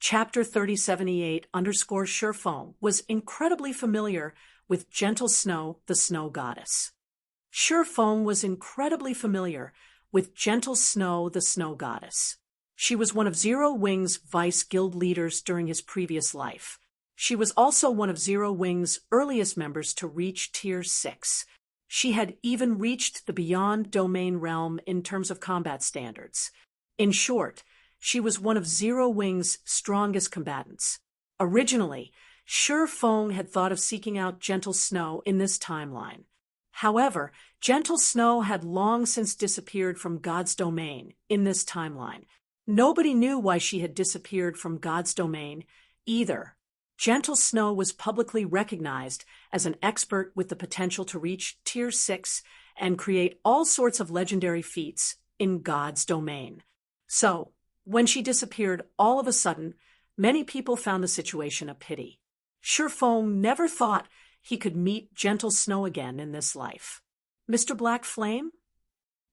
Chapter 3078 _ Shurfeng was incredibly familiar with Gentle Snow, the snow goddess. Shurfeng was incredibly familiar with Gentle Snow, the snow goddess. She was one of Zero Wing's vice guild leaders during his previous life. She was also one of Zero Wing's earliest members to reach Tier 6. She had even reached the Beyond Domain realm in terms of combat standards. In short, she was one of Zero Wing's strongest combatants. Originally, Shurfeng had thought of seeking out Gentle Snow in this timeline. However, Gentle Snow had long since disappeared from God's domain in this timeline. Nobody knew why she had disappeared from God's domain either. Gentle Snow was publicly recognized as an expert with the potential to reach Tier 6 and create all sorts of legendary feats in God's domain. So, when she disappeared all of a sudden, many people found the situation a pity. Shurfeng never thought he could meet Gentle Snow again in this life. Mr. Black Flame?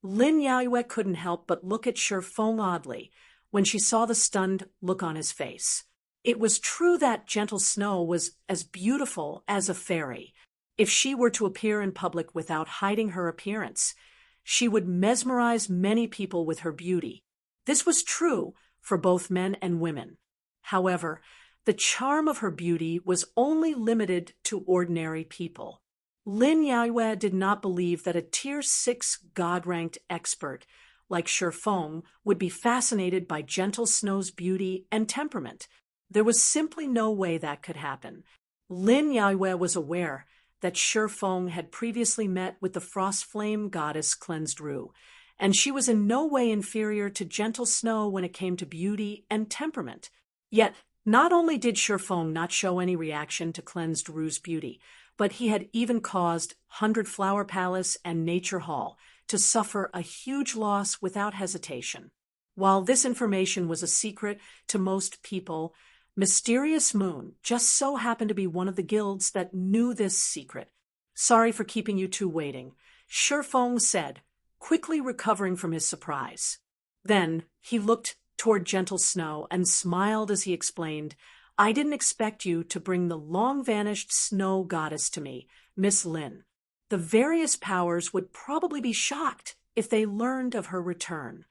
Lin Yaoyue couldn't help but look at Shurfeng oddly when she saw the stunned look on his face. It was true that Gentle Snow was as beautiful as a fairy. If she were to appear in public without hiding her appearance, she would mesmerize many people with her beauty. This was true for both men and women. However, the charm of her beauty was only limited to ordinary people. Lin Yaoyue did not believe that a Tier 6 God-ranked expert like Shurfeng would be fascinated by Gentle Snow's beauty and temperament. There was simply no way that could happen. Lin Yaoyue was aware that Shurfeng had previously met with the Frost Flame goddess Cleansed Rue, and she was in no way inferior to Gentle Snow when it came to beauty and temperament. Yet, not only did Shurfeng not show any reaction to Cleansed Rue's beauty, but he had even caused 100 Flower Palace and Nature Hall to suffer a huge loss without hesitation. While this information was a secret to most people, Mysterious Moon just so happened to be one of the guilds that knew this secret. "Sorry for keeping you two waiting," Shurfeng said, quickly recovering from his surprise. Then he looked toward Gentle Snow and smiled as he explained, "I didn't expect you to bring the long-vanished snow goddess to me, Miss Lin. The various powers would probably be shocked if they learned of her return."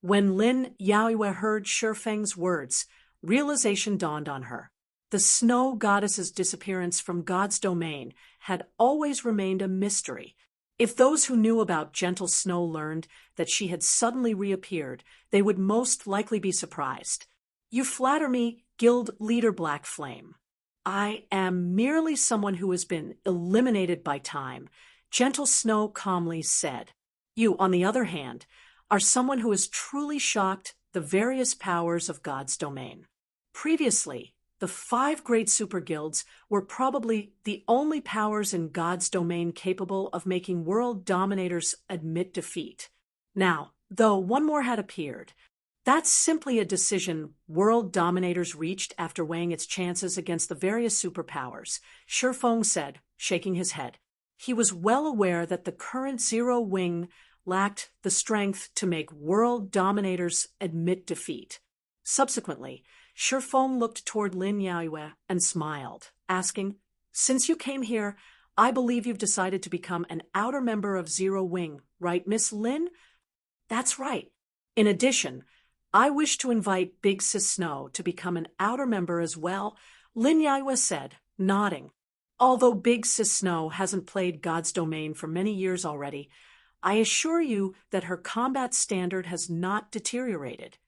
When Lin Yaoyue heard Shurfeng's words, realization dawned on her. The snow goddess's disappearance from God's domain had always remained a mystery. If those who knew about Gentle Snow learned that she had suddenly reappeared, they would most likely be surprised. "You flatter me, Guild Leader Black Flame. I am merely someone who has been eliminated by time," Gentle Snow calmly said. "You, on the other hand, are someone who has truly shocked the various powers of God's domain." Previously, the 5 great super guilds were probably the only powers in God's domain capable of making world dominators admit defeat. Now, though one more had appeared, that's simply a decision world dominators reached after weighing its chances against the various superpowers, Shurfeng said, shaking his head. He was well aware that the current Zero Wing lacked the strength to make world dominators admit defeat. Subsequently, Shurfeng looked toward Lin Yaoyue and smiled, asking, "Since you came here, I believe you've decided to become an outer member of Zero Wing, right, Miss Lin?" "That's right. In addition, I wish to invite Big Sis Snow to become an outer member as well," Lin Yaoyue said, nodding. "Although Big Sis Snow hasn't played God's domain for many years already, I assure you that her combat standard has not deteriorated."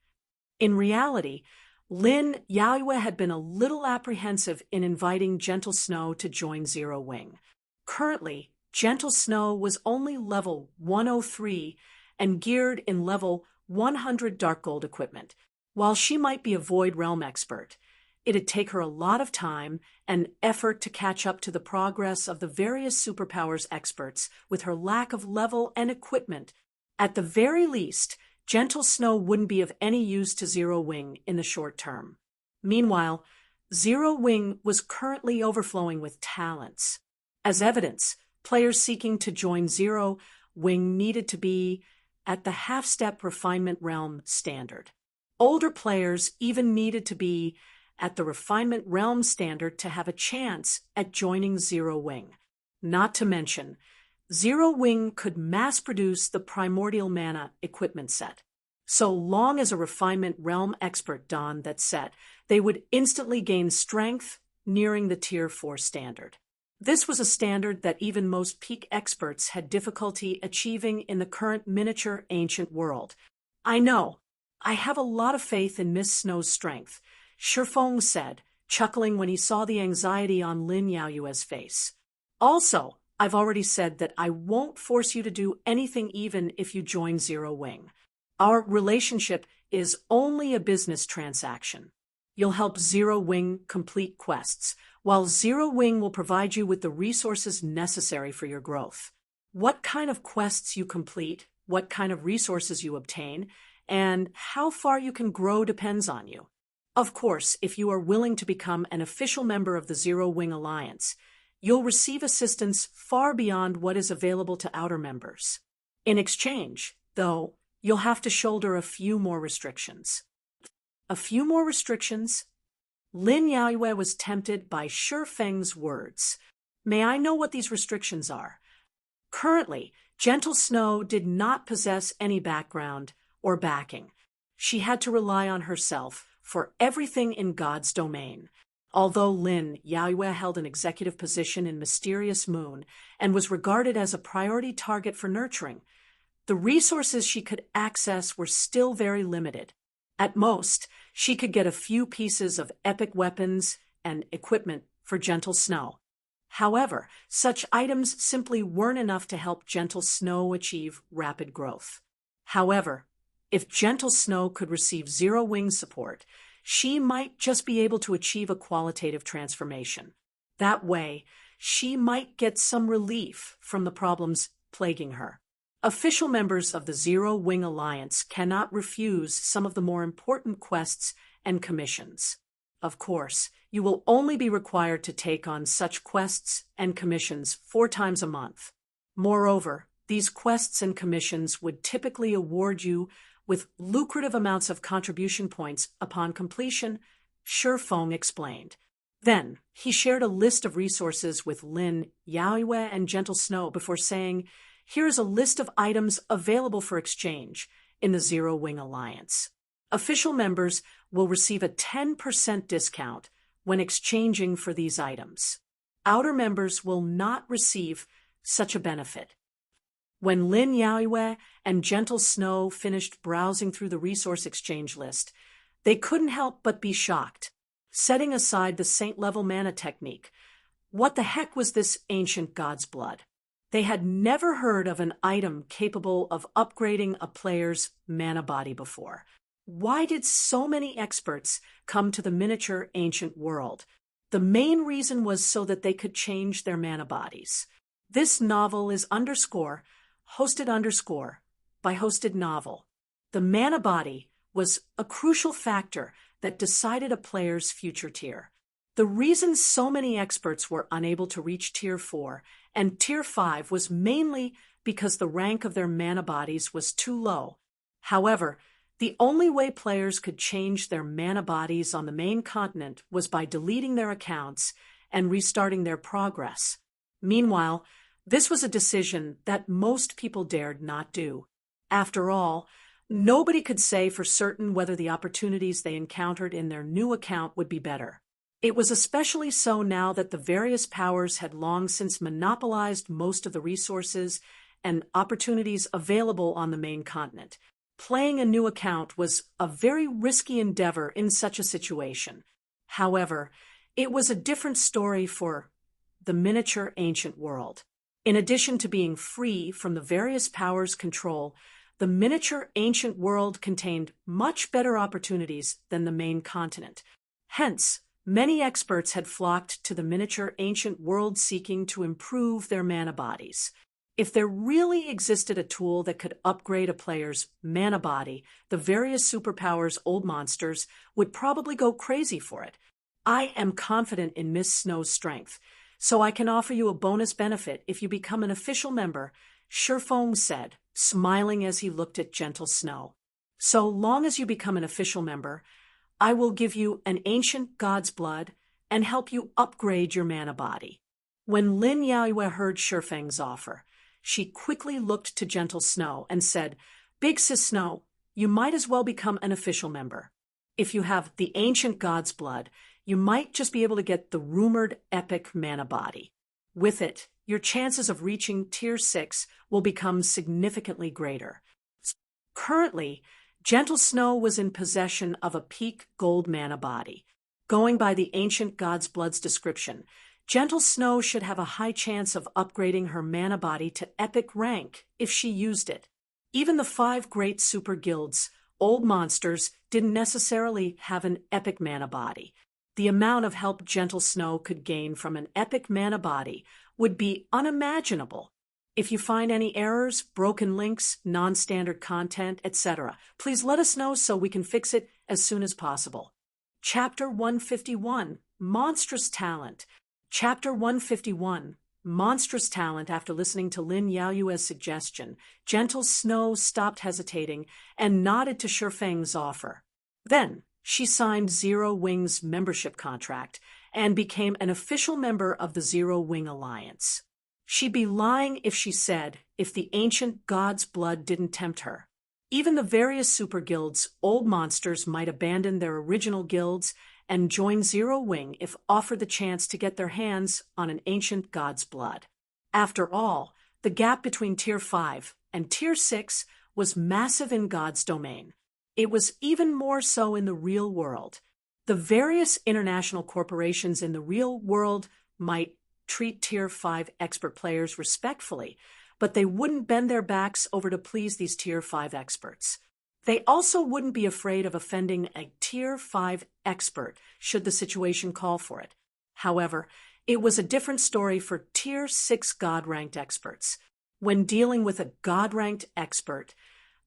In reality, Lin Yaoyue had been a little apprehensive in inviting Gentle Snow to join Zero Wing. Currently, Gentle Snow was only level 103 and geared in level 100 Dark Gold equipment. While she might be a Void Realm expert, it'd take her a lot of time and effort to catch up to the progress of the various superpowers experts with her lack of level and equipment. At the very least, Gentle Snow wouldn't be of any use to Zero Wing in the short term. Meanwhile, Zero Wing was currently overflowing with talents. As evidence, players seeking to join Zero Wing needed to be at the half-step refinement realm standard. Older players even needed to be at the refinement realm standard to have a chance at joining Zero Wing. Not to mention, Zero Wing could mass-produce the primordial mana equipment set. So long as a refinement realm expert donned that set, they would instantly gain strength, nearing the Tier 4 standard. This was a standard that even most peak experts had difficulty achieving in the current miniature ancient world. I know. I have a lot of faith in Miss Snow's strength, Shifeng said, chuckling when he saw the anxiety on Lin Yaoyue's face. Also, I've already said that I won't force you to do anything even if you join Zero Wing. Our relationship is only a business transaction. You'll help Zero Wing complete quests, while Zero Wing will provide you with the resources necessary for your growth. What kind of quests you complete, what kind of resources you obtain, and how far you can grow depends on you. Of course, if you are willing to become an official member of the Zero Wing Alliance, you'll receive assistance far beyond what is available to outer members. In exchange, though, you'll have to shoulder a few more restrictions. A few more restrictions? Lin Yaoyue was tempted by Shifeng's words. May I know what these restrictions are? Currently, Gentle Snow did not possess any background or backing. She had to rely on herself for everything in God's domain. Although Lin Yaoyue held an executive position in Mysterious Moon and was regarded as a priority target for nurturing, the resources she could access were still very limited. At most, she could get a few pieces of epic weapons and equipment for Gentle Snow. However, such items simply weren't enough to help Gentle Snow achieve rapid growth. However, if Gentle Snow could receive Zero Wing support, she might just be able to achieve a qualitative transformation. That way, she might get some relief from the problems plaguing her. Official members of the Zero Wing Alliance cannot refuse some of the more important quests and commissions. Of course, you will only be required to take on such quests and commissions 4 times a month. Moreover, these quests and commissions would typically award you with lucrative amounts of contribution points upon completion, Shifeng explained. Then, he shared a list of resources with Lin Yaoyue and Gentle Snow before saying, "Here is a list of items available for exchange in the Zero Wing Alliance. Official members will receive a 10% discount when exchanging for these items. Outer members will not receive such a benefit." When Lin Yaoyue and Gentle Snow finished browsing through the resource exchange list, they couldn't help but be shocked. Setting aside the saint-level mana technique, what the heck was this ancient god's blood? They had never heard of an item capable of upgrading a player's mana body before. Why did so many experts come to the miniature ancient world? The main reason was so that they could change their mana bodies. This novel is hosted by Hosted Novel. The mana body was a crucial factor that decided a player's future tier. The reason so many experts were unable to reach Tier 4 and Tier 5 was mainly because the rank of their mana bodies was too low. However, the only way players could change their mana bodies on the main continent was by deleting their accounts and restarting their progress. Meanwhile, this was a decision that most people dared not do. After all, nobody could say for certain whether the opportunities they encountered in their new account would be better. It was especially so now that the various powers had long since monopolized most of the resources and opportunities available on the main continent. Playing a new account was a very risky endeavor in such a situation. However, it was a different story for the miniature ancient world. In addition to being free from the various powers' control, the miniature ancient world contained much better opportunities than the main continent. Hence, many experts had flocked to the miniature ancient world seeking to improve their mana bodies. If there really existed a tool that could upgrade a player's mana body, the various superpowers old monsters would probably go crazy for it. I am confident in Miss Snow's strength, so I can offer you a bonus benefit if you become an official member, Shifeng said, smiling as he looked at Gentle Snow. So long as you become an official member, I will give you an ancient god's blood and help you upgrade your mana body. When Lin Yaoyue heard Shifeng's offer, she quickly looked to Gentle Snow and said, "Big Sis Snow, you might as well become an official member. If you have the ancient god's blood, you might just be able to get the rumored epic mana body. With it, your chances of reaching Tier 6 will become significantly greater." Currently, Gentle Snow was in possession of a peak gold mana body. Going by the ancient god's blood's description, Gentle Snow should have a high chance of upgrading her mana body to epic rank if she used it. Even the 5 great super guilds, old monsters, didn't necessarily have an epic mana body. The amount of help Gentle Snow could gain from an epic mana body would be unimaginable. If you find any errors, broken links, non-standard content, etc., please let us know so we can fix it as soon as possible. Chapter 151, Monstrous Talent. Chapter 151, Monstrous Talent. After listening to Lin Yaoyue's suggestion, Gentle Snow stopped hesitating and nodded to Shifeng's offer. Then, she signed Zero Wing's membership contract and became an official member of the Zero Wing Alliance. She'd be lying if she said if the ancient god's blood didn't tempt her. Even the various super guilds, old monsters might abandon their original guilds and join Zero Wing if offered the chance to get their hands on an ancient god's blood. After all, the gap between Tier 5 and Tier 6 was massive in God's domain. It was even more so in the real world. The various international corporations in the real world might treat Tier 5 expert players respectfully, but they wouldn't bend their backs over to please these Tier 5 experts. They also wouldn't be afraid of offending a Tier 5 expert should the situation call for it. However, it was a different story for Tier 6 God-ranked experts. When dealing with a God-ranked expert,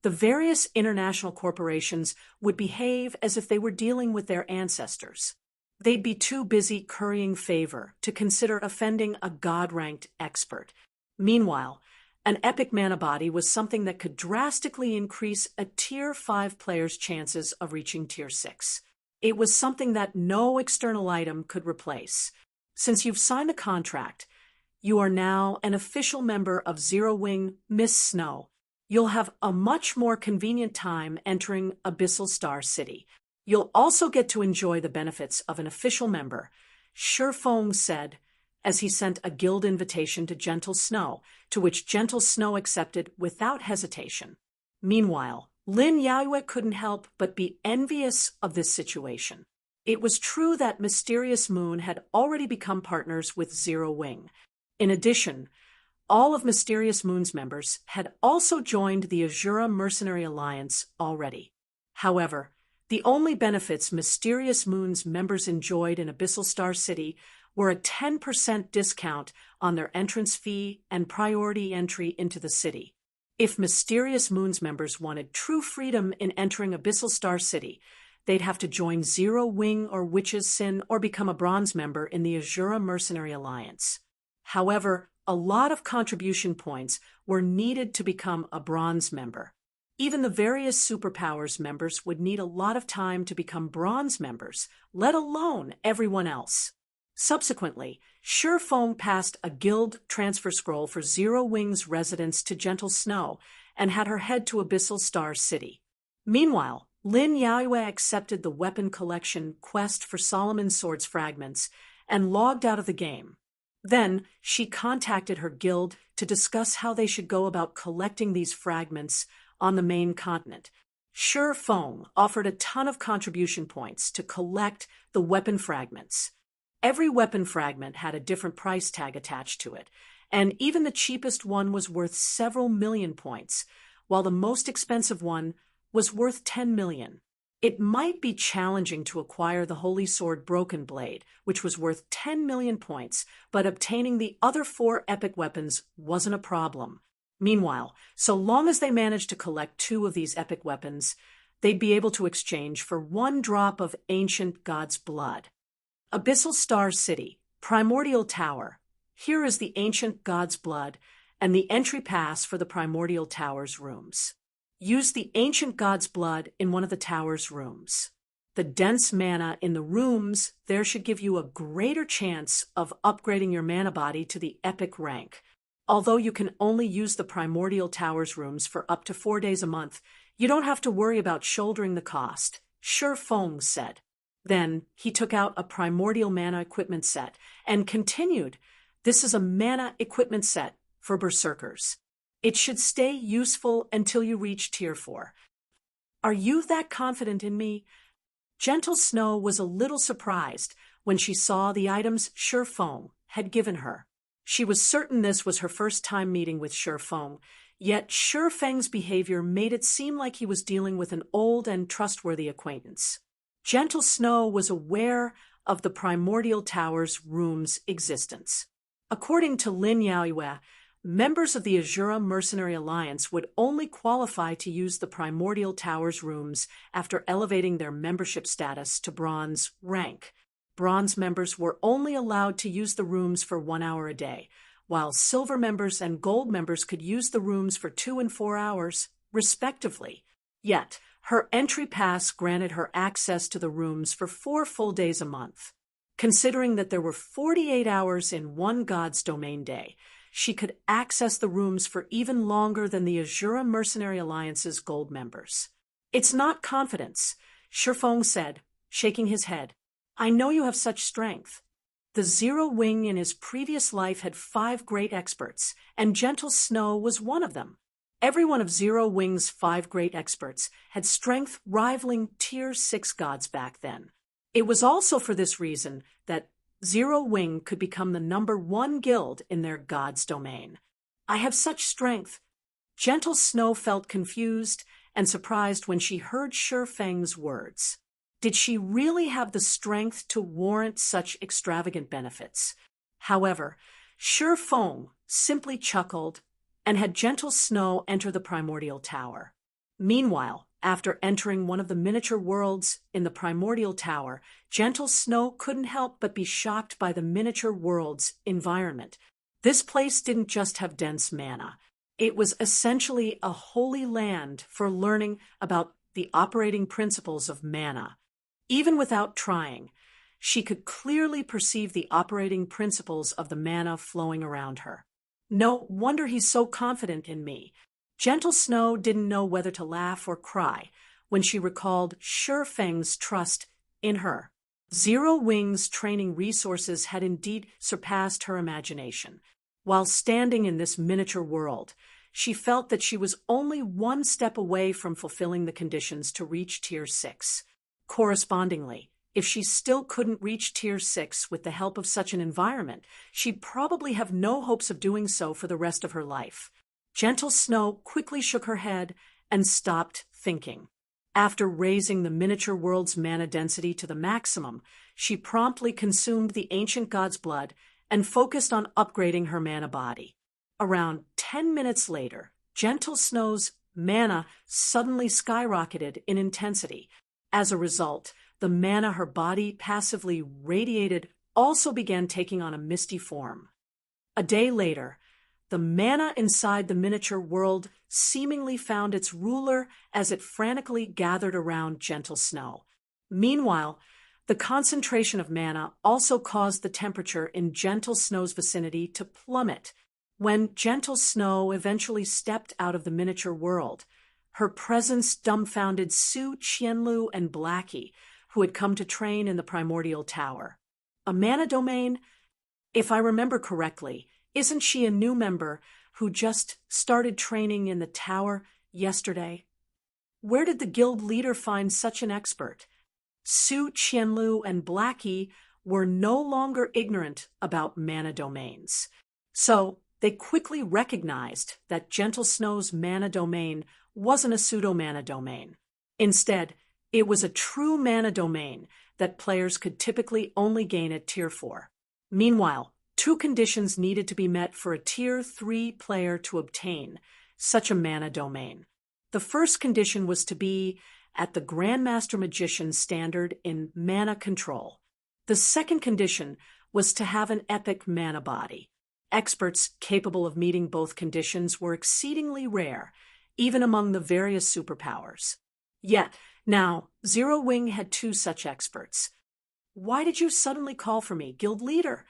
the various international corporations would behave as if they were dealing with their ancestors. They'd be too busy currying favor to consider offending a God-ranked expert. Meanwhile, an epic mana body was something that could drastically increase a Tier 5 player's chances of reaching Tier 6. It was something that no external item could replace. Since you've signed the contract, you are now an official member of Zero Wing Miss Snow. You'll have a much more convenient time entering Abyssal Star City. You'll also get to enjoy the benefits of an official member, Shifeng said, as he sent a guild invitation to Gentle Snow, to which Gentle Snow accepted without hesitation. Meanwhile, Lin Yaoyue couldn't help but be envious of this situation. It was true that Mysterious Moon had already become partners with Zero Wing. In addition, all of Mysterious Moon's members had also joined the Azura Mercenary Alliance already. However, the only benefits Mysterious Moon's members enjoyed in Abyssal Star City were a 10% discount on their entrance fee and priority entry into the city. If Mysterious Moon's members wanted true freedom in entering Abyssal Star City, they'd have to join Zero Wing or Witch's Sin or become a bronze member in the Azura Mercenary Alliance. However, a lot of contribution points were needed to become a bronze member. Even the various superpowers members would need a lot of time to become bronze members, let alone everyone else. Subsequently, Shifeng passed a guild transfer scroll for Zero Wing's residence to Gentle Snow and had her head to Abyssal Star City. Meanwhile, Lin Yaoyue accepted the weapon collection quest for Solomon's Sword's fragments and logged out of the game. Then, she contacted her guild to discuss how they should go about collecting these fragments on the main continent. Shifeng offered a ton of contribution points to collect the weapon fragments. Every weapon fragment had a different price tag attached to it, and even the cheapest one was worth several million points, while the most expensive one was worth 10 million. It might be challenging to acquire the Holy Sword Broken Blade, which was worth 10 million points, but obtaining the other 4 epic weapons wasn't a problem. Meanwhile, so long as they managed to collect 2 of these epic weapons, they'd be able to exchange for 1 drop of ancient god's blood. Abyssal Star City, Primordial Tower. Here is the ancient god's blood and the entry pass for the Primordial Tower's rooms. Use the ancient god's blood in one of the tower's rooms. The dense mana in the rooms there should give you a greater chance of upgrading your mana body to the epic rank. Although you can only use the primordial tower's rooms for up to 4 days a month, you don't have to worry about shouldering the cost, Shi Feng said. Then he took out a primordial mana equipment set and continued, "This is a mana equipment set for berserkers. It should stay useful until you reach tier 4. Are you that confident in me?" Gentle Snow was a little surprised when she saw the items Shi Feng had given her. She was certain this was her first time meeting with Shi Feng, yet Shi Feng's behavior made it seem like he was dealing with an old and trustworthy acquaintance. Gentle Snow was aware of the primordial tower's room's existence. According to Lin Yaoyue, members of the Azura Mercenary Alliance would only qualify to use the primordial tower's rooms after elevating their membership status to bronze rank. Bronze members were only allowed to use the rooms for 1 hour a day, while silver members and gold members could use the rooms for 2 and 4 hours, respectively. Yet, her entry pass granted her access to the rooms for 4 full days a month. Considering that there were 48 hours in one god's domain day, she could access the rooms for even longer than the Azura Mercenary Alliance's gold members. "It's not confidence," Shi Feng said, shaking his head. "I know you have such strength." The Zero Wing in his previous life had 5 great experts, and Gentle Snow was one of them. Every one of Zero Wing's 5 great experts had strength rivaling tier 6 gods back then. It was also for this reason that Zero Wing could become the #1 guild in their god's domain. "I have such strength." Gentle Snow felt confused and surprised when she heard Shi Feng's words. Did she really have the strength to warrant such extravagant benefits? However, Shi Feng simply chuckled and had Gentle Snow enter the primordial tower. Meanwhile, after entering one of the miniature worlds in the primordial tower, Gentle Snow couldn't help but be shocked by the miniature world's environment. This place didn't just have dense mana. It was essentially a holy land for learning about the operating principles of mana. Even without trying, she could clearly perceive the operating principles of the mana flowing around her. "No wonder he's so confident in me." Gentle Snow didn't know whether to laugh or cry when she recalled Shi Feng's trust in her. Zero Wing's training resources had indeed surpassed her imagination. While standing in this miniature world, she felt that she was only 1 step away from fulfilling the conditions to reach tier 6. Correspondingly, if she still couldn't reach tier 6 with the help of such an environment, she'd probably have no hopes of doing so for the rest of her life. Gentle Snow quickly shook her head and stopped thinking. After raising the miniature world's mana density to the maximum, she promptly consumed the ancient god's blood and focused on upgrading her mana body. Around 10 minutes later, Gentle Snow's mana suddenly skyrocketed in intensity. As a result, the mana her body passively radiated also began taking on a misty form. A day later, the mana inside the miniature world seemingly found its ruler as it frantically gathered around Gentle Snow. Meanwhile, the concentration of mana also caused the temperature in Gentle Snow's vicinity to plummet. When Gentle Snow eventually stepped out of the miniature world, her presence dumbfounded Su Qianlu and Blackie, who had come to train in the primordial tower. A mana domain? If I remember correctly, isn't she a new member who just started training in the tower yesterday? Where did the guild leader find such an expert? Su Qianlu and Blackie were no longer ignorant about mana domains. So they quickly recognized that Gentle Snow's mana domain wasn't a pseudo-mana domain. Instead, it was a true mana domain that players could typically only gain at tier 4. Meanwhile, 2 conditions needed to be met for a tier 3 player to obtain such a mana domain. The first condition was to be at the Grandmaster Magician standard in mana control. The second condition was to have an epic mana body. Experts capable of meeting both conditions were exceedingly rare, even among the various superpowers. Yet, now, Zero Wing had two such experts. "Why did you suddenly call for me, guild leader?"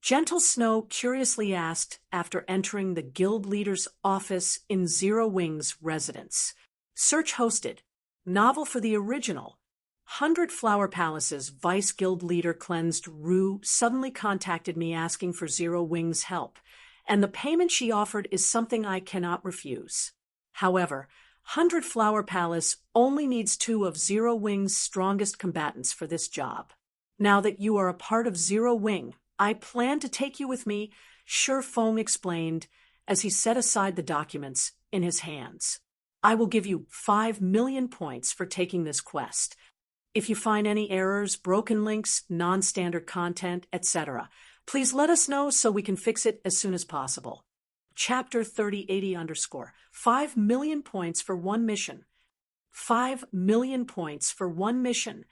Gentle Snow curiously asked after entering the guild leader's office in Zero Wing's residence. Search hosted. Novel for the original. 100 Flower Palace's vice guild leader cleansed Rue suddenly contacted me asking for Zero Wing's help, and the payment she offered is something I cannot refuse. However, 100 Flower Palace only needs 2 of Zero Wing's strongest combatants for this job. Now that you are a part of Zero Wing, I plan to take you with me, Sure Fong explained as he set aside the documents in his hands. I will give you 5 million points for taking this quest. If you find any errors, broken links, non-standard content, etc., please let us know so we can fix it as soon as possible. Chapter 3080 _ 5 million points for one mission. 5 million points for one mission.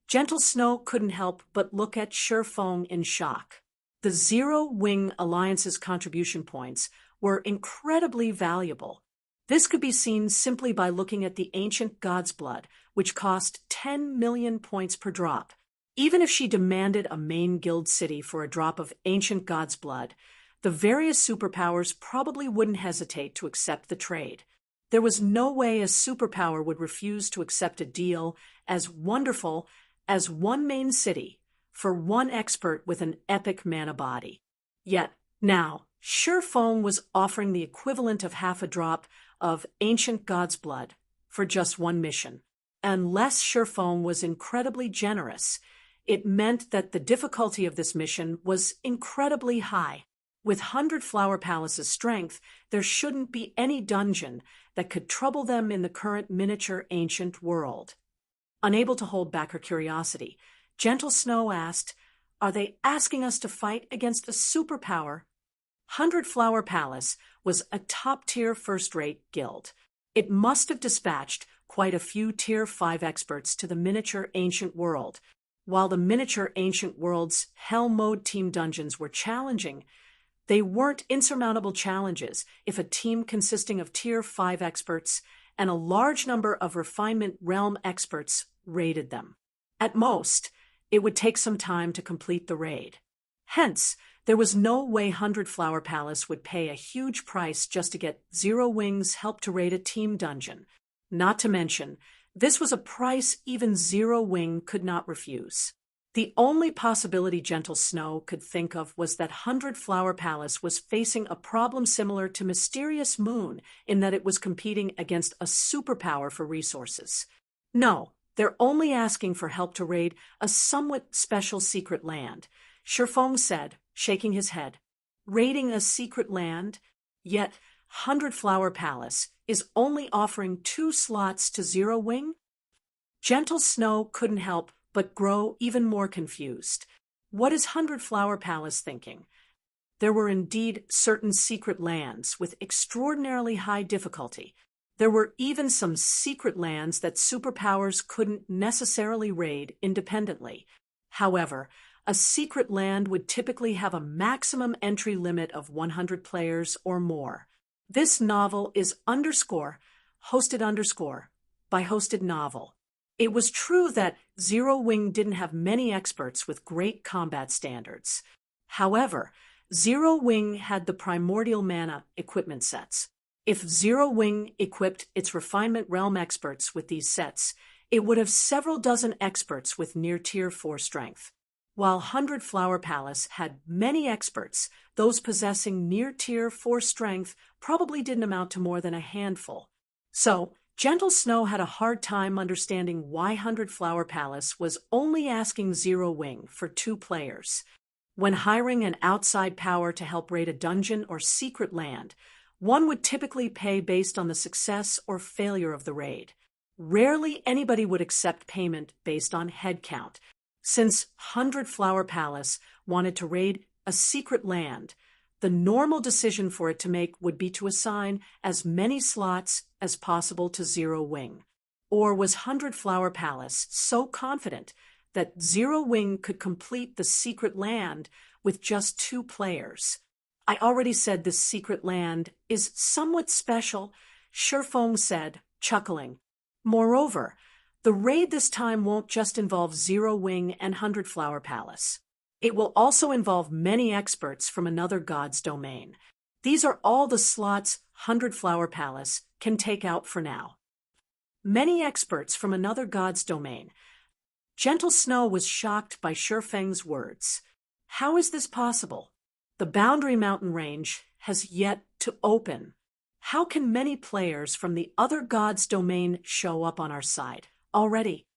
Gentle Snow couldn't help but look at Sure Fong in shock. The Zero Wing Alliance's contribution points were incredibly valuable. This could be seen simply by looking at the ancient god's blood, which cost 10 million points per drop. Even if she demanded a main guild city for a drop of ancient god's blood, the various superpowers probably wouldn't hesitate to accept the trade. There was no way a superpower would refuse to accept a deal as wonderful as one main city for one expert with an epic mana body. Yet, now, Sure Fong was offering the equivalent of half a drop of ancient god's blood for just one mission. Unless Sure Fong was incredibly generous, it meant that the difficulty of this mission was incredibly high. With 100 Flower Palace's strength, there shouldn't be any dungeon that could trouble them in the current miniature ancient world. Unable to hold back her curiosity, Gentle Snow asked, "Are they asking us to fight against a superpower?" 100 Flower Palace was a top-tier first-rate guild. It must have dispatched quite a few Tier 5 experts to the miniature ancient world. While the miniature ancient world's Hell Mode team dungeons were challenging, they weren't insurmountable challenges if a team consisting of Tier 5 experts and a large number of Refinement Realm experts raided them. At most, it would take some time to complete the raid. Hence, there was no way 100 Flower Palace would pay a huge price just to get Zero Wing's help to raid a team dungeon. Not to mention, this was a price even Zero Wing could not refuse. The only possibility Gentle Snow could think of was that 100 Flower Palace was facing a problem similar to Mysterious Moon in that it was competing against a superpower for resources. No, they're only asking for help to raid a somewhat special secret land, Sure Fong said, shaking his head. Raiding a secret land? Yet 100 Flower Palace is only offering 2 slots to Zero Wing? Gentle Snow couldn't help but grow even more confused. What is 100 Flower Palace thinking? There were indeed certain secret lands with extraordinarily high difficulty. There were even some secret lands that superpowers couldn't necessarily raid independently. However, a secret land would typically have a maximum entry limit of 100 players or more. This novel is _hosted_ by Hosted Novel. It was true that Zero Wing didn't have many experts with great combat standards. However, Zero Wing had the primordial mana equipment sets. If Zero Wing equipped its Refinement Realm experts with these sets, it would have several dozen experts with near Tier 4 strength. While 100 Flower Palace had many experts, those possessing near Tier 4 strength probably didn't amount to more than a handful. So, Gentle Snow had a hard time understanding why 100 Flower Palace was only asking Zero Wing for 2 players. When hiring an outside power to help raid a dungeon or secret land, one would typically pay based on the success or failure of the raid. Rarely anybody would accept payment based on head count. Since 100 Flower Palace wanted to raid a secret land, the normal decision for it to make would be to assign as many slots as possible to Zero Wing. Or was 100 Flower Palace so confident that Zero Wing could complete the secret land with just 2 players? I already said this secret land is somewhat special, Shifeng said, chuckling. Moreover, the raid this time won't just involve Zero Wing and 100 Flower Palace. It will also involve many experts from another god's domain. These are all the slots 100 Flower Palace can take out for now. Many experts from another god's domain. Gentle Snow was shocked by Shifeng's words. How is this possible? The Boundary Mountain Range has yet to open. How can many players from the other god's domain show up on our side already?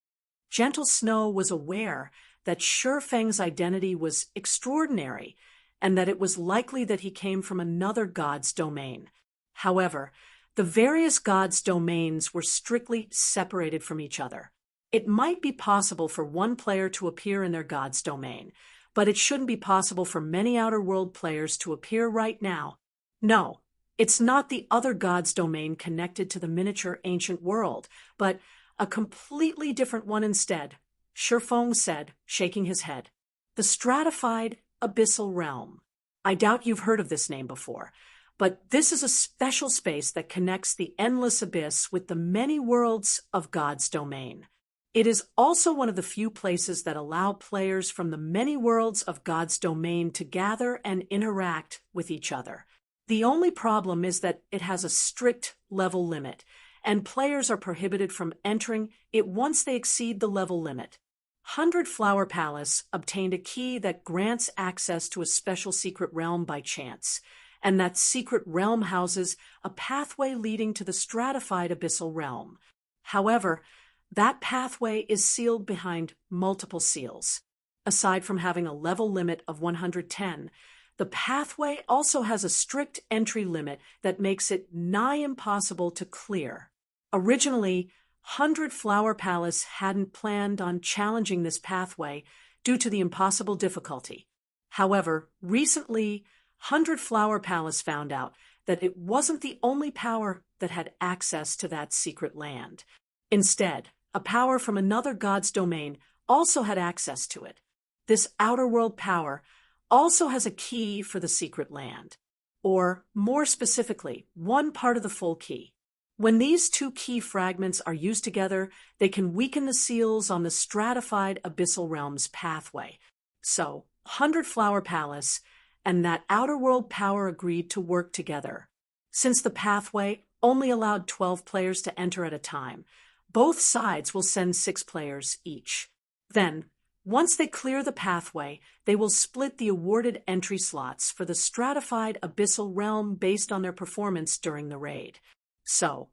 Gentle Snow was aware that Shifeng's identity was extraordinary and that it was likely that he came from another god's domain. However, the various gods' domains were strictly separated from each other. It might be possible for one player to appear in their god's domain, but it shouldn't be possible for many Outer World players to appear right now. No, it's not the other god's domain connected to the miniature ancient world, but a completely different one instead, Shifeng said, shaking his head. The Stratified Abyssal Realm. I doubt you've heard of this name before, but this is a special space that connects the endless abyss with the many worlds of God's domain. It is also one of the few places that allow players from the many worlds of God's domain to gather and interact with each other. The only problem is that it has a strict level limit, and players are prohibited from entering it once they exceed the level limit. 100 Flower Palace obtained a key that grants access to a special secret realm by chance, and that secret realm houses a pathway leading to the Stratified Abyssal Realm. However, that pathway is sealed behind multiple seals. Aside from having a level limit of 110, the pathway also has a strict entry limit that makes it nigh impossible to clear. Originally, 100 Flower Palace hadn't planned on challenging this pathway due to the impossible difficulty. However, recently, 100 Flower Palace found out that it wasn't the only power that had access to that secret land. Instead, a power from another god's domain also had access to it. This outer world power also has a key for the secret land, or more specifically, one part of the full key. When these two key fragments are used together, they can weaken the seals on the Stratified Abyssal Realm's pathway. So, 100 Flower Palace and that outer world power agreed to work together. Since the pathway only allowed 12 players to enter at a time, both sides will send 6 players each. Then, once they clear the pathway, they will split the awarded entry slots for the Stratified Abyssal Realm based on their performance during the raid. So,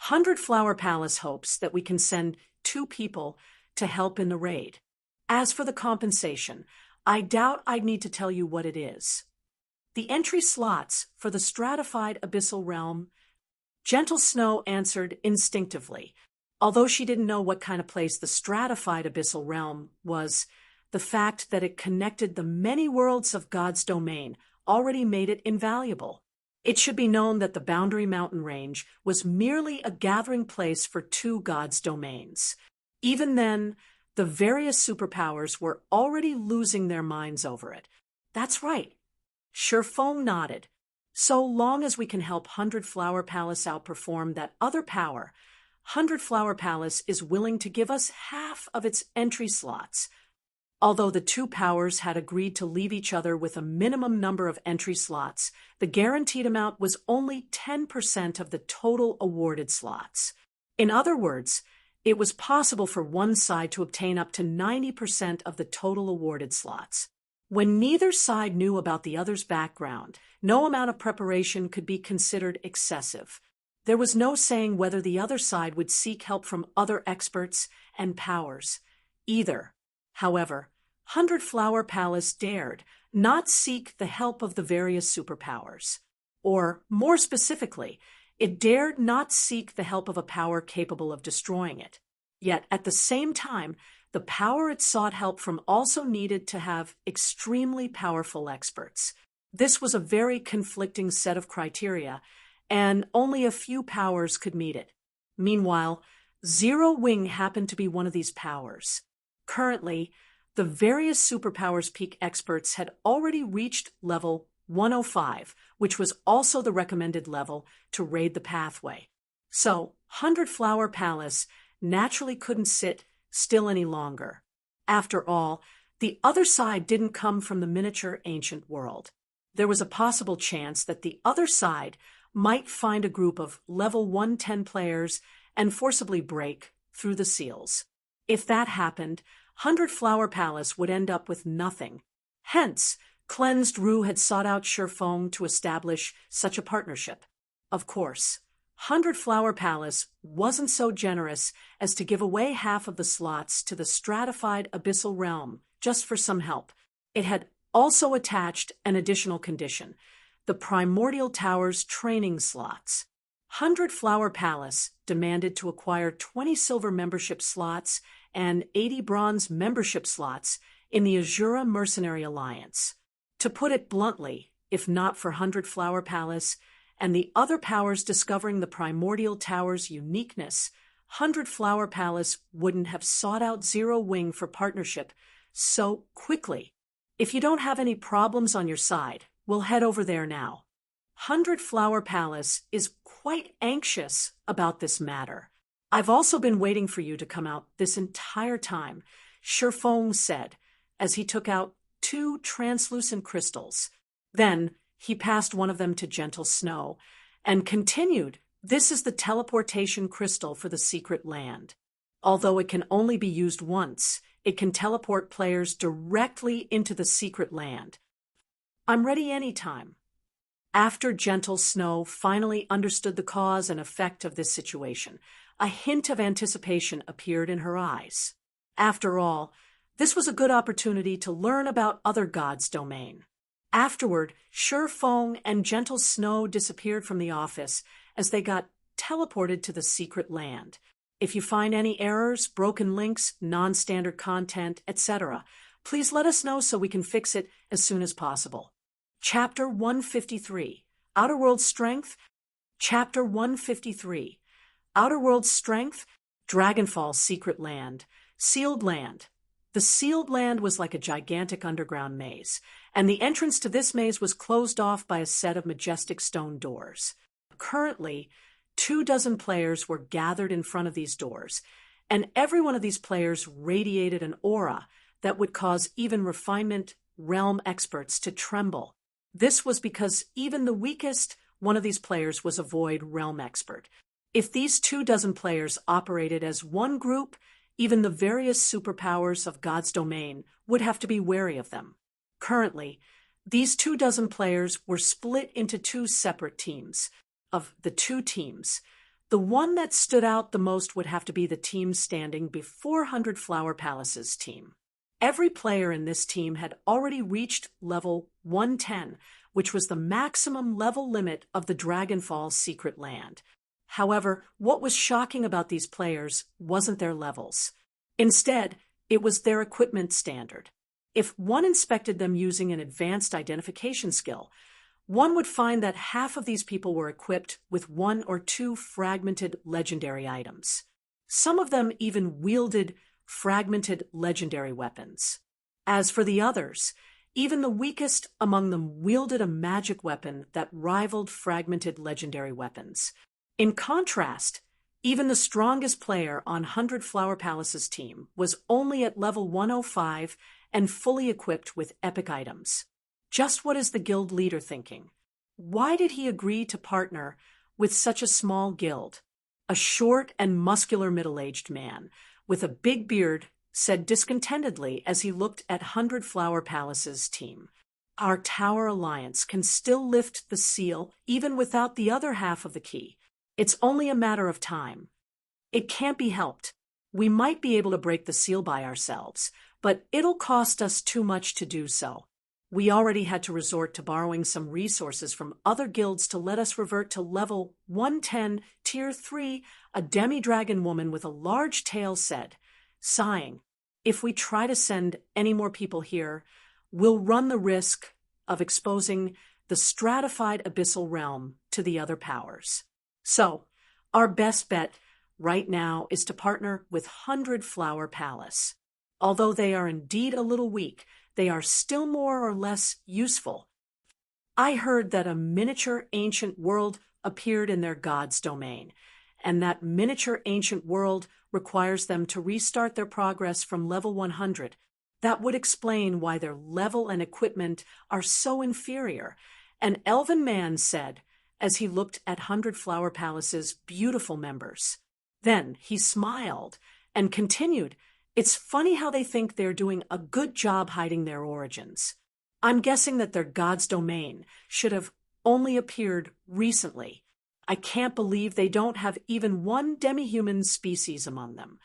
100 Flower Palace hopes that we can send 2 people to help in the raid. As for the compensation, I doubt I'd need to tell you what it is. The entry slots for the Stratified Abyssal Realm, Gentle Snow answered instinctively. Although she didn't know what kind of place the Stratified Abyssal Realm was, the fact that it connected the many worlds of God's domain already made it invaluable. It should be known that the Boundary Mountain Range was merely a gathering place for 2 gods' domains. Even then, the various superpowers were already losing their minds over it. That's right. Shifeng nodded. So long as we can help 100 Flower Palace outperform that other power, 100 Flower Palace is willing to give us half of its entry slots. Although the 2 powers had agreed to leave each other with a minimum number of entry slots, the guaranteed amount was only 10% of the total awarded slots. In other words, it was possible for one side to obtain up to 90% of the total awarded slots. When neither side knew about the other's background, no amount of preparation could be considered excessive. There was no saying whether the other side would seek help from other experts and powers, either. However, 100 Flower Palace dared not seek the help of the various superpowers. Or, more specifically, it dared not seek the help of a power capable of destroying it. Yet, at the same time, the power it sought help from also needed to have extremely powerful experts. This was a very conflicting set of criteria, and only a few powers could meet it. Meanwhile, Zero Wing happened to be one of these powers. Currently, the various superpowers peak experts had already reached level 105, which was also the recommended level to raid the pathway. So, Hundred Flower Palace naturally couldn't sit still any longer. After all, the other side didn't come from the miniature ancient world. There was a possible chance that the other side might find a group of level 110 players and forcibly break through the seals. If that happened, Hundred Flower Palace would end up with nothing. Hence, Cleansed Rue had sought out Sherfong to establish such a partnership. Of course, Hundred Flower Palace wasn't so generous as to give away half of the slots to the stratified abyssal realm just for some help. It had also attached an additional condition: the Primordial Tower's training slots. Hundred Flower Palace demanded to acquire 20 silver membership slots and 80 bronze membership slots in the Azura Mercenary Alliance. To put it bluntly, if not for Hundred Flower Palace and the other powers discovering the Primordial Tower's uniqueness, Hundred Flower Palace wouldn't have sought out Zero Wing for partnership so quickly. If you don't have any problems on your side, we'll head over there now. Hundred Flower Palace is quite anxious about this matter. I've also been waiting for you to come out this entire time, Sherfong said, as he took out 2 translucent crystals. Then he passed one of them to Gentle Snow and continued, "This is the teleportation crystal for the secret land. Although it can only be used once, it can teleport players directly into the secret land. I'm ready anytime." After Gentle Snow finally understood the cause and effect of this situation, a hint of anticipation appeared in her eyes. After all, this was a good opportunity to learn about other gods' domain. Afterward, Sherfong and Gentle Snow disappeared from the office as they got teleported to the secret land. If you find any errors, broken links, non-standard content, etc., please let us know so we can fix it as soon as possible. Chapter 153, Outer World Strength. Chapter 153, Outer World Strength, Dragonfall Secret Land, Sealed Land. The sealed land was like a gigantic underground maze, and the entrance to this maze was closed off by a set of majestic stone doors. Currently, 24 players were gathered in front of these doors, and every one of these players radiated an aura that would cause even refinement realm experts to tremble. This was because even the weakest one of these players was a void realm expert. If these 24 players operated as one group, even the various superpowers of God's domain would have to be wary of them. Currently, these 24 players were split into 2 separate teams. Of the 2 teams, the one that stood out the most would have to be the team standing before Hundred Flower Palace's team. Every player in this team had already reached level 110, which was the maximum level limit of the Dragonfall Secret Land. However, what was shocking about these players wasn't their levels. Instead, it was their equipment standard. If one inspected them using an advanced identification skill, one would find that half of these people were equipped with 1 or 2 fragmented legendary items. Some of them even wielded fragmented legendary weapons. As for the others, even the weakest among them wielded a magic weapon that rivaled fragmented legendary weapons. In contrast, even the strongest player on Hundred Flower Palace's team was only at level 105 and fully equipped with epic items. Just what is the guild leader thinking? Why did he agree to partner with such a small guild? A short and muscular middle-aged man with a big beard said discontentedly as he looked at Hundred Flower Palace's team. "Our Tower Alliance can still lift the seal even without the other half of the key. It's only a matter of time. It can't be helped. We might be able to break the seal by ourselves, but it'll cost us too much to do so. We already had to resort to borrowing some resources from other guilds to let us revert to level 110, tier 3, a demi-dragon woman with a large tail said, sighing. If we try to send any more people here, we'll run the risk of exposing the stratified abyssal realm to the other powers. So, our best bet right now is to partner with Hundred Flower Palace. Although they are indeed a little weak, they are still more or less useful. I heard that a miniature ancient world appeared in their god's domain, and that miniature ancient world requires them to restart their progress from level 100. That would explain why their level and equipment are so inferior, an elven man said as he looked at 100 Flower Palace's beautiful members. Then he smiled and continued, "It's funny how they think they're doing a good job hiding their origins. I'm guessing that their god's domain should have only appeared recently. I can't believe they don't have even one demi-human species among them.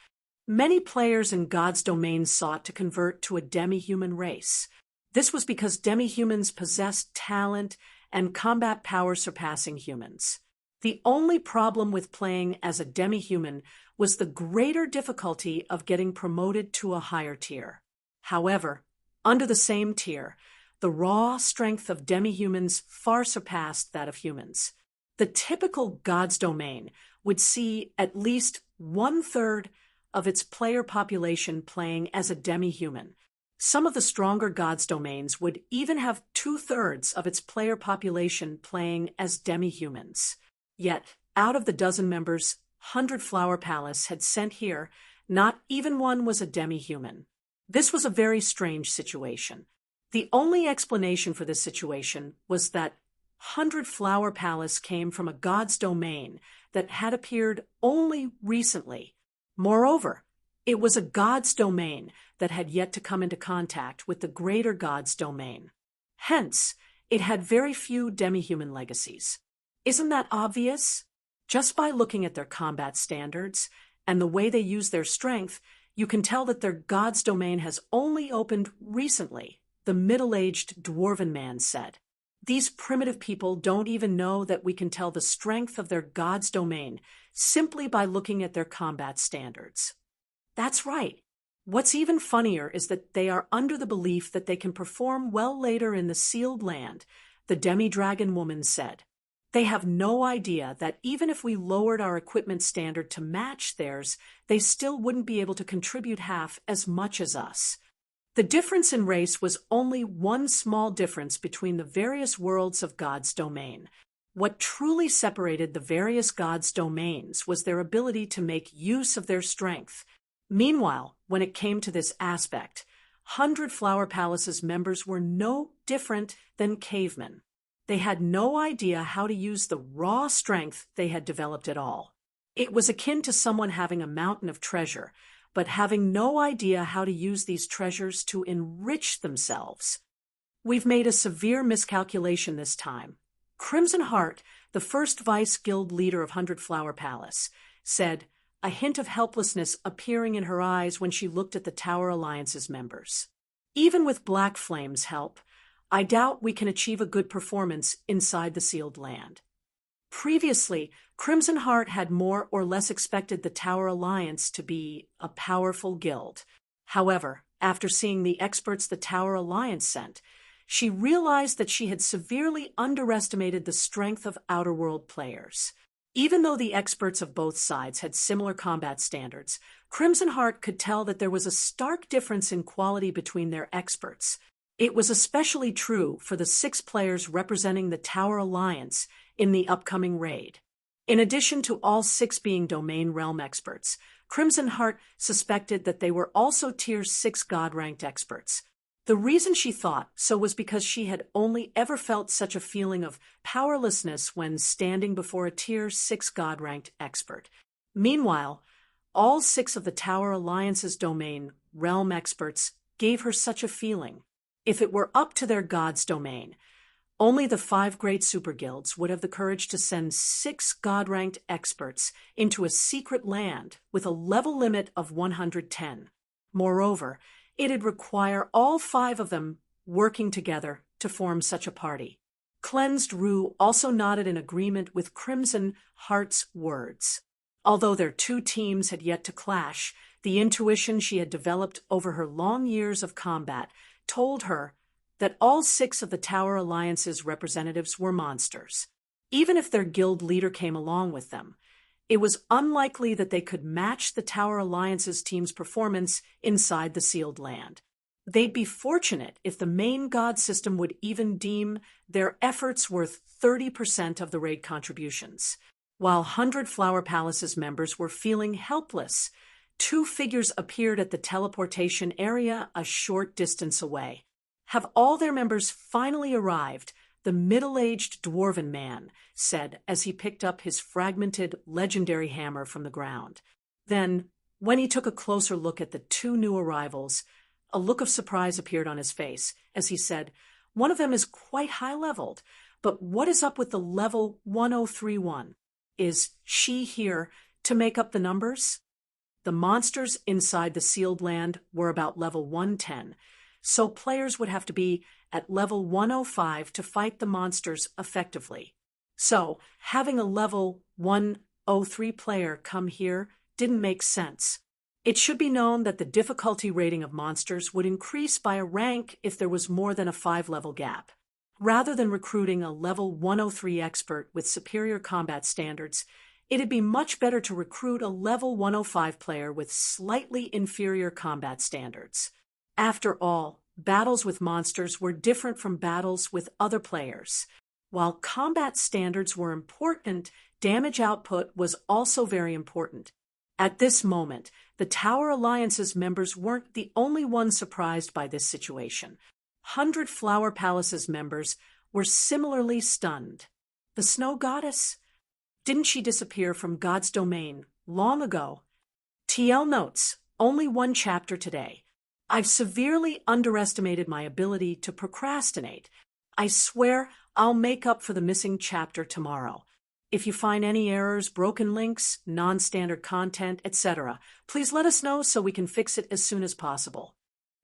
Many players in God's domain sought to convert to a demi-human race. This was because demi-humans possessed talent and combat power surpassing humans. The only problem with playing as a demi-human was the greater difficulty of getting promoted to a higher tier. However, under the same tier, the raw strength of demi-humans far surpassed that of humans. The typical God's domain would see at least 1/3 of its player population playing as a demi-human. Some of the stronger God's domains would even have 2/3 of its player population playing as demi-humans. Yet, out of the dozen members 100 Flower Palace had sent here, not even one was a demi-human. This was a very strange situation. The only explanation for this situation was that 100 Flower Palace came from a god's domain that had appeared only recently. Moreover, it was a god's domain that had yet to come into contact with the greater god's domain. Hence, it had very few demi-human legacies. Isn't that obvious? Just by looking at their combat standards and the way they use their strength, you can tell that their god's domain has only opened recently, the middle-aged dwarven man said. These primitive people don't even know that we can tell the strength of their god's domain simply by looking at their combat standards. That's right. What's even funnier is that they are under the belief that they can perform well later in the sealed land, the demi-dragon woman said. They have no idea that even if we lowered our equipment standard to match theirs, they still wouldn't be able to contribute half as much as us. The difference in race was only one small difference between the various worlds of God's domain. What truly separated the various gods' domains was their ability to make use of their strength. Meanwhile, when it came to this aspect, 100 Flower Palace's members were no different than cavemen. They had no idea how to use the raw strength they had developed at all. It was akin to someone having a mountain of treasure, but having no idea how to use these treasures to enrich themselves. We've made a severe miscalculation this time. Crimson Heart, the first vice guild leader of 100 Flower Palace, said, a hint of helplessness appearing in her eyes when she looked at the Tower Alliance's members. Even with Black Flame's help, I doubt we can achieve a good performance inside the sealed land. Previously, Crimson Heart had more or less expected the Tower Alliance to be a powerful guild. However, after seeing the experts the Tower Alliance sent, she realized that she had severely underestimated the strength of Outer World players. Even though the experts of both sides had similar combat standards, Crimson Heart could tell that there was a stark difference in quality between their experts. It was especially true for the 6 players representing the Tower Alliance in the upcoming raid. In addition to all 6 being domain realm experts, Crimson Heart suspected that they were also Tier 6 God-ranked experts. The reason she thought so was because she had only ever felt such a feeling of powerlessness when standing before a Tier 6 God-ranked expert. Meanwhile, all 6 of the Tower Alliance's domain realm experts gave her such a feeling. If it were up to their god's domain, only the 5 great superguilds would have the courage to send 6 God-ranked experts into a secret land with a level limit of 110. Moreover, it'd require all 5 of them working together to form such a party. Cleansed Rue also nodded in agreement with Crimson Heart's words. Although their 2 teams had yet to clash, the intuition she had developed over her long years of combat told her that all 6 of the Tower Alliance's representatives were monsters. Even if their guild leader came along with them, it was unlikely that they could match the Tower Alliance's team's performance inside the sealed land. They'd be fortunate if the main god system would even deem their efforts worth 30% of the raid contributions. While 100 Flower Palace's members were feeling helpless, two figures appeared at the teleportation area a short distance away. Have all their members finally arrived? The middle-aged dwarven man said as he picked up his fragmented legendary hammer from the ground. Then, when he took a closer look at the two new arrivals, a look of surprise appeared on his face as he said, "One of them is quite high-leveled, but what is up with the level 1031? Is she here to make up the numbers?" The monsters inside the sealed land were about level 110, so players would have to be at level 105 to fight the monsters effectively. So, having a level 103 player come here didn't make sense. It should be known that the difficulty rating of monsters would increase by a rank if there was more than a 5-level gap. Rather than recruiting a level 103 expert with superior combat standards, it'd be much better to recruit a level 105 player with slightly inferior combat standards. After all, battles with monsters were different from battles with other players. While combat standards were important, damage output was also very important. At this moment, the Tower Alliance's members weren't the only ones surprised by this situation. 100 Flower Palace's members were similarly stunned. The Snow Goddess? Didn't she disappear from God's domain long ago? TL notes, only one chapter today. I've severely underestimated my ability to procrastinate. I swear I'll make up for the missing chapter tomorrow. If you find any errors, broken links, non-standard content, etc., please let us know so we can fix it as soon as possible.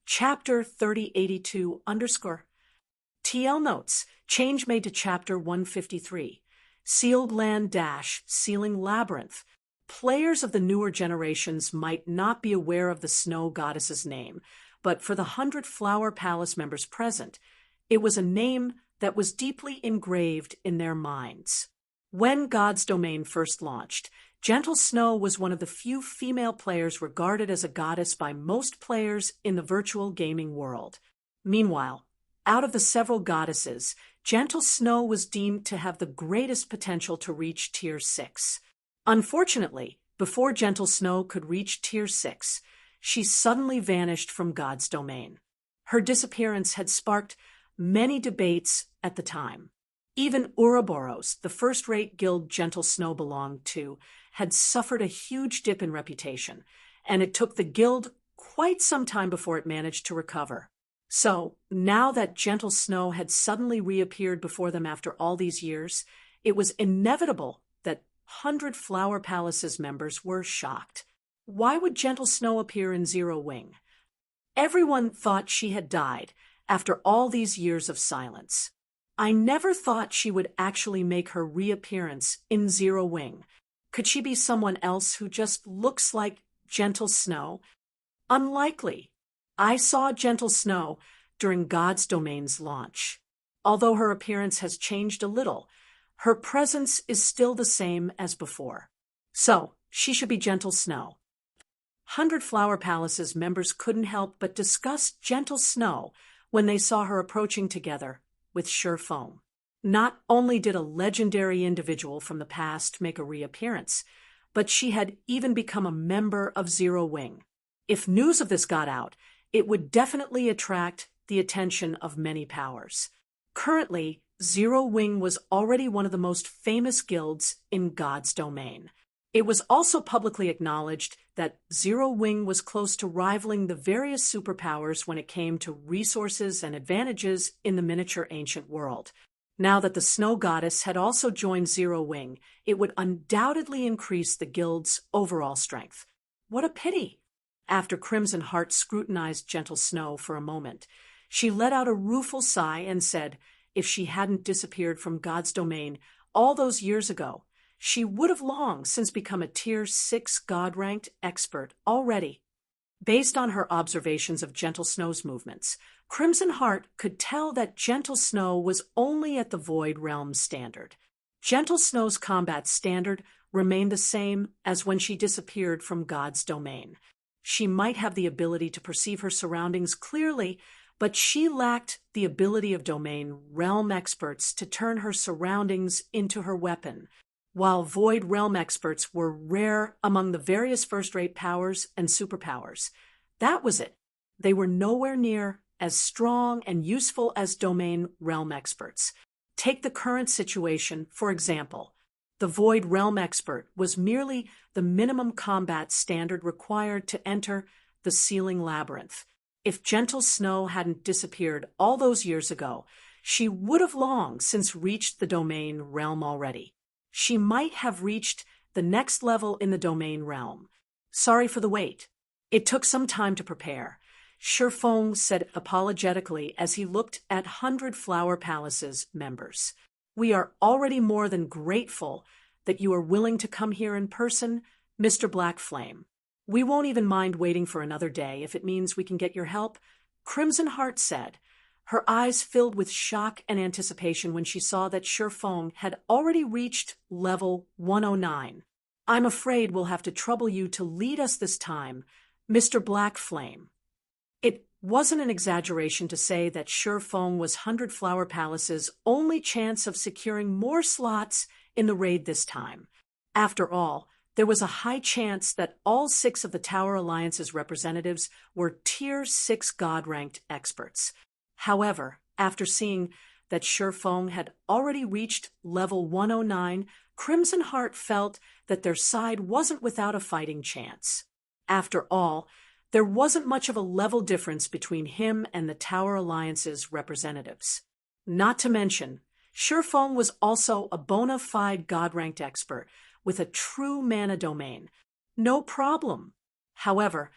Chapter 3082 _ TL notes, change made to Chapter 153. Sealed Land - Sealing Labyrinth. Players of the newer generations might not be aware of the Snow Goddess's name, but for the 100 Flower Palace members present, it was a name that was deeply engraved in their minds. When God's Domain first launched, Gentle Snow was one of the few female players regarded as a goddess by most players in the virtual gaming world. Meanwhile, out of the several goddesses, Gentle Snow was deemed to have the greatest potential to reach Tier 6. Unfortunately, before Gentle Snow could reach Tier 6, she suddenly vanished from God's Domain. Her disappearance had sparked many debates at the time. Even Ouroboros, the first-rate guild Gentle Snow belonged to, had suffered a huge dip in reputation, and it took the guild quite some time before it managed to recover. So, now that Gentle Snow had suddenly reappeared before them after all these years, it was inevitable that 100 Flower Palace's members were shocked. Why would Gentle Snow appear in Zero Wing? Everyone thought she had died after all these years of silence. I never thought she would actually make her reappearance in Zero Wing. Could she be someone else who just looks like Gentle Snow? Unlikely. I saw Gentle Snow during God's Domain's launch. Although her appearance has changed a little, her presence is still the same as before. So, she should be Gentle Snow. 100 Flower Palace's members couldn't help but discuss Gentle Snow when they saw her approaching together with Sure Foam. Not only did a legendary individual from the past make a reappearance, but she had even become a member of Zero Wing. If news of this got out, it would definitely attract the attention of many powers. Currently, Zero Wing was already one of the most famous guilds in God's Domain. It was also publicly acknowledged that Zero Wing was close to rivaling the various superpowers when it came to resources and advantages in the miniature ancient world. Now that the Snow Goddess had also joined Zero Wing, it would undoubtedly increase the guild's overall strength. What a pity! After Crimson Heart scrutinized Gentle Snow for a moment, she let out a rueful sigh and said if she hadn't disappeared from God's Domain all those years ago, she would have long since become a Tier 6 God-ranked expert already. Based on her observations of Gentle Snow's movements, Crimson Heart could tell that Gentle Snow was only at the Void Realm standard. Gentle Snow's combat standard remained the same as when she disappeared from God's Domain. She might have the ability to perceive her surroundings clearly, but she lacked the ability of Domain realm experts to turn her surroundings into her weapon. While Void Realm experts were rare among the various first-rate powers and superpowers, that was it. They were nowhere near as strong and useful as Domain Realm experts. Take the current situation, for example. The Void Realm expert was merely the minimum combat standard required to enter the Sealing Labyrinth. If Gentle Snow hadn't disappeared all those years ago, she would have long since reached the Domain Realm already. She might have reached the next level in the Domain Realm. Sorry for the wait. It took some time to prepare, Shifeng said apologetically as he looked at 100 Flower Palace's members. We are already more than grateful that you are willing to come here in person, Mr. Black Flame. We won't even mind waiting for another day if it means we can get your help, Crimson Heart said. Her eyes filled with shock and anticipation when she saw that Shifeng had already reached level 109. I'm afraid we'll have to trouble you to lead us this time, Mr. Black Flame. It wasn't an exaggeration to say that Shifeng was 100 Flower Palace's only chance of securing more slots in the raid this time. After all, there was a high chance that all 6 of the Tower Alliance's representatives were Tier 6 God-ranked experts. However, after seeing that Shifeng had already reached level 109, Crimson Heart felt that their side wasn't without a fighting chance. After all, there wasn't much of a level difference between him and the Tower Alliance's representatives. Not to mention, Shifeng was also a bona fide God-ranked expert with a true mana domain. No problem. However,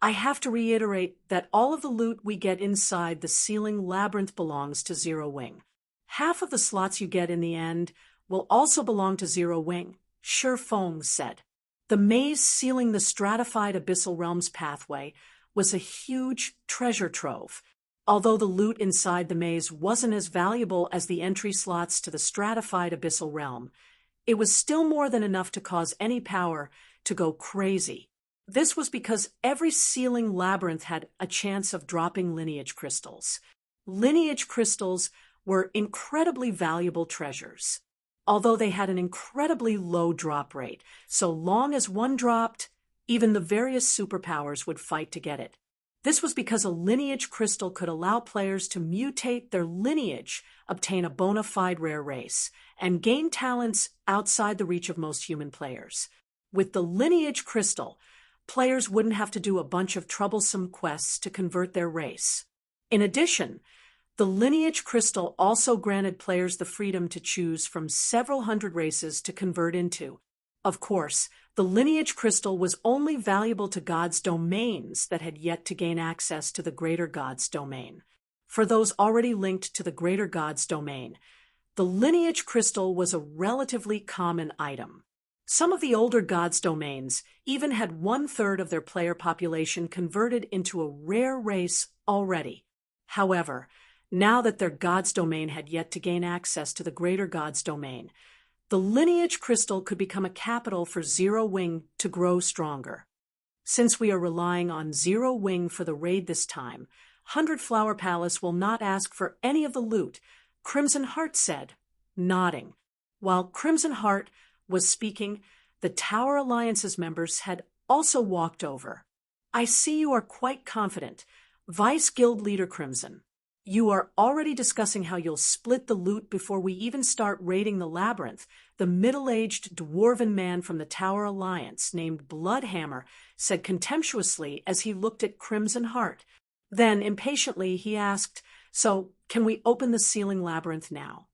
I have to reiterate that all of the loot we get inside the Sealing Labyrinth belongs to Zero Wing. Half of the slots you get in the end will also belong to Zero Wing, Shifeng said. The maze sealing the stratified Abyssal Realms pathway was a huge treasure trove. Although the loot inside the maze wasn't as valuable as the entry slots to the stratified Abyssal Realm, it was still more than enough to cause any power to go crazy. This was because every Sealing Labyrinth had a chance of dropping lineage crystals. Lineage crystals were incredibly valuable treasures, although they had an incredibly low drop rate. So long as one dropped, even the various superpowers would fight to get it. This was because a lineage crystal could allow players to mutate their lineage, obtain a bona fide rare race, and gain talents outside the reach of most human players. With the lineage crystal, players wouldn't have to do a bunch of troublesome quests to convert their race. In addition, the lineage crystal also granted players the freedom to choose from several hundred races to convert into. Of course, the lineage crystal was only valuable to gods' domains that had yet to gain access to the greater god's domain. For those already linked to the greater god's domain, the lineage crystal was a relatively common item. Some of the older gods' domains even had 1/3 of their player population converted into a rare race already. However, now that their god's domain had yet to gain access to the greater god's domain, the lineage crystal could become a capital for Zero Wing to grow stronger. Since we are relying on Zero Wing for the raid this time, 100 Flower Palace will not ask for any of the loot, Crimson Heart said, nodding. While Crimson Heart was speaking, the Tower Alliance's members had also walked over. I see you are quite confident, Vice Guild Leader Crimson. You are already discussing how you'll split the loot before we even start raiding the labyrinth, the middle-aged dwarven man from the Tower Alliance, named Bloodhammer, said contemptuously as he looked at Crimson Heart. Then, impatiently, he asked, So, can we open the Sealing Labyrinth now?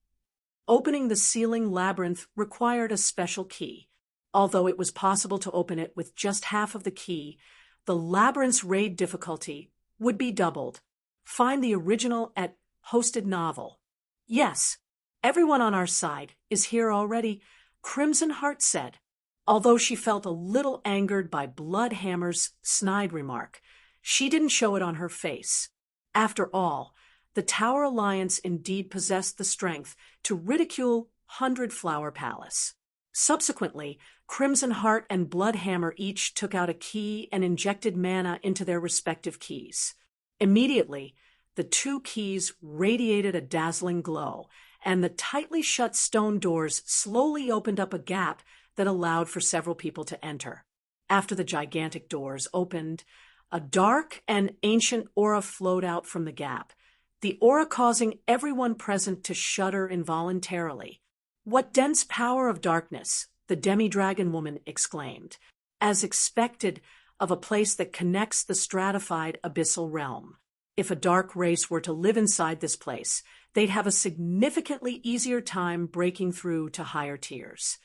Opening the Sealing Labyrinth required a special key. Although it was possible to open it with just half of the key, the labyrinth's raid difficulty would be doubled. Find the original at Hosted Novel. Yes, everyone on our side is here already, Crimson Heart said, although she felt a little angered by Bloodhammer's snide remark. She didn't show it on her face. After all, the Tower Alliance indeed possessed the strength to ridicule 100 Flower Palace. Subsequently, Crimson Heart and Bloodhammer each took out a key and injected mana into their respective keys. Immediately, the two keys radiated a dazzling glow, and the tightly shut stone doors slowly opened up a gap that allowed for several people to enter. After the gigantic doors opened, a dark and ancient aura flowed out from the gap, the aura causing everyone present to shudder involuntarily. "What dense power of darkness!" the demi-dragon woman exclaimed, as expected of a place that connects the stratified abyssal realm. If a dark race were to live inside this place, they'd have a significantly easier time breaking through to higher tiers.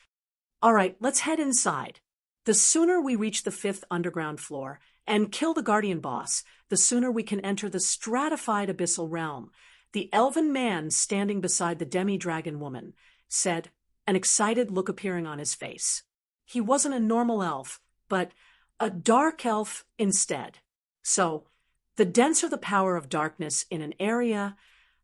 "All right, let's head inside. The sooner we reach the 5th underground floor and kill the guardian boss, the sooner we can enter the stratified abyssal realm," the elven man standing beside the demi-dragon woman said, an excited look appearing on his face. He wasn't a normal elf, but a dark elf instead. So, the denser the power of darkness in an area,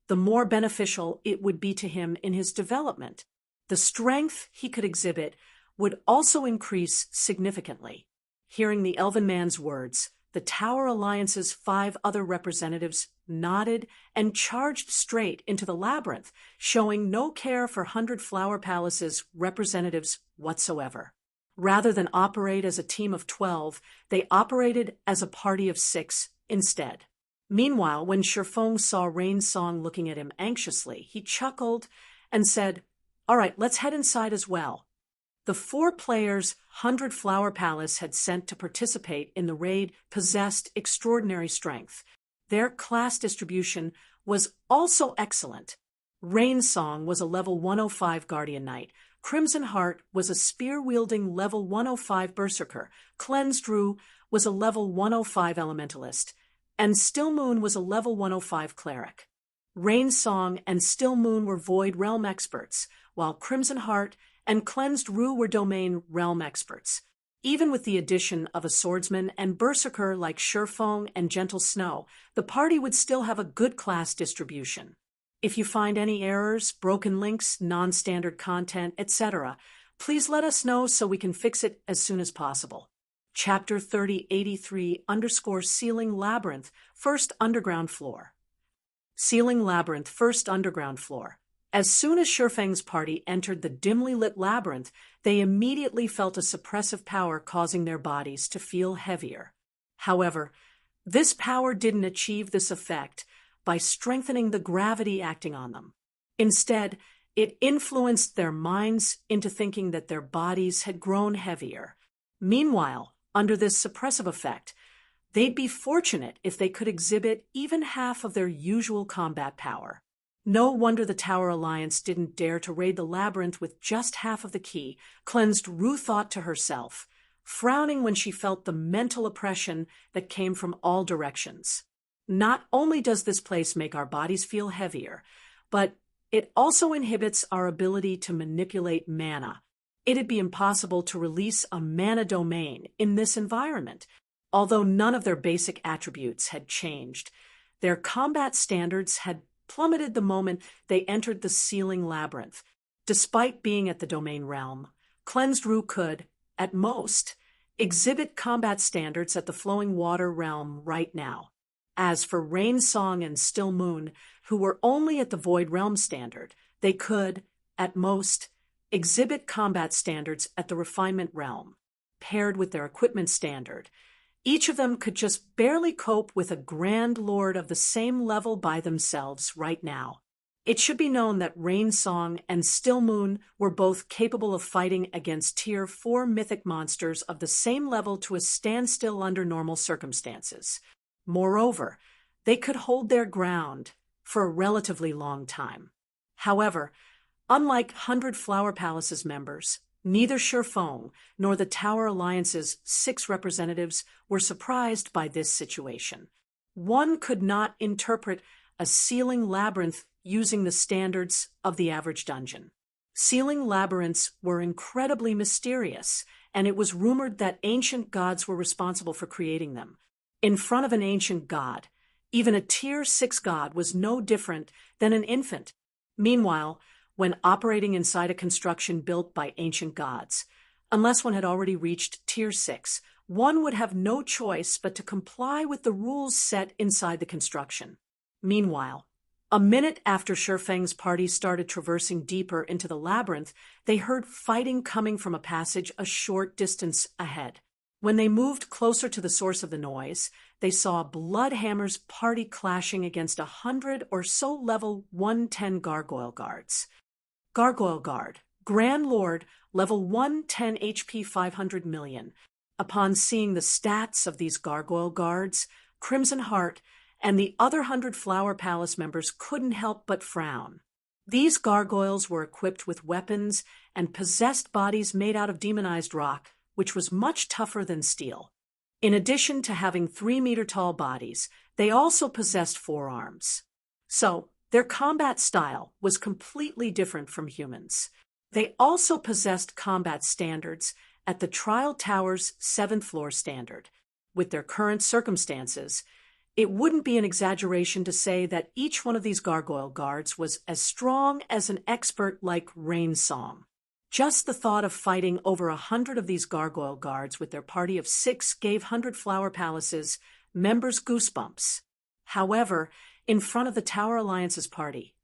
the more beneficial it would be to him in his development. The strength he could exhibit would also increase significantly. Hearing the elven man's words, the Tower Alliance's 5 other representatives nodded and charged straight into the labyrinth, showing no care for 100 Flower Palace's representatives whatsoever. Rather than operate as a team of 12, they operated as a party of 6 instead. Meanwhile, when Shifeng saw Rain Song looking at him anxiously, he chuckled and said, "All right, let's head inside as well." The 4 players 100 Flower Palace had sent to participate in the raid possessed extraordinary strength. Their class distribution was also excellent. Rain Song was a level 105 Guardian Knight. Crimson Heart was a spear-wielding level 105 Berserker. Cleansed Rue was a level 105 Elementalist. And Still Moon was a level 105 Cleric. Rain Song and Still Moon were Void Realm experts, while Crimson Heart and Cleansed Rue were Domain Realm experts. Even with the addition of a swordsman and berserker like Shifeng and Gentle Snow, the party would still have a good class distribution. If you find any errors, broken links, non-standard content, etc., please let us know so we can fix it as soon as possible. Chapter 3083_Ceiling Labyrinth, 1st Underground Floor. Ceiling Labyrinth, 1st Underground Floor. As soon as Shifeng's party entered the dimly lit labyrinth, they immediately felt a suppressive power causing their bodies to feel heavier. However, this power didn't achieve this effect by strengthening the gravity acting on them. Instead, it influenced their minds into thinking that their bodies had grown heavier. Meanwhile, under this suppressive effect, they'd be fortunate if they could exhibit even half of their usual combat power. No wonder the Tower Alliance didn't dare to raid the labyrinth with just half of the key, Cleansed Rue thought to herself, frowning when she felt the mental oppression that came from all directions. Not only does this place make our bodies feel heavier, but it also inhibits our ability to manipulate mana. It'd be impossible to release a mana domain in this environment. Although none of their basic attributes had changed, their combat standards had plummeted the moment they entered the ceiling labyrinth. Despite being at the domain realm, Cleansed Rue could, at most, exhibit combat standards at the flowing water realm right now. As for Rain Song and Still Moon, who were only at the Void Realm standard, they could, at most, exhibit combat standards at the Refinement realm. Paired with their equipment standard, each of them could just barely cope with a Grand Lord of the same level by themselves right now. It should be known that Rain Song and Still Moon were both capable of fighting against Tier 4 mythic monsters of the same level to a standstill under normal circumstances. Moreover, they could hold their ground for a relatively long time. However, unlike 100 Flower Palace's members, neither Shifeng nor the Tower Alliance's 6 representatives were surprised by this situation. One could not interpret a ceiling labyrinth using the standards of the average dungeon. Ceiling labyrinths were incredibly mysterious, and it was rumored that ancient gods were responsible for creating them. In front of an ancient god, even a Tier 6 god was no different than an infant. Meanwhile, when operating inside a construction built by ancient gods, unless one had already reached Tier 6, one would have no choice but to comply with the rules set inside the construction. Meanwhile, A minute after Shifeng's party started traversing deeper into the labyrinth, they heard fighting coming from a passage a short distance ahead. When they moved closer to the source of the noise, they saw Bloodhammer's party clashing against 100 or so level 110 gargoyle guards. Gargoyle Guard, Grand Lord, level 110 HP 500 million. Upon seeing the stats of these gargoyle guards, Crimson Heart and the other 100 Flower Palace members couldn't help but frown. These gargoyles were equipped with weapons and possessed bodies made out of demonized rock, which was much tougher than steel. In addition to having 3-meter-tall bodies, they also possessed forearms. So, their combat style was completely different from humans. They also possessed combat standards at the Trial Tower's 7th floor standard. With their current circumstances, it wouldn't be an exaggeration to say that each one of these gargoyle guards was as strong as an expert like Rainsong. Just the thought of fighting over 100 of these gargoyle guards with their party of 6 gave 100 Flower Palace's members goosebumps. However, in front of the Tower Alliance's party,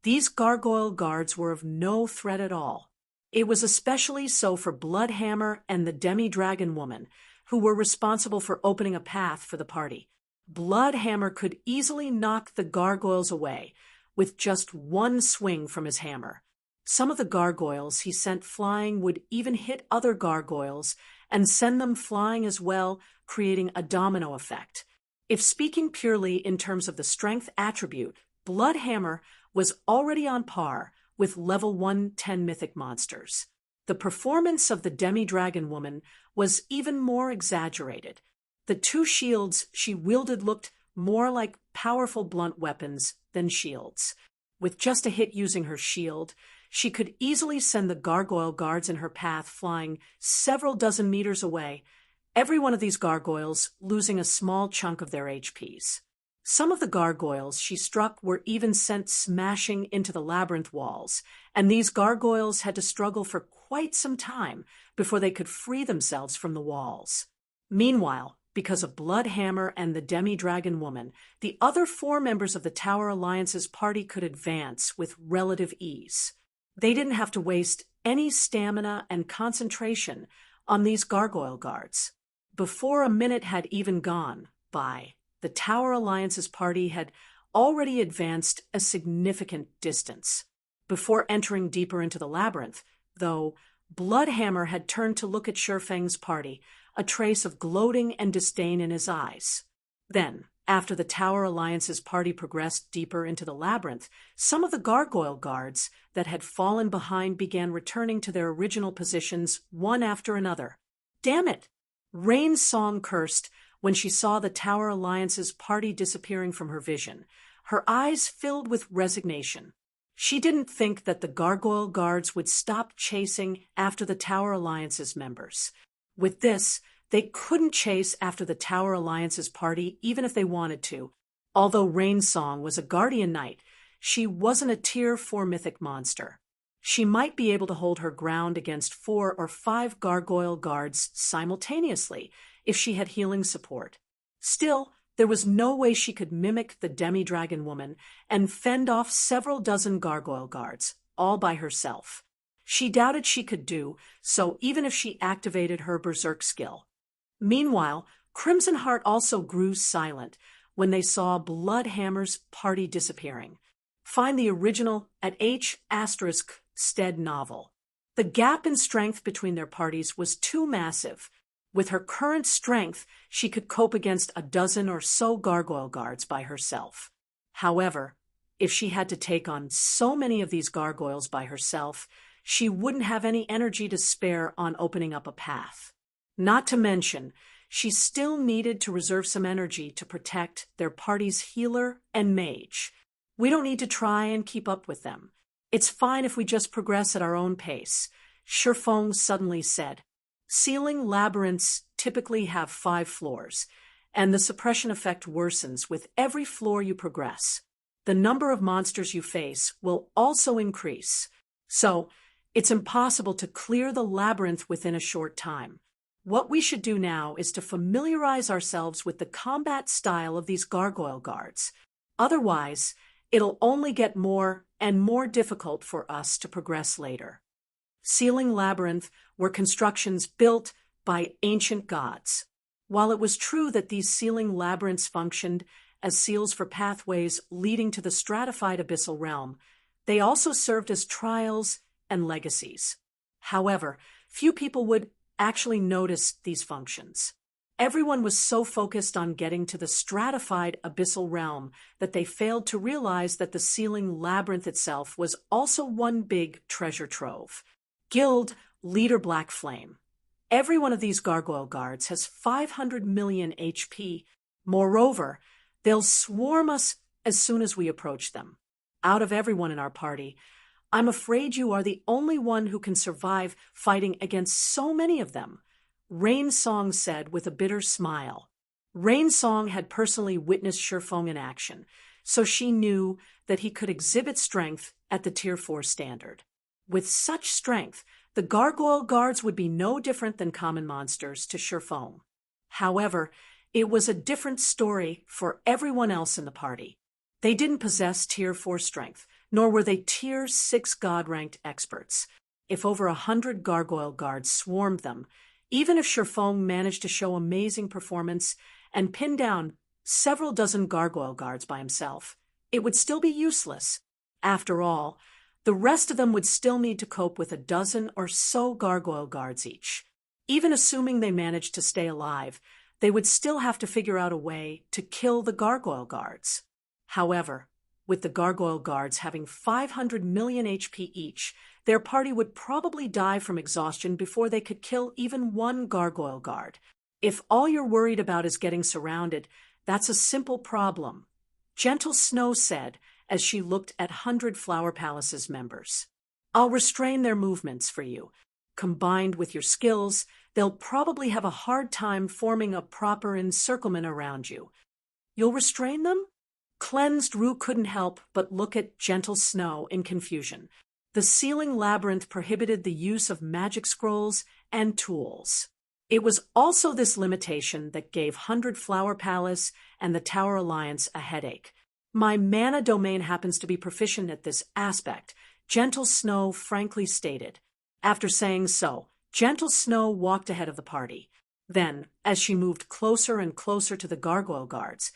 these gargoyle guards were of no threat at all. It was especially so for Bloodhammer and the Demi-Dragon Woman, who were responsible for opening a path for the party. Bloodhammer could easily knock the gargoyles away with just one swing from his hammer. Some of the gargoyles he sent flying would even hit other gargoyles and send them flying as well, creating a domino effect. If speaking purely in terms of the strength attribute, Bloodhammer was already on par with level 110 mythic monsters. The performance of the Demi-Dragon Woman was even more exaggerated. The 2 shields she wielded looked more like powerful blunt weapons than shields. With just a hit using her shield, she could easily send the gargoyle guards in her path flying several dozen meters away, every one of these gargoyles losing a small chunk of their HPs. Some of the gargoyles she struck were even sent smashing into the labyrinth walls, and these gargoyles had to struggle for quite some time before they could free themselves from the walls. Meanwhile, because of Bloodhammer and the Demi-Dragon Woman, the other 4 members of the Tower Alliance's party could advance with relative ease. They didn't have to waste any stamina and concentration on these gargoyle guards. Before a minute had even gone by, the Tower Alliance's party had already advanced a significant distance. Before entering deeper into the labyrinth, though, Bloodhammer had turned to look at Shifeng's party, a trace of gloating and disdain in his eyes. Then, after the Tower Alliance's party progressed deeper into the labyrinth, some of the gargoyle guards that had fallen behind began returning to their original positions one after another. Damn it! Rainsong cursed when she saw the Tower Alliance's party disappearing from her vision. Her eyes filled with resignation. She didn't think that the gargoyle guards would stop chasing after the Tower Alliance's members. With this, they couldn't chase after the Tower Alliance's party even if they wanted to. Although Rainsong was a guardian knight, she wasn't a tier 4 mythic monster. She might be able to hold her ground against 4 or 5 gargoyle guards simultaneously if she had healing support. Still, there was no way she could mimic the Demi-Dragon Woman and fend off several dozen gargoyle guards, all by herself. She doubted she could do so even if she activated her berserk skill. Meanwhile, Crimson Heart also grew silent when they saw Bloodhammer's party disappearing. Find the original at H*Stead novel. The gap in strength between their parties was too massive. With her current strength, she could cope against a dozen or so gargoyle guards by herself. However, if she had to take on so many of these gargoyles by herself, she wouldn't have any energy to spare on opening up a path. Not to mention, she still needed to reserve some energy to protect their party's healer and mage. We don't need to try and keep up with them. It's fine if we just progress at our own pace, Shifeng suddenly said. Ceiling labyrinths typically have 5 floors, and the suppression effect worsens with every floor you progress. The number of monsters you face will also increase. So, it's impossible to clear the labyrinth within a short time. What we should do now is to familiarize ourselves with the combat style of these gargoyle guards. Otherwise, It'll only get more and more difficult for us to progress later. Ceiling Labyrinth were constructions built by ancient gods. While it was true that these ceiling labyrinths functioned as seals for pathways leading to the stratified abyssal realm, they also served as trials and legacies. However, few people would actually notice these functions. Everyone was so focused on getting to the stratified abyssal realm that they failed to realize that the ceiling labyrinth itself was also one big treasure trove. Guild Leader Black Flame. Every one of these gargoyle guards has 500 million HP. Moreover, they'll swarm us as soon as we approach them. Out of everyone in our party, I'm afraid you are the only one who can survive fighting against so many of them, Rain Song said with a bitter smile. Rain Song had personally witnessed Shifeng in action, so she knew that he could exhibit strength at the Tier 4 standard. With such strength, the gargoyle guards would be no different than common monsters to Shifeng. However, it was a different story for everyone else in the party. They didn't possess Tier 4 strength, nor were they Tier 6 god-ranked experts. If over 100 gargoyle guards swarmed them, even if Shifeng managed to show amazing performance and pin down several dozen gargoyle guards by himself, it would still be useless. After all, the rest of them would still need to cope with a dozen or so gargoyle guards each. Even assuming they managed to stay alive, they would still have to figure out a way to kill the gargoyle guards. However, with the gargoyle guards having 500 million HP each, their party would probably die from exhaustion before they could kill even one gargoyle guard. If all you're worried about is getting surrounded, that's a simple problem, Gentle Snow said as she looked at 100 Flower Palace's members. I'll restrain their movements for you. Combined with your skills, they'll probably have a hard time forming a proper encirclement around you. You'll restrain them? Cleansed Rue couldn't help but look at Gentle Snow in confusion. The ceiling labyrinth prohibited the use of magic scrolls and tools. It was also this limitation that gave 100 Flower Palace and the Tower Alliance a headache. My mana domain happens to be proficient at this aspect, Gentle Snow frankly stated. After saying so, Gentle Snow walked ahead of the party. Then, as she moved closer and closer to the gargoyle guards,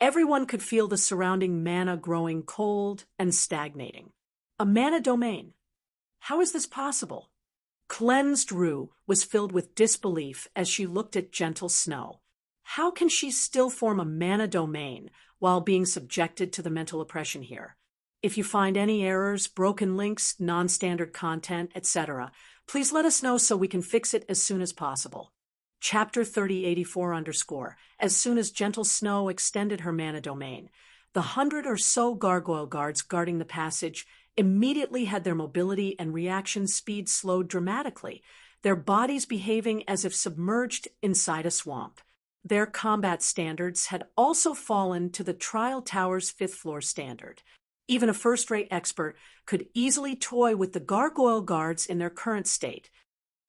everyone could feel the surrounding mana growing cold and stagnating. A mana domain. How is this possible? Cleansed Rue was filled with disbelief as she looked at Gentle Snow. How can she still form a mana domain while being subjected to the mental oppression here? If you find any errors, broken links, non-standard content, etc., please let us know so we can fix it as soon as possible. Chapter 3084_. As soon as Gentle Snow extended her mana domain, the 100 or so gargoyle guards guarding the passage immediately had their mobility and reaction speed slowed dramatically, their bodies behaving as if submerged inside a swamp. Their combat standards had also fallen to the Trial Tower's 5th floor standard. Even a first-rate expert could easily toy with the gargoyle guards in their current state.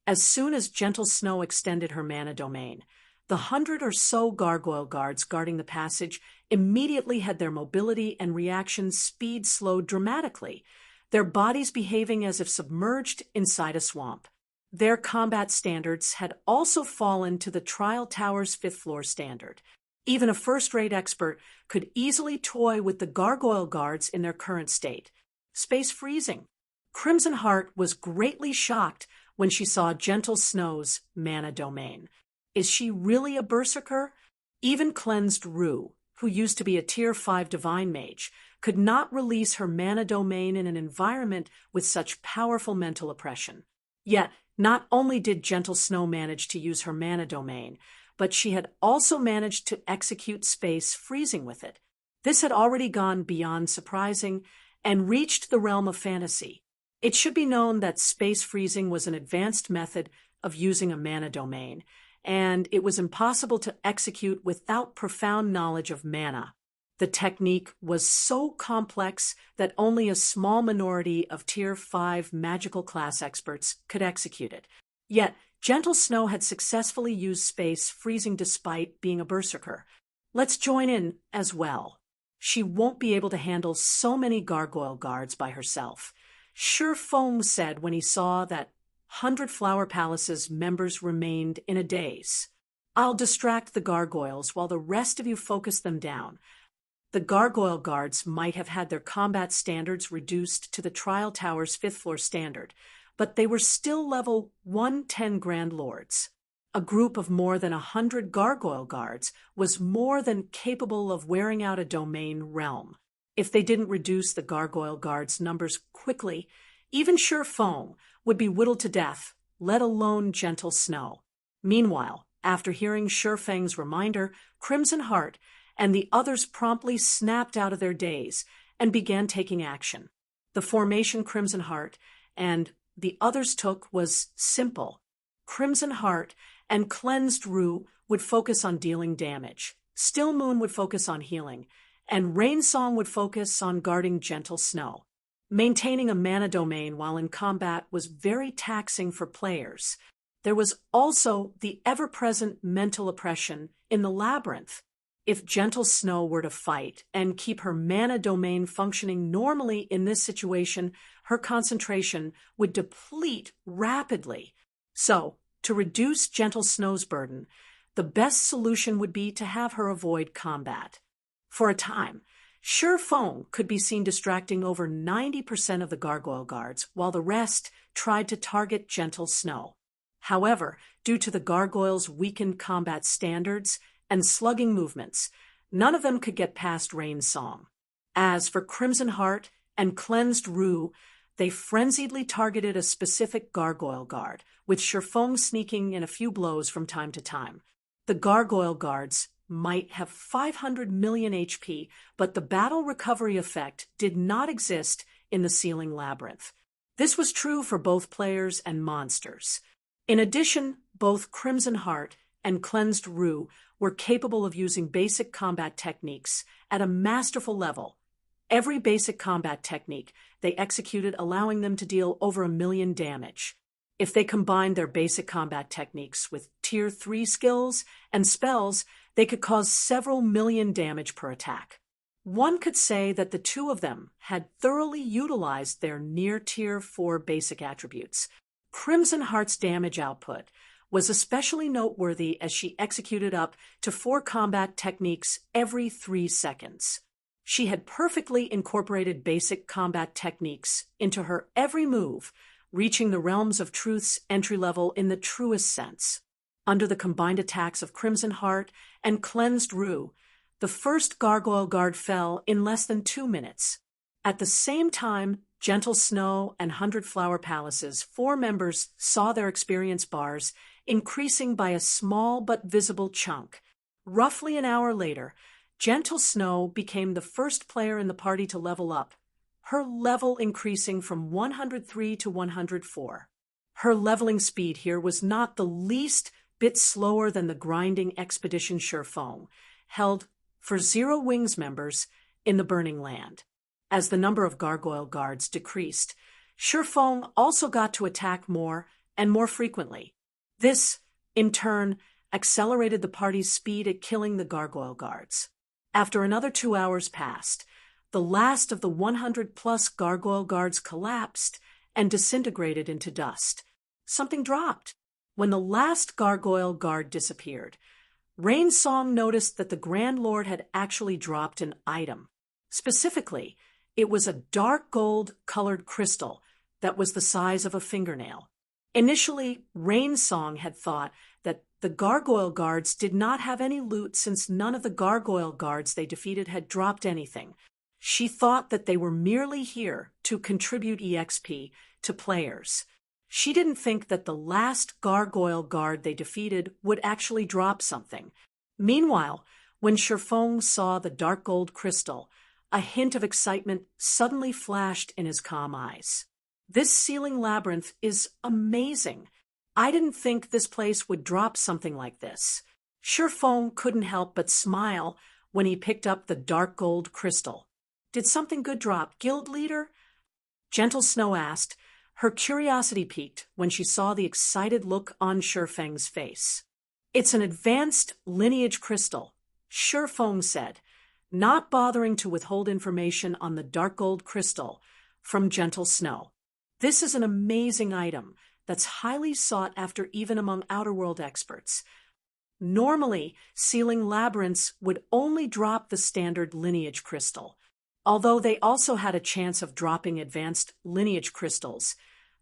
As soon as Gentle Snow extended her mana domain, the 100 or so gargoyle guards guarding the passage immediately had their mobility and reaction speed slowed dramatically, their bodies behaving as if submerged inside a swamp. Their combat standards had also fallen to the Trial Tower's 5th floor standard. Even a first-rate expert could easily toy with the gargoyle guards in their current state. Space freezing. Crimson Heart was greatly shocked when she saw Gentle Snow's mana domain. Is she really a berserker? Even Cleansed Rue, who used to be a Tier 5 divine mage, could not release her mana domain in an environment with such powerful mental oppression. Yet, not only did Gentle Snow manage to use her mana domain, but she had also managed to execute space freezing with it. This had already gone beyond surprising and reached the realm of fantasy. It should be known that space freezing was an advanced method of using a mana domain, and it was impossible to execute without profound knowledge of mana. The technique was so complex that only a small minority of Tier 5 magical class experts could execute it. Yet, Gentle Snow had successfully used space freezing despite being a berserker. Let's join in as well. She won't be able to handle so many gargoyle guards by herself. Sure Feng said when he saw that 100 Flower Palace's members remained in a daze. I'll distract the gargoyles while the rest of you focus them down. The gargoyle guards might have had their combat standards reduced to the Trial Tower's 5th floor standard, but they were still level 110 Grand Lords. A group of more than 100 gargoyle guards was more than capable of wearing out a domain realm. If they didn't reduce the gargoyle guards' numbers quickly, even Sure Feng would be whittled to death, let alone gentle snow. Meanwhile, after hearing Sure Feng's reminder, Crimson Heart and the others promptly snapped out of their daze and began taking action. The formation Crimson Heart and the others took was simple. Crimson Heart and Cleansed Rue would focus on dealing damage. Still Moon would focus on healing, and Rain Song would focus on guarding gentle snow. Maintaining a mana domain while in combat was very taxing for players. There was also the ever-present mental oppression in the labyrinth. If gentle snow were to fight and keep her mana domain functioning normally in this situation, her concentration would deplete rapidly. So, to reduce gentle snow's burden, the best solution would be to have her avoid combat. For a time, Sure Feng could be seen distracting over 90% of the gargoyle guards, while the rest tried to target gentle snow. However, due to the gargoyles' weakened combat standards and slugging movements, none of them could get past Rain Song. As for Crimson Heart and Cleansed Rue, they frenziedly targeted a specific gargoyle guard, with Sure Feng sneaking in a few blows from time to time. The gargoyle guards might have 500 million HP, but the battle recovery effect did not exist in the ceiling labyrinth. This was true for both players and monsters. In addition, both Crimson Heart and Cleansed Rue were capable of using basic combat techniques at a masterful level. Every basic combat technique they executed allowing them to deal over 1 million damage. If they combined their basic combat techniques with Tier 3 skills and spells, they could cause several million damage per attack. One could say that the two of them had thoroughly utilized their near Tier 4 basic attributes. Crimson Heart's damage output was especially noteworthy as she executed up to 4 combat techniques every 3 seconds. She had perfectly incorporated basic combat techniques into her every move, reaching the realms of truth's entry level in the truest sense. Under the combined attacks of Crimson Heart and Cleansed Rue, the first gargoyle guard fell in less than 2 minutes. At the same time, Gentle Snow and 100 Flower Palace's 4 members saw their experience bars increasing by a small but visible chunk. Roughly an hour later, Gentle Snow became the first player in the party to level up, her level increasing from 103 to 104. Her leveling speed here was not the least bit slower than the grinding expedition Sure Feng held for Zero Wings members in the Burning Land. As the number of gargoyle guards decreased, Sure Feng also got to attack more and more frequently. This, in turn, accelerated the party's speed at killing the gargoyle guards. After another 2 hours passed, the last of the 100-plus gargoyle guards collapsed and disintegrated into dust. Something dropped. When the last gargoyle guard disappeared, Rain Song noticed that the Grand Lord had actually dropped an item. Specifically, it was a dark gold-colored crystal that was the size of a fingernail. Initially, Rain Song had thought that the gargoyle guards did not have any loot since none of the gargoyle guards they defeated had dropped anything. She thought that they were merely here to contribute EXP to players. She didn't think that the last gargoyle guard they defeated would actually drop something. Meanwhile, when Sure Feng saw the dark gold crystal, a hint of excitement suddenly flashed in his calm eyes. This ceiling labyrinth is amazing. I didn't think this place would drop something like this. Sure Feng couldn't help but smile when he picked up the dark gold crystal. Did something good drop, Guild Leader? Gentle Snow asked. Her curiosity piqued when she saw the excited look on Sure Feng's face. It's an advanced lineage crystal, Sure Feng said. not bothering to withhold information on the dark gold crystal from Gentle Snow. This is an amazing item that's highly sought after even among outerworld experts. Normally, sealing labyrinths would only drop the standard lineage crystal. Although they also had a chance of dropping advanced lineage crystals,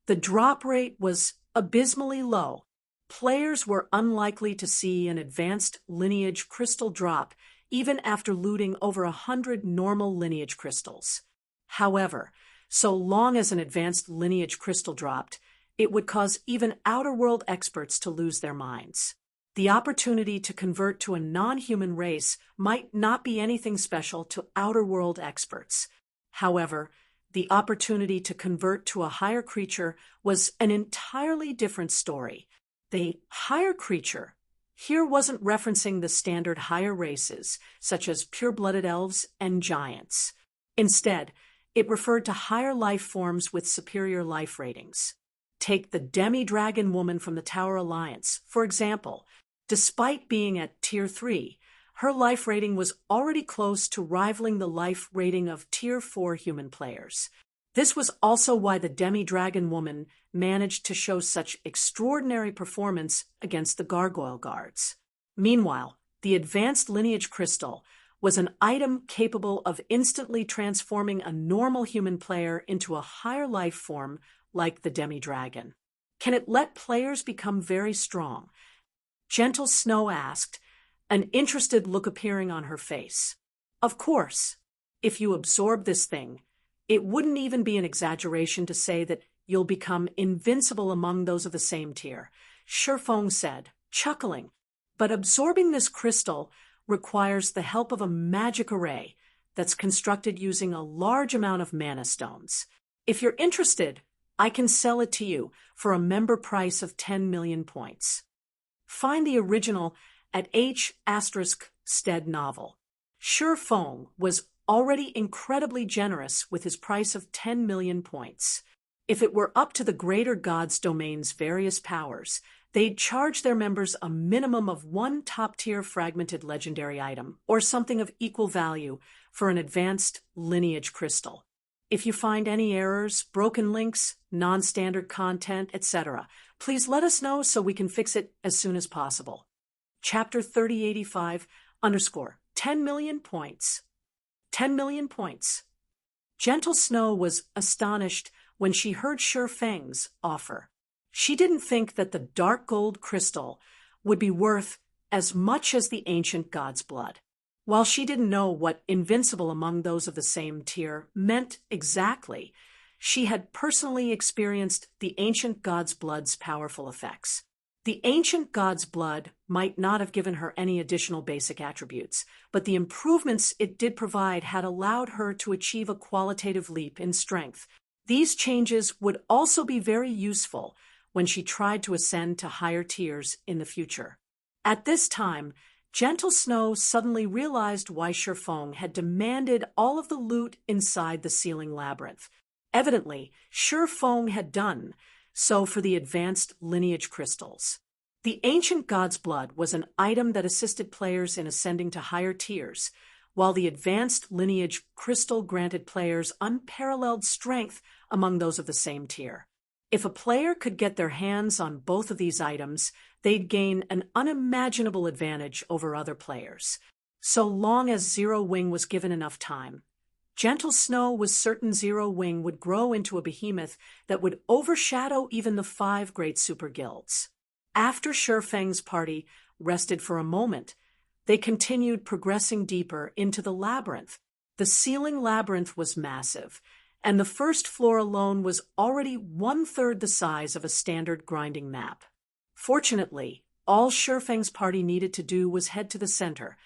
the drop rate was abysmally low. Players were unlikely to see an advanced lineage crystal drop even after looting over 100 normal lineage crystals. However, so long as an advanced lineage crystal dropped, it would cause even outerworld experts to lose their minds. The opportunity to convert to a non-human race might not be anything special to outerworld experts. However, the opportunity to convert to a higher creature was an entirely different story. The higher creature here wasn't referencing the standard higher races, such as pure-blooded elves and giants. Instead, it referred to higher life forms with superior life ratings. Take the demi-dragon woman from the Tower Alliance, for example. Despite being at Tier 3, her life rating was already close to rivaling the life rating of Tier 4 human players. This was also why the demi-dragon woman managed to show such extraordinary performance against the gargoyle guards. Meanwhile, the advanced lineage crystal was an item capable of instantly transforming a normal human player into a higher life form like the demi-dragon. Can it let players become very strong? Gentle Snow asked, an interested look appearing on her face. Of course. If you absorb this thing, it wouldn't even be an exaggeration to say that you'll become invincible among those of the same tier, Shurfeng said, chuckling. But absorbing this crystal requires the help of a magic array that's constructed using a large amount of mana stones. If you're interested, I can sell it to you for a member price of 10 million points. Find the original at H*Stead novel. Shurfeng was already incredibly generous with his price of 10 million points. If it were up to the greater gods' domain's various powers, they'd charge their members a minimum of one top-tier fragmented legendary item, or something of equal value, for an advanced lineage crystal. If you find any errors, broken links, non-standard content, etc., please let us know so we can fix it as soon as possible. Chapter 3085 _ 10 million points. 10 million points. Gentle Snow was astonished when she heard Shurfeng's offer. She didn't think that the dark gold crystal would be worth as much as the ancient god's blood. While she didn't know what invincible among those of the same tier meant exactly, she had personally experienced the ancient god's blood's powerful effects. The ancient god's blood might not have given her any additional basic attributes, but the improvements it did provide had allowed her to achieve a qualitative leap in strength. These changes would also be very useful when she tried to ascend to higher tiers in the future. At this time, Gentle Snow suddenly realized why Shurfeng had demanded all of the loot inside the ceiling labyrinth. Evidently, Shurfeng had done so for the advanced lineage crystals. The ancient god's blood was an item that assisted players in ascending to higher tiers, while the advanced lineage crystal granted players unparalleled strength among those of the same tier. If a player could get their hands on both of these items, they'd gain an unimaginable advantage over other players. So long as Zero Wing was given enough time, Gentle Snow was certain Zero Wing would grow into a behemoth that would overshadow even the 5 great super guilds. After Shurfeng's party rested for a moment, they continued progressing deeper into the labyrinth. The ceiling labyrinth was massive, and the first floor alone was already 1/3 the size of a standard grinding map. Fortunately, all Shurfeng's party needed to do was head to the center.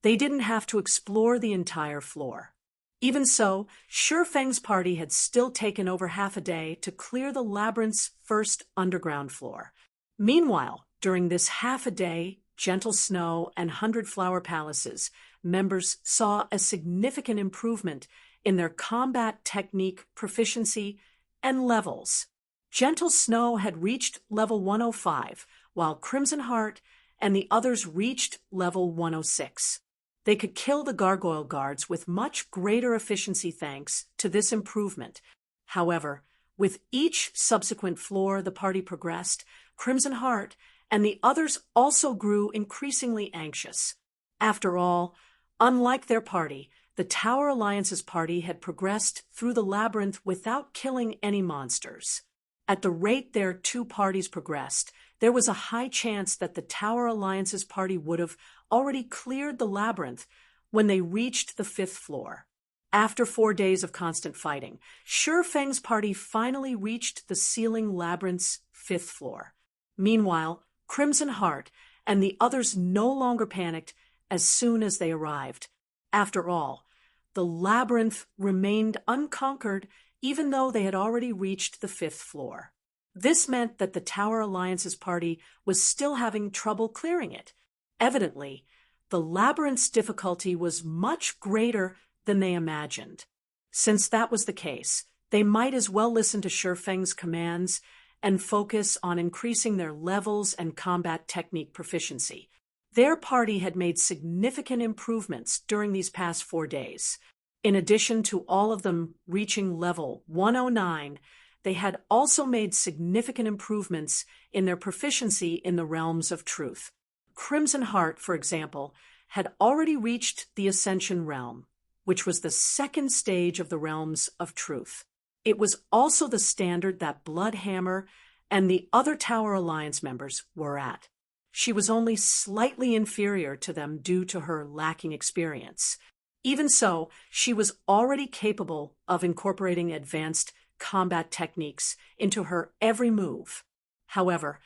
They didn't have to explore the entire floor. Even so, Shurfeng's party had still taken over half a day to clear the labyrinth's first underground floor. Meanwhile, during this half a day, Gentle Snow and 100 Flower Palaces members saw a significant improvement in their combat technique, proficiency, and levels. Gentle Snow had reached level 105, while Crimson Heart and the others reached level 106. They could kill the gargoyle guards with much greater efficiency thanks to this improvement. However, with each subsequent floor the party progressed, Crimson Heart and the others also grew increasingly anxious. After all, unlike their party, the Tower Alliance's party had progressed through the labyrinth without killing any monsters. At the rate their two parties progressed, there was a high chance that the Tower Alliance's party would have already cleared the labyrinth when they reached the 5th floor. After 4 days of constant fighting, Shifeng's party finally reached the ceiling labyrinth's 5th floor. Meanwhile, Crimson Heart and the others no longer panicked as soon as they arrived. After all, the labyrinth remained unconquered even though they had already reached the 5th floor. This meant that the Tower Alliance's party was still having trouble clearing it. Evidently, the labyrinth's difficulty was much greater than they imagined. Since that was the case, they might as well listen to Shifeng's commands and focus on increasing their levels and combat technique proficiency. Their party had made significant improvements during these past 4 days. In addition to all of them reaching level 109, they had also made significant improvements in their proficiency in the realms of truth. Crimson Heart, for example, had already reached the Ascension realm, which was the 2nd stage of the realms of truth. It was also the standard that Bloodhammer and the other Tower Alliance members were at. She was only slightly inferior to them due to her lacking experience. Even so, she was already capable of incorporating advanced combat techniques into her every move. However,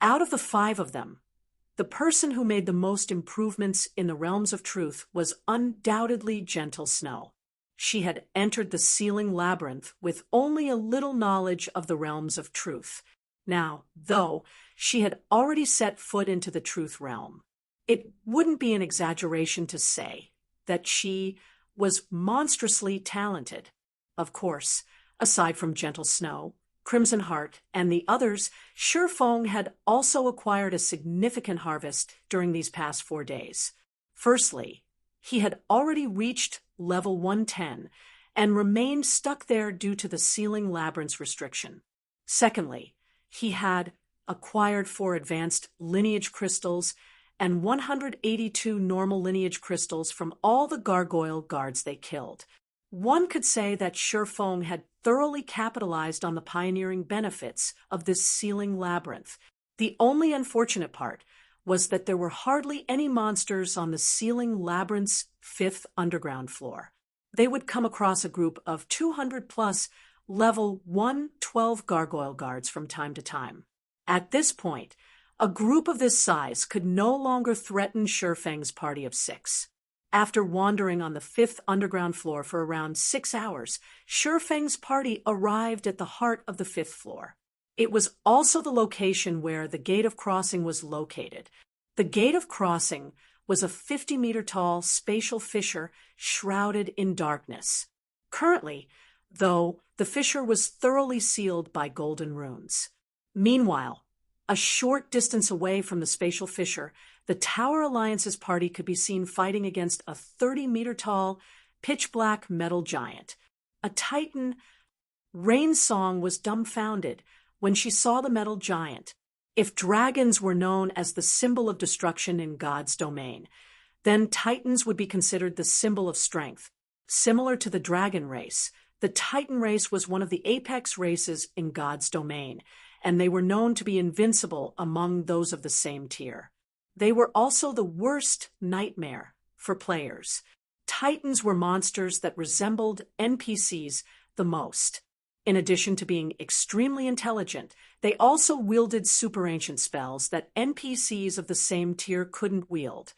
out of the 5 of them, the person who made the most improvements in the realms of truth was undoubtedly Gentle Snow. She had entered the ceiling labyrinth with only a little knowledge of the realms of truth. Now, though, she had already set foot into the truth realm. It wouldn't be an exaggeration to say that she was monstrously talented. Of course, aside from Gentle Snow, Crimson Heart, and the others, Shifeng had also acquired a significant harvest during these past 4 days. Firstly, he had already reached level 110 and remained stuck there due to the ceiling labyrinth's restriction. Secondly, he had acquired 4 advanced lineage crystals and 182 normal lineage crystals from all the gargoyle guards they killed. One could say that Shifeng had thoroughly capitalized on the pioneering benefits of this ceiling labyrinth. The only unfortunate part was that there were hardly any monsters on the ceiling labyrinth's 5th underground floor. They would come across a group of 200+ level 112 gargoyle guards from time to time. At this point, a group of this size could no longer threaten Shifeng's party of 6. After wandering on the 5th underground floor for around 6 hours, Shifeng's party arrived at the heart of the 5th floor. It was also the location where the Gate of Crossing was located. The Gate of Crossing was a 50-meter-tall spatial fissure shrouded in darkness. Currently, though, the fissure was thoroughly sealed by golden runes. Meanwhile, a short distance away from the spatial fissure, the Tower Alliance's party could be seen fighting against a 30-meter-tall, pitch-black metal giant. A Titan, Rainsong, was dumbfounded when she saw the metal giant. If dragons were known as the symbol of destruction in God's domain, then Titans would be considered the symbol of strength. Similar to the dragon race, the Titan race was one of the apex races in God's domain, and they were known to be invincible among those of the same tier. They were also the worst nightmare for players. Titans were monsters that resembled NPCs the most. In addition to being extremely intelligent, they also wielded super ancient spells that NPCs of the same tier couldn't wield.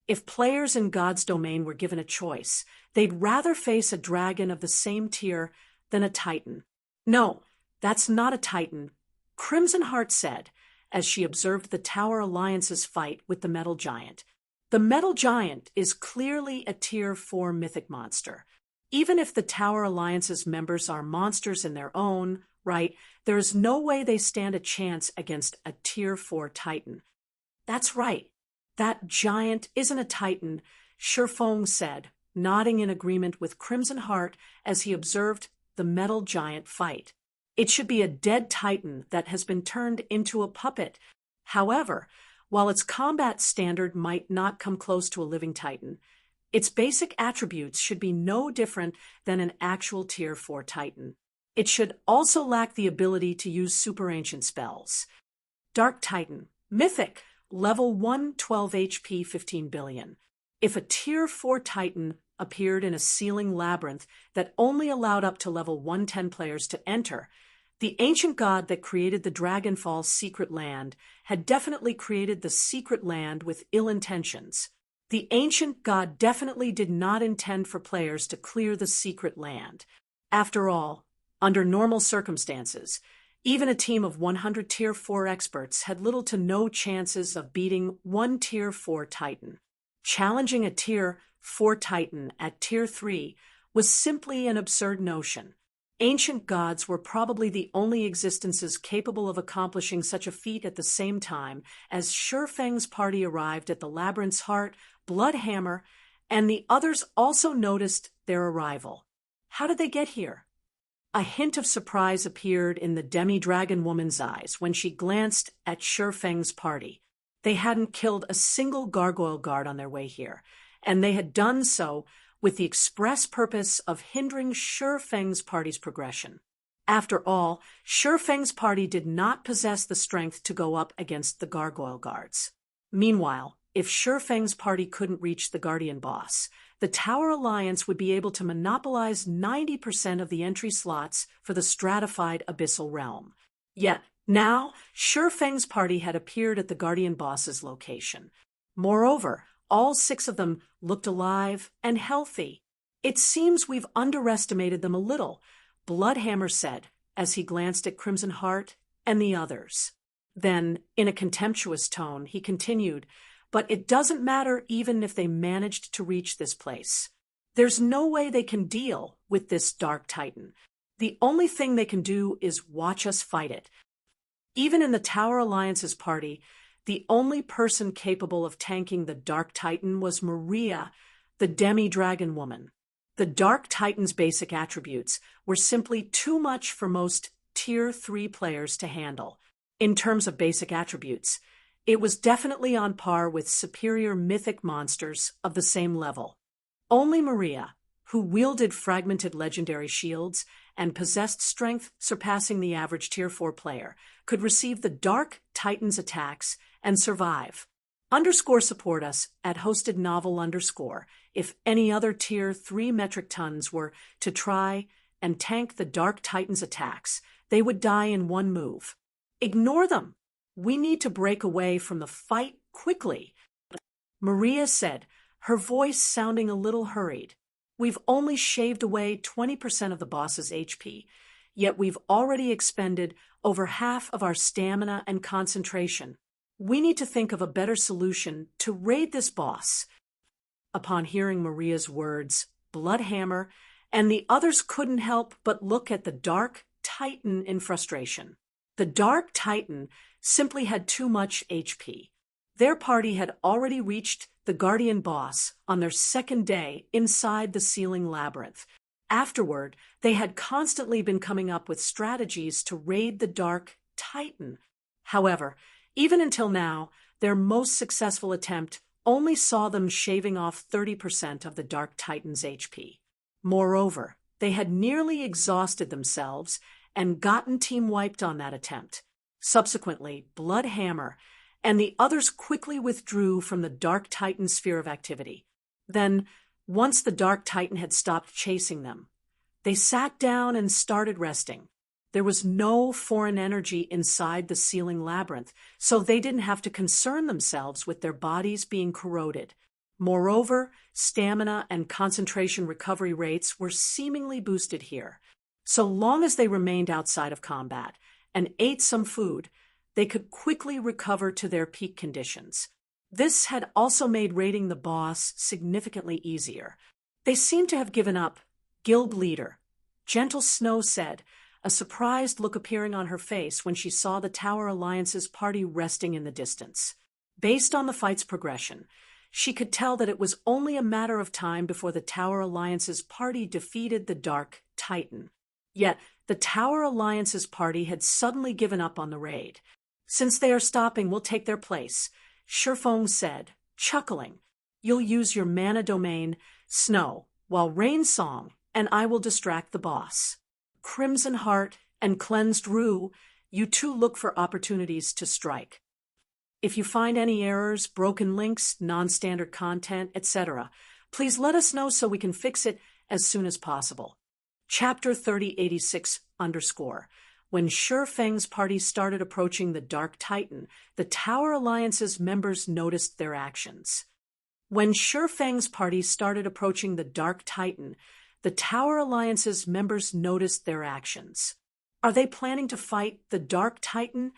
If players in God's domain were given a choice, they'd rather face a dragon of the same tier than a Titan. No, that's not a Titan, Crimson Heart said, as she observed the Tower Alliance's fight with the metal giant. The metal giant is clearly a Tier 4 mythic monster. Even if the Tower Alliance's members are monsters in their own right, there is no way they stand a chance against a Tier 4 Titan. That's right. That giant isn't a Titan, Shurfong said, nodding in agreement with Crimson Heart as he observed the metal giant fight. It should be a dead titan that has been turned into a puppet. However, while its combat standard might not come close to a living titan, its basic attributes should be no different than an actual Tier 4 titan. It should also lack the ability to use super ancient spells. Dark Titan, Mythic, level 1, 12 HP, 15 billion. If a Tier 4 titan appeared in a sealing labyrinth that only allowed up to level 110 players to enter, the ancient god that created the Dragonfall secret land had definitely created the secret land with ill intentions. The ancient god definitely did not intend for players to clear the secret land. After all, under normal circumstances, even a team of 100 Tier 4 experts had little to no chances of beating one Tier 4 titan. Challenging a Tier 4 titan at Tier 3 was simply an absurd notion. Ancient gods were probably the only existences capable of accomplishing such a feat at the same time as Shurfeng's party arrived at the labyrinth's heart, Bloodhammer, and the others also noticed their arrival. How did they get here? A hint of surprise appeared in the demi-dragon woman's eyes when she glanced at Shurfeng's party. They hadn't killed a single gargoyle guard on their way here, and they had done so with the express purpose of hindering Shurfeng's party's progression. After all, Shurfeng's party did not possess the strength to go up against the gargoyle guards. Meanwhile, if Shurfeng's party couldn't reach the Guardian boss, the Tower Alliance would be able to monopolize 90% of the entry slots for the stratified Abyssal Realm. Yet, now, Shurfeng's party had appeared at the Guardian boss's location. Moreover, all 6 of them looked alive and healthy. It seems we've underestimated them a little, Bloodhammer said as he glanced at Crimson Heart and the others. Then, in a contemptuous tone, he continued, but it doesn't matter even if they managed to reach this place. There's no way they can deal with this Dark Titan. The only thing they can do is watch us fight it. Even in the Tower Alliance's party, the only person capable of tanking the Dark Titan was Maria, the demi-dragon woman. The Dark Titan's basic attributes were simply too much for most Tier 3 players to handle. In terms of basic attributes, it was definitely on par with superior mythic monsters of the same level. Only Maria, who wielded fragmented legendary shields and possessed strength surpassing the average Tier 4 player, could receive the Dark Titan's attacks and survive. Support us at @hostednovel_ if any other Tier 3 metric tons were to try and tank the Dark Titan's attacks. They would die in one move. Ignore them. We need to break away from the fight quickly, Maria said, her voice sounding a little hurried. We've only shaved away 20% of the boss's HP, yet we've already expended over half of our stamina and concentration. We need to think of a better solution to raid this boss. Upon hearing Maria's words, Bloodhammer and the others couldn't help but look at the Dark Titan in frustration. The Dark Titan simply had too much HP. Their party had already reached the Guardian boss on their second day inside the sealing labyrinth. Afterward, they had constantly been coming up with strategies to raid the Dark Titan. However, even until now, their most successful attempt only saw them shaving off 30% of the Dark Titan's HP. Moreover, they had nearly exhausted themselves and gotten team-wiped on that attempt. Subsequently, Bloodhammer and the others quickly withdrew from the Dark Titan's sphere of activity. Then, once the Dark Titan had stopped chasing them, they sat down and started resting. There was no foreign energy inside the sealing labyrinth, so they didn't have to concern themselves with their bodies being corroded. Moreover, stamina and concentration recovery rates were seemingly boosted here. So long as they remained outside of combat and ate some food, they could quickly recover to their peak conditions. This had also made raiding the boss significantly easier. They seemed to have given up. Guild leader, Gentle Snow said, a surprised look appearing on her face when she saw the Tower Alliance's party resting in the distance. Based on the fight's progression, she could tell that it was only a matter of time before the Tower Alliance's party defeated the Dark Titan. Yet, the Tower Alliance's party had suddenly given up on the raid. "Since they are stopping, we'll take their place," Shifeng said, chuckling. "You'll use your mana domain, Snow, while Rain Song and I will distract the boss. Crimson Heart and Cleansed Rue, you two look for opportunities to strike. If you find any errors, broken links, non-standard content, etc., please let us know so we can fix it as soon as possible." Chapter 3086 _ When Shifeng's party started approaching the Dark Titan, the Tower Alliance's members noticed their actions. When Shifeng's party started approaching the Dark Titan, the Tower Alliance's members noticed their actions. Are they planning to fight the Dark Titan?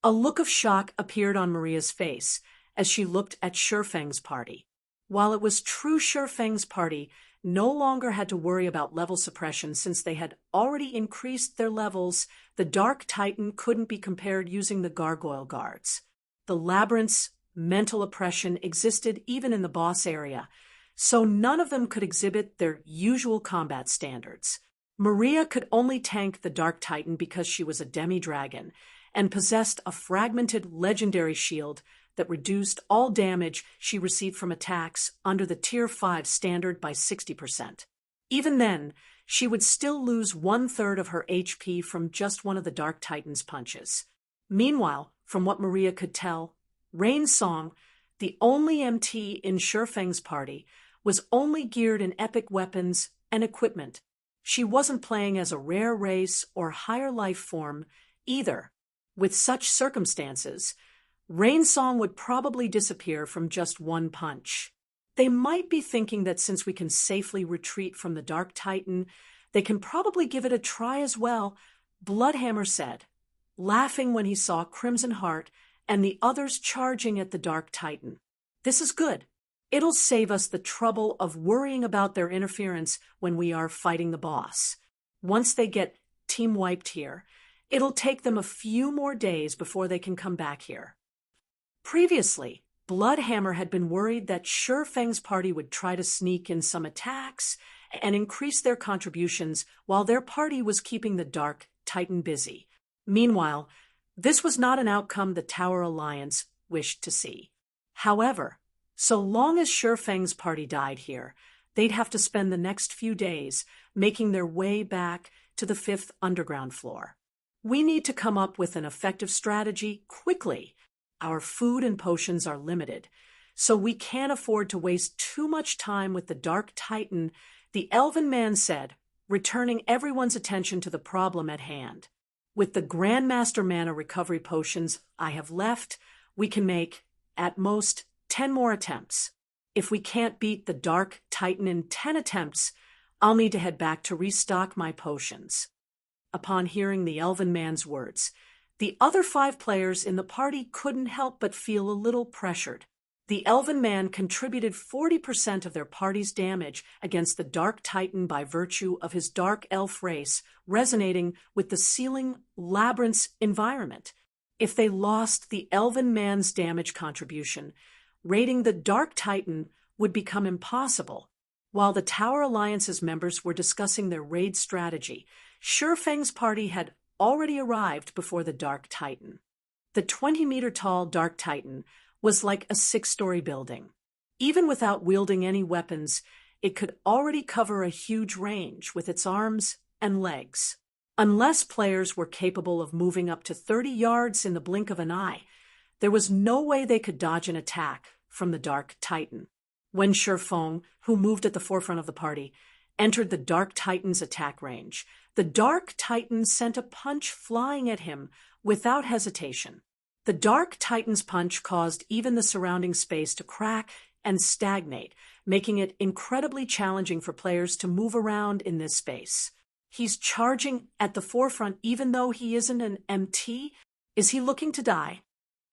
A look of shock appeared on Maria's face as she looked at Shifeng's party. While it was true Shifeng's party no longer had to worry about level suppression since they had already increased their levels, the Dark Titan couldn't be compared using the Gargoyle Guards. The Labyrinth's mental oppression existed even in the boss area, so none of them could exhibit their usual combat standards. Maria could only tank the Dark Titan because she was a demi-dragon and possessed a fragmented legendary shield that reduced all damage she received from attacks under the Tier 5 standard by 60%. Even then, she would still lose 1/3 of her HP from just one of the Dark Titan's punches. Meanwhile, from what Maria could tell, Rain Song, the only MT in Shifeng's party, was only geared in epic weapons and equipment. She wasn't playing as a rare race or higher life form either. With such circumstances, Rain Song would probably disappear from just one punch. They might be thinking that since we can safely retreat from the Dark Titan, they can probably give it a try as well, Bloodhammer said, laughing when he saw Crimson Heart and the others charging at the Dark Titan. "This is good. It'll save us the trouble of worrying about their interference when we are fighting the boss. Once they get team wiped here, it'll take them a few more days before they can come back here." Previously, Bloodhammer had been worried that Shifeng's party would try to sneak in some attacks and increase their contributions while their party was keeping the Dark Titan busy. Meanwhile, this was not an outcome the Tower Alliance wished to see. However, so long as Shifeng's party died here, they'd have to spend the next few days making their way back to the 5th underground floor. "We need to come up with an effective strategy quickly. Our food and potions are limited, so we can't afford to waste too much time with the Dark Titan," the Elven man said, returning everyone's attention to the problem at hand. "With the Grandmaster mana recovery potions I have left, we can make, at most, 10 more attempts. If we can't beat the Dark Titan in 10 attempts, I'll need to head back to restock my potions." Upon hearing the Elven man's words, the other 5 players in the party couldn't help but feel a little pressured. The Elven man contributed 40% of their party's damage against the Dark Titan by virtue of his Dark Elf race resonating with the Sealing Labyrinth's environment. If they lost the Elven man's damage contribution, raiding the Dark Titan would become impossible. While the Tower Alliance's members were discussing their raid strategy, Shifeng's party had already arrived before the Dark Titan. The 20-meter-tall Dark Titan was like a 6-story building. Even without wielding any weapons, it could already cover a huge range with its arms and legs. Unless players were capable of moving up to 30 yards in the blink of an eye, there was no way they could dodge an attack from the Dark Titan. When Shifeng, who moved at the forefront of the party, entered the Dark Titan's attack range, the Dark Titan sent a punch flying at him without hesitation. The Dark Titan's punch caused even the surrounding space to crack and stagnate, making it incredibly challenging for players to move around in this space. He's charging at the forefront even though he isn't an MT? Is he looking to die?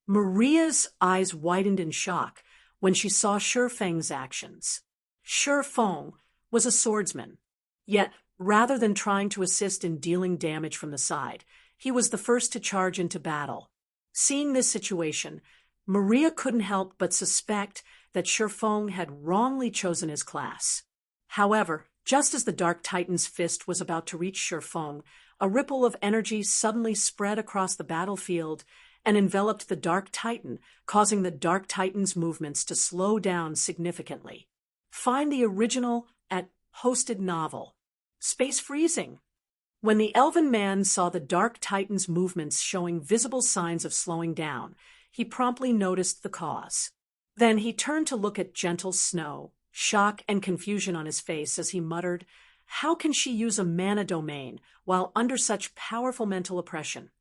Maria's eyes widened in shock when she saw Shifeng's actions. Shifeng was a swordsman, yet rather than trying to assist in dealing damage from the side, he was the first to charge into battle. Seeing this situation, Maria couldn't help but suspect that Shifeng had wrongly chosen his class. However, just as the Dark Titan's fist was about to reach Shifeng, a ripple of energy suddenly spread across the battlefield and enveloped the Dark Titan, causing the Dark Titan's movements to slow down significantly. Find the original at Hosted Novel. Space Freezing. When the Elven man saw the Dark Titan's movements showing visible signs of slowing down, he promptly noticed the cause. Then he turned to look at Gentle Snow, shock and confusion on his face as he muttered, "How can she use a mana domain while under such powerful mental oppression?"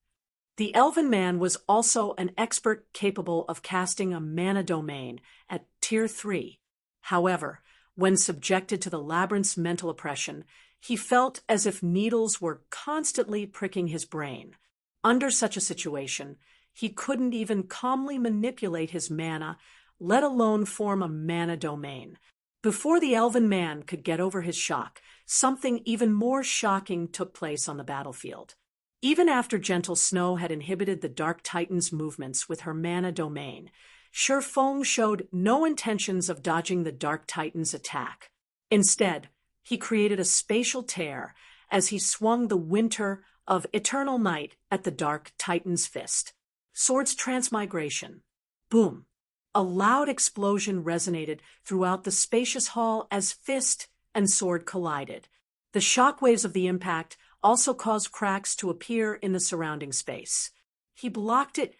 The Elven man was also an expert capable of casting a mana domain at Tier 3. However, when subjected to the labyrinth's mental oppression, he felt as if needles were constantly pricking his brain. Under such a situation, he couldn't even calmly manipulate his mana, let alone form a mana domain. Before the Elven man could get over his shock, something even more shocking took place on the battlefield. Even after Gentle Snow had inhibited the Dark Titan's movements with her mana domain, Shifeng showed no intentions of dodging the Dark Titan's attack. Instead, he created a spatial tear as he swung the Winter of Eternal Night at the Dark Titan's fist. Sword's transmigration. Boom! A loud explosion resonated throughout the spacious hall as fist and sword collided. The shockwaves of the impact also caused cracks to appear in the surrounding space. He blocked it.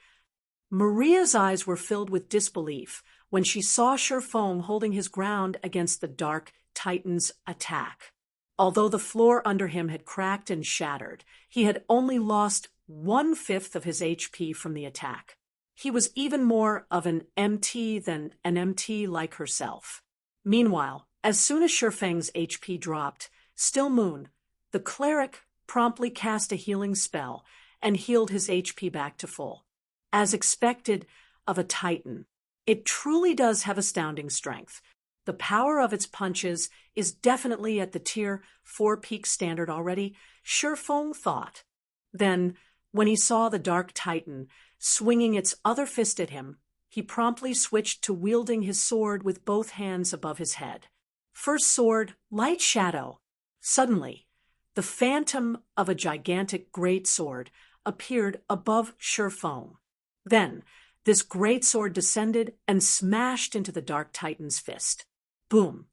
Maria's eyes were filled with disbelief when she saw Shifeng holding his ground against the Dark Titan's attack. Although the floor under him had cracked and shattered, he had only lost 1/5 of his HP from the attack. He was even more of an MT than an MT like herself. Meanwhile, as soon as Shifeng's HP dropped, Still Moon, the cleric, promptly cast a healing spell and healed his HP back to full. As expected of a Titan, it truly does have astounding strength. The power of its punches is definitely at the Tier 4 peak standard already, Shifeng thought. Then, when he saw the Dark Titan swinging its other fist at him, he promptly switched to wielding his sword with both hands above his head. First sword, Light Shadow. Suddenly, the phantom of a gigantic great sword appeared above Shifeng. Then, this great sword descended and smashed into the Dark Titan's fist. Boom!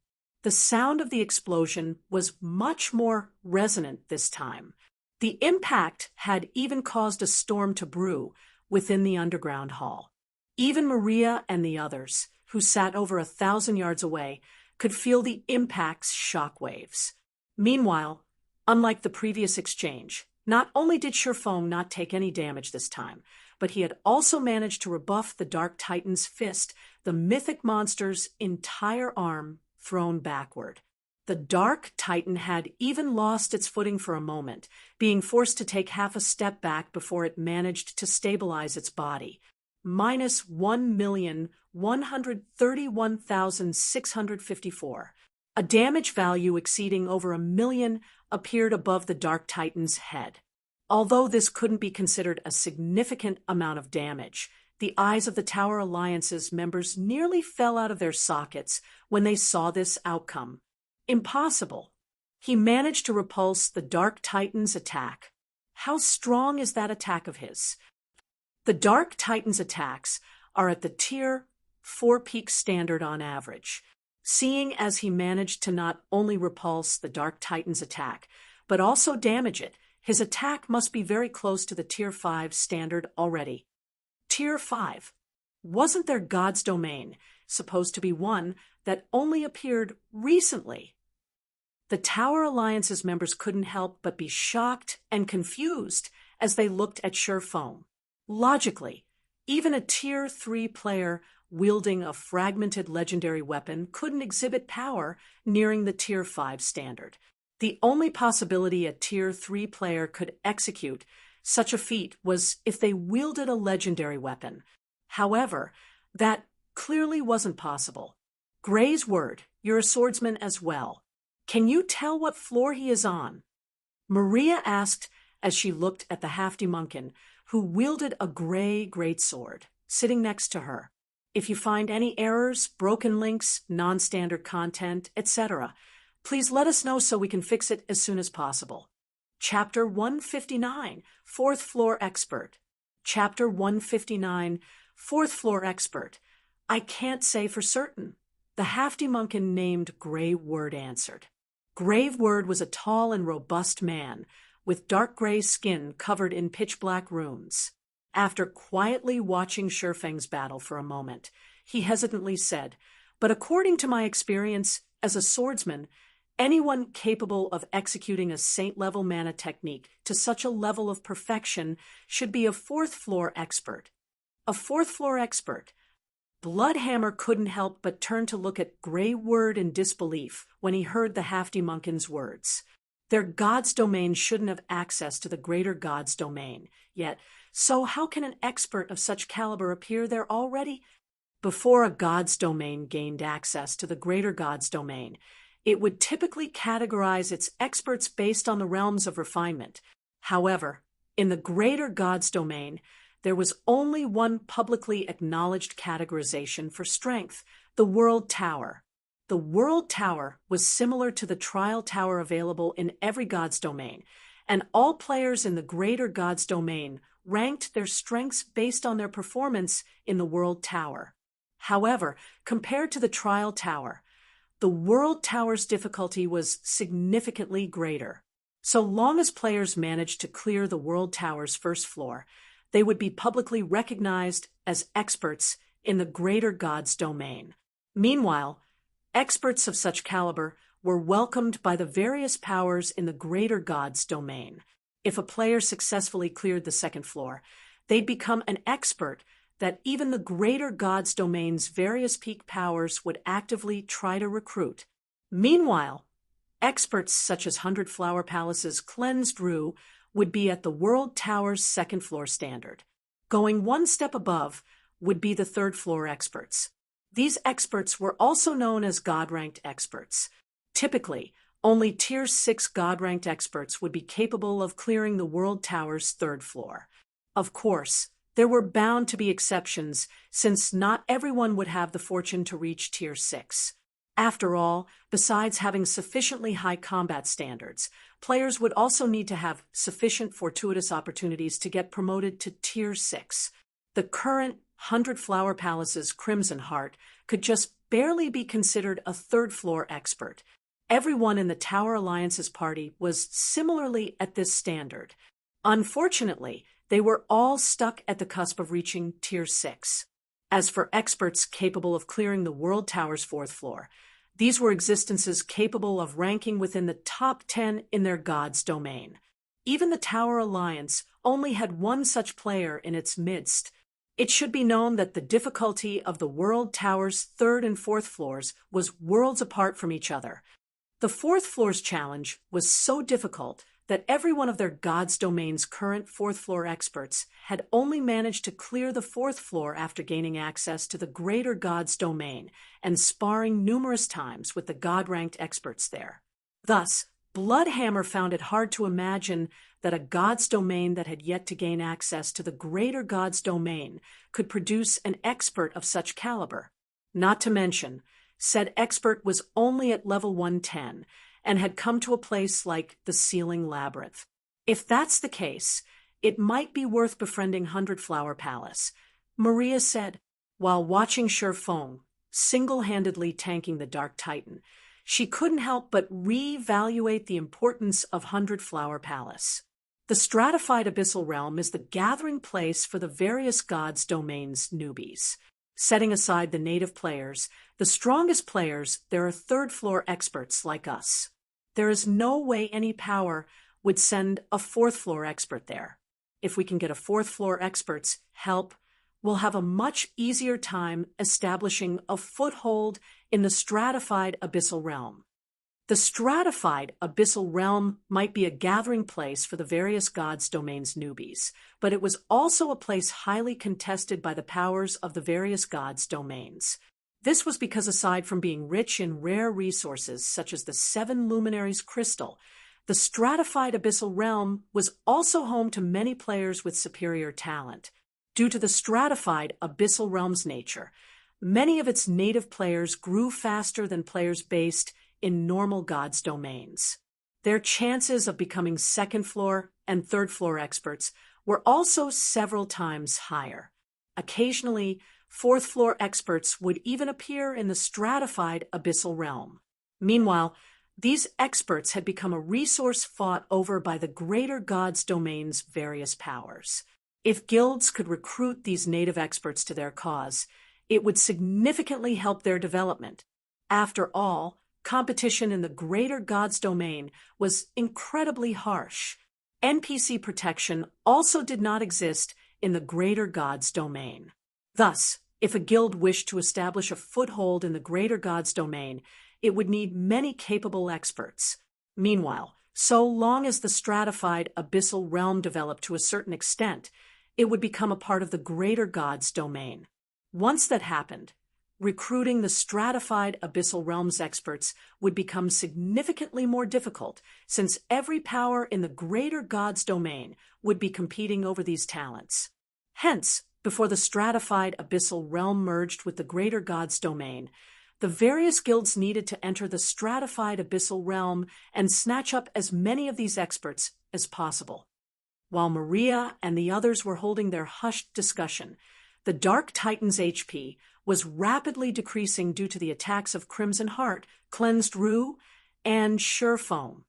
The sound of the explosion was much more resonant this time. The impact had even caused a storm to brew within the underground hall. Even Maria and the others, who sat over 1,000 yards away, could feel the impact's shockwaves. Meanwhile, unlike the previous exchange, not only did Shifeng not take any damage this time, but he had also managed to rebuff the Dark Titan's fist, the mythic monster's entire arm thrown backward. The Dark Titan had even lost its footing for a moment, being forced to take half a step back before it managed to stabilize its body. Minus 1,131,654. A damage value exceeding over 1 million appeared above the Dark Titan's head. Although this couldn't be considered a significant amount of damage, the eyes of the Tower Alliance's members nearly fell out of their sockets when they saw this outcome. Impossible. He managed to repulse the Dark Titan's attack. How strong is that attack of his? The Dark Titan's attacks are at the Tier 4 peak standard on average. Seeing as he managed to not only repulse the Dark Titan's attack, but also damage it, his attack must be very close to the Tier 5 standard already. Tier 5. Wasn't there God's domain supposed to be one that only appeared recently? The Tower Alliance's members couldn't help but be shocked and confused as they looked at Shifeng. Logically, even a Tier 3 player wielding a fragmented legendary weapon couldn't exhibit power nearing the Tier 5 standard. The only possibility a Tier 3 player could execute such a feat was if they wielded a legendary weapon. However, that clearly wasn't possible. Gray's word, you're a swordsman as well. Can you tell what floor he is on? Maria asked as she looked at the Halfdy Munkin, who wielded a gray greatsword, sitting next to her. If you find any errors, broken links, non-standard content, etc., please let us know so we can fix it as soon as possible. Chapter 159, Fourth Floor Expert. Chapter 159, Fourth Floor Expert. I can't say for certain. The Halfdymunkin named Grey Word answered. Grey Word was a tall and robust man, with dark gray skin covered in pitch-black runes. After quietly watching Shurfeng's battle for a moment, he hesitantly said, "But according to my experience as a swordsman, anyone capable of executing a saint-level mana technique to such a level of perfection should be a fourth-floor expert." A fourth-floor expert. Bloodhammer couldn't help but turn to look at Grey Word in disbelief when he heard the Halfdymunkin's words. Their god's domain shouldn't have access to the greater god's domain, yet, so how can an expert of such caliber appear there already? Before a god's domain gained access to the greater god's domain, it would typically categorize its experts based on the realms of refinement. However, in the greater god's domain, there was only one publicly acknowledged categorization for strength, the World Tower. The World Tower was similar to the Trial Tower available in every god's domain, and all players in the greater god's domain ranked their strengths based on their performance in the World Tower. However, compared to the Trial Tower, the World Tower's difficulty was significantly greater. So long as players managed to clear the World Tower's first floor, they would be publicly recognized as experts in the greater god's domain. Meanwhile, experts of such caliber were welcomed by the various powers in the greater god's domain. If a player successfully cleared the second floor, they'd become an expert that even the greater god's domain's various peak powers would actively try to recruit. Meanwhile, experts such as Hundred Flower Palace's Cleansed Rue would be at the World Tower's second floor standard. Going one step above would be the third floor experts. These experts were also known as God-ranked experts. Typically, only Tier 6 God-ranked experts would be capable of clearing the World Tower's third floor. Of course, there were bound to be exceptions, since not everyone would have the fortune to reach Tier 6. After all, besides having sufficiently high combat standards, players would also need to have sufficient fortuitous opportunities to get promoted to Tier 6. The current Hundred Flower Palace's Crimson Heart could just barely be considered a third-floor expert. Everyone in the Tower Alliance's party was similarly at this standard. Unfortunately, they were all stuck at the cusp of reaching Tier 6. As for experts capable of clearing the World Tower's fourth floor, these were existences capable of ranking within the top 10 in their god's domain. Even the Tower Alliance only had one such player in its midst. It should be known that the difficulty of the World Tower's third and fourth floors was worlds apart from each other. The fourth floor's challenge was so difficult that every one of their god's domain's current fourth floor experts had only managed to clear the fourth floor after gaining access to the greater god's domain and sparring numerous times with the god-ranked experts there. Thus, Bloodhammer found it hard to imagine that a god's domain that had yet to gain access to the greater god's domain could produce an expert of such caliber. Not to mention, said expert was only at level 110, and had come to a place like the Sealing Labyrinth. If that's the case, it might be worth befriending Hundred Flower Palace, Maria said, while watching Shurfeng single-handedly tanking the Dark Titan. She couldn't help but re-evaluate the importance of Hundred Flower Palace. The stratified abyssal realm is the gathering place for the various gods' domains newbies. Setting aside the native players, the strongest players, there are third-floor experts like us. There is no way any power would send a fourth-floor expert there. If we can get a fourth-floor expert's help, we'll have a much easier time establishing a foothold in the stratified abyssal realm. The stratified abyssal realm might be a gathering place for the various gods' domains newbies, but it was also a place highly contested by the powers of the various gods' domains. This was because aside from being rich in rare resources such as the Seven Luminaries crystal, the stratified abyssal realm was also home to many players with superior talent. Due to the stratified abyssal realm's nature, Many of its native players grew faster than players based in normal gods' domains. Their chances of becoming second floor and third floor experts were also several times higher. Occasionally, fourth floor experts would even appear in the stratified abyssal realm. Meanwhile, these experts had become a resource fought over by the greater gods' domain's various powers. If guilds could recruit these native experts to their cause, it would significantly help their development. After all, competition in the greater gods' domain was incredibly harsh. NPC protection also did not exist in the greater gods' domain. Thus, if a guild wished to establish a foothold in the greater gods' domain, it would need many capable experts. Meanwhile, so long as the stratified abyssal realm developed to a certain extent, it would become a part of the greater gods' domain. Once that happened, recruiting the stratified abyssal realms experts would become significantly more difficult, since every power in the greater gods' domain would be competing over these talents. Hence, before the stratified abyssal realm merged with the greater gods' domain, the various guilds needed to enter the stratified abyssal realm and snatch up as many of these experts as possible. While Maria and the others were holding their hushed discussion, the Dark Titan's HP was rapidly decreasing due to the attacks of Crimson Heart, Cleansed Rue, and Sure Foam.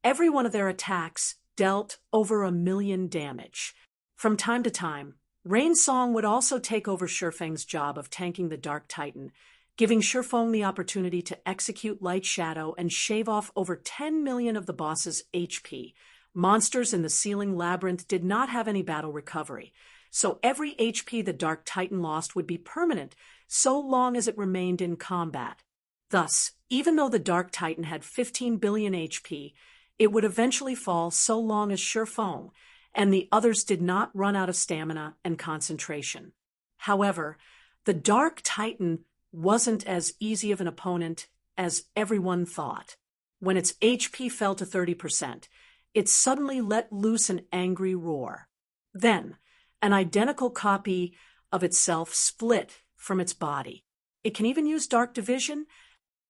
Every one of their attacks dealt over 1,000,000 damage. From time to time, Rain Song would also take over Shurfeng's job of tanking the Dark Titan, giving Shurfeng the opportunity to execute Light Shadow and shave off over 10 million of the boss's HP. Monsters in the ceiling labyrinth did not have any battle recovery, so every HP the Dark Titan lost would be permanent so long as it remained in combat. Thus, even though the Dark Titan had 15 billion HP, it would eventually fall so long as Shurfeng and the others did not run out of stamina and concentration. However, the Dark Titan wasn't as easy of an opponent as everyone thought. When its HP fell to 30%, it suddenly let loose an angry roar. Then, an identical copy of itself split from its body. It can even use Dark Division.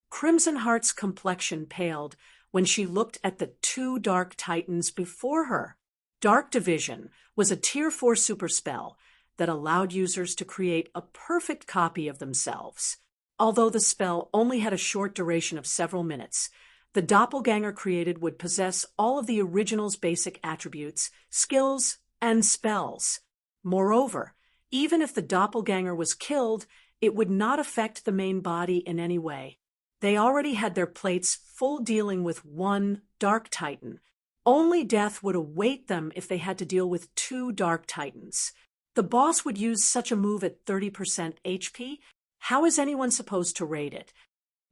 Crimson Heart's complexion paled when she looked at the two Dark Titans before her. Dark Division was a Tier 4 super spell that allowed users to create a perfect copy of themselves. Although the spell only had a short duration of several minutes, the doppelganger created would possess all of the original's basic attributes, skills, and spells. Moreover, even if the doppelganger was killed, it would not affect the main body in any way. They already had their plates full dealing with one Dark Titan. Only death would await them if they had to deal with two Dark Titans. The boss would use such a move at 30% HP. How is anyone supposed to rate it?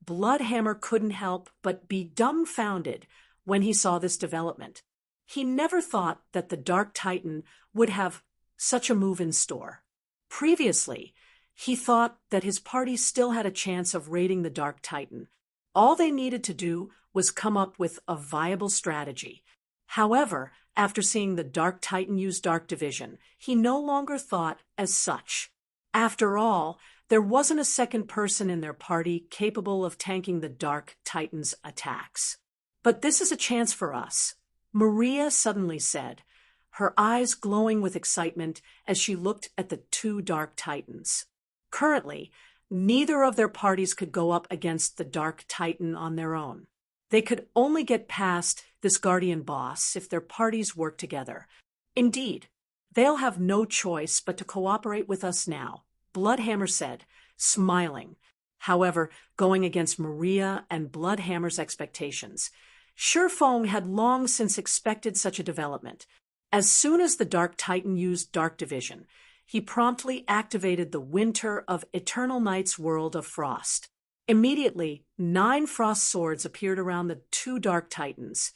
Bloodhammer couldn't help but be dumbfounded when he saw this development. He never thought that the Dark Titan would have such a move in store. Previously, he thought that his party still had a chance of raiding the Dark Titan. All they needed to do was come up with a viable strategy. However, after seeing the Dark Titan use Dark Division, he no longer thought as such. After all, there wasn't a second person in their party capable of tanking the Dark Titan's attacks. But this is a chance for us, Maria suddenly said, her eyes glowing with excitement as she looked at the two Dark Titans. Currently, neither of their parties could go up against the Dark Titan on their own. They could only get past this guardian boss if their parties work together. Indeed, they'll have no choice but to cooperate with us now, Bloodhammer said, smiling. However, going against Maria and Bloodhammer's expectations, Shurfeng had long since expected such a development. As soon as the Dark Titan used Dark Division, he promptly activated the Winter of Eternal Night's world of frost. Immediately, 9 frost swords appeared around the two Dark Titans,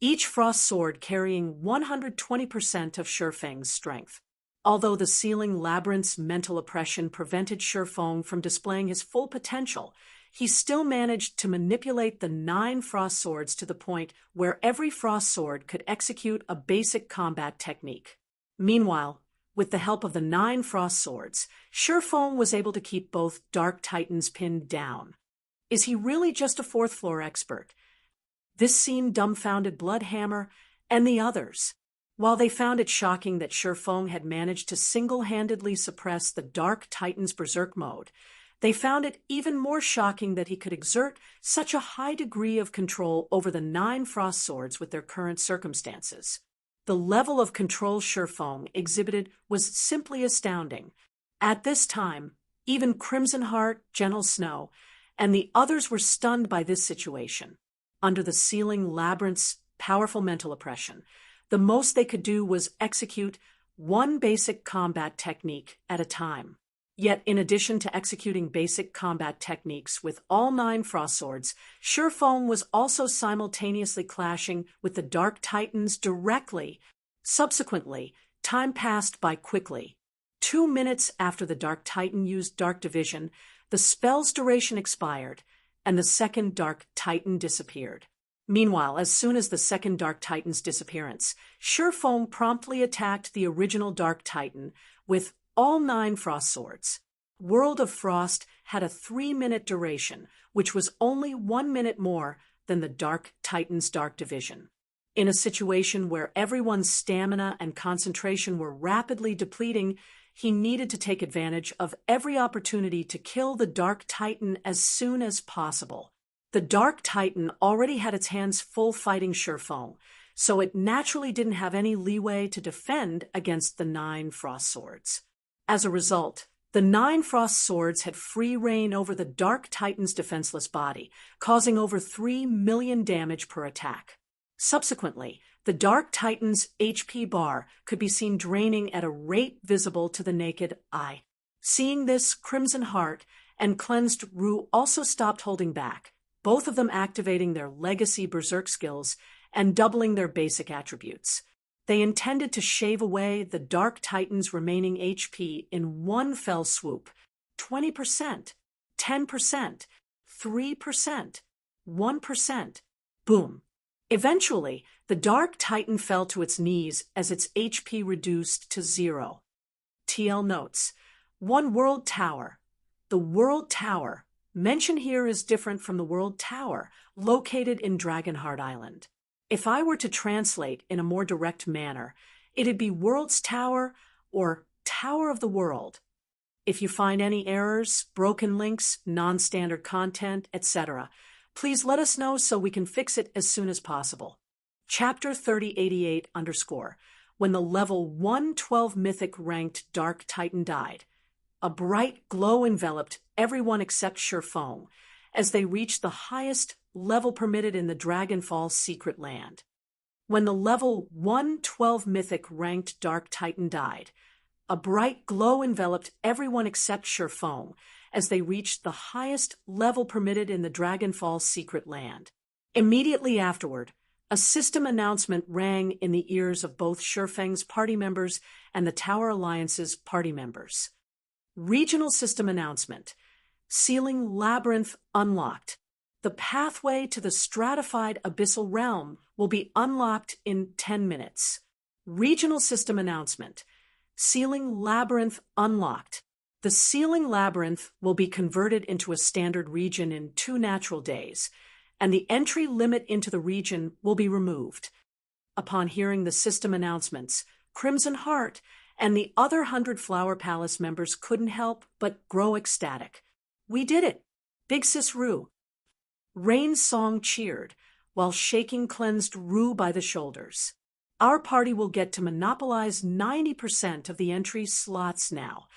each frost sword carrying 120% of Shurfeng's strength. Although the ceiling labyrinth's mental oppression prevented Shurfeng from displaying his full potential, he still managed to manipulate the 9 frost swords to the point where every frost sword could execute a basic combat technique. Meanwhile, With the help of the 9 frost swords, Surefoam was able to keep both Dark Titans pinned down. Is he really just a 4th floor expert? This scene dumbfounded Bloodhammer and the others. While they found it shocking that Surefoam had managed to single-handedly suppress the Dark Titan's berserk mode, they found it even more shocking that he could exert such a high degree of control over the 9 frost swords with their current circumstances. The level of control Surefoam exhibited was simply astounding. At this time, even Crimson Heart, Gentle Snow, and the others were stunned by this situation. Under the Sealing Labyrinth's powerful mental oppression, the most they could do was execute one basic combat technique at a time. Yet, in addition to executing basic combat techniques with all 9 frost swords, Surefoam was also simultaneously clashing with the Dark Titans directly. Subsequently, time passed by quickly. 2 minutes after the Dark Titan used Dark Division, the spell's duration expired, and the second Dark Titan disappeared. Meanwhile, as soon as the second Dark Titan's disappearance, Surefoam promptly attacked the original Dark Titan with all 9 frost swords. World of Frost had a 3-minute duration, which was only 1 minute more than the Dark Titan's Dark Division. In a situation where everyone's stamina and concentration were rapidly depleting, he needed to take advantage of every opportunity to kill the Dark Titan as soon as possible. The Dark Titan already had its hands full fighting Surefoam, so it naturally didn't have any leeway to defend against the 9 frost swords. As a result, the 9 frost swords had free reign over the Dark Titan's defenseless body, causing over 3 million damage per attack. Subsequently, the Dark Titan's HP bar could be seen draining at a rate visible to the naked eye. Seeing this, Crimson Heart and Cleansed Rue also stopped holding back, both of them activating their legacy berserk skills and doubling their basic attributes. They intended to shave away the Dark Titan's remaining HP in one fell swoop. 20%, 10%, 3%, 1%. Boom. Eventually, the Dark Titan fell to its knees as its HP reduced to 0. TL notes: One World Tower. The World Tower, mentioned here, is different from the World Tower, located in Dragonheart Island. If I were to translate in a more direct manner, it'd be World's Tower or Tower of the World. If you find any errors, broken links, non-standard content, etc., please let us know so we can fix it as soon as possible. Chapter 3088_. When the level 112 mythic ranked Dark Titan died, a bright glow enveloped everyone except Surefoam as they reached the highest level permitted in the Dragonfall Secret Land. When the level 112 mythic ranked Dark Titan died, a bright glow enveloped everyone except Surefoam as they reached the highest level permitted in the Dragonfall Secret Land. Immediately afterward, a system announcement rang in the ears of both Shurfeng's party members and the Tower Alliance's party members. Regional system announcement. Sealing Labyrinth unlocked. The pathway to the stratified abyssal realm will be unlocked in 10 minutes. Regional system announcement. Sealing Labyrinth unlocked. The Sealing Labyrinth will be converted into a standard region in 2 natural days, and the entry limit into the region will be removed. Upon hearing the system announcements, Crimson Heart and the other 100 Flower Palace members couldn't help but grow ecstatic. We did it! Big Sis Rue. Rain's song cheered, while shaking Cleansed Rue by the shoulders. Our party will get to monopolize 90% of the entry slots now.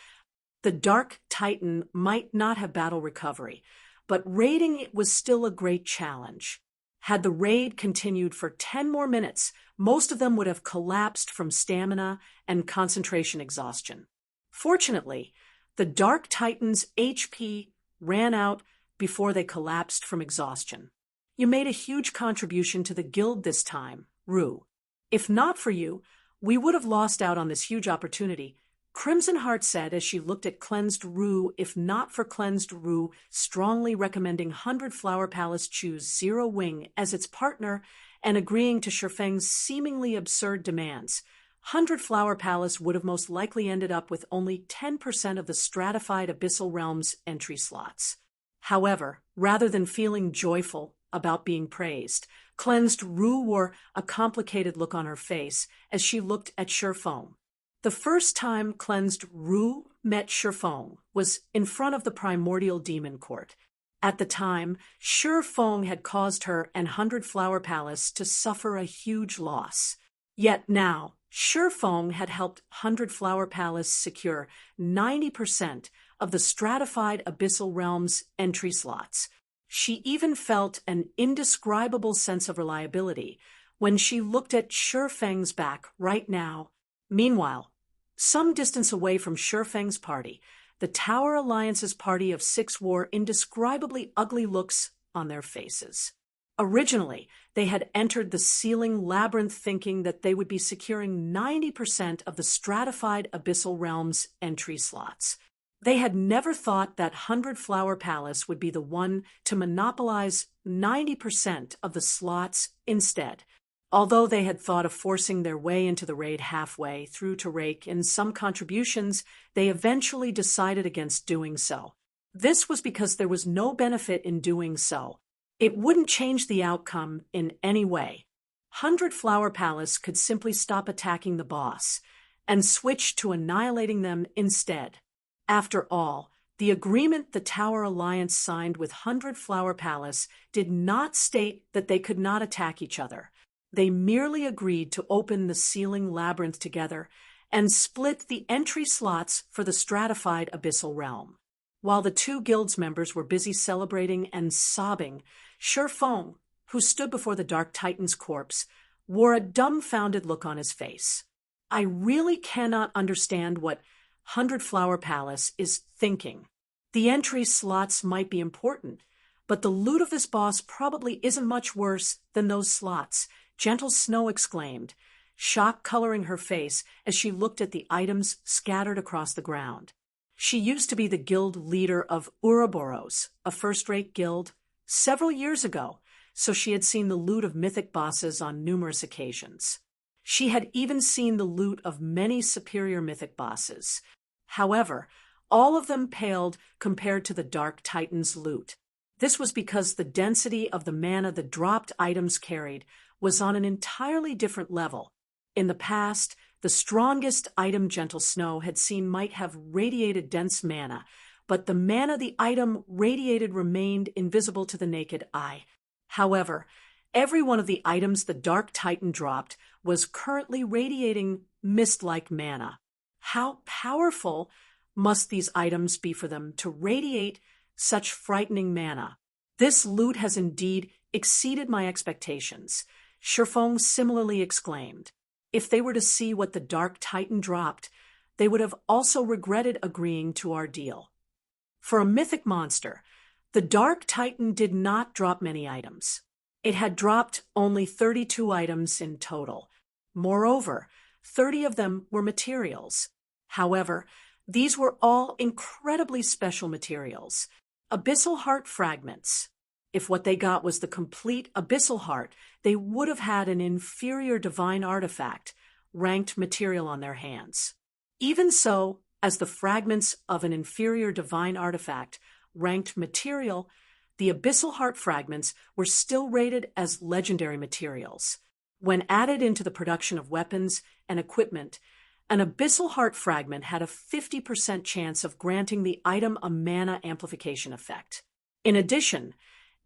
The Dark Titan might not have battle recovery, but raiding it was still a great challenge. Had the raid continued for 10 more minutes, most of them would have collapsed from stamina and concentration exhaustion. Fortunately, the Dark Titan's HP ran out before they collapsed from exhaustion. You made a huge contribution to the guild this time, Rue. If not for you, we would have lost out on this huge opportunity, Crimson Heart said as she looked at Cleansed Rue. If not for Cleansed Rue strongly recommending 100 Flower Palace choose Zero Wing as its partner and agreeing to Shurfeng's seemingly absurd demands, 100 Flower Palace would have most likely ended up with only 10% of the stratified Abyssal Realms entry slots. However, rather than feeling joyful about being praised, Cleansed Rue wore a complicated look on her face as she looked at Shurfeng. The first time Cleansed Rue met Shurfeng was in front of the primordial demon court. At the time, Shurfeng had caused her and 100 Flower Palace to suffer a huge loss. Yet now, Shurfeng had helped 100 Flower Palace secure 90% of the stratified Abyssal Realms entry slots. She even felt an indescribable sense of reliability when she looked at Shurfeng's back right now. Meanwhile, some distance away from Shurfeng's party, the Tower Alliance's party of 6 wore indescribably ugly looks on their faces. Originally, they had entered the ceiling labyrinth thinking that they would be securing 90% of the stratified Abyssal Realms entry slots. They had never thought that 100 Flower Palace would be the one to monopolize 90% of the slots instead. Although they had thought of forcing their way into the raid halfway through to rake in some contributions, they eventually decided against doing so. This was because there was no benefit in doing so. It wouldn't change the outcome in any way. 100 Flower Palace could simply stop attacking the boss and switch to annihilating them instead. After all, the agreement the Tower Alliance signed with 100 Flower Palace did not state that they could not attack each other. They merely agreed to open the ceiling labyrinth together and split the entry slots for the stratified Abyssal Realm. While the 2 guilds members were busy celebrating and sobbing, Shurfeng, who stood before the Dark Titan's corpse, wore a dumbfounded look on his face. I really cannot understand what 100 Flower Palace is thinking. The entry slots might be important, but the loot of this boss probably isn't much worse than those slots, Gentle Snow exclaimed, shock coloring her face as she looked at the items scattered across the ground. She used to be the guild leader of Ouroboros, a first-rate guild, several years ago, so she had seen the loot of mythic bosses on numerous occasions. She had even seen the loot of many superior mythic bosses. However, all of them paled compared to the Dark Titan's loot. This was because the density of the mana the dropped items carried was on an entirely different level. In the past, the strongest item Gentle Snow had seen might have radiated dense mana, but the mana the item radiated remained invisible to the naked eye. However, every one of the items the Dark Titan dropped was currently radiating mist-like mana. How powerful must these items be for them to radiate such frightening mana? This loot has indeed exceeded my expectations, Shurfeng similarly exclaimed. If they were to see what the Dark Titan dropped, they would have also regretted agreeing to our deal. For a mythic monster, the Dark Titan did not drop many items. It had dropped only 32 items in total. Moreover, 30 of them were materials. However, these were all incredibly special materials. Abyssal Heart fragments. If what they got was the complete Abyssal Heart, they would have had an inferior divine artifact, ranked material on their hands. Even so, as the fragments of an inferior divine artifact, ranked material, the Abyssal Heart fragments were still rated as legendary materials. When added into the production of weapons and equipment, an Abyssal Heart fragment had a 50% chance of granting the item a mana amplification effect. In addition,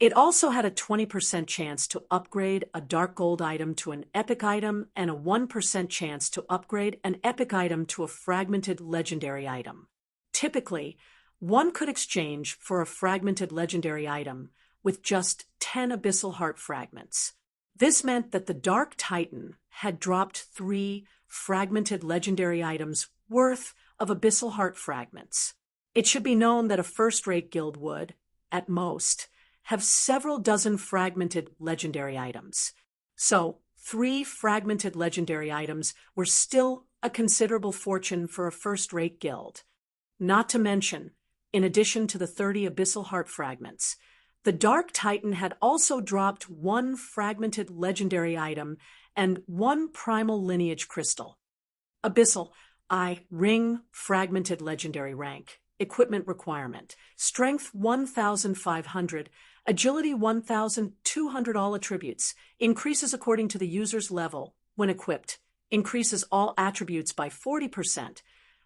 it also had a 20% chance to upgrade a dark gold item to an epic item and a 1% chance to upgrade an epic item to a fragmented legendary item. Typically, one could exchange for a fragmented legendary item with just 10 Abyssal Heart fragments. This meant that the Dark Titan had dropped 3 fragmented legendary items worth of Abyssal Heart fragments. It should be known that a first-rate guild would, at most, have several dozen fragmented legendary items. So, 3 fragmented legendary items were still a considerable fortune for a first-rate guild. Not to mention, in addition to the 30 Abyssal Heart fragments, the Dark Titan had also dropped 1 fragmented legendary item and 1 primal lineage crystal. Abyssal I Ring Fragmented Legendary Rank. Equipment requirement. Strength 1,500. Agility 1,200. All attributes. Increases according to the user's level when equipped. Increases all attributes by 40%.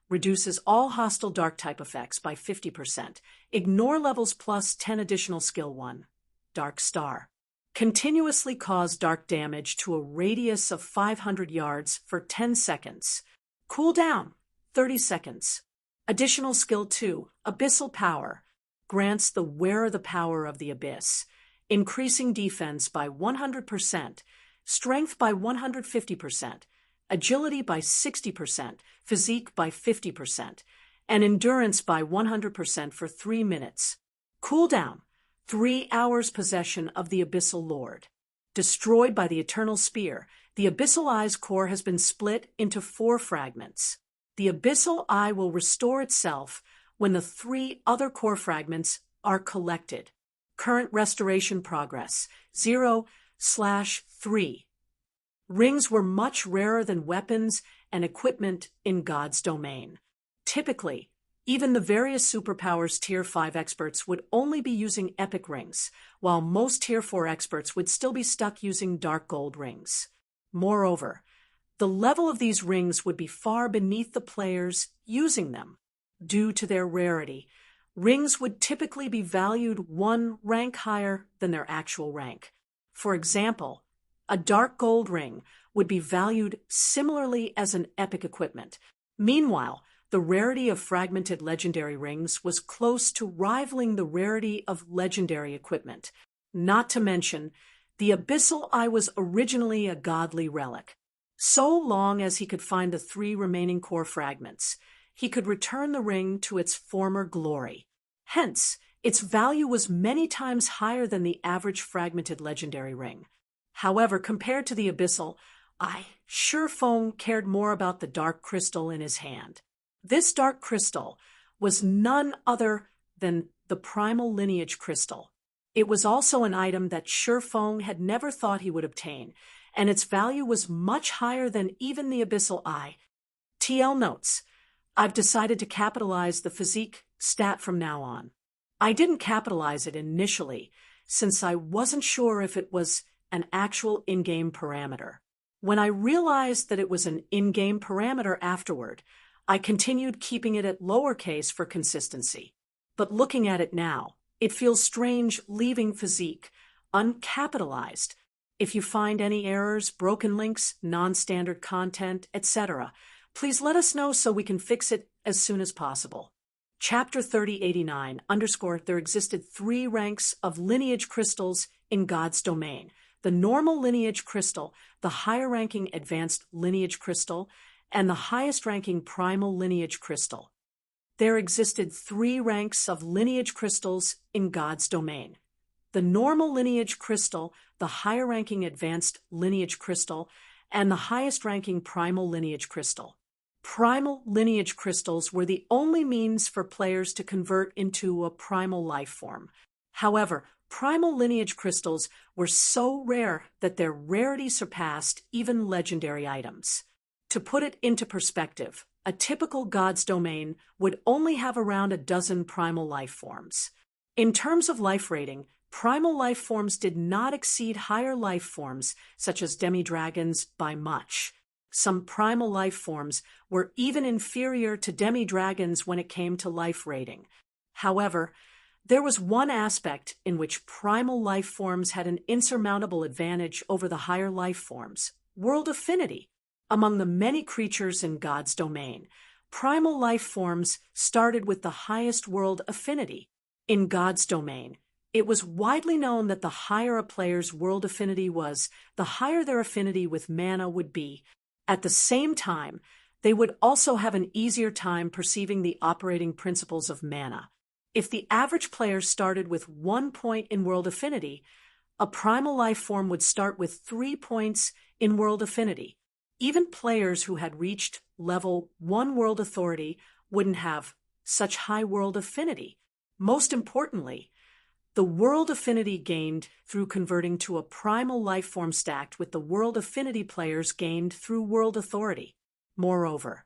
Reduces all hostile dark type effects by 50%. Ignore levels plus 10 additional skill 1. Dark Star. Continuously cause dark damage to a radius of 500 yards for 10 seconds. Cooldown 30 seconds. Additional skill 2. Abyssal Power. Grants the wearer the power of the abyss, increasing defense by 100%, strength by 150%, agility by 60%, physique by 50%, and endurance by 100% for 3 minutes. Cooldown 3 hours. Possession of the Abyssal Lord. Destroyed by the Eternal Spear, the Abyssal Eye's core has been split into 4 fragments. The Abyssal Eye will restore itself when the 3 other core fragments are collected. Current restoration progress 0/3. Rings were much rarer than weapons and equipment in God's domain. Typically, even the various superpowers Tier 5 experts would only be using epic rings, while most Tier 4 experts would still be stuck using dark gold rings. Moreover, the level of these rings would be far beneath the players using them. Due to their rarity, rings would typically be valued 1 rank higher than their actual rank. For example, a dark gold ring would be valued similarly as an epic equipment. Meanwhile, the rarity of fragmented legendary rings was close to rivaling the rarity of legendary equipment. Not to mention, the Abyssal Eye was originally a godly relic. So long as he could find the 3 remaining core fragments, he could return the ring to its former glory. Hence, its value was many times higher than the average fragmented legendary ring. However, compared to the Abyssal Eye, Surefoam cared more about the dark crystal in his hand. This dark crystal was none other than the Primal Lineage Crystal. It was also an item that Surefoam had never thought he would obtain, and its value was much higher than even the Abyssal Eye. TL notes, I've decided to capitalize the physique stat from now on. I didn't capitalize it initially, since I wasn't sure if it was an actual in-game parameter. When I realized that it was an in-game parameter afterward, I continued keeping it at lowercase for consistency. But looking at it now, it feels strange leaving physique uncapitalized. If you find any errors, broken links, non-standard content, etc., please let us know so we can fix it as soon as possible. Chapter 3089 _ there existed 3 ranks of lineage crystals in God's domain. The normal lineage crystal, the higher-ranking advanced lineage crystal, and the highest-ranking primal lineage crystal. There existed 3 ranks of lineage crystals in God's domain. The normal lineage crystal, the higher-ranking advanced lineage crystal, and the highest-ranking primal lineage crystal. Primal lineage crystals were the only means for players to convert into a primal life form. However, primal lineage crystals were so rare that their rarity surpassed even legendary items. To put it into perspective, a typical God's domain would only have around a dozen primal life forms. In terms of life rating, primal life forms did not exceed higher life forms, such as demi-dragons, by much. Some primal life forms were even inferior to demi-dragons when it came to life rating. However, there was one aspect in which primal life forms had an insurmountable advantage over the higher life forms: world affinity. Among the many creatures in God's domain, primal life forms started with the highest world affinity. In God's domain, it was widely known that the higher a player's world affinity was, the higher their affinity with mana would be. At the same time, they would also have an easier time perceiving the operating principles of mana. If the average player started with 1 point in world affinity, a primal life form would start with 3 points in world affinity. Even players who had reached level 1 world authority wouldn't have such high world affinity. Most importantly, the world affinity gained through converting to a primal life form stacked with the world affinity players gained through world authority. Moreover,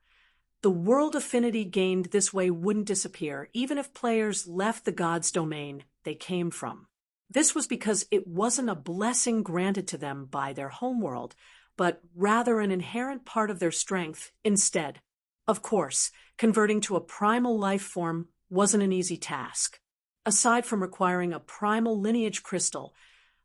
the world affinity gained this way wouldn't disappear even if players left the gods' domain they came from. This was because it wasn't a blessing granted to them by their homeworld, but rather an inherent part of their strength instead. Of course, converting to a primal life form wasn't an easy task. Aside from requiring a primal lineage crystal,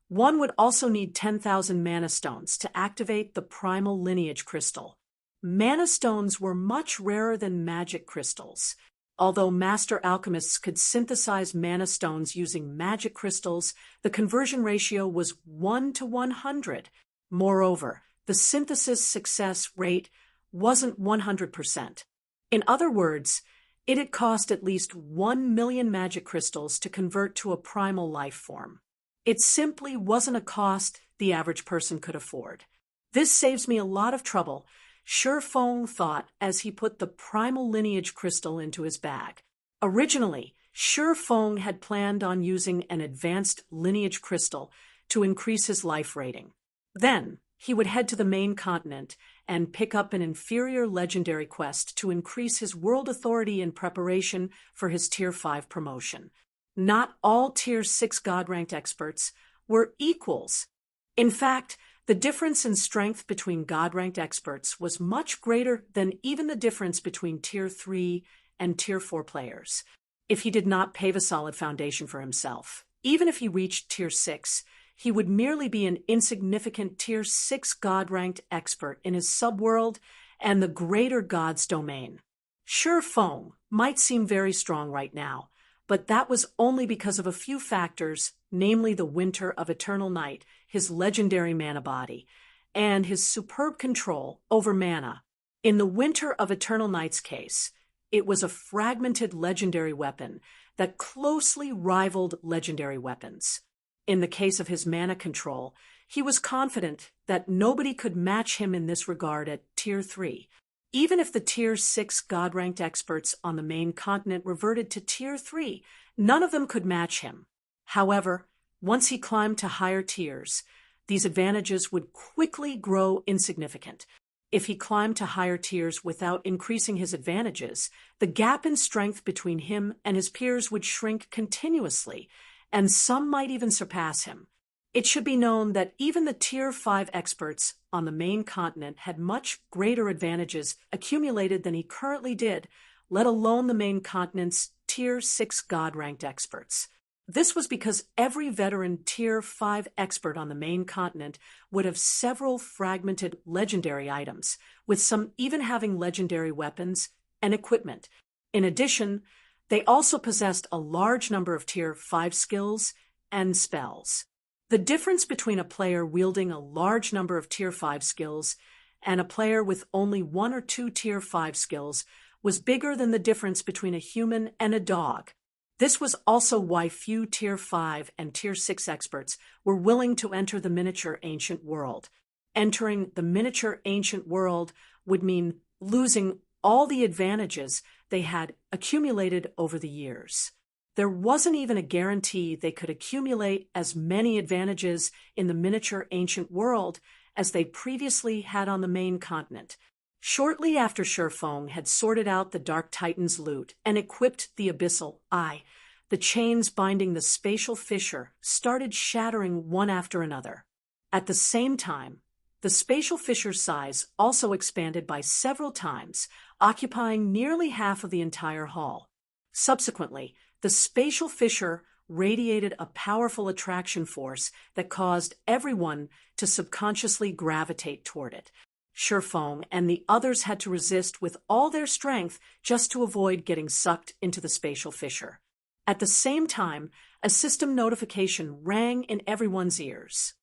one would also need 10,000 mana stones to activate the primal lineage crystal. Mana stones were much rarer than magic crystals. Although master alchemists could synthesize mana stones using magic crystals, the conversion ratio was 1 to 100. Moreover, the synthesis success rate wasn't 100%. In other words, it had cost at least 1 million magic crystals to convert to a primal life form. It simply wasn't a cost the average person could afford. This saves me a lot of trouble, Shifeng thought as he put the primal lineage crystal into his bag. Originally, Shifeng had planned on using an advanced lineage crystal to increase his life rating. Then, he would head to the main continent and pick up an inferior legendary quest to increase his world authority in preparation for his Tier 5 promotion. Not all Tier 6 God-ranked experts were equals. In fact, the difference in strength between God-ranked experts was much greater than even the difference between Tier 3 and Tier 4 players. If he did not pave a solid foundation for himself, even if he reached Tier 6, he would merely be an insignificant Tier 6 God-ranked expert in his subworld and the greater God's domain. Shifeng might seem very strong right now, but that was only because of a few factors, namely the Winter of Eternal Night, his legendary mana body, and his superb control over mana. In the Winter of Eternal Night's case, it was a fragmented legendary weapon that closely rivaled legendary weapons. In the case of his mana control, he was confident that nobody could match him in this regard at Tier 3. Even if the Tier 6 God-ranked experts on the main continent reverted to Tier 3, none of them could match him. However, once he climbed to higher tiers, these advantages would quickly grow insignificant. If he climbed to higher tiers without increasing his advantages, the gap in strength between him and his peers would shrink continuously, and some might even surpass him. It should be known that even the Tier 5 experts on the main continent had much greater advantages accumulated than he currently did, let alone the main continent's Tier 6 God-ranked experts. This was because every veteran Tier 5 expert on the main continent would have several fragmented legendary items, with some even having legendary weapons and equipment. In addition, they also possessed a large number of Tier 5 skills and spells. The difference between a player wielding a large number of Tier 5 skills and a player with only 1 or 2 Tier 5 skills was bigger than the difference between a human and a dog. This was also why few Tier 5 and Tier 6 experts were willing to enter the miniature ancient world. Entering the miniature ancient world would mean losing all the advantages they had accumulated over the years. There wasn't even a guarantee they could accumulate as many advantages in the miniature ancient world as they previously had on the main continent. Shortly after Shifeng had sorted out the Dark Titan's loot and equipped the Abyssal Eye, the chains binding the spatial fissure started shattering one after another. At the same time, the spatial fissure's size also expanded by several times, occupying nearly half of the entire hall. Subsequently, the spatial fissure radiated a powerful attraction force that caused everyone to subconsciously gravitate toward it. Shifeng and the others had to resist with all their strength just to avoid getting sucked into the spatial fissure. At the same time, a system notification rang in everyone's ears.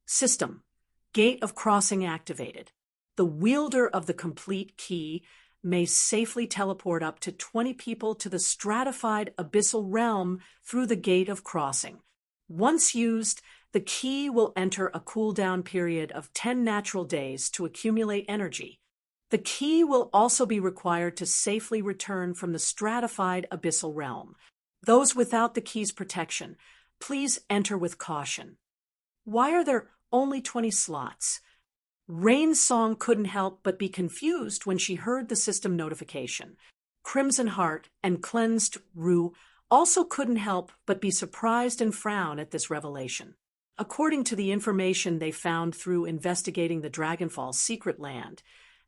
System: Gate of Crossing activated. The wielder of the complete key may safely teleport up to 20 people to the stratified abyssal realm through the Gate of Crossing. Once used, the key will enter a cooldown period of 10 natural days to accumulate energy. The key will also be required to safely return from the stratified abyssal realm. Those without the key's protection, please enter with caution. Why are there only 20 slots? Rain's song couldn't help but be confused when she heard the system notification. Crimson Heart and Cleansed Rue also couldn't help but be surprised and frown at this revelation. According to the information they found through investigating the Dragonfall secret land,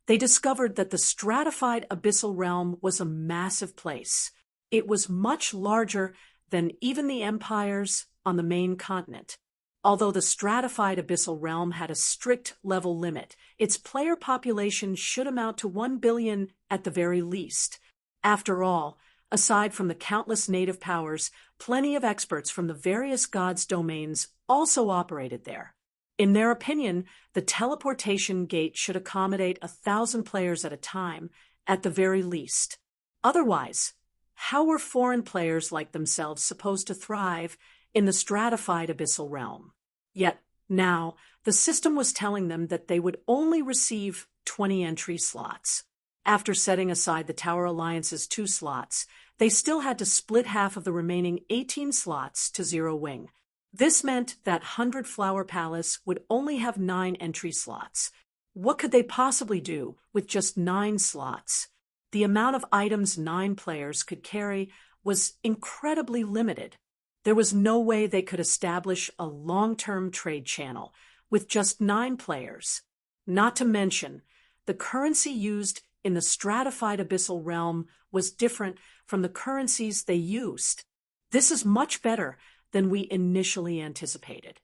they discovered that the stratified abyssal realm was a massive place. It was much larger than even the empires on the main continent. Although the stratified abyssal realm had a strict level limit, its player population should amount to 1 billion at the very least. After all, aside from the countless native powers, plenty of experts from the various gods' domains also operated there. In their opinion, the teleportation gate should accommodate 1,000 players at a time, at the very least. Otherwise, how were foreign players like themselves supposed to thrive in the stratified abyssal realm? Yet, now, the system was telling them that they would only receive 20 entry slots. After setting aside the Tower Alliance's 2 slots, they still had to split half of the remaining 18 slots to Zero Wing. This meant that 100 Flower Palace would only have 9 entry slots. What could they possibly do with just 9 slots? The amount of items 9 players could carry was incredibly limited. There was no way they could establish a long-term trade channel with just 9 players. Not to mention, the currency used in the stratified abyssal realm was different from the currencies they used. This is much better than we initially anticipated.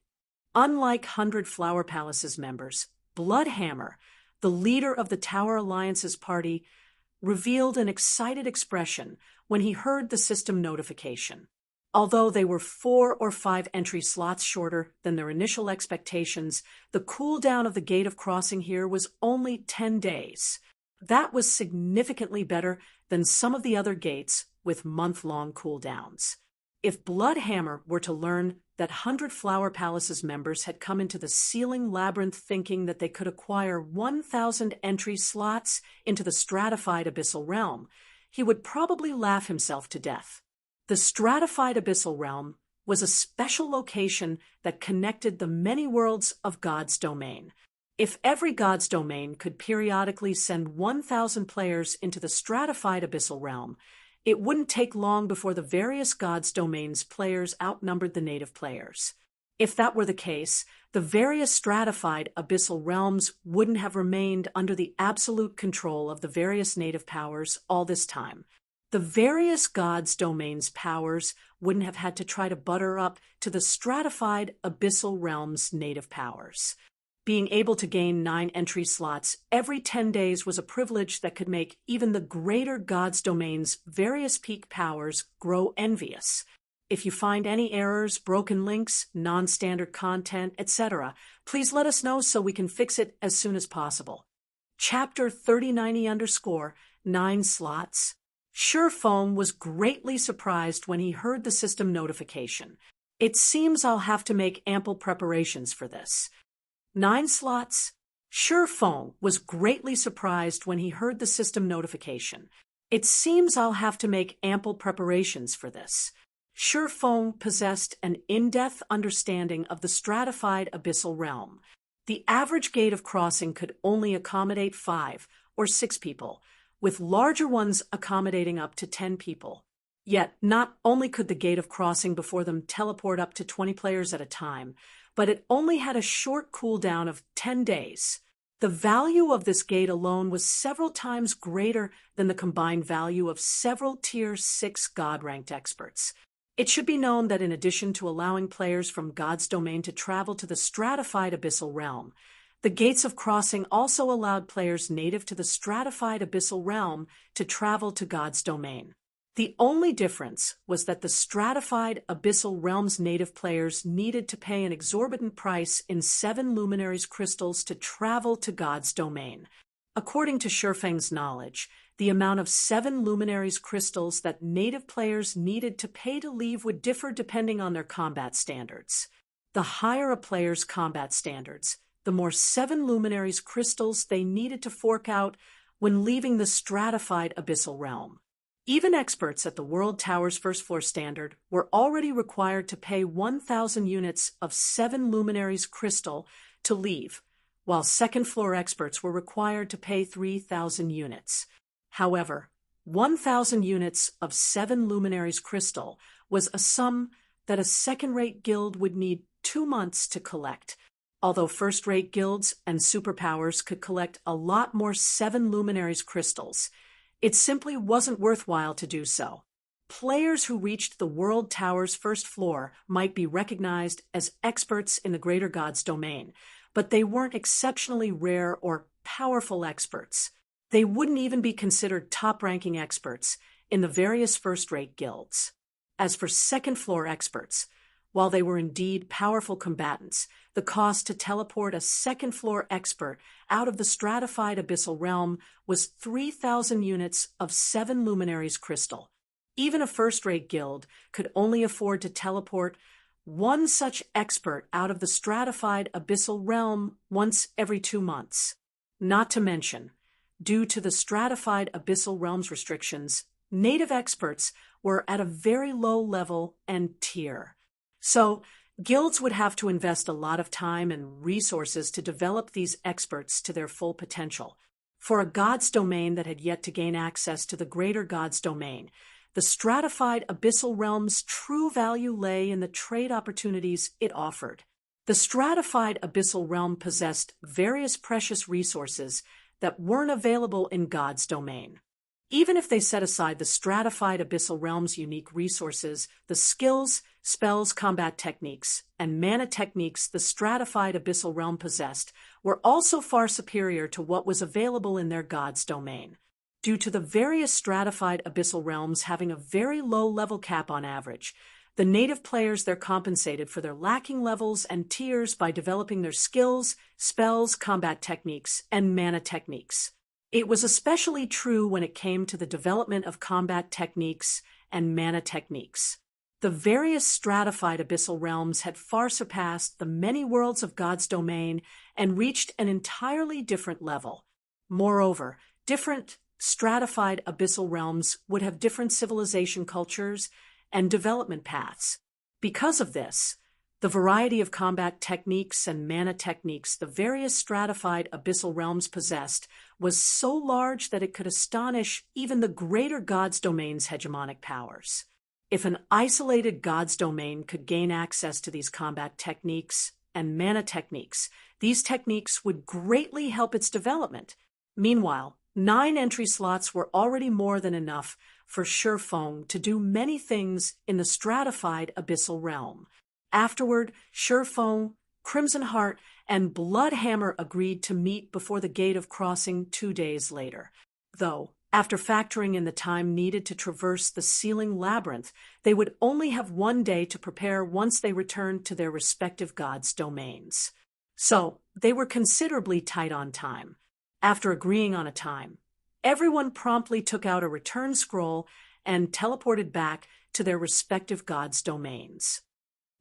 Unlike 100 Flower Palace's members, Bloodhammer, the leader of the Tower Alliance's party, revealed an excited expression when he heard the system notification. Although they were 4 or 5 entry slots shorter than their initial expectations, the cooldown of the Gate of Crossing here was only 10 days. That was significantly better than some of the other gates with month-long cooldowns. If Bloodhammer were to learn that 100 Flower Palace's members had come into the ceiling labyrinth thinking that they could acquire 1,000 entry slots into the stratified abyssal realm, he would probably laugh himself to death. The stratified abyssal realm was a special location that connected the many worlds of God's domain. If every God's domain could periodically send 1,000 players into the stratified abyssal realm, it wouldn't take long before the various God's domains players outnumbered the native players. If that were the case, the various stratified abyssal realms wouldn't have remained under the absolute control of the various native powers all this time. The various God's domains powers wouldn't have had to try to butter up to the stratified abyssal realm's native powers. Being able to gain 9 entry slots every 10 days was a privilege that could make even the greater God's domain's various peak powers grow envious. If you find any errors, broken links, non-standard content, etc., please let us know so we can fix it as soon as possible. Chapter 3090_, 9 slots. Surefoam was greatly surprised when he heard the system notification. It seems I'll have to make ample preparations for this. 9 slots? Surefoam was greatly surprised when he heard the system notification. It seems I'll have to make ample preparations for this. Surefoam possessed an in-depth understanding of the stratified abyssal realm. The average gate of crossing could only accommodate 5 or 6 people, with larger ones accommodating up to 10 people. Yet, not only could the gate of crossing before them teleport up to 20 players at a time, but it only had a short cooldown of 10 days. The value of this gate alone was several times greater than the combined value of several Tier 6 God-ranked experts. It should be known that in addition to allowing players from God's domain to travel to the stratified abyssal realm, the gates of crossing also allowed players native to the stratified abyssal realm to travel to God's domain. The only difference was that the stratified abyssal realm's native players needed to pay an exorbitant price in 7 luminaries crystals to travel to God's domain. According to Shurfeng's knowledge, the amount of 7 luminaries crystals that native players needed to pay to leave would differ depending on their combat standards. The higher a player's combat standards, the more 7 luminaries crystals they needed to fork out when leaving the stratified abyssal realm. Even experts at the World Tower's first floor standard were already required to pay 1,000 units of 7 luminaries crystal to leave, while second-floor experts were required to pay 3,000 units. However, 1,000 units of 7 luminaries crystal was a sum that a second-rate guild would need 2 months to collect, although first-rate guilds and superpowers could collect a lot more 7 luminaries crystals. It simply wasn't worthwhile to do so. Players who reached the World Tower's first floor might be recognized as experts in the Greater Gods domain, but they weren't exceptionally rare or powerful experts. They wouldn't even be considered top-ranking experts in the various first-rate guilds. As for second-floor experts, while they were indeed powerful combatants, the cost to teleport a second-floor expert out of the stratified abyssal realm was 3,000 units of 7 luminaries crystal. Even a first-rate guild could only afford to teleport one such expert out of the stratified abyssal realm once every 2 months. Not to mention, due to the stratified abyssal realm's restrictions, native experts were at a very low level and tier. So, guilds would have to invest a lot of time and resources to develop these experts to their full potential. For a god's domain that had yet to gain access to the greater god's domain, the stratified abyssal realm's true value lay in the trade opportunities it offered. The stratified abyssal realm possessed various precious resources that weren't available in God's domain. Even if they set aside the stratified abyssal realm's unique resources, the skills, spells, combat techniques, and mana techniques the stratified abyssal realm possessed were also far superior to what was available in their God's domain. Due to the various stratified abyssal realms having a very low level cap on average, the native players there compensated for their lacking levels and tiers by developing their skills, spells, combat techniques, and mana techniques. It was especially true when it came to the development of combat techniques and mana techniques. The various stratified abyssal realms had far surpassed the many worlds of God's domain and reached an entirely different level. Moreover, different stratified abyssal realms would have different civilization cultures and development paths. Because of this, the variety of combat techniques and mana techniques the various stratified abyssal realms possessed was so large that it could astonish even the greater God's domain's hegemonic powers. If an isolated God's domain could gain access to these combat techniques and mana techniques, these techniques would greatly help its development. Meanwhile, 9 entry slots were already more than enough for Shurfeng to do many things in the stratified abyssal realm. Afterward, Shurfeng, Crimson Heart, and Bloodhammer agreed to meet before the Gate of Crossing 2 days later. Though, after factoring in the time needed to traverse the Sealing Labyrinth, they would only have 1 day to prepare once they returned to their respective gods' domains. So, they were considerably tight on time. After agreeing on a time, everyone promptly took out a return scroll and teleported back to their respective gods' domains.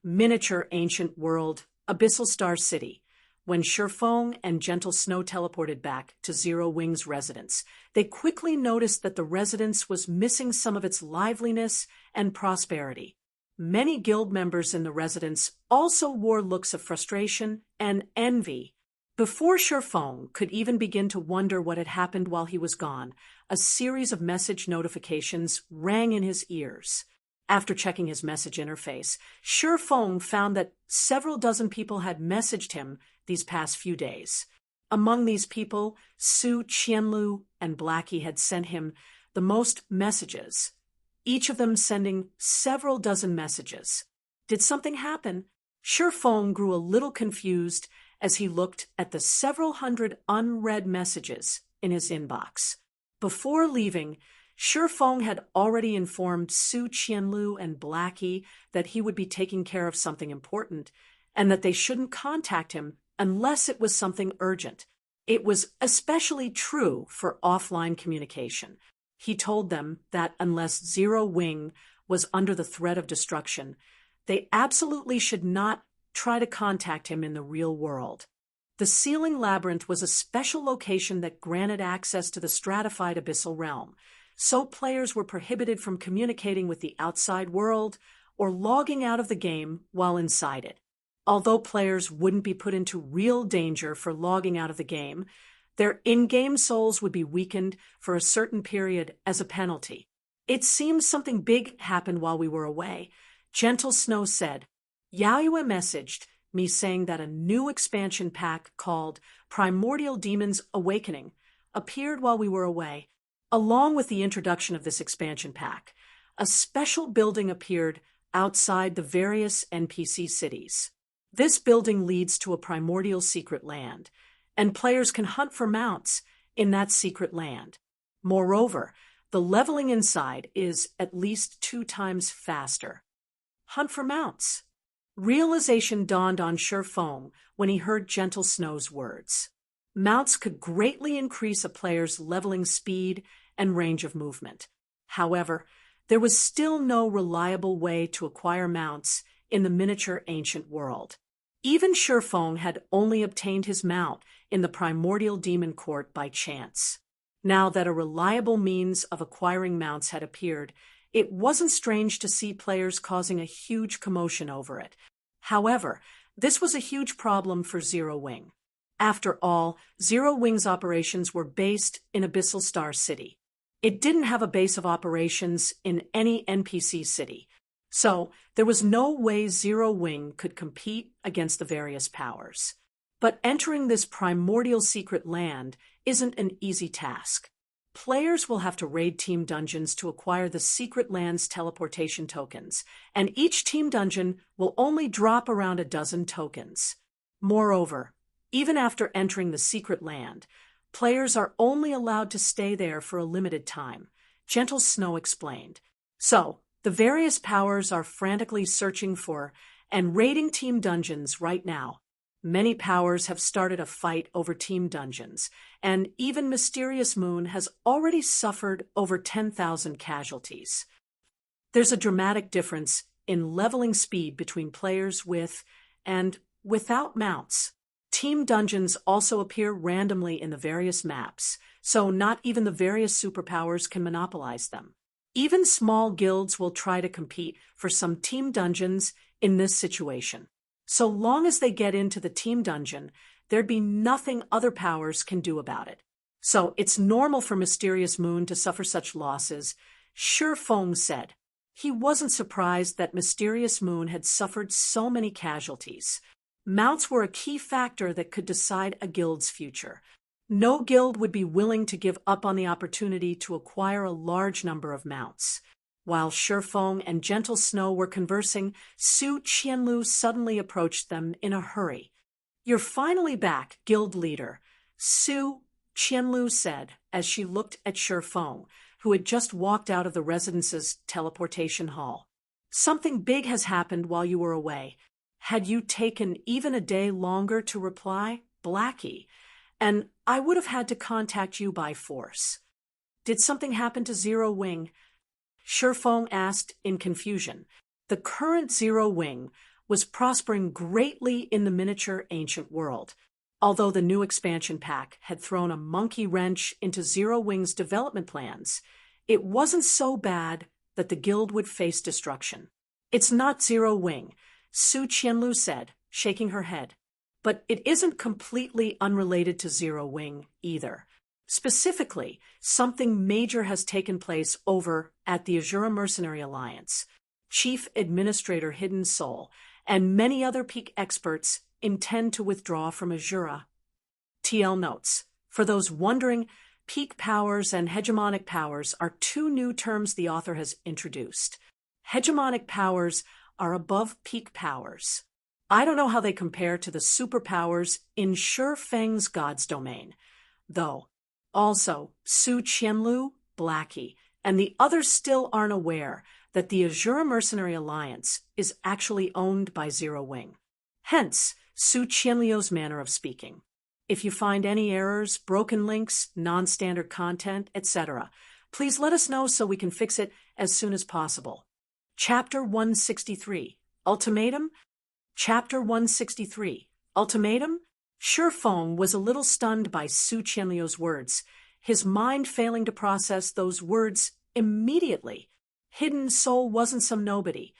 Miniature Ancient World, Abyssal Star City. When Shurfeng and Gentle Snow teleported back to Zero Wing's residence, they quickly noticed that the residence was missing some of its liveliness and prosperity. Many guild members in the residence also wore looks of frustration and envy. Before Shurfeng could even begin to wonder what had happened while he was gone, a series of message notifications rang in his ears. After checking his message interface, Shurfeng found that several dozen people had messaged him these past few days. Among these people, Su Qianlu and Blackie had sent him the most messages, each of them sending several dozen messages. Did something happen? Shurfeng grew a little confused as he looked at the several hundred unread messages in his inbox. Before leaving, Shurfeng had already informed Su Qianlu and Blackie that he would be taking care of something important and that they shouldn't contact him unless it was something urgent. It was especially true for offline communication. He told them that unless Zero Wing was under the threat of destruction, they absolutely should not try to contact him in the real world. The Sealing Labyrinth was a special location that granted access to the stratified abyssal realm, so players were prohibited from communicating with the outside world or logging out of the game while inside it. Although players wouldn't be put into real danger for logging out of the game, their in-game souls would be weakened for a certain period as a penalty. It seems something big happened while we were away. Gentle Snow said. Yaoyue messaged me saying that a new expansion pack called Primordial Demons Awakening appeared while we were away. Along with the introduction of this expansion pack, a special building appeared outside the various NPC cities. This building leads to a primordial secret land, and players can hunt for mounts in that secret land. Moreover, the leveling inside is at least 2 times faster. Hunt for mounts. Realization dawned on Sherfong when he heard Gentle Snow's words. Mounts could greatly increase a player's leveling speed and range of movement. However, there was still no reliable way to acquire mounts in the miniature ancient world. Even Sherfong had only obtained his mount in the primordial demon court by chance. Now that a reliable means of acquiring mounts had appeared, it wasn't strange to see players causing a huge commotion over it. However, this was a huge problem for Zero Wing. After all, Zero Wing's operations were based in Abyssal Star City. It didn't have a base of operations in any NPC city, so there was no way Zero Wing could compete against the various powers. But entering this primordial secret land isn't an easy task. Players will have to raid team dungeons to acquire the secret land's teleportation tokens, and each team dungeon will only drop around a dozen tokens. Moreover, even after entering the secret land, players are only allowed to stay there for a limited time, Gentle Snow explained. So, the various powers are frantically searching for and raiding team dungeons right now. Many powers have started a fight over team dungeons, and even Mysterious Moon has already suffered over 10,000 casualties. There's a dramatic difference in leveling speed between players with and without mounts. Team dungeons also appear randomly in the various maps, so not even the various superpowers can monopolize them. Even small guilds will try to compete for some team dungeons in this situation. So long as they get into the team dungeon, there'd be nothing other powers can do about it. So it's normal for Mysterious Moon to suffer such losses, Sherfong said. He wasn't surprised that Mysterious Moon had suffered so many casualties. Mounts were a key factor that could decide a guild's future. No guild would be willing to give up on the opportunity to acquire a large number of mounts. While Sherfong and Gentle Snow were conversing, Su Qianlu suddenly approached them in a hurry. You're finally back, guild leader, Su Qianlu said as she looked at Sherfong, who had just walked out of the residence's teleportation hall. Something big has happened while you were away. Had you taken even a day longer to reply, Blackie, and I would have had to contact you by force. Did something happen to Zero Wing? Sherfong asked in confusion. The current Zero Wing was prospering greatly in the miniature ancient world. Although the new expansion pack had thrown a monkey wrench into Zero Wing's development plans, it wasn't so bad that the guild would face destruction. It's not Zero Wing, Su Qianlu said, shaking her head. But it isn't completely unrelated to Zero Wing either. Specifically, something major has taken place over at the Azura Mercenary Alliance. Chief Administrator Hidden Soul and many other peak experts intend to withdraw from Azura. TL notes. For those wondering, peak powers and hegemonic powers are 2 new terms the author has introduced. Hegemonic powers are above peak powers. I don't know how they compare to the superpowers in Sherfeng's God's domain, though. Also, Su Qianlu, Blackie, and the others still aren't aware that the Azura Mercenary Alliance is actually owned by Zero Wing. Hence, Su Qianlu's manner of speaking. If you find any errors, broken links, non-standard content, etc., please let us know so we can fix it as soon as possible. Chapter 163, Ultimatum? Chapter 163, Ultimatum? Sherfong was a little stunned by Su Qianlu's words, his mind failing to process those words immediately. Hidden Soul wasn't some nobody.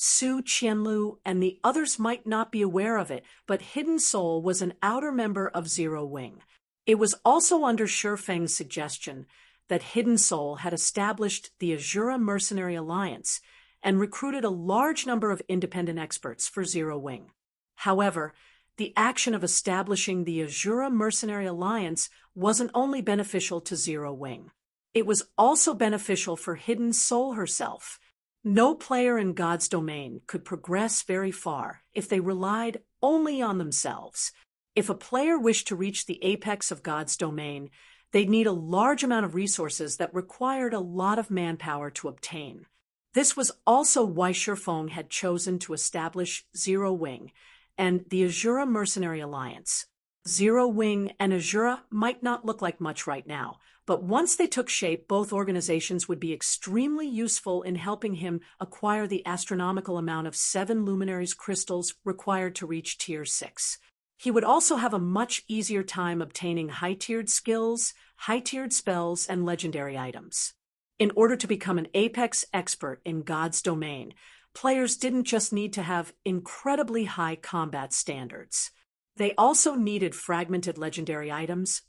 Su Qianlu and the others might not be aware of it, but Hidden Soul was an outer member of Zero Wing. It was also under Shi Feng's suggestion that Hidden Soul had established the Azura Mercenary Alliance and recruited a large number of independent experts for Zero Wing. However, the action of establishing the Azura Mercenary Alliance wasn't only beneficial to Zero Wing. It was also beneficial for Hidden Soul herself. No player in God's domain could progress very far if they relied only on themselves. If a player wished to reach the apex of God's domain, they'd need a large amount of resources that required a lot of manpower to obtain. This was also why Shi Feng had chosen to establish Zero Wing and the Azura Mercenary Alliance. Zero Wing and Azura might not look like much right now, but once they took shape, both organizations would be extremely useful in helping him acquire the astronomical amount of 7 Luminaries crystals required to reach Tier 6. He would also have a much easier time obtaining high-tiered skills, high-tiered spells, and legendary items. In order to become an apex expert in God's domain, players didn't just need to have incredibly high combat standards. They also needed fragmented legendary items,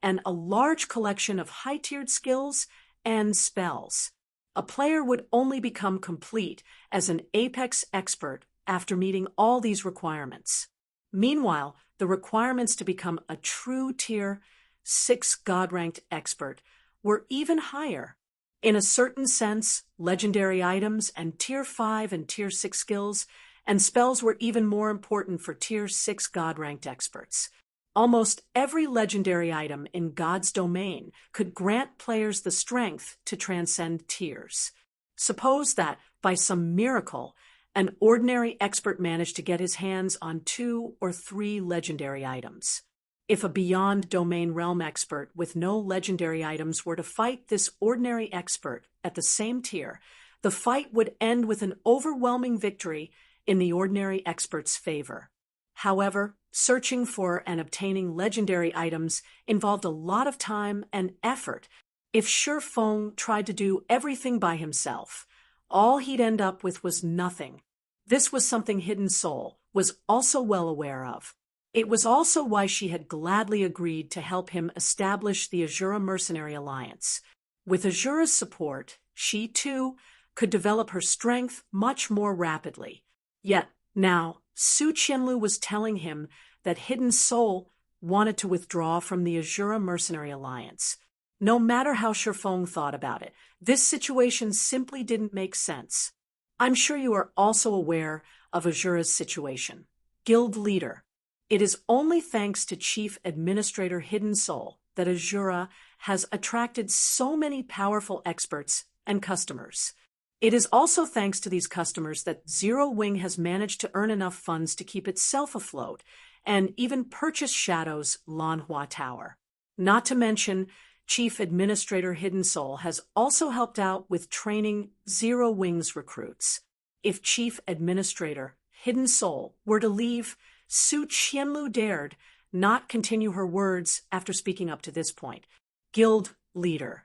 and a large collection of high-tiered skills and spells. A player would only become complete as an apex expert after meeting all these requirements. Meanwhile, the requirements to become a true Tier 6 God-ranked expert were even higher. In a certain sense, legendary items and Tier 5 and Tier 6 skills and spells were even more important for Tier 6 God-ranked experts. Almost every legendary item in God's domain could grant players the strength to transcend tiers. Suppose that, by some miracle, an ordinary expert managed to get his hands on 2 or 3 legendary items. If a Beyond Domain Realm expert with no legendary items were to fight this ordinary expert at the same tier, the fight would end with an overwhelming victory in the ordinary expert's favor. However, searching for and obtaining legendary items involved a lot of time and effort. If Shi Feng tried to do everything by himself, all he'd end up with was nothing. This was something Hidden Soul was also well aware of. It was also why she had gladly agreed to help him establish the Azura Mercenary Alliance. With Azura's support, she, too, could develop her strength much more rapidly. Yet, now, Su Qianlu was telling him that Hidden Soul wanted to withdraw from the Azura Mercenary Alliance. No matter how Shi Feng thought about it, this situation simply didn't make sense. I'm sure you are also aware of Azura's situation. Guild Leader. It is only thanks to Chief Administrator Hidden Soul that Azura has attracted so many powerful experts and customers. It is also thanks to these customers that Zero Wing has managed to earn enough funds to keep itself afloat and even purchase Shadow's Lanhua Tower. Not to mention, Chief Administrator Hidden Soul has also helped out with training Zero Wing's recruits. If Chief Administrator Hidden Soul were to leave, Su Qianlu dared not continue her words after speaking up to this point. Guild Leader.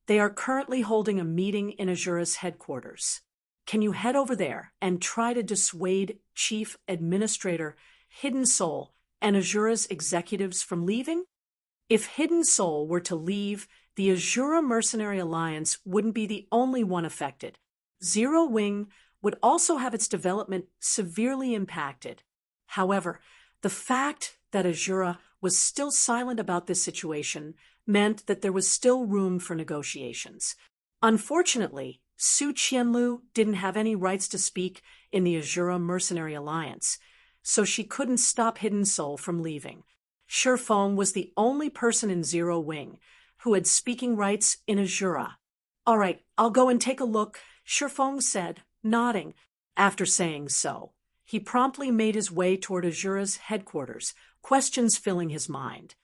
They are currently holding a meeting in Azura's headquarters. Can you head over there and try to dissuade Chief Administrator Hidden Soul and Azura's executives from leaving? If Hidden Soul were to leave, the Azura Mercenary Alliance wouldn't be the only one affected. Zero Wing would also have its development severely impacted. However, the fact that Azura was still silent about this situation meant that there was still room for negotiations. Unfortunately, Su Qianlu didn't have any rights to speak in the Azura Mercenary Alliance, so she couldn't stop Hidden Soul from leaving. Shi Feng was the only person in Zero Wing who had speaking rights in Azura. "All right, I'll go and take a look," Shi Feng said, nodding. After saying so, he promptly made his way toward Azura's headquarters, questions filling his mind.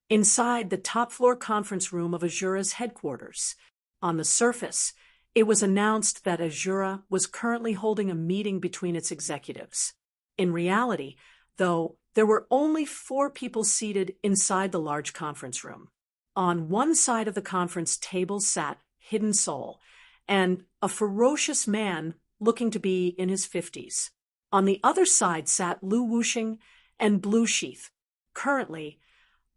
Inside the top-floor conference room of Azura's headquarters, on the surface, it was announced that Azura was currently holding a meeting between its executives. In reality, though, there were only 4 people seated inside the large conference room. On one side of the conference table sat Hidden Soul, and a ferocious man looking to be in his 50s. On the other side sat Lu Wuxing and Blue Sheath. Currently,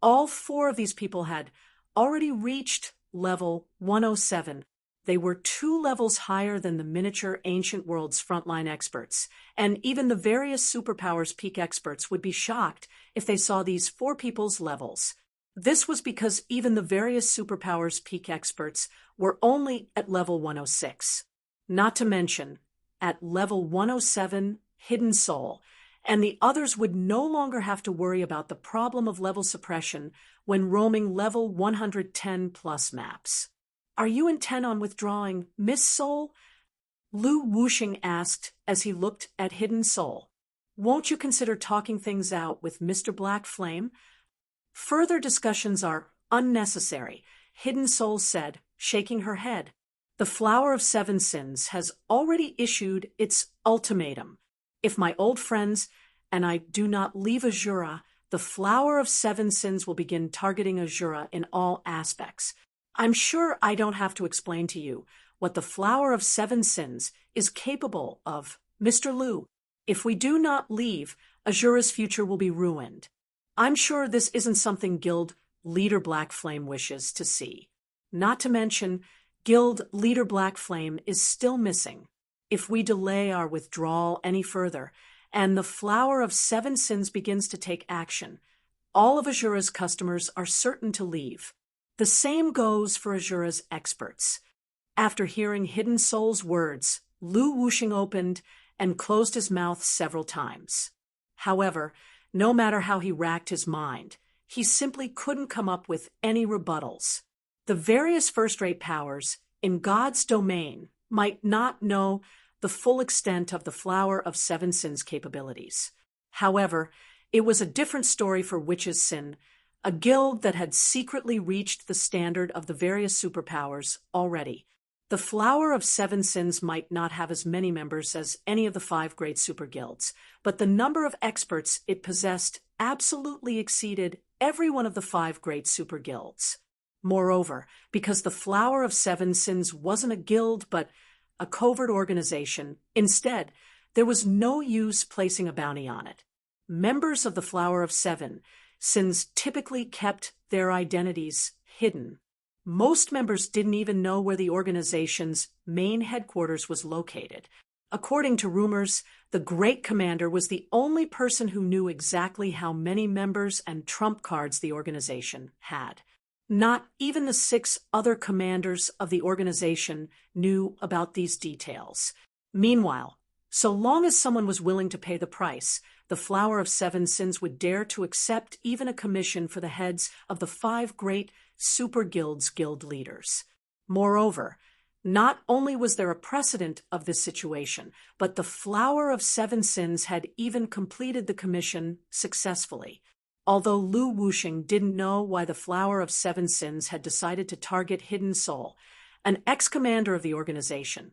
all four of these people had already reached level 107. They were 2 levels higher than the miniature ancient world's frontline experts, and even the various superpowers peak experts would be shocked if they saw these 4 people's levels. This was because even the various superpowers peak experts were only at level 106. Not to mention, at level 107, Hidden Soul, and the others would no longer have to worry about the problem of level suppression when roaming level 110 plus maps. "Are you intent on withdrawing, Miss Soul?" Lu Wuxing asked as he looked at Hidden Soul. "Won't you consider talking things out with Mr. Black Flame?" "Further discussions are unnecessary," Hidden Soul said, shaking her head. "The Flower of Seven Sins has already issued its ultimatum. If my old friends and I do not leave Azura, the Flower of Seven Sins will begin targeting Azura in all aspects. I'm sure I don't have to explain to you what the Flower of Seven Sins is capable of, Mr. Lu. If we do not leave, Azura's future will be ruined. I'm sure this isn't something Guild Leader Black Flame wishes to see. Not to mention, Guild Leader Black Flame is still missing. If we delay our withdrawal any further, and the Flower of Seven Sins begins to take action, all of Azura's customers are certain to leave. The same goes for Azura's experts." After hearing Hidden Soul's words, Lu Wuxing opened and closed his mouth several times. However, no matter how he racked his mind, he simply couldn't come up with any rebuttals. The various first-rate powers in God's domain might not know the full extent of the Flower of Seven Sins capabilities. However, it was a different story for Witch's Sin, a guild that had secretly reached the standard of the various superpowers already. The Flower of Seven Sins might not have as many members as any of the 5 great super guilds, but the number of experts it possessed absolutely exceeded every one of the 5 great super guilds. Moreover, because the Flower of Seven Sins wasn't a guild but a covert organization, instead, there was no use placing a bounty on it. Members of the Flower of Seven Sins typically kept their identities hidden. Most members didn't even know where the organization's main headquarters was located. According to rumors, the Great Commander was the only person who knew exactly how many members and trump cards the organization had. Not even the 6 other commanders of the organization knew about these details. Meanwhile, so long as someone was willing to pay the price, the Flower of Seven Sins would dare to accept even a commission for the heads of the 5 great super guilds' guild leaders. Moreover, not only was there a precedent of this situation, but the Flower of Seven Sins had even completed the commission successfully. Although Lu Wuxing didn't know why the Flower of Seven Sins had decided to target Hidden Soul, an ex-commander of the organization,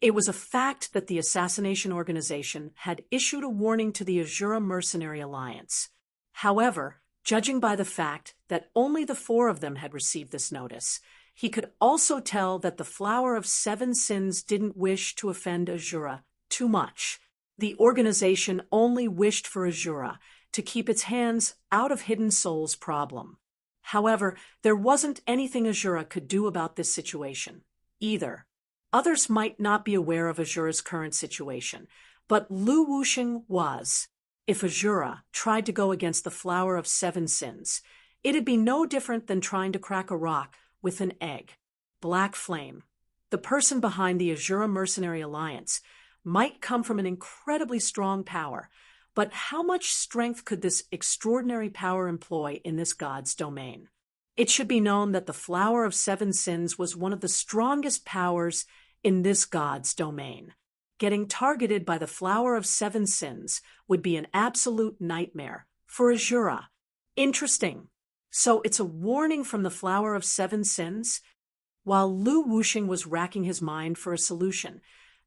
it was a fact that the assassination organization had issued a warning to the Azura Mercenary Alliance. However, judging by the fact that only the 4 of them had received this notice, he could also tell that the Flower of Seven Sins didn't wish to offend Azura too much. The organization only wished for Azura to keep its hands out of Hidden Soul's problem. However, there wasn't anything Azura could do about this situation, either. Others might not be aware of Azura's current situation, but Lu Wuxing was. If Azura tried to go against the Flower of Seven Sins, it'd be no different than trying to crack a rock with an egg. Black Flame, the person behind the Azura Mercenary Alliance, might come from an incredibly strong power, but how much strength could this extraordinary power employ in this god's domain? It should be known that the Flower of Seven Sins was one of the strongest powers in this god's domain. Getting targeted by the Flower of Seven Sins would be an absolute nightmare for Azura. Interesting. So it's a warning from the Flower of Seven Sins? While Lu Wuxing was racking his mind for a solution,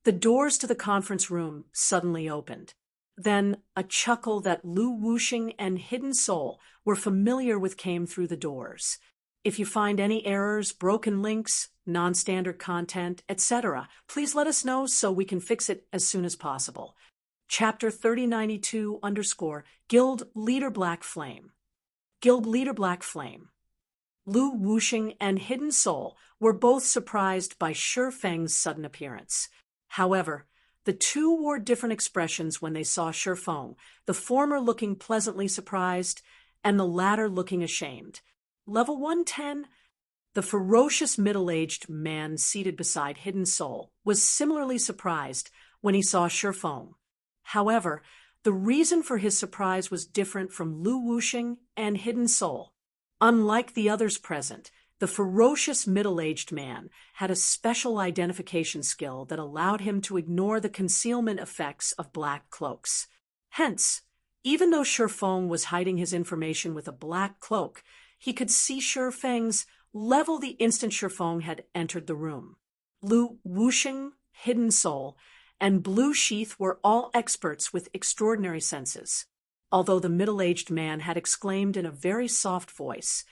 the doors to the conference room suddenly opened. Then a chuckle that Lu Wuxing and Hidden Soul were familiar with came through the doors. If you find any errors, broken links, non-standard content, etc., please let us know so we can fix it as soon as possible. Chapter 3092 _ Guild Leader Black Flame. Guild Leader Black Flame. Lu Wuxing and Hidden Soul were both surprised by Shi Feng's sudden appearance. However, the two wore different expressions when they saw Shi Feng, the former looking pleasantly surprised and the latter looking ashamed. Level 110, the ferocious middle-aged man seated beside Hidden Soul was similarly surprised when he saw Shi Feng. However, the reason for his surprise was different from Lu Wuxing and Hidden Soul. Unlike the others present, the ferocious middle-aged man had a special identification skill that allowed him to ignore the concealment effects of black cloaks. Hence, even though Shi Feng was hiding his information with a black cloak, he could see Shi Feng's level the instant Shi Feng had entered the room. Lu Wuxing, Hidden Soul, and Blue Sheath were all experts with extraordinary senses. Although the middle-aged man had exclaimed in a very soft voice,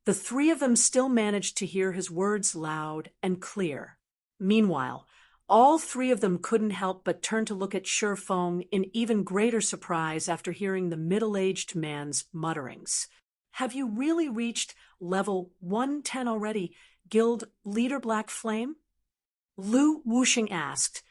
the three of them still managed to hear his words loud and clear. Meanwhile, all three of them couldn't help but turn to look at Shi Feng in even greater surprise after hearing the middle-aged man's mutterings. Have you really reached level 110 already, Guild Leader Black Flame? Lu Wuxing asked,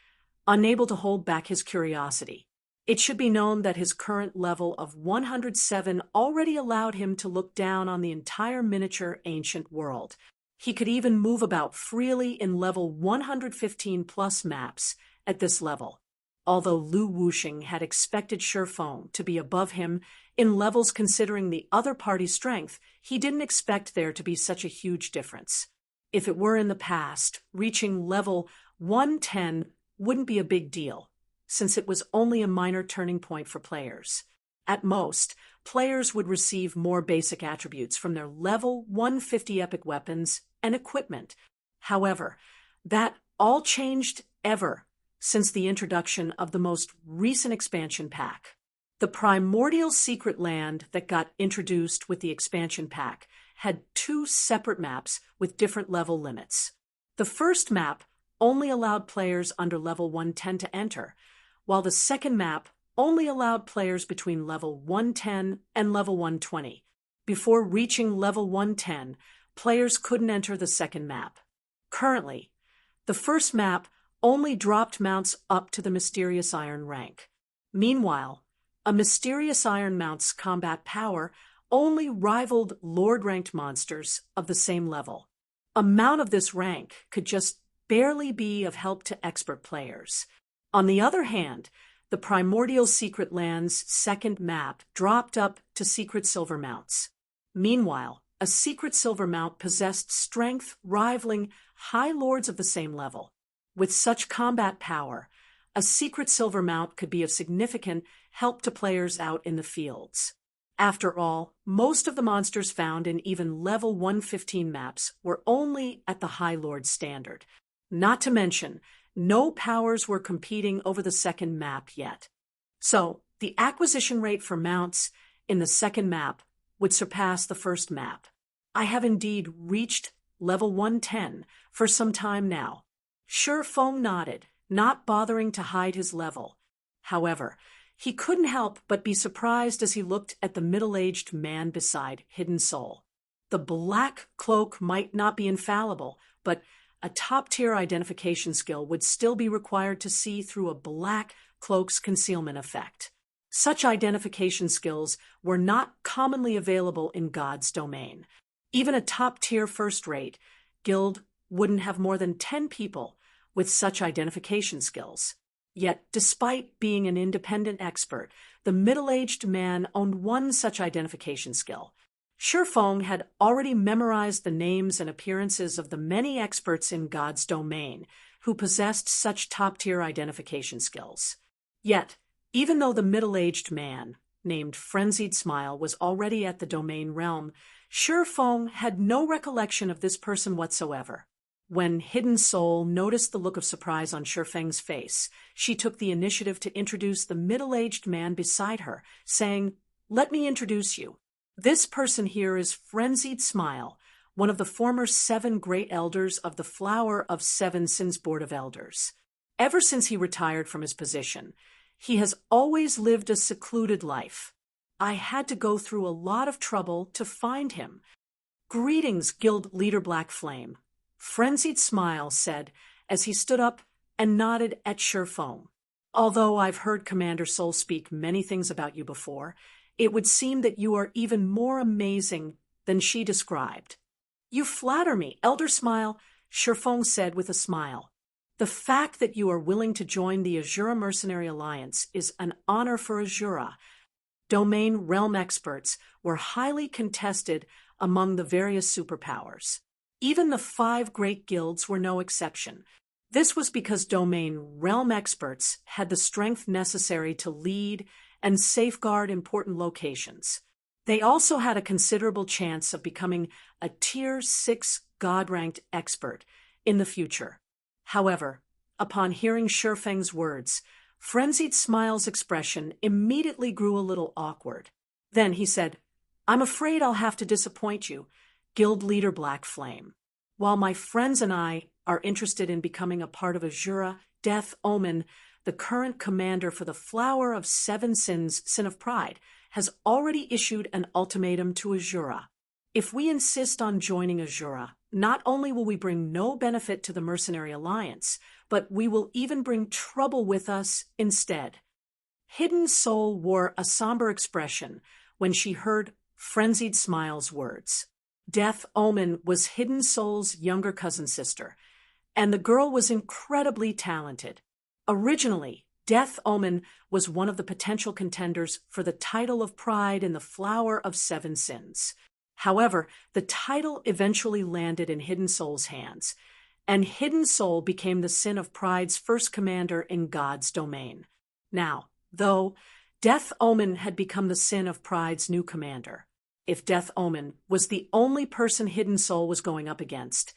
unable to hold back his curiosity. It should be known that his current level of 107 already allowed him to look down on the entire miniature ancient world. He could even move about freely in level 115 plus maps at this level. Although Lu Wuxing had expected Shi Feng to be above him in levels considering the other party's strength, he didn't expect there to be such a huge difference. If it were in the past, reaching level 110 wouldn't be a big deal, since it was only a minor turning point for players. At most, players would receive more basic attributes from their level 150 epic weapons and equipment. However, that all changed ever since the introduction of the most recent expansion pack. The primordial secret land that got introduced with the expansion pack had two separate maps with different level limits. The first map only allowed players under level 110 to enter, while the second map only allowed players between level 110 and level 120. Before reaching level 110, players couldn't enter the second map. Currently, the first map only dropped mounts up to the Mysterious Iron rank. Meanwhile, a Mysterious Iron mount's combat power only rivaled Lord-ranked monsters of the same level. A mount of this rank could just barely be of help to expert players. On the other hand, the Primordial Secret Land's second map dropped up to Secret Silver mounts. Meanwhile, a Secret Silver mount possessed strength rivaling High Lords of the same level. With such combat power, a Secret Silver mount could be of significant help to players out in the fields. After all, most of the monsters found in even level 115 maps were only at the High Lord standard. Not to mention, no powers were competing over the second map yet. So, the acquisition rate for mounts in the second map would surpass the first map. I have indeed reached level 110 for some time now. Shi Feng nodded, not bothering to hide his level. However, he couldn't help but be surprised as he looked at the middle-aged man beside Hidden Soul. The black cloak might not be infallible, but a top-tier identification skill would still be required to see through a black cloak's concealment effect. Such identification skills were not commonly available in God's domain. Even a top-tier first-rate guild wouldn't have more than 10 people with such identification skills. Yet, despite being an independent expert, the middle-aged man owned one such identification skill. Shi Feng had already memorized the names and appearances of the many experts in God's domain who possessed such top-tier identification skills. Yet, even though the middle-aged man, named Frenzied Smile, was already at the domain realm, Shi Feng had no recollection of this person whatsoever. When Hidden Soul noticed the look of surprise on Shi Feng's face, she took the initiative to introduce the middle-aged man beside her, saying, "Let me introduce you. This person here is Frenzied Smile, one of the former 7 great elders of the Flower of Seven Sins Board of Elders. Ever since he retired from his position, he has always lived a secluded life. I had to go through a lot of trouble to find him. Greetings, Guild Leader Black Flame. Frenzied Smile said as he stood up and nodded at Surefoam. Although I've heard Commander Soul speak many things about you before, it would seem that you are even more amazing than she described. You flatter me, Elder Smile, Surefoam said with a smile. The fact that you are willing to join the Azura Mercenary Alliance is an honor for Azura. Domain realm experts were highly contested among the various superpowers. Even the 5 great guilds were no exception. This was because domain realm experts had the strength necessary to lead and safeguard important locations. They also had a considerable chance of becoming a Tier 6 God-ranked expert in the future. However, upon hearing Shurfeng's words, Frenzied Smile's expression immediately grew a little awkward. Then he said, I'm afraid I'll have to disappoint you, Guild Leader Black Flame. While my friends and I are interested in becoming a part of Azura, Death Omen, the current commander for the Flower of Seven Sins, Sin of Pride, has already issued an ultimatum to Azura. If we insist on joining Azura, not only will we bring no benefit to the Mercenary Alliance, but we will even bring trouble with us instead. Hidden Soul wore a somber expression when she heard Frenzied Smile's words. Death Omen was Hidden Soul's younger cousin sister, and the girl was incredibly talented. Originally, Death Omen was one of the potential contenders for the title of Pride in the Flower of Seven Sins. However, the title eventually landed in Hidden Soul's hands, and Hidden Soul became the Sin of Pride's first commander in God's domain. Now, though, Death Omen had become the Sin of Pride's new commander. If Death Omen was the only person Hidden Soul was going up against,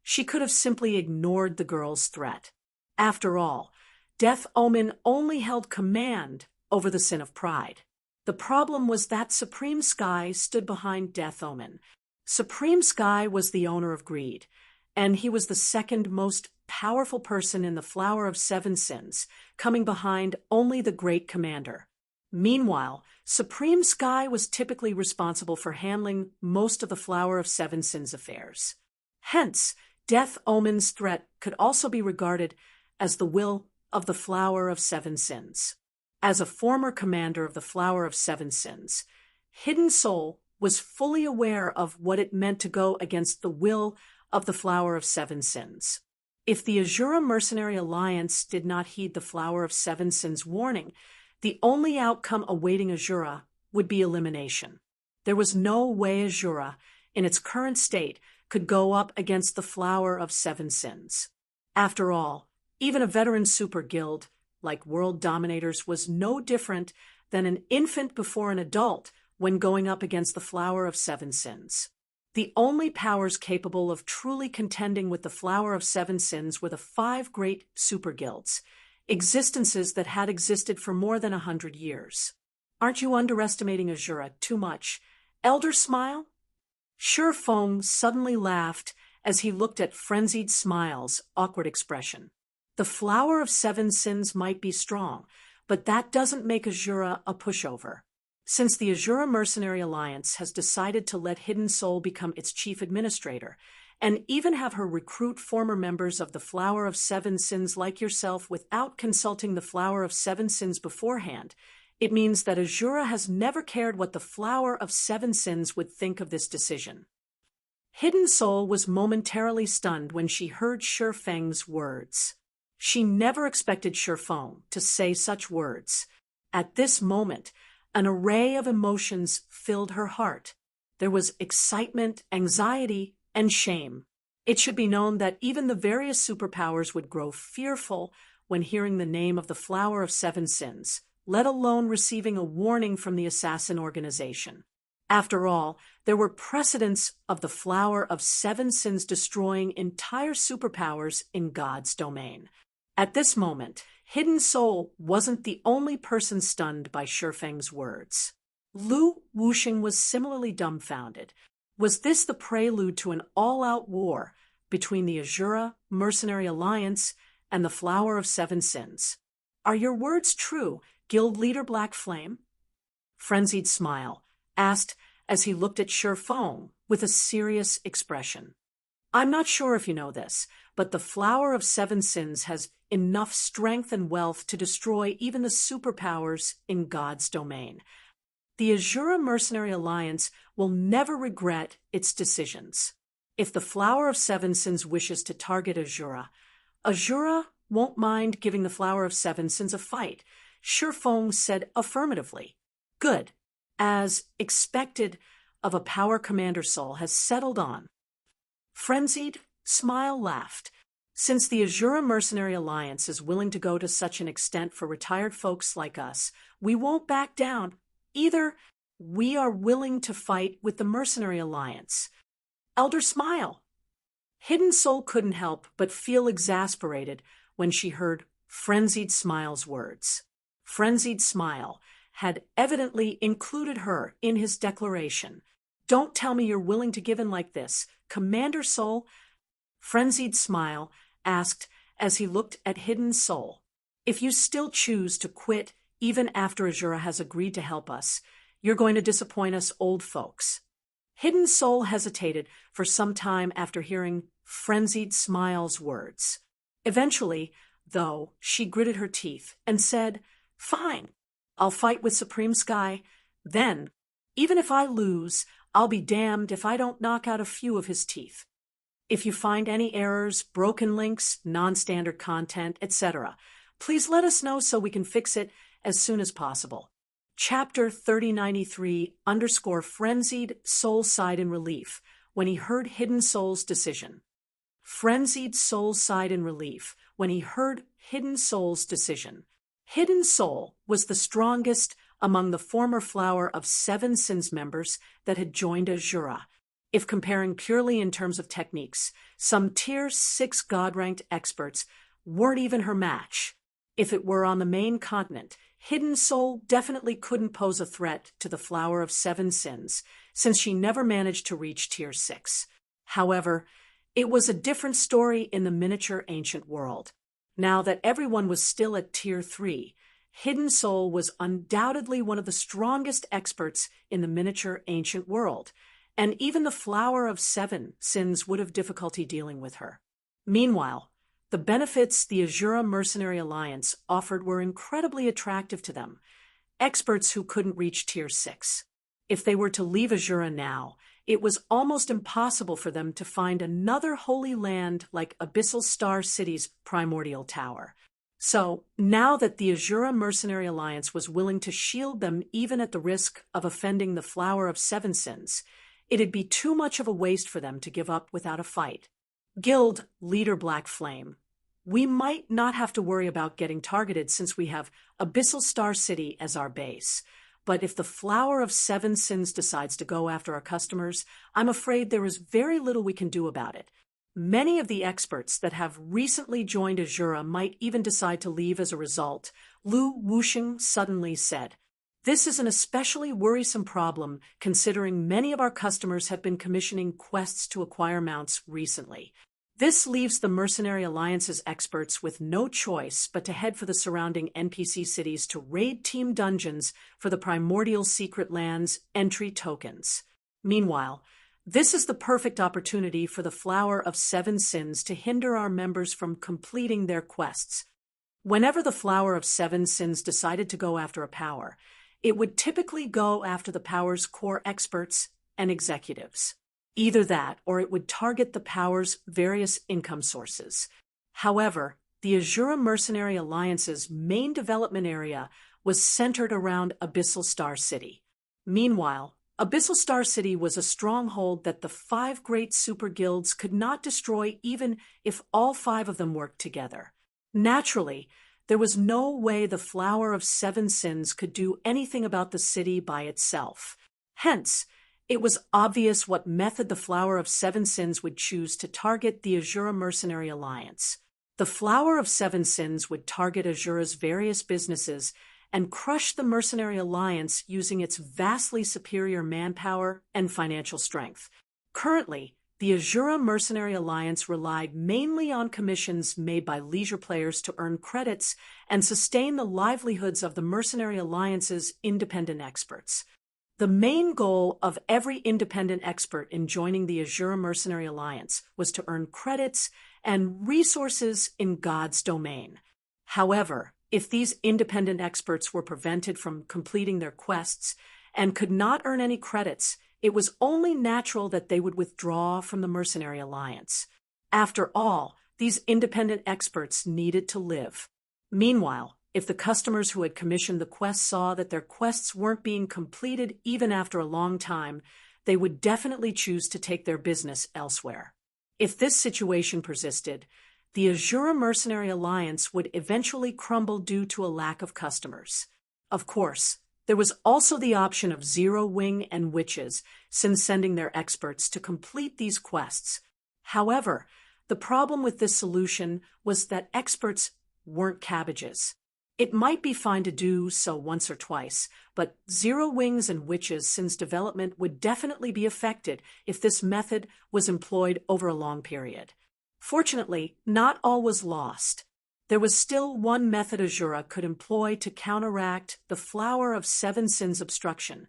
she could have simply ignored the girl's threat. After all, Death Omen only held command over the Sin of Pride. The problem was that Supreme Sky stood behind Death Omen. Supreme Sky was the owner of greed, and he was the second most powerful person in the Flower of Seven Sins, coming behind only the Great Commander. Meanwhile, Supreme Sky was typically responsible for handling most of the Flower of Seven Sins affairs. Hence, Death Omen's threat could also be regarded as the will of the Flower of Seven Sins. As a former commander of the Flower of Seven Sins, Hidden Soul was fully aware of what it meant to go against the will of the Flower of Seven Sins. If the Azura Mercenary Alliance did not heed the Flower of Seven Sins' warning, the only outcome awaiting Azura would be elimination. There was no way Azura, in its current state, could go up against the Flower of Seven Sins. After all, even a veteran super guild, like World Dominators, was no different than an infant before an adult when going up against the Flower of Seven Sins. The only powers capable of truly contending with the Flower of Seven Sins were the 5 great super guilds, existences that had existed for more than 100 years. Aren't you underestimating Azura too much, Elder Smile? Surefoam suddenly laughed as he looked at Frenzied Smile's awkward expression. The Flower of Seven Sins might be strong, but that doesn't make Azura a pushover. Since the Azura Mercenary Alliance has decided to let Hidden Soul become its chief administrator, and even have her recruit former members of the Flower of Seven Sins like yourself without consulting the Flower of Seven Sins beforehand, it means that Azura has never cared what the Flower of Seven Sins would think of this decision. Hidden Soul was momentarily stunned when she heard Shurfeng's words. She never expected Surefoam to say such words. At this moment, an array of emotions filled her heart. There was excitement, anxiety, and shame. It should be known that even the various superpowers would grow fearful when hearing the name of the Flower of Seven Sins, let alone receiving a warning from the assassin organization. After all, there were precedents of the Flower of Seven Sins destroying entire superpowers in God's domain. At this moment, Hidden Soul wasn't the only person stunned by Shurfeng's words. Lu Wuxing was similarly dumbfounded. Was this the prelude to an all-out war between the Azura Mercenary Alliance and the Flower of Seven Sins? Are your words true, Guild Leader Black Flame? Frenzied Smile asked as he looked at Sure Fong with a serious expression. I'm not sure if you know this, but the Flower of Seven Sins has enough strength and wealth to destroy even the superpowers in God's domain. The Azura Mercenary Alliance will never regret its decisions. If the Flower of Seven Sins wishes to target Azura, Azura won't mind giving the Flower of Seven Sins a fight. Sure Fong said affirmatively. Good, as expected of a power commander soul has settled on. Frenzied Smile laughed. Since the Azura Mercenary Alliance is willing to go to such an extent for retired folks like us, we won't back down. Either we are willing to fight with the Mercenary Alliance. Elder Smile. Hidden Soul couldn't help but feel exasperated when she heard Frenzied Smile's words. Frenzied Smile had evidently included her in his declaration. Don't tell me you're willing to give in like this, Commander Soul. Frenzied Smile asked as he looked at Hidden Soul. If you still choose to quit even after Azura has agreed to help us, you're going to disappoint us old folks. Hidden Soul hesitated for some time after hearing Frenzied Smile's words. Eventually, though, she gritted her teeth and said, Fine, I'll fight with Supreme Sky. Then, even if I lose, I'll be damned if I don't knock out a few of his teeth. If you find any errors, broken links, non-standard content, etc., please let us know so we can fix it as soon as possible. Chapter 3093 _ Frenzied Soul sighed in relief when he heard Hidden Soul's decision. Frenzied Soul sighed in relief when he heard Hidden Soul's decision. Hidden Soul was the strongest among the former Flower of Seven Sins members that had joined Azura. If comparing purely in terms of techniques, some Tier 6 God-ranked experts weren't even her match. If it were on the main continent, Hidden Soul definitely couldn't pose a threat to the Flower of Seven Sins, since she never managed to reach Tier 6. However, it was a different story in the miniature ancient world. Now that everyone was still at Tier 3, Hidden Soul was undoubtedly one of the strongest experts in the miniature ancient world, and even the Flower of Seven Sins would have difficulty dealing with her. Meanwhile, the benefits the Azura Mercenary Alliance offered were incredibly attractive to them, experts who couldn't reach Tier 6. If they were to leave Azura now, it was almost impossible for them to find another holy land like Abyssal Star City's Primordial Tower. So, now that the Azura Mercenary Alliance was willing to shield them even at the risk of offending the Flower of Seven Sins, it'd be too much of a waste for them to give up without a fight. Guild Leader Black Flame. We might not have to worry about getting targeted since we have Abyssal Star City as our base. But if the Flower of Seven Sins decides to go after our customers, I'm afraid there is very little we can do about it. Many of the experts that have recently joined Azura might even decide to leave as a result, Lu Wuxing suddenly said. This is an especially worrisome problem considering many of our customers have been commissioning quests to acquire mounts recently. This leaves the Mercenary Alliance's experts with no choice but to head for the surrounding NPC cities to raid team dungeons for the Primordial Secret Land's entry tokens. Meanwhile, this is the perfect opportunity for the Flower of Seven Sins to hinder our members from completing their quests. Whenever the Flower of Seven Sins decided to go after a power, it would typically go after the power's core experts and executives. Either that, or it would target the power's various income sources. However, the Azura Mercenary Alliance's main development area was centered around Abyssal Star City. Meanwhile, Abyssal Star City was a stronghold that the 5 great super guilds could not destroy even if all 5 of them worked together. Naturally, there was no way the Flower of Seven Sins could do anything about the city by itself. Hence, it was obvious what method the Flower of Seven Sins would choose to target the Azura Mercenary Alliance. The Flower of Seven Sins would target Azura's various businesses and crush the Mercenary Alliance using its vastly superior manpower and financial strength. Currently, the Azura Mercenary Alliance relied mainly on commissions made by leisure players to earn credits and sustain the livelihoods of the Mercenary Alliance's independent experts. The main goal of every independent expert in joining the Azura Mercenary Alliance was to earn credits and resources in God's domain. However, if these independent experts were prevented from completing their quests and could not earn any credits, it was only natural that they would withdraw from the Mercenary Alliance. After all, these independent experts needed to live. Meanwhile, if the customers who had commissioned the quests saw that their quests weren't being completed even after a long time, they would definitely choose to take their business elsewhere. If this situation persisted, the Azura Mercenary Alliance would eventually crumble due to a lack of customers. Of course, there was also the option of Zero Wing and Witches sending their experts to complete these quests. However, the problem with this solution was that experts weren't cabbages. It might be fine to do so once or twice, but Zero Wings and Witches sin's development would definitely be affected if this method was employed over a long period. Fortunately, not all was lost. There was still one method Azura could employ to counteract the Flower of Seven Sins obstruction,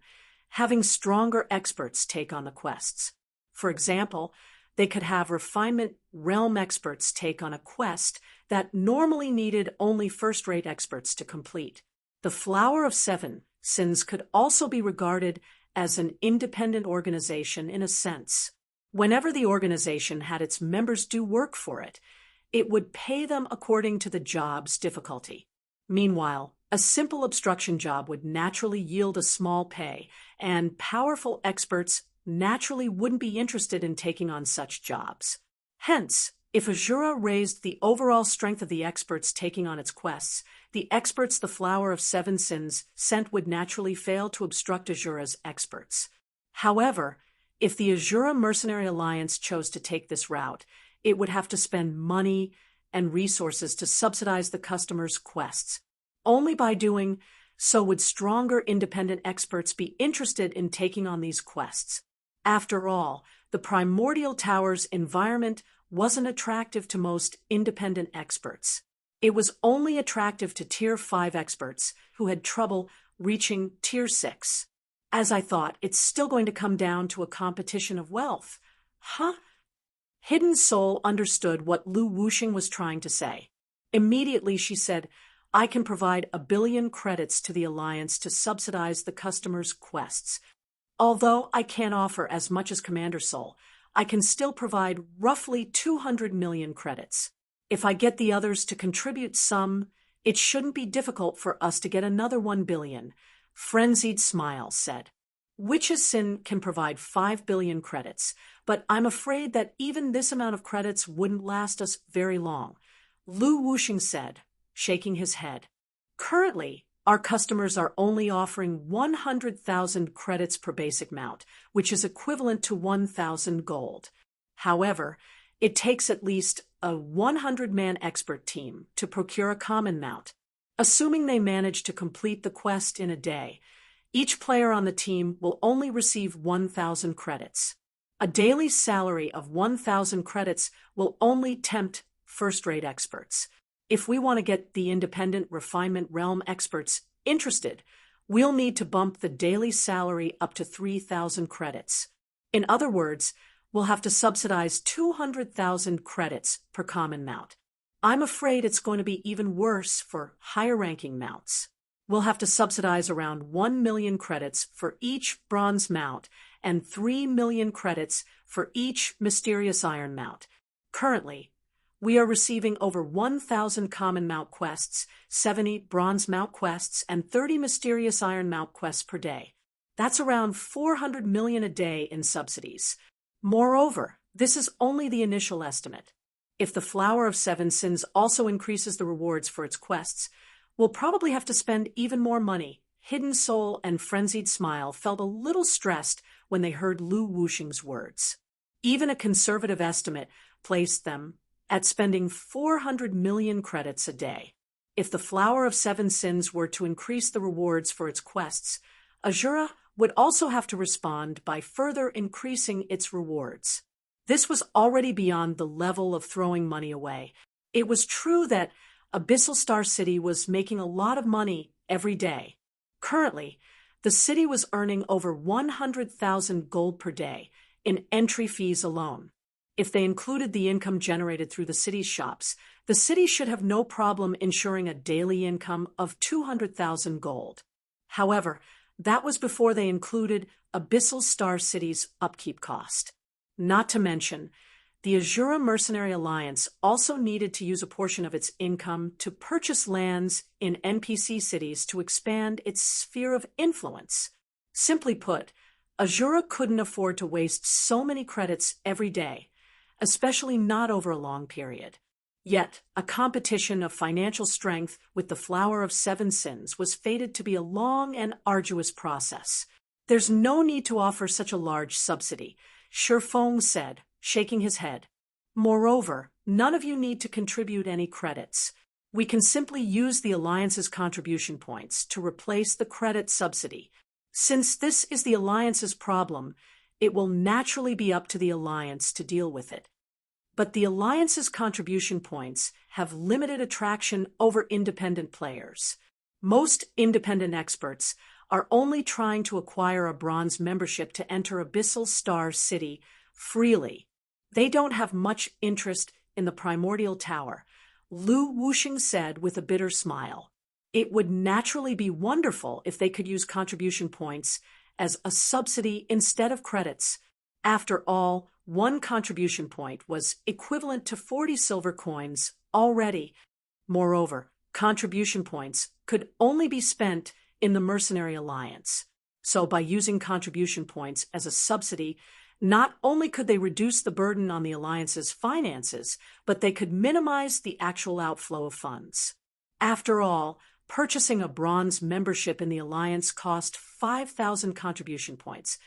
having stronger experts take on the quests. For example, they could have Refinement Realm experts take on a quest that normally needed only first-rate experts to complete. The Flower of Seven Sins could also be regarded as an independent organization in a sense. Whenever the organization had its members do work for it, it would pay them according to the job's difficulty. Meanwhile, a simple obstruction job would naturally yield a small pay, and powerful experts naturally wouldn't be interested in taking on such jobs. Hence, if Azura raised the overall strength of the experts taking on its quests, the experts the Flower of Seven Sins sent would naturally fail to obstruct Azura's experts. However, if the Azura Mercenary Alliance chose to take this route, it would have to spend money and resources to subsidize the customers' quests. Only by doing so would stronger independent experts be interested in taking on these quests. After all, the Primordial Tower's environment wasn't attractive to most independent experts. It was only attractive to Tier 5 experts who had trouble reaching Tier 6. As I thought, it's still going to come down to a competition of wealth. Huh? Hidden Soul understood what Lu Wuxing was trying to say. Immediately she said, I can provide 1 billion credits to the Alliance to subsidize the customers' quests. Although I can't offer as much as Commander Soul, I can still provide roughly 200 million credits. If I get the others to contribute some, it shouldn't be difficult for us to get another 1 billion. Frenzied Smile said. Witch's Sin can provide 5 billion credits, but I'm afraid that even this amount of credits wouldn't last us very long. Lu Wuxing said, shaking his head. Currently, our customers are only offering 100,000 credits per basic mount, which is equivalent to 1,000 gold. However, it takes at least a 100-man expert team to procure a common mount. Assuming they manage to complete the quest in a day, each player on the team will only receive 1,000 credits. A daily salary of 1,000 credits will only tempt first-rate experts. If we want to get the independent Refinement Realm experts interested, we'll need to bump the daily salary up to 3,000 credits. In other words, we'll have to subsidize 200,000 credits per common mount. I'm afraid it's going to be even worse for higher-ranking mounts. We'll have to subsidize around 1 million credits for each bronze mount and 3 million credits for each mysterious iron mount. Currently, we are receiving over 1,000 common mount quests, 70 bronze mount quests, and 30 mysterious iron mount quests per day. That's around 400 million a day in subsidies. Moreover, this is only the initial estimate. If the Flower of Seven Sins also increases the rewards for its quests, we'll probably have to spend even more money. Hidden Soul and Frenzied Smile felt a little stressed when they heard Lu Wuxing's words. Even a conservative estimate placed them at spending 400 million credits a day. If the Flower of Seven Sins were to increase the rewards for its quests, Azura would also have to respond by further increasing its rewards. This was already beyond the level of throwing money away. It was true that Abyssal Star City was making a lot of money every day. Currently, the city was earning over 100,000 gold per day in entry fees alone. If they included the income generated through the city's shops, the city should have no problem ensuring a daily income of 200,000 gold. However, that was before they included Abyssal Star City's upkeep cost. Not to mention, the Azura Mercenary Alliance also needed to use a portion of its income to purchase lands in NPC cities to expand its sphere of influence. Simply put, Azura couldn't afford to waste so many credits every day, especially not over a long period. Yet, a competition of financial strength with the Flower of Seven Sins was fated to be a long and arduous process. There's no need to offer such a large subsidy, Shifeng said, shaking his head. Moreover, none of you need to contribute any credits. We can simply use the Alliance's contribution points to replace the credit subsidy. Since this is the Alliance's problem, it will naturally be up to the Alliance to deal with it. But the Alliance's contribution points have limited attraction over independent players. Most independent experts are only trying to acquire a bronze membership to enter Abyssal Star City freely. They don't have much interest in the Primordial Tower, Lu Wuxing said with a bitter smile. It would naturally be wonderful if they could use contribution points as a subsidy instead of credits. After all, one contribution point was equivalent to 40 silver coins already. Moreover, contribution points could only be spent in the Mercenary Alliance. So by using contribution points as a subsidy, not only could they reduce the burden on the Alliance's finances, but they could minimize the actual outflow of funds. After all, purchasing a bronze membership in the Alliance cost 5,000 contribution points,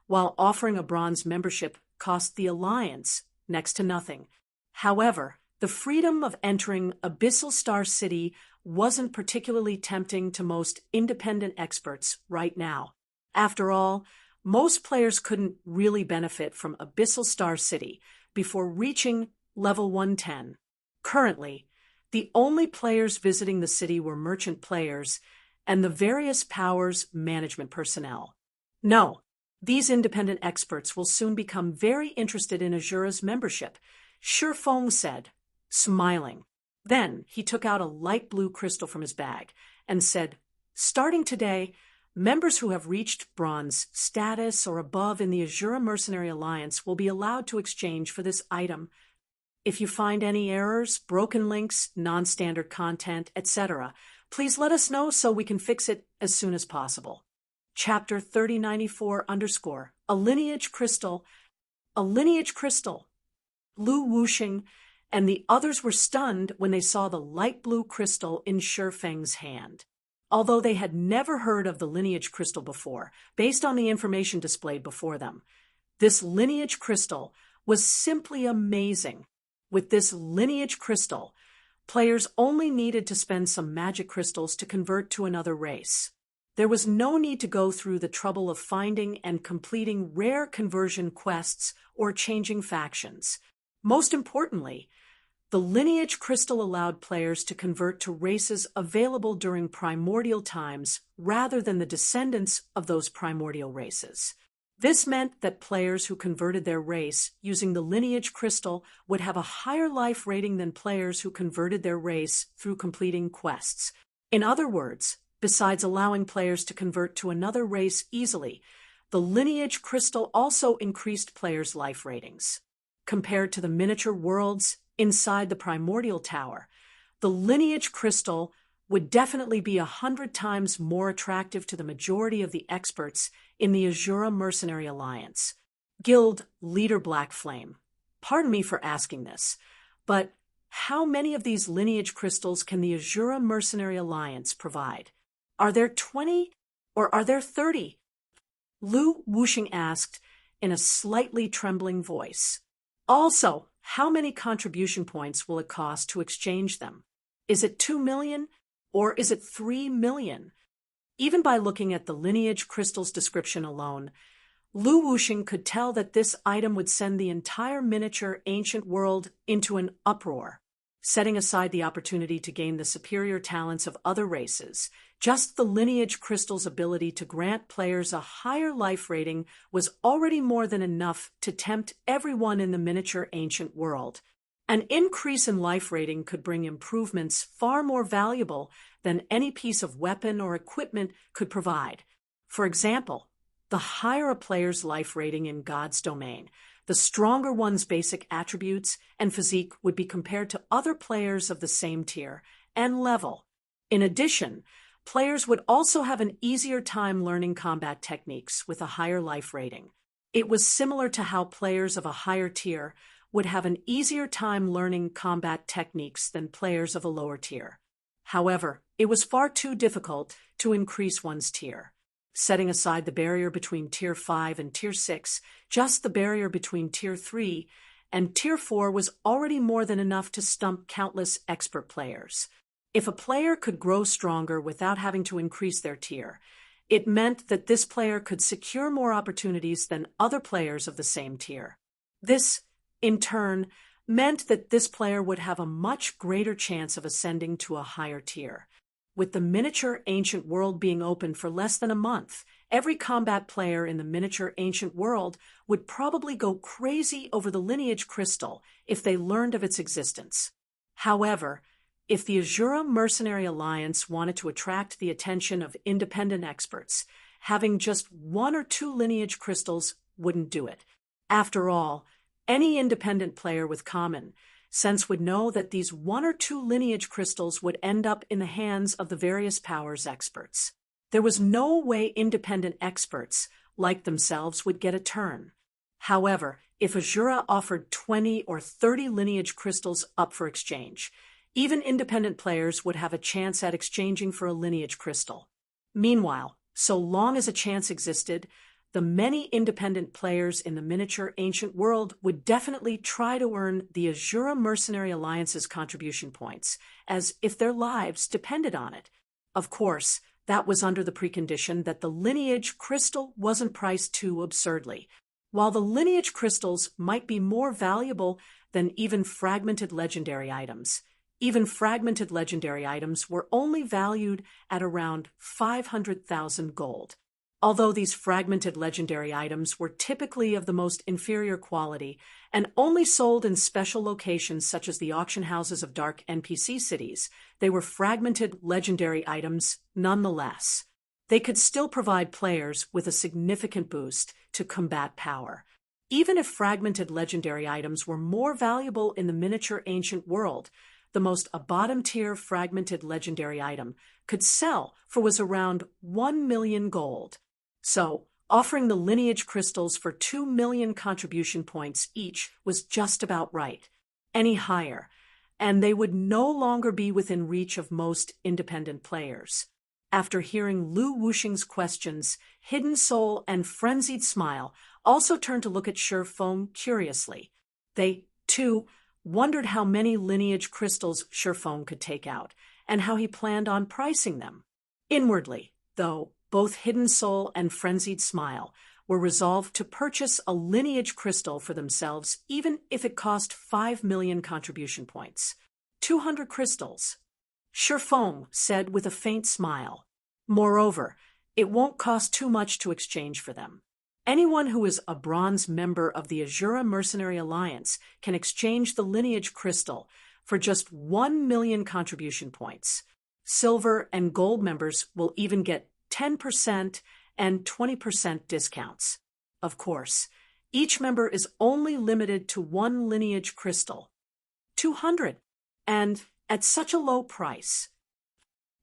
while offering a bronze membership cost the Alliance next to nothing. However, the freedom of entering Abyssal Star City wasn't particularly tempting to most independent experts right now. After all, most players couldn't really benefit from Abyssal Star City before reaching level 110. Currently, the only players visiting the city were merchant players and the various powers management personnel. No, these independent experts will soon become very interested in Azura's membership, Shifeng said, smiling. Then he took out a light blue crystal from his bag and said, starting today, members who have reached bronze status or above in the Azura Mercenary Alliance will be allowed to exchange for this item. If you find any errors, broken links, non-standard content, etc., please let us know so we can fix it as soon as possible. Chapter 3094 A Lineage Crystal. A Lineage Crystal. Lu Wuxing and the others were stunned when they saw the light blue crystal in Shifeng's hand. Although they had never heard of the lineage crystal before, based on the information displayed before them, this lineage crystal was simply amazing. With this lineage crystal, players only needed to spend some magic crystals to convert to another race. There was no need to go through the trouble of finding and completing rare conversion quests or changing factions. Most importantly, the lineage crystal allowed players to convert to races available during primordial times rather than the descendants of those primordial races. This meant that players who converted their race using the lineage crystal would have a higher life rating than players who converted their race through completing quests. In other words, besides allowing players to convert to another race easily, the lineage crystal also increased players' life ratings. Compared to the miniature worlds inside the Primordial Tower, the lineage crystal would definitely be 100 times more attractive to the majority of the experts in the Azura Mercenary Alliance. Guild Leader Blackflame, pardon me for asking this, but how many of these lineage crystals can the Azura Mercenary Alliance provide? Are there 20 or are there 30? Lu Wuxing asked in a slightly trembling voice. Also, how many contribution points will it cost to exchange them? Is it 2 million or is it 3 million? Even by looking at the lineage crystal's description alone, Lu Wuxing could tell that this item would send the entire miniature ancient world into an uproar. Setting aside the opportunity to gain the superior talents of other races, just the lineage crystal's ability to grant players a higher life rating was already more than enough to tempt everyone in the miniature ancient world. An increase in life rating could bring improvements far more valuable than any piece of weapon or equipment could provide. For example, the higher a player's life rating in God's domain, the stronger one's basic attributes and physique would be compared to other players of the same tier and level. In addition, players would also have an easier time learning combat techniques with a higher life rating. It was similar to how players of a higher tier would have an easier time learning combat techniques than players of a lower tier. However, it was far too difficult to increase one's tier. Setting aside the barrier between Tier 5 and Tier 6, just the barrier between Tier 3 and Tier 4 was already more than enough to stump countless expert players. If a player could grow stronger without having to increase their tier, it meant that this player could secure more opportunities than other players of the same tier. This, in turn, meant that this player would have a much greater chance of ascending to a higher tier. With the miniature ancient world being open for less than a month, every combat player in the miniature ancient world would probably go crazy over the lineage crystal if they learned of its existence. However, if the Azura Mercenary Alliance wanted to attract the attention of independent experts, having just 1 or 2 lineage crystals wouldn't do it. After all, any independent player with common sense would know that these 1 or 2 lineage crystals would end up in the hands of the various powers experts. There was no way independent experts, like themselves, would get a turn. However, if Azura offered 20 or 30 lineage crystals up for exchange, even independent players would have a chance at exchanging for a lineage crystal. Meanwhile, so long as a chance existed, the many independent players in the miniature ancient world would definitely try to earn the Azura Mercenary Alliance's contribution points, as if their lives depended on it. Of course, that was under the precondition that the lineage crystal wasn't priced too absurdly. While the lineage crystals might be more valuable than even fragmented legendary items, even fragmented legendary items were only valued at around 500,000 gold. Although these fragmented legendary items were typically of the most inferior quality and only sold in special locations such as the auction houses of dark NPC cities, they were fragmented legendary items nonetheless. They could still provide players with a significant boost to combat power. Even if fragmented legendary items were more valuable in the miniature ancient world, the most bottom-tier fragmented legendary item could sell for was around 1 million gold. So, offering the lineage crystals for 2 million contribution points each was just about right. Any higher, and they would no longer be within reach of most independent players. After hearing Lu Wuxing's questions, Hidden Soul and Frenzied Smile also turned to look at Shifeng curiously. They, too, wondered how many lineage crystals Shifeng could take out, and how he planned on pricing them. Inwardly, though, both Hidden Soul and Frenzied Smile were resolved to purchase a lineage crystal for themselves even if it cost 5 million contribution points. 200 crystals. Shifeng said with a faint smile. Moreover, it won't cost too much to exchange for them. Anyone who is a bronze member of the Azura Mercenary Alliance can exchange the lineage crystal for just 1 million contribution points. Silver and gold members will even get 10% and 20% discounts. Of course, each member is only limited to 1 lineage crystal. 200, and at such a low price.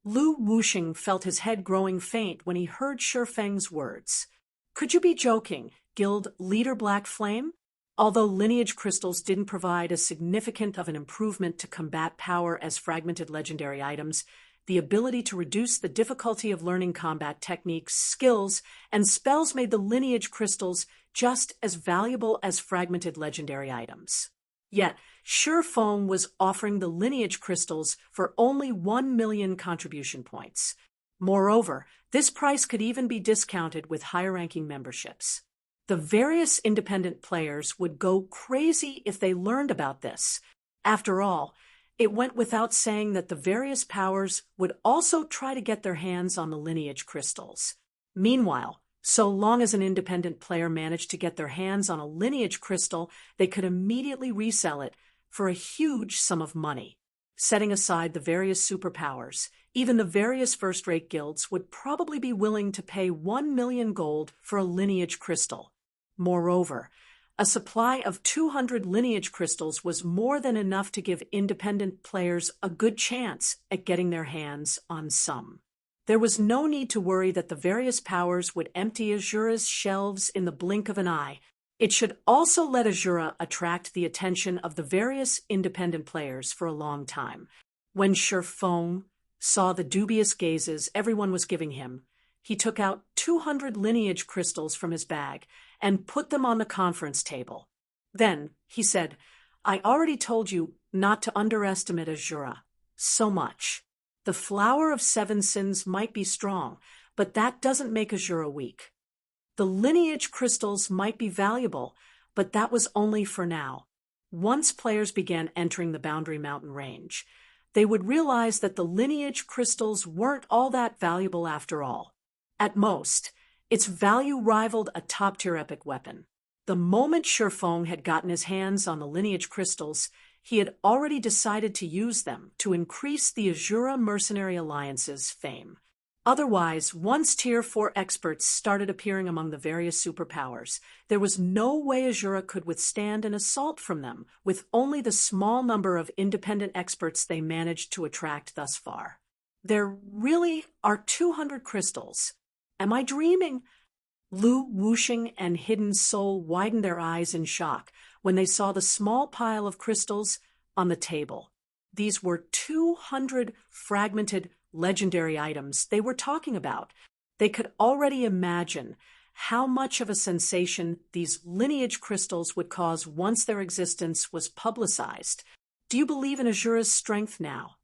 Lu Wuxing felt his head growing faint when he heard Shifeng's words. Could you be joking, Guild Leader Black Flame? Although lineage crystals didn't provide as significant of an improvement to combat power as fragmented legendary items, the ability to reduce the difficulty of learning combat techniques, skills, and spells made the lineage crystals just as valuable as fragmented legendary items. Yet, Shifeng was offering the lineage crystals for only 1 million contribution points. Moreover, this price could even be discounted with higher-ranking memberships. The various independent players would go crazy if they learned about this. After all, it went without saying that the various powers would also try to get their hands on the lineage crystals. Meanwhile, so long as an independent player managed to get their hands on a lineage crystal, they could immediately resell it for a huge sum of money. Setting aside the various superpowers, even the various first-rate guilds would probably be willing to pay 1 million gold for a lineage crystal. Moreover, a supply of 200 lineage crystals was more than enough to give independent players a good chance at getting their hands on some. There was no need to worry that the various powers would empty Azura's shelves in the blink of an eye. It should also let Azura attract the attention of the various independent players for a long time. When Sherfone saw the dubious gazes everyone was giving him, he took out 200 lineage crystals from his bag and put them on the conference table. Then he said, "I already told you not to underestimate Azura so much. The flower of 7 sins might be strong, but that doesn't make Azura weak. The lineage crystals might be valuable, but that was only for now. Once players began entering the Boundary Mountain range, they would realize that the lineage crystals weren't all that valuable after all. At most, its value rivaled a top-tier epic weapon. The moment Sherfone had gotten his hands on the lineage crystals, he had already decided to use them to increase the Azura Mercenary Alliance's fame. Otherwise, once Tier 4 experts started appearing among the various superpowers, there was no way Azura could withstand an assault from them, with only the small number of independent experts they managed to attract thus far. There really are 200 crystals. Am I dreaming? Lu Wuxing and Hidden Soul widened their eyes in shock when they saw the small pile of crystals on the table. These were 200 fragmented legendary items they were talking about. They could already imagine how much of a sensation these lineage crystals would cause once their existence was publicized. Do you believe in Azura's strength now?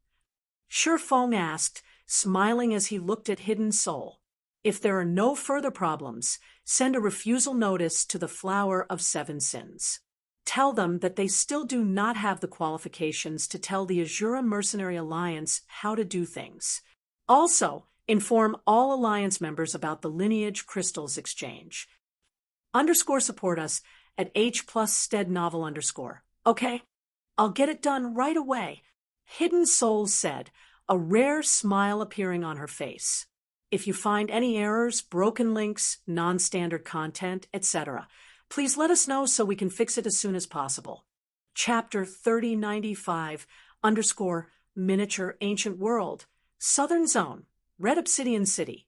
Sherfone asked, smiling as he looked at Hidden Soul. If there are no further problems, send a refusal notice to the Flower of 7 Sins. Tell them that they still do not have the qualifications to tell the Azura Mercenary Alliance how to do things. Also, inform all Alliance members about the Lineage Crystals exchange. _support us at H+SteadNovel_. Okay? I'll get it done right away, Hidden Soul said, a rare smile appearing on her face. If you find any errors, broken links, non-standard content, etc., please let us know so we can fix it as soon as possible. Chapter 3095 _Miniature Ancient World, Southern Zone, Red Obsidian City.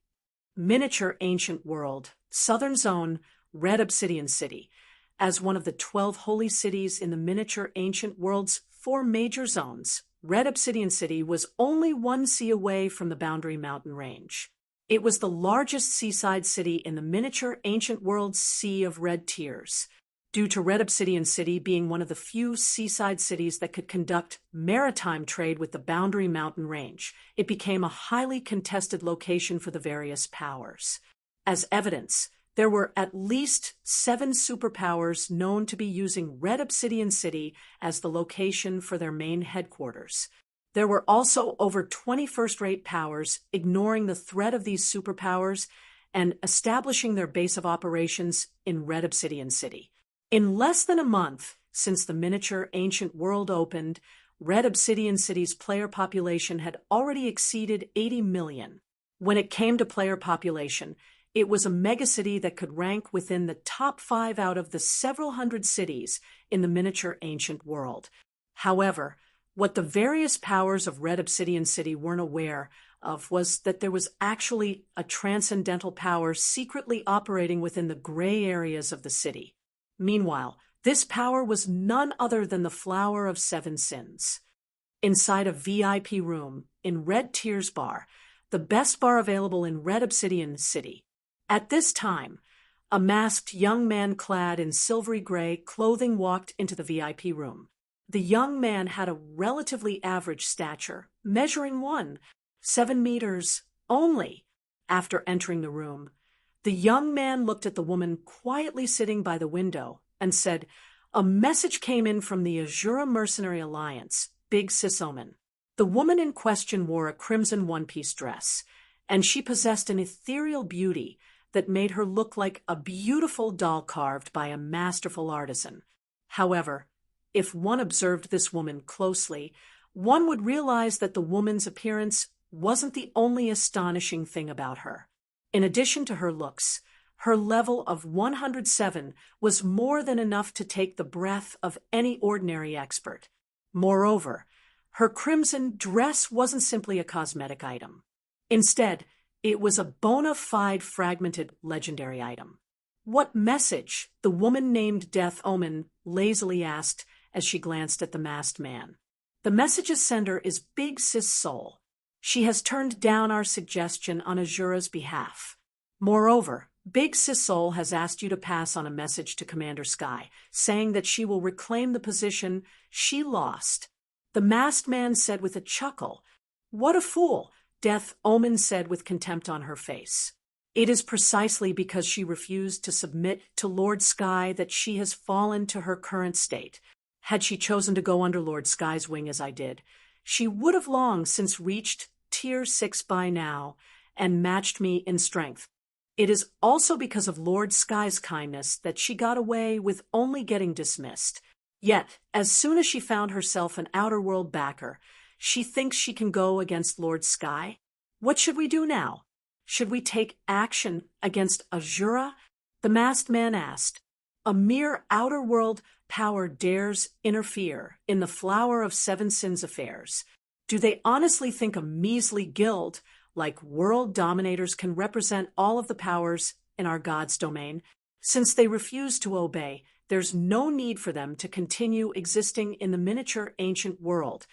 Miniature Ancient World, Southern Zone, Red Obsidian City. As one of the 12 holy cities in the Miniature Ancient World's 4 major zones, Red Obsidian City was only 1 sea away from the Boundary Mountain Range. It was the largest seaside city in the Miniature Ancient World's Sea of Red Tears. Due to Red Obsidian City being one of the few seaside cities that could conduct maritime trade with the Boundary Mountain Range, it became a highly contested location for the various powers. As evidence, there were at least 7 superpowers known to be using Red Obsidian City as the location for their main headquarters. There were also over 20 first-rate powers ignoring the threat of these superpowers and establishing their base of operations in Red Obsidian City. In less than a month since the Miniature Ancient World opened, Red Obsidian City's player population had already exceeded 80 million. When it came to player population, it was a megacity that could rank within the top 5 out of the several hundred cities in the Miniature Ancient World. However, what the various powers of Red Obsidian City weren't aware of was that there was actually a transcendental power secretly operating within the gray areas of the city. Meanwhile, this power was none other than the Flower of 7 Sins. Inside a VIP room in Red Tears Bar, the best bar available in Red Obsidian City. At this time, a masked young man clad in silvery gray clothing walked into the VIP room. The young man had a relatively average stature, measuring 7 meters only, after entering the room, the young man looked at the woman quietly sitting by the window and said, "A message came in from the Azura Mercenary Alliance, Big Sis Omen." The woman in question wore a crimson one-piece dress, and she possessed an ethereal beauty that made her look like a beautiful doll carved by a masterful artisan. However, if one observed this woman closely, one would realize that the woman's appearance wasn't the only astonishing thing about her. In addition to her looks, her level of 107 was more than enough to take the breath of any ordinary expert. Moreover, her crimson dress wasn't simply a cosmetic item. Instead, it was a bona fide fragmented legendary item. "What message?" the woman named Death Omen lazily asked as she glanced at the masked man. "The message's sender is Big Sis Soul. She has turned down our suggestion on Azura's behalf. Moreover, Big Sis Soul has asked you to pass on a message to Commander Sky, saying that she will reclaim the position she lost." The masked man said with a chuckle. "What a fool," Death Omen said with contempt on her face. "It is precisely because she refused to submit to Lord Sky that she has fallen to her current state. Had she chosen to go under Lord Sky's wing as I did, she would have long since reached Tier 6 by now and matched me in strength. It is also because of Lord Sky's kindness that she got away with only getting dismissed. Yet, as soon as she found herself an outer world backer, she thinks she can go against Lord Sky. What should we do now? Should we take action against Azura?" the masked man asked. "A mere outer world power dares interfere in the Flower of Seven Sins affairs. Do they honestly think a measly guild like world dominators can represent all of the powers in our God's domain? Since they refuse to obey, there's no need for them to continue existing in the miniature ancient world."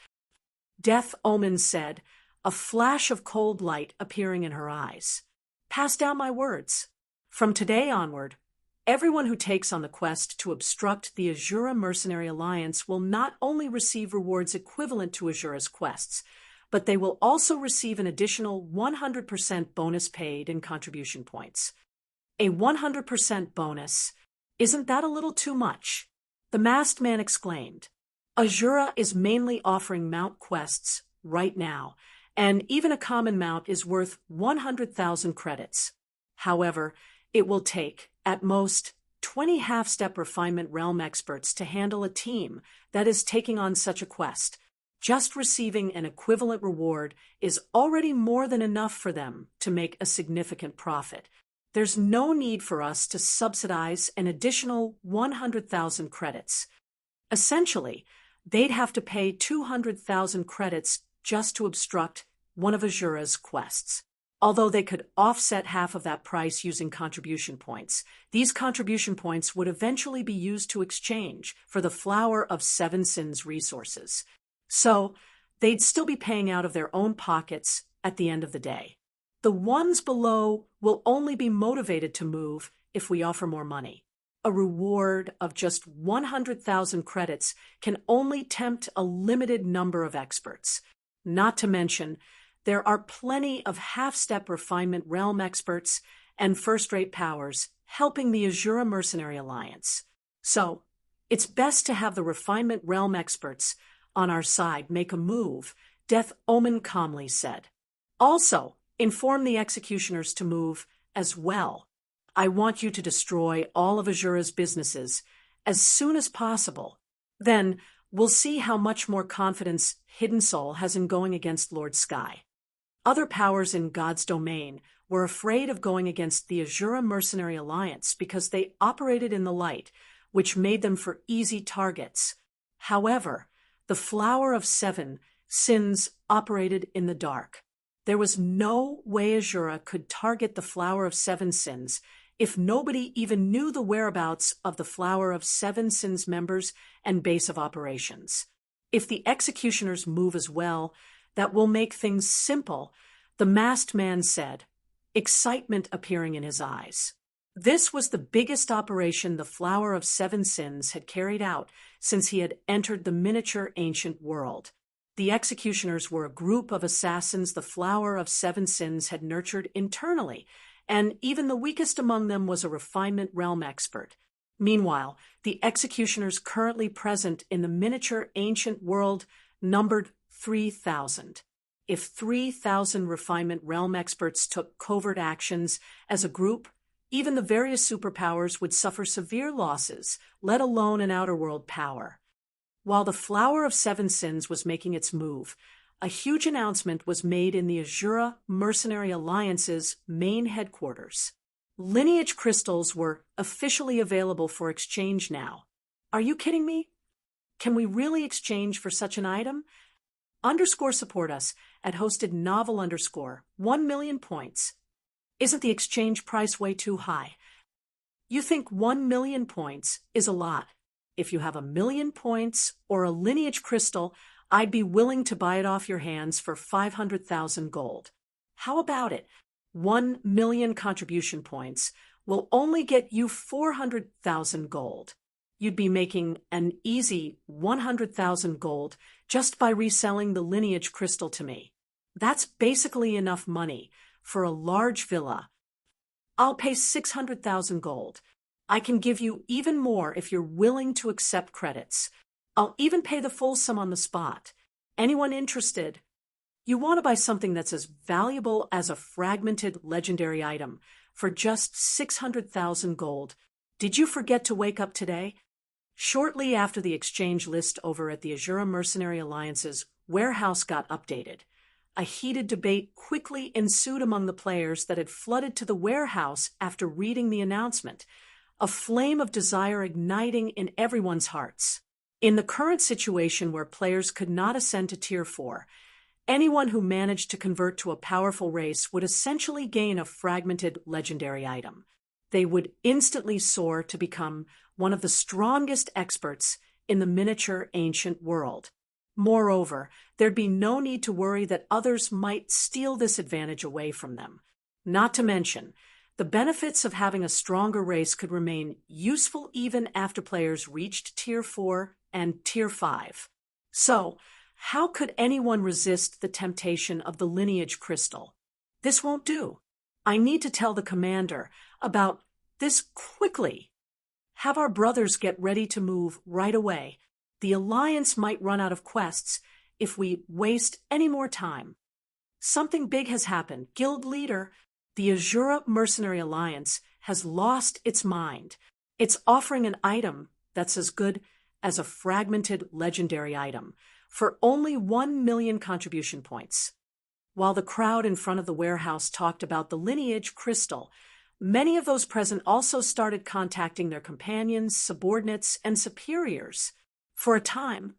Death Omen said, a flash of cold light appearing in her eyes. "Pass down my words. From today onward, everyone who takes on the quest to obstruct the Azura Mercenary Alliance will not only receive rewards equivalent to Azura's quests, but they will also receive an additional 100% bonus paid in contribution points." A 100% bonus? Isn't that a little too much? The masked man exclaimed. "Azura is mainly offering mount quests right now, and even a common mount is worth 100,000 credits. However, it will take, at most, 20 half-step refinement realm experts to handle a team that is taking on such a quest. Just receiving an equivalent reward is already more than enough for them to make a significant profit. There's no need for us to subsidize an additional 100,000 credits. Essentially, they'd have to pay 200,000 credits just to obstruct one of Azura's quests. Although they could offset half of that price using contribution points, these contribution points would eventually be used to exchange for the Flower of Seven Sins resources. So, they'd still be paying out of their own pockets at the end of the day. The ones below will only be motivated to move if we offer more money. A reward of just 100,000 credits can only tempt a limited number of experts. Not to mention, there are plenty of half-step refinement realm experts and first-rate powers helping the Azura Mercenary Alliance. So, it's best to have the refinement realm experts on our side make a move, Death Omen calmly said. Also, inform the executioners to move as well. I want you to destroy all of Azura's businesses as soon as possible. Then, we'll see how much more confidence Hidden Soul has in going against Lord Sky. Other powers in God's domain were afraid of going against the Azura Mercenary Alliance because they operated in the light, which made them for easy targets. However, the Flower of Seven Sins operated in the dark. There was no way Azura could target the Flower of Seven Sins if nobody even knew the whereabouts of the Flower of Seven Sins members and base of operations. If the executioners move as well, that will make things simple, the masked man said, excitement appearing in his eyes. This was the biggest operation the Flower of Seven Sins had carried out since he had entered the miniature ancient world. The executioners were a group of assassins the flower of seven sins had nurtured internally, and even the weakest among them was a refinement realm expert. Meanwhile, the executioners currently present in the miniature ancient world numbered 3,000. If 3,000 refinement realm experts took covert actions as a group, even the various superpowers would suffer severe losses, let alone an outer world power. While the Flower of Seven Sins was making its move, a huge announcement was made in the Azura Mercenary Alliance's main headquarters. Lineage crystals were officially available for exchange now. Are you kidding me? Can we really exchange for such an item? Support us at hosted novel 1 million points. Isn't the exchange price way too high? You think 1 million points is a lot. If you have 1 million points or a lineage crystal, I'd be willing to buy it off your hands for 500,000 gold. How about it? 1 million contribution points will only get you 400,000 gold. You'd be making an easy 100,000 gold just by reselling the lineage crystal to me. That's basically enough money for a large villa. I'll pay 600,000 gold. I can give you even more if you're willing to accept credits. I'll even pay the full sum on the spot. Anyone interested? You want to buy something that's as valuable as a fragmented legendary item for just 600,000 gold. Did you forget to wake up today? Shortly after the exchange list over at the Azura Mercenary Alliance's warehouse got updated, a heated debate quickly ensued among the players that had flooded to the warehouse after reading the announcement, a flame of desire igniting in everyone's hearts. In the current situation where players could not ascend to Tier 4, anyone who managed to convert to a powerful race would essentially gain a fragmented legendary item. They would instantly soar to become one of the strongest experts in the miniature ancient world. Moreover, there'd be no need to worry that others might steal this advantage away from them. Not to mention, the benefits of having a stronger race could remain useful even after players reached Tier 4 and Tier 5. So, how could anyone resist the temptation of the lineage crystal? This won't do. I need to tell the commander about this quickly. Have our brothers get ready to move right away. The Alliance might run out of quests if we waste any more time. Something big has happened. Guild leader, the Azura Mercenary Alliance has lost its mind. It's offering an item that's as good as a fragmented legendary item for only 1 million contribution points. While the crowd in front of the warehouse talked about the lineage crystal, many of those present also started contacting their companions, subordinates, and superiors. For a time,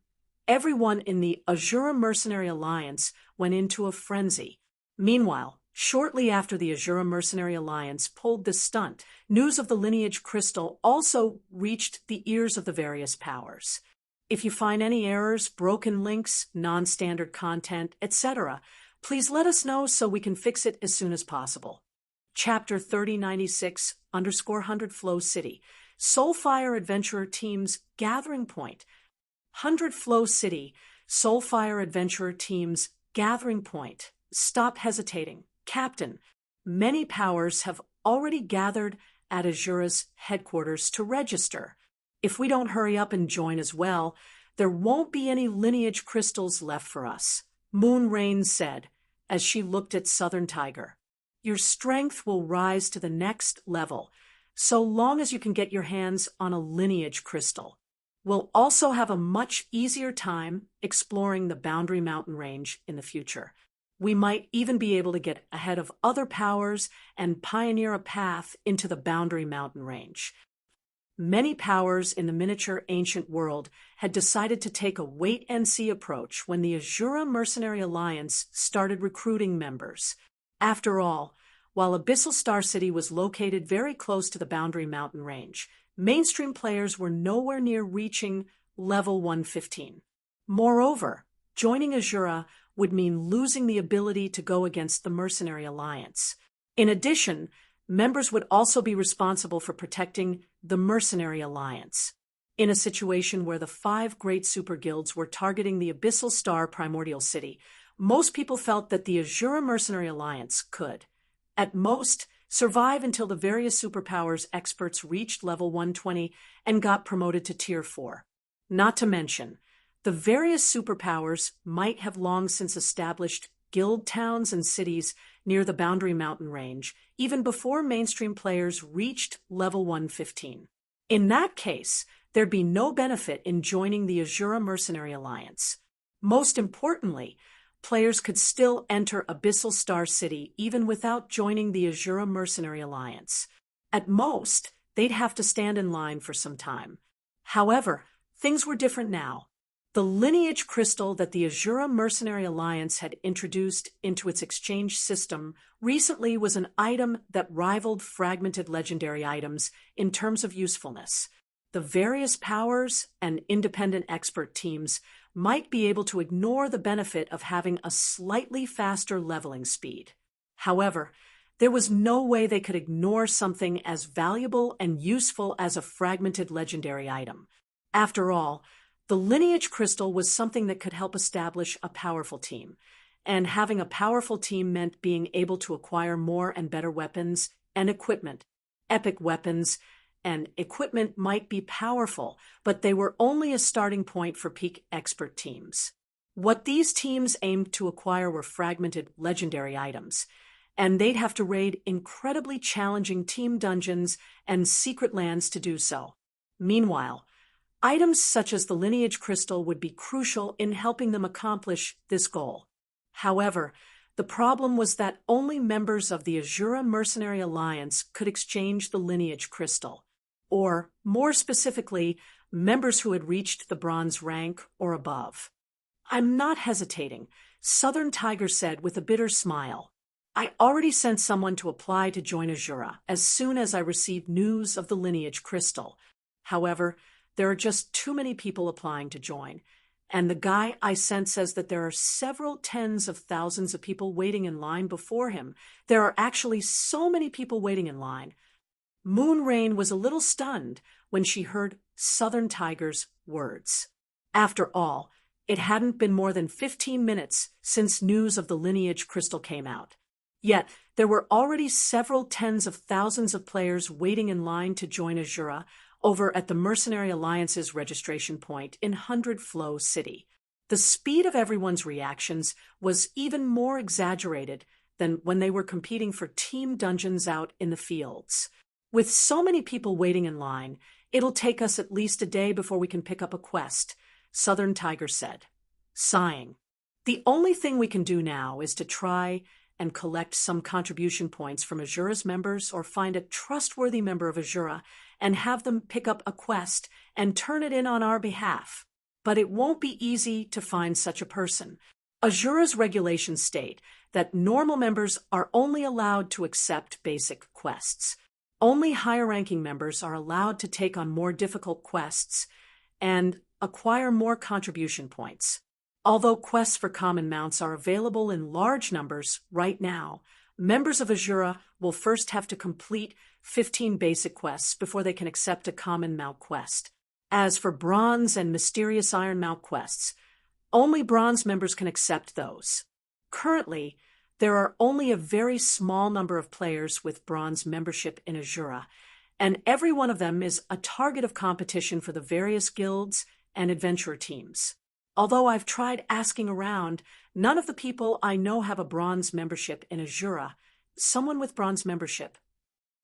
everyone in the Azura Mercenary Alliance went into a frenzy. Meanwhile, shortly after the Azura Mercenary Alliance pulled this stunt, news of the lineage crystal also reached the ears of the various powers. If you find any errors, broken links, non-standard content, etc., please let us know so we can fix it as soon as possible. Chapter 3096_100 Flow City, Soulfire Adventurer Team's Gathering Point. 100 Flow City, Soulfire Adventurer Team's Gathering Point. Stop hesitating. Captain, many powers have already gathered at Azura's headquarters to register. If we don't hurry up and join as well, there won't be any lineage crystals left for us, Moon Rain said as she looked at Southern Tiger. Your strength will rise to the next level, so long as you can get your hands on a lineage crystal. We'll also have a much easier time exploring the Boundary Mountain Range in the future. We might even be able to get ahead of other powers and pioneer a path into the Boundary Mountain Range. Many powers in the miniature ancient world had decided to take a wait-and-see approach when the Azura Mercenary Alliance started recruiting members. After all, while Abyssal Star City was located very close to the Boundary Mountain Range, mainstream players were nowhere near reaching level 115. Moreover, joining Azura would mean losing the ability to go against the Mercenary Alliance. In addition, members would also be responsible for protecting the Mercenary Alliance. In a situation where the 5 great super guilds were targeting the Abyssal Star Primordial City, most people felt that the Azura Mercenary Alliance could, at most, survive until the various superpowers experts reached level 120 and got promoted to Tier 4. Not to mention, the various superpowers might have long since established guild towns and cities near the Boundary Mountain range, even before mainstream players reached level 115. In that case, there'd be no benefit in joining the Azura Mercenary Alliance. Most importantly, players could still enter Abyssal Star City even without joining the Azura Mercenary Alliance. At most, they'd have to stand in line for some time. However, things were different now. The lineage crystal that the Azura Mercenary Alliance had introduced into its exchange system recently was an item that rivaled fragmented legendary items in terms of usefulness. The various powers and independent expert teams might be able to ignore the benefit of having a slightly faster leveling speed. However, there was no way they could ignore something as valuable and useful as a fragmented legendary item. After all, the lineage crystal was something that could help establish a powerful team, and having a powerful team meant being able to acquire more and better weapons and equipment. Epic weapons and equipment might be powerful, but they were only a starting point for peak expert teams. What these teams aimed to acquire were fragmented legendary items, and they'd have to raid incredibly challenging team dungeons and secret lands to do so. Meanwhile, items such as the lineage crystal would be crucial in helping them accomplish this goal. However, the problem was that only members of the Azura Mercenary Alliance could exchange the lineage crystal, or, more specifically, members who had reached the bronze rank or above. "I'm not hesitating," Southern Tiger said with a bitter smile. "I already sent someone to apply to join Azura as soon as I received news of the lineage crystal. However, there are just too many people applying to join, and the guy I sent says that there are several tens of thousands of people waiting in line before him. There are actually so many people waiting in line." Moonrain was a little stunned when she heard Southern Tiger's words. After all, it hadn't been more than 15 minutes since news of the lineage crystal came out. Yet, there were already several tens of thousands of players waiting in line to join Azura over at the Mercenary Alliance's registration point in 100 Flow City. The speed of everyone's reactions was even more exaggerated than when they were competing for team dungeons out in the fields. "With so many people waiting in line, it'll take us at least a day before we can pick up a quest," Southern Tiger said, sighing. "The only thing we can do now is to try and collect some contribution points from Azura's members or find a trustworthy member of Azura and have them pick up a quest and turn it in on our behalf. But it won't be easy to find such a person. Azura's regulations state that normal members are only allowed to accept basic quests. Only higher-ranking members are allowed to take on more difficult quests and acquire more contribution points. Although quests for common mounts are available in large numbers right now, members of Azura will first have to complete 15 basic quests before they can accept a common mount quest. As for bronze and mysterious iron mount quests, only bronze members can accept those. Currently, there are only a very small number of players with bronze membership in Azura, and every one of them is a target of competition for the various guilds and adventurer teams. Although I've tried asking around, none of the people I know have a bronze membership in Azura. Someone with bronze membership.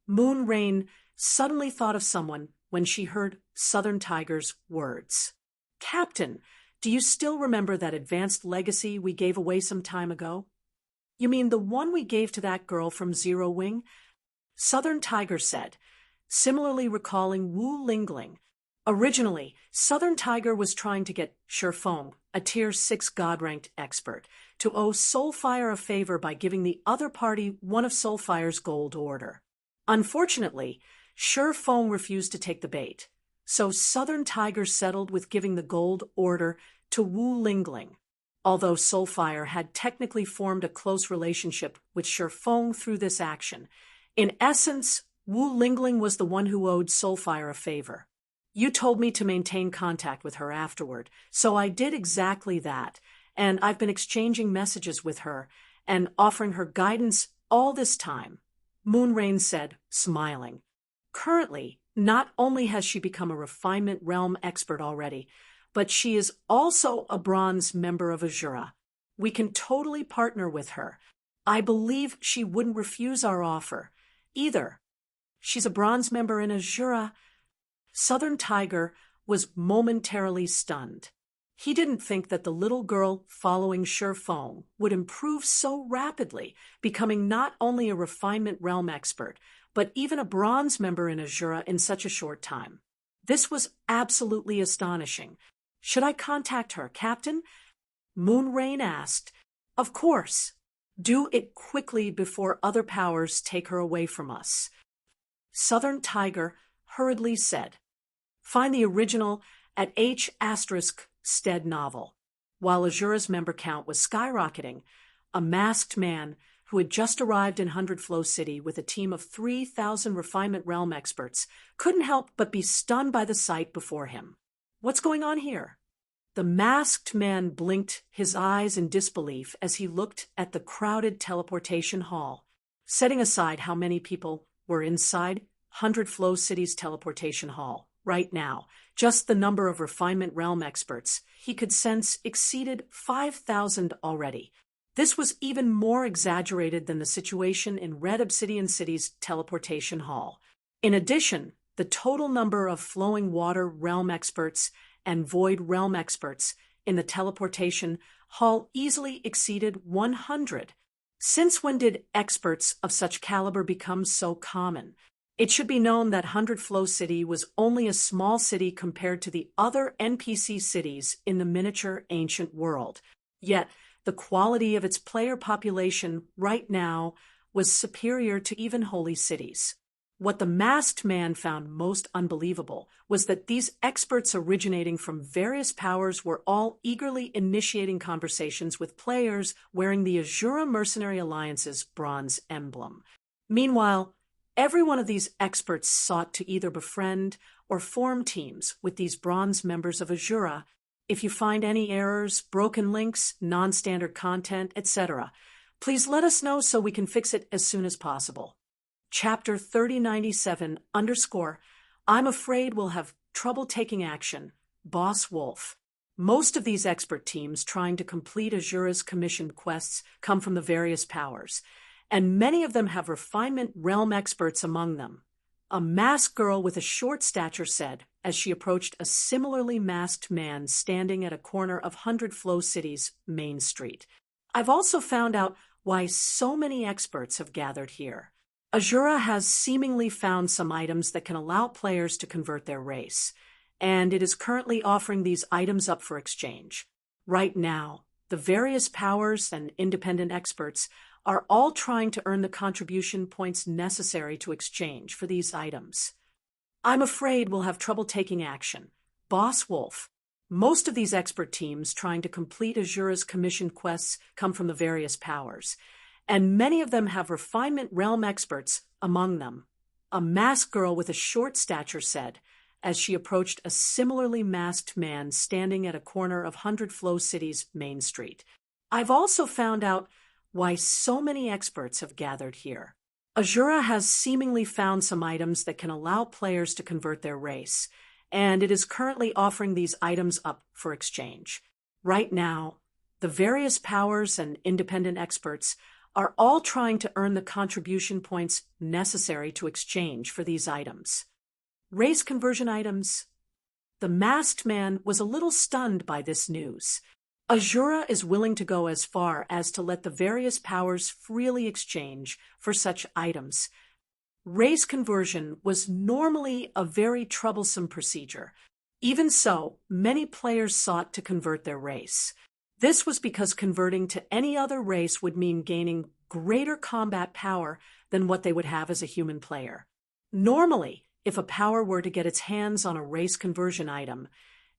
Moonrain suddenly thought of someone when she heard Southern Tiger's words. "Captain, do you still remember that advanced legacy we gave away some time ago?" "You mean the one we gave to that girl from Zero Wing?" Southern Tiger said, similarly recalling Wu Lingling. Originally, Southern Tiger was trying to get Shifeng, a Tier 6 God-ranked expert, to owe Soulfire a favor by giving the other party one of Soulfire's gold order. Unfortunately, Shifeng refused to take the bait, so Southern Tiger settled with giving the gold order to Wu Lingling. Although Soulfire had technically formed a close relationship with Shifeng through this action, in essence, Wu Lingling was the one who owed Soulfire a favor. You told me to maintain contact with her afterward, so I did exactly that, and I've been exchanging messages with her and offering her guidance all this time," Moonrain said, smiling. Currently, not only has she become a refinement realm expert already, but she is also a bronze member of Azura. We can totally partner with her. I believe she wouldn't refuse our offer, either. She's a bronze member in Azura. Southern Tiger was momentarily stunned. He didn't think that the little girl following Sherfone would improve so rapidly, becoming not only a refinement realm expert, but even a bronze member in Azura in such a short time. This was absolutely astonishing. "Should I contact her, Captain?" Moonrain asked. "Of course. Do it quickly before other powers take her away from us," Southern Tiger hurriedly said. Find the original at H*Stead novel. While Azura's member count was skyrocketing, a masked man who had just arrived in Hundred Flow City with a team of 3,000 refinement realm experts couldn't help but be stunned by the sight before him. "What's going on here?" The masked man blinked his eyes in disbelief as he looked at the crowded teleportation hall. Setting aside how many people were inside Hundred Flow City's teleportation hall right now, just the number of refinement realm experts he could sense exceeded 5,000 already. This was even more exaggerated than the situation in Red Obsidian City's teleportation hall. In addition, the total number of flowing water realm experts and void realm experts in the teleportation hall easily exceeded 100. Since when did experts of such caliber become so common? It should be known that Hundred Flow City was only a small city compared to the other NPC cities in the miniature ancient world. Yet, the quality of its player population right now was superior to even holy cities. What the masked man found most unbelievable was that these experts originating from various powers were all eagerly initiating conversations with players wearing the Azura Mercenary Alliance's bronze emblem. Meanwhile, every one of these experts sought to either befriend or form teams with these bronze members of Azura. If you find any errors, broken links, non-standard content, etc., please let us know so we can fix it as soon as possible. Chapter 3097 _ I'm afraid we'll have trouble taking action. Boss Wolf. Most of these expert teams trying to complete Azura's commissioned quests come from the various powers, and many of them have refinement realm experts among them, a masked girl with a short stature said as she approached a similarly masked man standing at a corner of Hundred Flow City's main street. "I've also found out why so many experts have gathered here. Azura has seemingly found some items that can allow players to convert their race, and it is currently offering these items up for exchange. Right now, the various powers and independent experts are all trying to earn the contribution points necessary to exchange for these items. I'm afraid we'll have trouble taking action. Boss Wolf. Most of these expert teams trying to complete Azura's commissioned quests come from the various powers, and many of them have refinement realm experts among them," a masked girl with a short stature said as she approached a similarly masked man standing at a corner of Hundred Flow City's main street. "I've also found out why so many experts have gathered here. Azura has seemingly found some items that can allow players to convert their race, and it is currently offering these items up for exchange. Right now, the various powers and independent experts are all trying to earn the contribution points necessary to exchange for these items. Race conversion items." The masked man was a little stunned by this news. Azura is willing to go as far as to let the various powers freely exchange for such items. Race conversion was normally a very troublesome procedure. Even so, many players sought to convert their race. This was because converting to any other race would mean gaining greater combat power than what they would have as a human player. Normally, if a power were to get its hands on a race conversion item,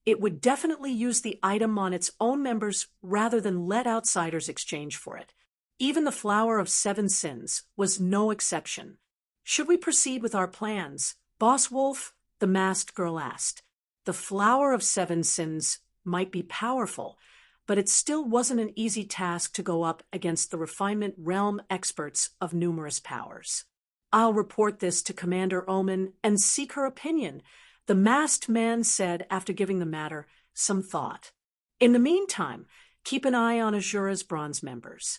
it would definitely use the item on its own members rather than let outsiders exchange for it. Even the Flower of Seven Sins was no exception. "Should we proceed with our plans, Boss Wolf?" the masked girl asked. The flower of seven sins might be powerful, but it still wasn't an easy task to go up against the refinement realm experts of numerous powers. I'll report this to Commander Omen and seek her opinion, the masked man said after giving the matter some thought. In the meantime, keep an eye on Azura's bronze members.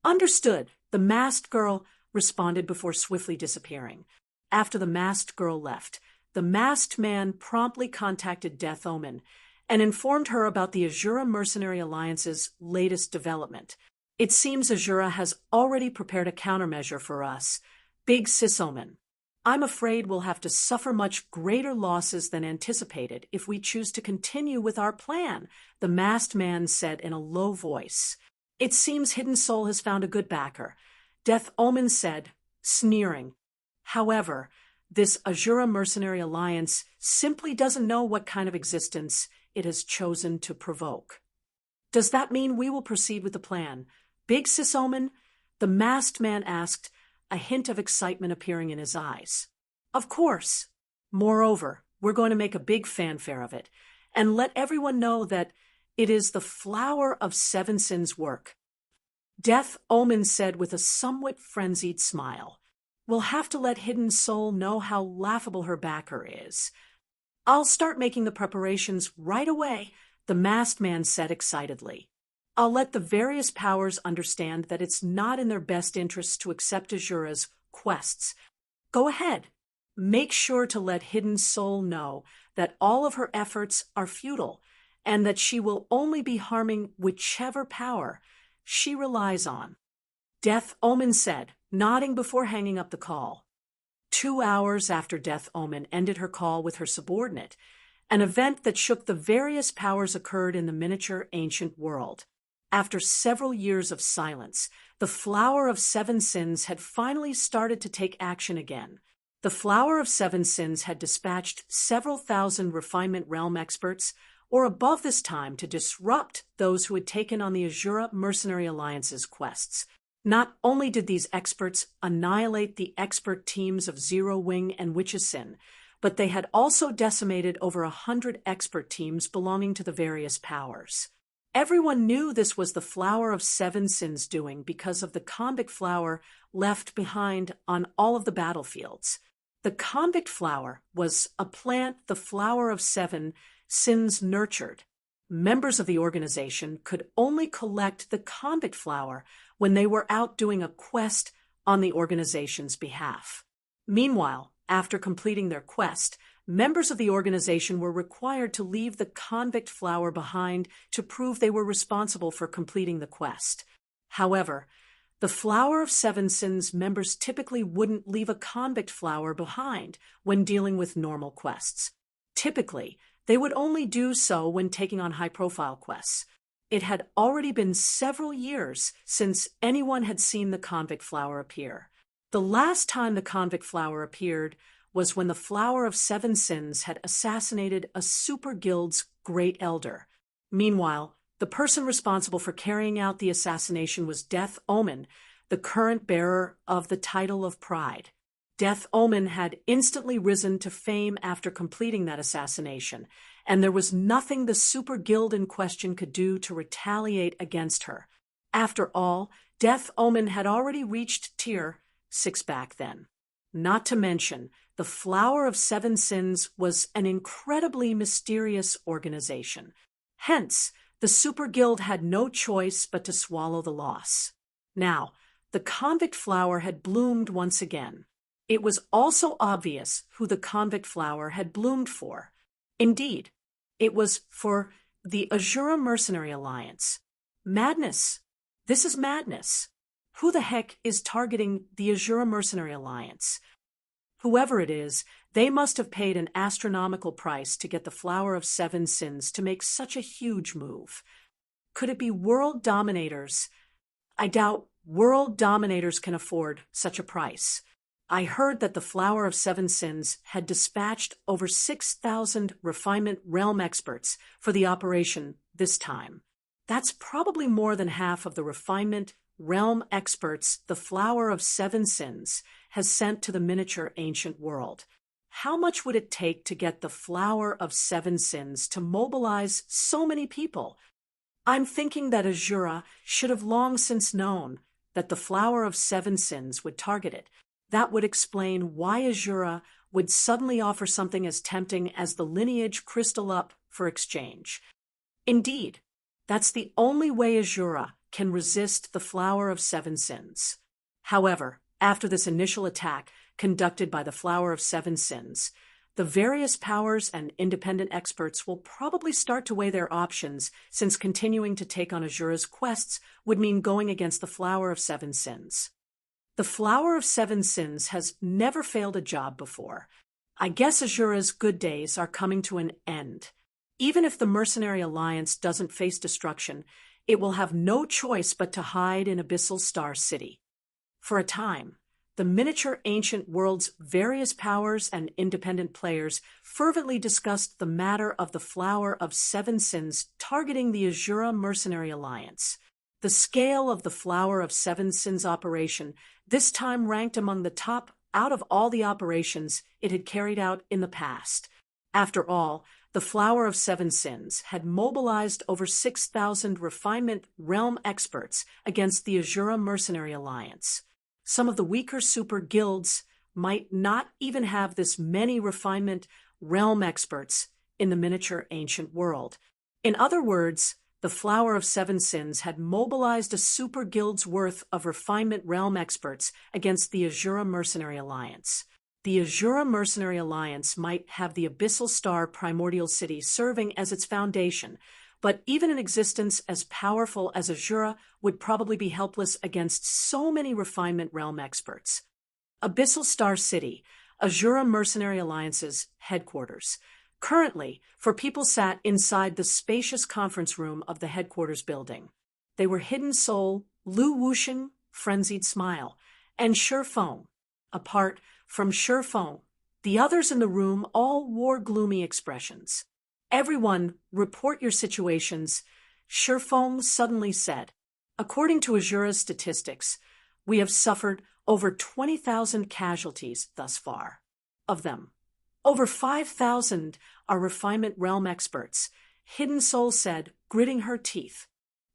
Understood, the masked girl responded before swiftly disappearing. After the masked girl left, the masked man promptly contacted Death Omen and informed her about the Azura Mercenary Alliance's latest development. It seems Azura has already prepared a countermeasure for us, Big Sis Omen. I'm afraid we'll have to suffer much greater losses than anticipated if we choose to continue with our plan, the masked man said in a low voice. It seems Hidden Soul has found a good backer, Death Omen said, sneering. However, this Azura Mercenary Alliance simply doesn't know what kind of existence it has chosen to provoke. Does that mean we will proceed with the plan? Big Sis Omen? The masked man asked, a hint of excitement appearing in his eyes. Of course. Moreover, we're going to make a big fanfare of it, and let everyone know that it is the flower of seven sins' work. Death Omen said with a somewhat frenzied smile. We'll have to let Hidden Soul know how laughable her backer is. I'll start making the preparations right away, the masked man said excitedly. I'll let the various powers understand that it's not in their best interests to accept Azura's quests. Go ahead. Make sure to let Hidden Soul know that all of her efforts are futile and that she will only be harming whichever power she relies on. Death Omen said, nodding before hanging up the call. 2 hours after Death Omen ended her call with her subordinate, an event that shook the various powers occurred in the miniature ancient world. After several years of silence, the Flower of Seven Sins had finally started to take action again. The Flower of Seven Sins had dispatched several thousand refinement realm experts, or above this time, to disrupt those who had taken on the Azura Mercenary Alliance's quests. Not only did these experts annihilate the expert teams of Zero Wing and Witchesin, but they had also decimated over 100 expert teams belonging to the various powers. Everyone knew this was the Flower of Seven Sins doing because of the convict flower left behind on all of the battlefields. The convict flower was a plant the Flower of Seven Sins nurtured. Members of the organization could only collect the convict flower when they were out doing a quest on the organization's behalf. Meanwhile, after completing their quest, members of the organization were required to leave the convict flower behind to prove they were responsible for completing the quest. However, the Flower of Seven Sins members typically wouldn't leave a convict flower behind when dealing with normal quests. Typically, they would only do so when taking on high-profile quests. It had already been several years since anyone had seen the convict flower appear. The last time the convict flower appeared was when the Flower of Seven Sins had assassinated a super guild's great elder. Meanwhile, the person responsible for carrying out the assassination was Death Omen, the current bearer of the title of Pride. Death Omen had instantly risen to fame after completing that assassination, and there was nothing the super guild in question could do to retaliate against her. After all, Death Omen had already reached Tier 6 back then. Not to mention, the Flower of Seven Sins was an incredibly mysterious organization. Hence, the Super Guild had no choice but to swallow the loss. Now, the convict flower had bloomed once again. It was also obvious who the convict flower had bloomed for. Indeed, it was for the Azura Mercenary Alliance. Madness. This is madness. Who the heck is targeting the Azura Mercenary Alliance? Whoever it is, they must have paid an astronomical price to get the Flower of Seven Sins to make such a huge move. Could it be world dominators? I doubt world dominators can afford such a price. I heard that the Flower of Seven Sins had dispatched over 6,000 refinement realm experts for the operation this time. That's probably more than half of the refinement realm experts the Flower of Seven Sins has sent to the miniature ancient world. how much would it take to get the Flower of Seven Sins to mobilize so many people? I'm thinking that Azura should have long since known that the Flower of Seven Sins would target it. That would explain why Azura would suddenly offer something as tempting as the lineage crystal up for exchange. Indeed, that's the only way Azura can resist the Flower of Seven Sins. However, after this initial attack conducted by the Flower of Seven Sins, the various powers and independent experts will probably start to weigh their options, since continuing to take on Azura's quests would mean going against the Flower of Seven Sins. The Flower of Seven Sins has never failed a job before. I guess Azura's good days are coming to an end. Even if the Mercenary Alliance doesn't face destruction, it will have no choice but to hide in Abyssal Star City. For a time, the miniature ancient world's various powers and independent players fervently discussed the matter of the Flower of Seven Sins targeting the Azura Mercenary Alliance. The scale of the Flower of Seven Sins operation this time ranked among the top out of all the operations it had carried out in the past. After all, the Flower of Seven Sins had mobilized over 6,000 refinement realm experts against the Azura Mercenary Alliance. Some of the weaker super guilds might not even have this many refinement realm experts in the miniature ancient world. In other words, the Flower of Seven Sins had mobilized a super guild's worth of refinement realm experts against the Azura Mercenary Alliance. The Azura Mercenary Alliance might have the Abyssal Star Primordial City serving as its foundation, but even an existence as powerful as Azura would probably be helpless against so many refinement realm experts. Abyssal Star City, Azura Mercenary Alliance's headquarters. Currently, for people sat inside the spacious conference room of the headquarters building. They were Hidden Soul, Lu Wuxing, Frenzied Smile, and Shifeng. Apart from Shifeng, the others in the room all wore gloomy expressions. "Everyone, report your situations," Shifeng suddenly said. "According to Azura's statistics, we have suffered over 20,000 casualties thus far. Of them, over 5,000 are refinement realm experts," Hidden Soul said, gritting her teeth.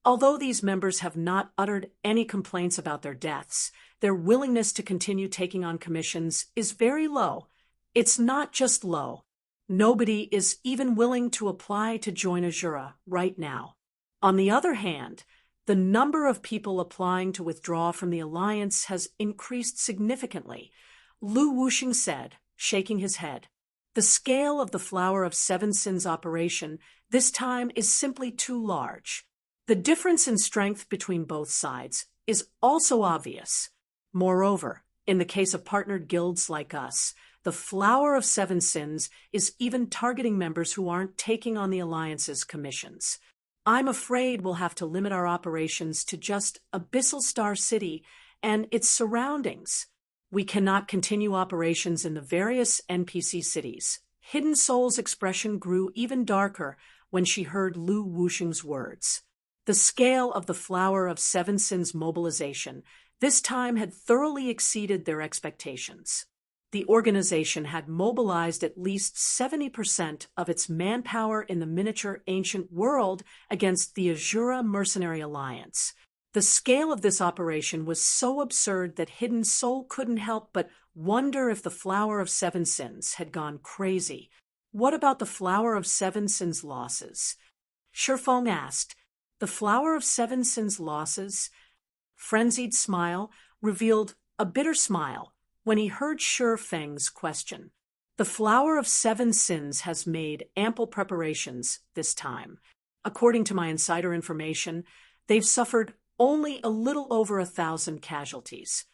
Although these members have not uttered any complaints about their deaths, their willingness to continue taking on commissions is very low. It's not just low. Nobody is even willing to apply to join Azura right now. On the other hand, the number of people applying to withdraw from the Alliance has increased significantly, Lu Wuxing said, shaking his head. The scale of the Flower of Seven Sins operation this time is simply too large. The difference in strength between both sides is also obvious. Moreover, in the case of partnered guilds like us, the Flower of Seven Sins is even targeting members who aren't taking on the Alliance's commissions. I'm afraid we'll have to limit our operations to just Abyssal Star City and its surroundings. We cannot continue operations in the various NPC cities. Hidden Soul's expression grew even darker when she heard Lu Wuxing's words. The scale of the Flower of Seven Sins mobilization this time had thoroughly exceeded their expectations. The organization had mobilized at least 70% of its manpower in the miniature ancient world against the Azura Mercenary Alliance. The scale of this operation was so absurd that Hidden Soul couldn't help but wonder if the Flower of Seven Sins had gone crazy. What about the Flower of Seven Sins losses? Shifeng asked. The Flower of Seven Sins losses? Frenzied Smile revealed a bitter smile when he heard Shifeng's question. The Flower of Seven Sins has made ample preparations this time. According to my insider information, they've suffered only a little over 1,000 casualties.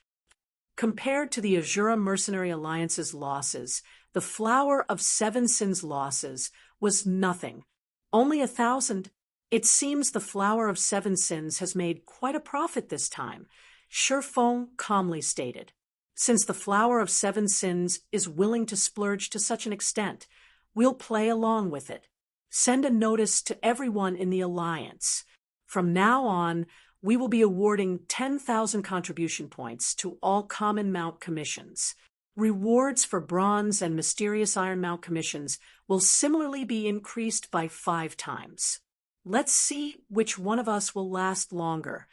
Compared to the Azura Mercenary Alliance's losses, the Flower of Seven Sins' losses was nothing. Only 1,000. It seems the Flower of Seven Sins has made quite a profit this time, Shifeng calmly stated. Since the Flower of Seven Sins is willing to splurge to such an extent, we'll play along with it. Send a notice to everyone in the Alliance. From now on, we will be awarding 10,000 contribution points to all common mount commissions. Rewards for bronze and mysterious Iron Mount commissions will similarly be increased by 5 times. Let's see which one of us will last longer.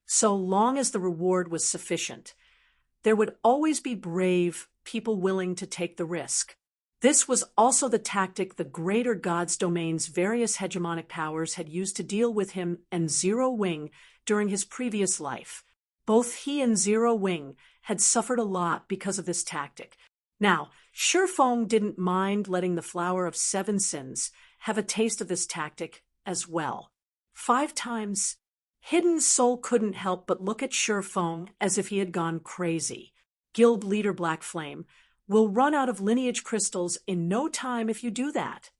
So long as the reward was sufficient, there would always be brave people willing to take the risk. This was also the tactic the greater god's domain's various hegemonic powers had used to deal with him and Zero Wing during his previous life. Both he and Zero Wing had suffered a lot because of this tactic. Now, Shifeng didn't mind letting the Flower of Seven Sins have a taste of this tactic as well. 5 times. Hidden Soul couldn't help but look at Shifeng as if he had gone crazy. Guild leader Black Flame will run out of lineage crystals in no time if you do that.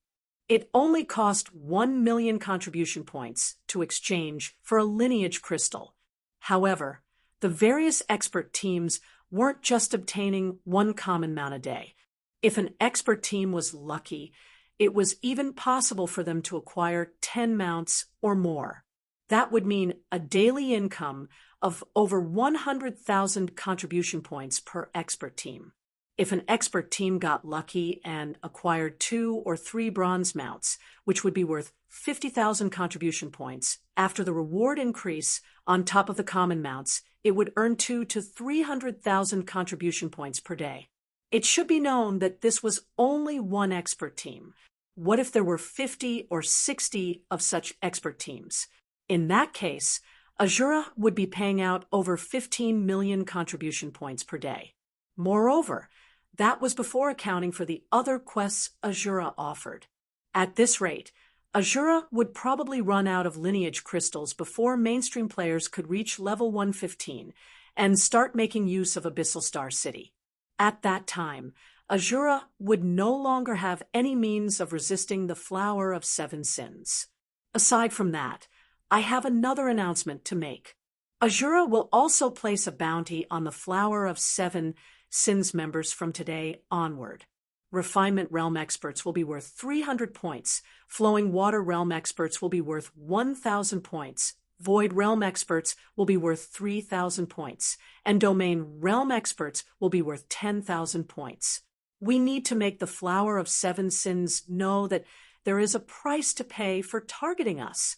It only cost 1 million contribution points to exchange for a lineage crystal. However, the various expert teams weren't just obtaining 1 common mount a day. If an expert team was lucky, it was even possible for them to acquire 10 mounts or more. That would mean a daily income of over 100,000 contribution points per expert team. If an expert team got lucky and acquired 2 or 3 bronze mounts, which would be worth 50,000 contribution points, after the reward increase on top of the common mounts, it would earn 200,000 to 300,000 contribution points per day. It should be known that this was only one expert team. What if there were 50 or 60 of such expert teams? In that case, Azura would be paying out over 15 million contribution points per day. Moreover, that was before accounting for the other quests Azura offered. At this rate, Azura would probably run out of lineage crystals before mainstream players could reach level 115 and start making use of Abyssal Star City. At that time, Azura would no longer have any means of resisting the Flower of Seven Sins. Aside from that, I have another announcement to make. Azura will also place a bounty on the Flower of Seven Sins members from today onward. Refinement Realm experts will be worth 300 points, Flowing Water Realm experts will be worth 1,000 points, Void Realm experts will be worth 3,000 points, and Domain Realm experts will be worth 10,000 points. We need to make the Flower of Seven Sins know that there is a price to pay for targeting us.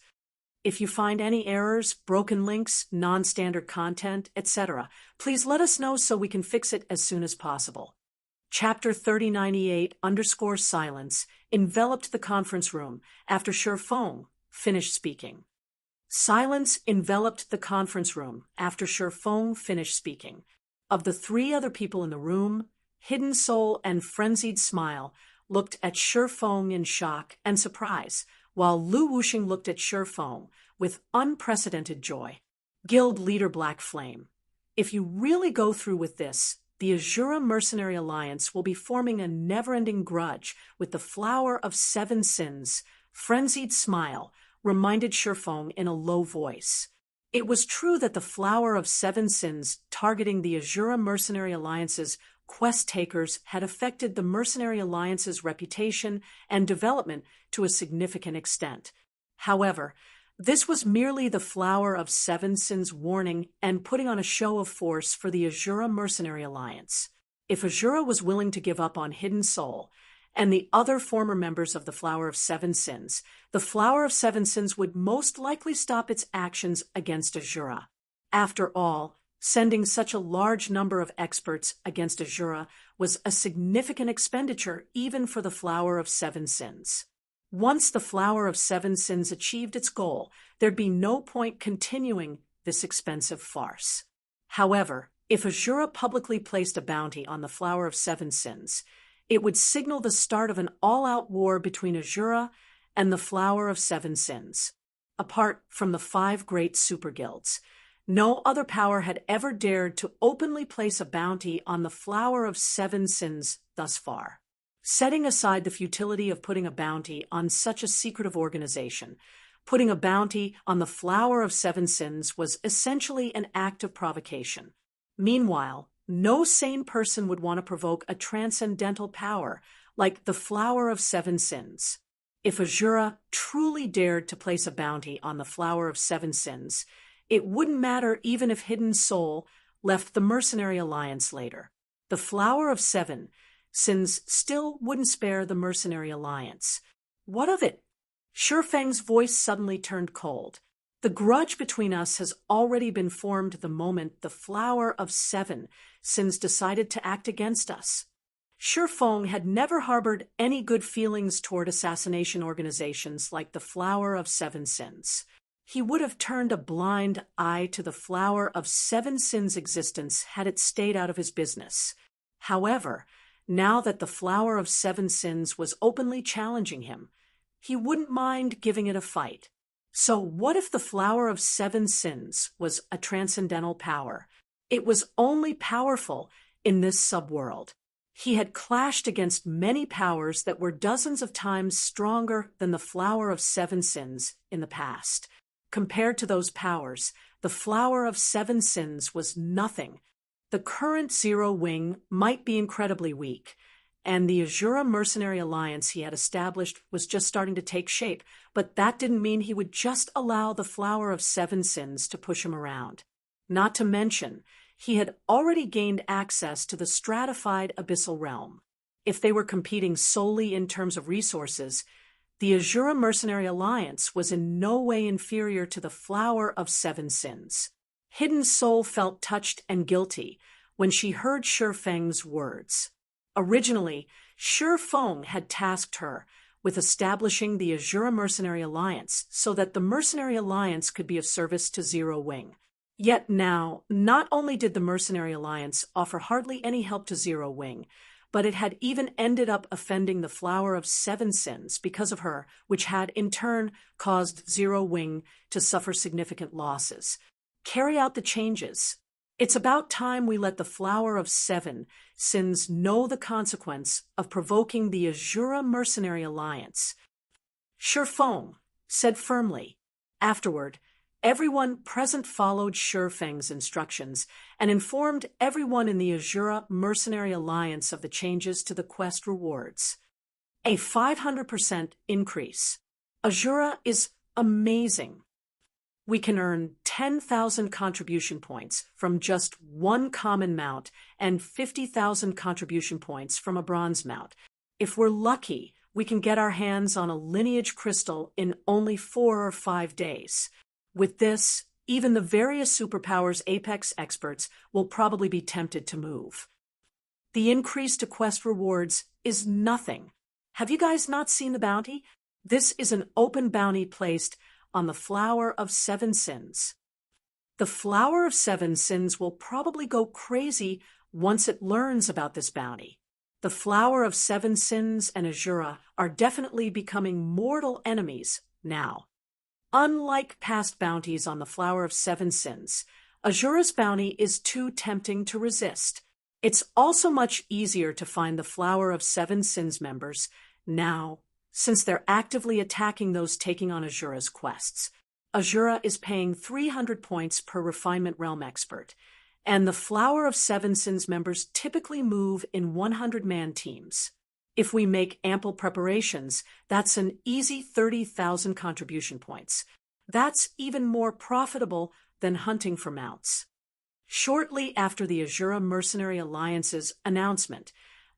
If you find any errors, broken links, non-standard content, etc., please let us know so we can fix it as soon as possible. Chapter 3098_silence enveloped the conference room after Shifeng finished speaking. Silence enveloped the conference room after Shifeng finished speaking. Of the 3 other people in the room, Hidden Soul and Frenzied Smile looked at Shifeng in shock and surprise, while Lu Wuxing looked at Shifeng with unprecedented joy. Guild leader Black Flame, if you really go through with this, the Azura Mercenary Alliance will be forming a never-ending grudge with the Flower of Seven Sins. Frenzied Smile reminded Shifeng in a low voice. It was true that the Flower of Seven Sins targeting the Azura Mercenary Alliance's quest takers had affected the Mercenary Alliance's reputation and development to a significant extent. However, this was merely the Flower of Seven Sins warning and putting on a show of force for the Azura Mercenary Alliance. If Azura was willing to give up on Hidden Soul and the other former members of the Flower of Seven Sins, the Flower of Seven Sins would most likely stop its actions against Azura. After all, sending such a large number of experts against Azura was a significant expenditure even for the Flower of Seven Sins. Once the Flower of Seven Sins achieved its goal, there'd be no point continuing this expensive farce. However, if Azura publicly placed a bounty on the Flower of Seven Sins, it would signal the start of an all-out war between Azura and the Flower of Seven Sins. Apart from the 5 great super guilds, no other power had ever dared to openly place a bounty on the Flower of Seven Sins thus far. Setting aside the futility of putting a bounty on such a secretive organization, putting a bounty on the Flower of Seven Sins was essentially an act of provocation. Meanwhile, no sane person would want to provoke a transcendental power like the Flower of Seven Sins. If Azura truly dared to place a bounty on the Flower of Seven Sins, it wouldn't matter even if Hidden Soul left the Mercenary Alliance later. The Flower of Seven Sins still wouldn't spare the Mercenary Alliance. What of it? Shifeng's voice suddenly turned cold. The grudge between us has already been formed the moment the Flower of Seven Sins decided to act against us. Shifeng had never harbored any good feelings toward assassination organizations like the Flower of Seven Sins. He would have turned a blind eye to the Flower of Seven Sins' existence had it stayed out of his business. However, now that the Flower of Seven Sins was openly challenging him, he wouldn't mind giving it a fight. So what if the Flower of Seven Sins was a transcendental power? It was only powerful in this subworld. He had clashed against many powers that were dozens of times stronger than the Flower of Seven Sins in the past. Compared to those powers, the Flower of Seven Sins was nothing. The current Zero Wing might be incredibly weak, and the Azura Mercenary Alliance he had established was just starting to take shape, but that didn't mean he would just allow the Flower of Seven Sins to push him around. Not to mention, he had already gained access to the stratified abyssal realm. If they were competing solely in terms of resources, the Azura Mercenary Alliance was in no way inferior to the Flower of Seven Sins. Hidden Soul felt touched and guilty when she heard Shifeng's words. Originally, Shifeng had tasked her with establishing the Azura Mercenary Alliance so that the Mercenary Alliance could be of service to Zero Wing. Yet now, not only did the Mercenary Alliance offer hardly any help to Zero Wing, but it had even ended up offending the Flower of Seven Sins because of her, which had in turn caused Zero Wing to suffer significant losses. Carry out the changes. It's about time we let the Flower of Seven Sins know the consequence of provoking the Azura Mercenary Alliance. Shifeng said firmly. Afterward, everyone present followed Shifeng's instructions and informed everyone in the Azura Mercenary Alliance of the changes to the quest rewards. A 500% increase. Azura is amazing. We can earn 10,000 contribution points from just one common mount and 50,000 contribution points from a bronze mount. If we're lucky, we can get our hands on a lineage crystal in only 4 or 5 days. With this, even the various superpowers Apex experts will probably be tempted to move. The increase to quest rewards is nothing. Have you guys not seen the bounty? This is an open bounty placed on the Flower of Seven Sins. The Flower of Seven Sins will probably go crazy once it learns about this bounty. The Flower of Seven Sins and Azura are definitely becoming mortal enemies now. Unlike past bounties on the Flower of Seven Sins, Azura's bounty is too tempting to resist. It's also much easier to find the Flower of Seven Sins members now, since they're actively attacking those taking on Azura's quests. Azura is paying 300 points per Refinement Realm expert, and the Flower of Seven Sins members typically move in 100-man teams. If we make ample preparations, that's an easy 30,000 contribution points. That's even more profitable than hunting for mounts. Shortly after the Azura Mercenary Alliance's announcement,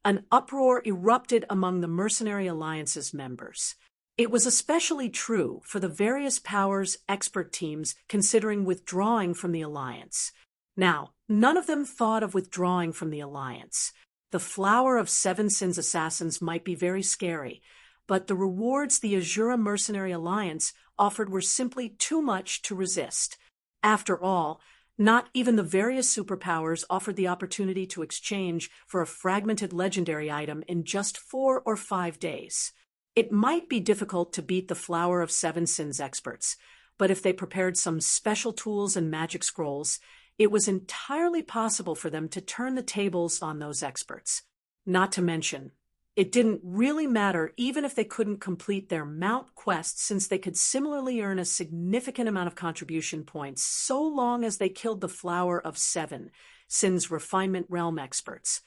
an uproar erupted among the Mercenary Alliance's members. It was especially true for the various powers expert teams considering withdrawing from the Alliance. Now, none of them thought of withdrawing from the Alliance. The Flower of Seven Sins assassins might be very scary, but the rewards the Azura Mercenary Alliance offered were simply too much to resist. After all, not even the various superpowers offered the opportunity to exchange for a fragmented legendary item in just 4 or 5 days. It might be difficult to beat the Flower of Seven Sins experts, but if they prepared some special tools and magic scrolls, it was entirely possible for them to turn the tables on those experts. Not to mention, it didn't really matter even if they couldn't complete their mount quest, since they could similarly earn a significant amount of contribution points so long as they killed the Flower of Seven Sins Refinement Realm experts.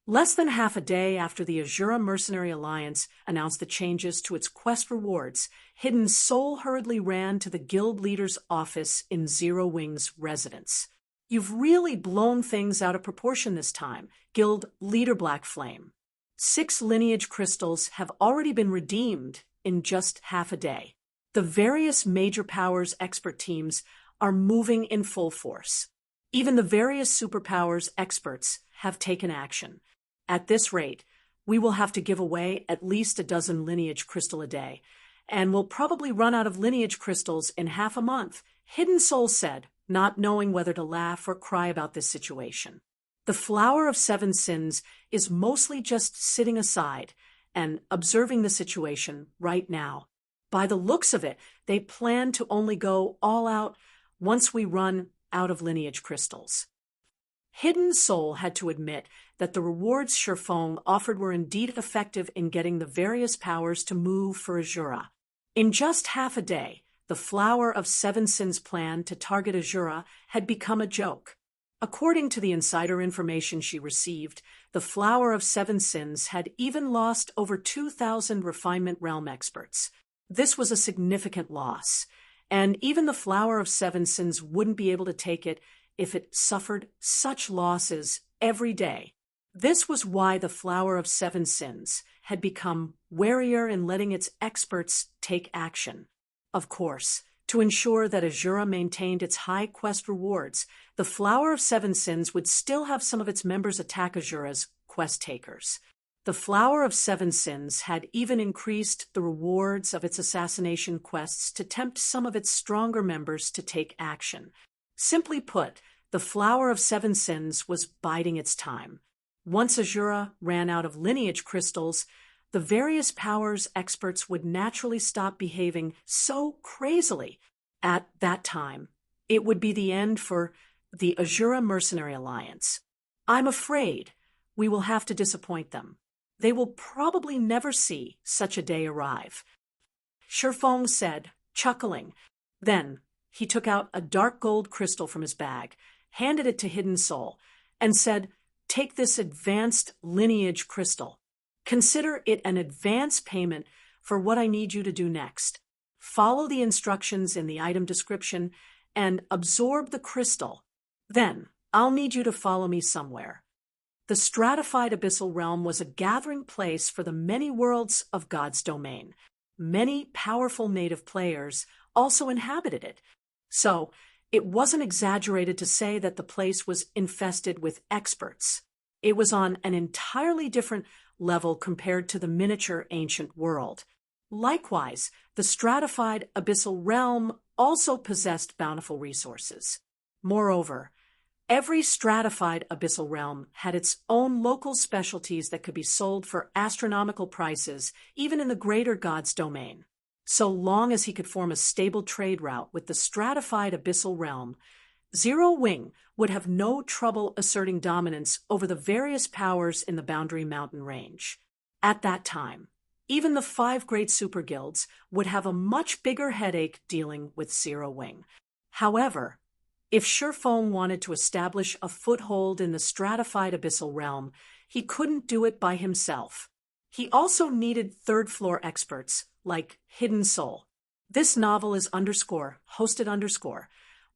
Less than half a day after the Azura Mercenary Alliance announced the changes to its quest rewards, Hidden Soul hurriedly ran to the guild leader's office in Zero Wing's residence. You've really blown things out of proportion this time, Guild Leader Black Flame. 6 lineage crystals have already been redeemed in just half a day. The various major powers expert teams are moving in full force. Even the various superpowers experts have taken action. At this rate, we will have to give away at least a dozen lineage crystal a day, and we'll probably run out of lineage crystals in half a month, Hidden Soul said, not knowing whether to laugh or cry about this situation. The Flower of 7 Sins is mostly just sitting aside and observing the situation right now. By the looks of it, they plan to only go all out once we run out of lineage crystals. Hidden Soul had to admit that the rewards Sherfong offered were indeed effective in getting the various powers to move for Azura. In just half a day, the Flower of 7 Sins plan to target Azura had become a joke. According to the insider information she received, the Flower of 7 Sins had even lost over 2,000 Refinement Realm experts. This was a significant loss, and even the Flower of 7 Sins wouldn't be able to take it if it suffered such losses every day. This was why the Flower of 7 Sins had become warier in letting its experts take action. Of course, to ensure that Azura maintained its high quest rewards, the Flower of 7 Sins would still have some of its members attack Azura's quest takers. The Flower of 7 Sins had even increased the rewards of its assassination quests to tempt some of its stronger members to take action. Simply put, the Flower of 7 Sins was biding its time. Once Azura ran out of lineage crystals, the various powers experts would naturally stop behaving so crazily. At that time, it would be the end for the Azura Mercenary Alliance. I'm afraid we will have to disappoint them. They will probably never see such a day arrive. Sherfong said, chuckling. Then he took out a dark gold crystal from his bag, handed it to Hidden Soul, and said, "Take this advanced lineage crystal. Consider it an advance payment for what I need you to do next. Follow the instructions in the item description and absorb the crystal. Then I'll need you to follow me somewhere." The stratified abyssal realm was a gathering place for the many worlds of God's domain. Many powerful native players also inhabited it. So it wasn't exaggerated to say that the place was infested with experts. It was on an entirely different level compared to the miniature ancient world. Likewise, the stratified abyssal realm also possessed bountiful resources. Moreover, every stratified abyssal realm had its own local specialties that could be sold for astronomical prices, even in the greater God's domain. So long as he could form a stable trade route with the stratified abyssal realm, Zero Wing would have no trouble asserting dominance over the various powers in the Boundary Mountain range. At that time, even the 5 great super guilds would have a much bigger headache dealing with Zero Wing. However, if Sherfong wanted to establish a foothold in the stratified abyssal realm, he couldn't do it by himself. He also needed third-floor experts like Hidden Soul. This novel is hosted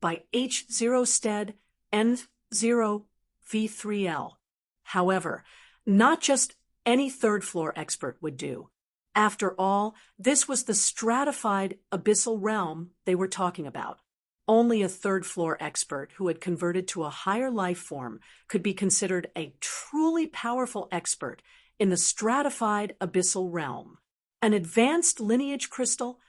by H0stead N0V3L. However, not just any third-floor expert would do. After all, this was the stratified abyssal realm they were talking about. Only a third-floor expert who had converted to a higher life form could be considered a truly powerful expert in the stratified abyssal realm. An advanced lineage crystal?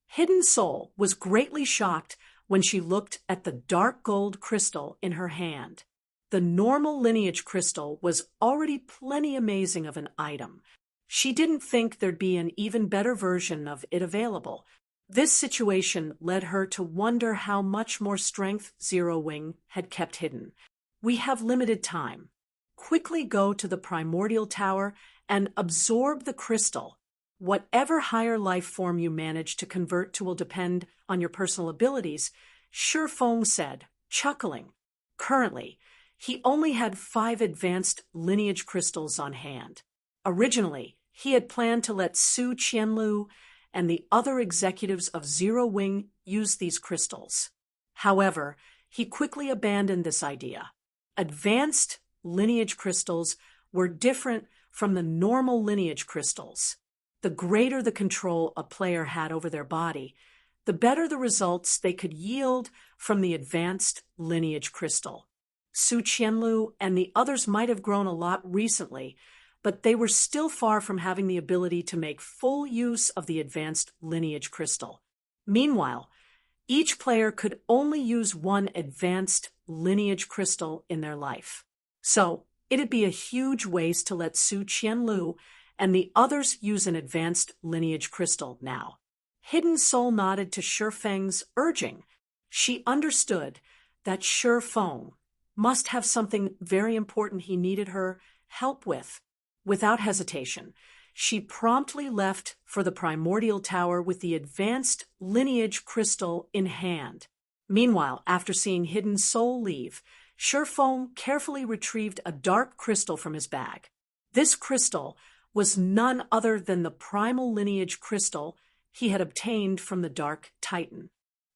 Hidden Soul was greatly shocked when she looked at the dark gold crystal in her hand. The normal lineage crystal was already plenty amazing of an item. She didn't think there'd be an even better version of it available. This situation led her to wonder how much more strength Zero Wing had kept hidden. We have limited time. Quickly go to the primordial tower and absorb the crystal. Whatever higher life form you manage to convert to will depend on your personal abilities, Sherfong said, chuckling. Currently, he only had 5 advanced lineage crystals on hand. Originally, he had planned to let Su Qianlu and the other executives of Zero Wing use these crystals. However, he quickly abandoned this idea. Advanced lineage crystals were different from the normal lineage crystals. The greater the control a player had over their body, the better the results they could yield from the advanced lineage crystal. Su Qianlu and the others might have grown a lot recently, but they were still far from having the ability to make full use of the advanced lineage crystal. Meanwhile, each player could only use one advanced lineage crystal in their life. So, it'd be a huge waste to let Su Qianlu and the others use an advanced lineage crystal now. Hidden Soul nodded to Shifeng's urging. She understood that Shifeng must have something very important he needed her help with. Without hesitation, she promptly left for the primordial tower with the advanced lineage crystal in hand. Meanwhile, after seeing Hidden Soul leave, Shifeng carefully retrieved a dark crystal from his bag. This crystal was none other than the primal lineage crystal he had obtained from the Dark Titan.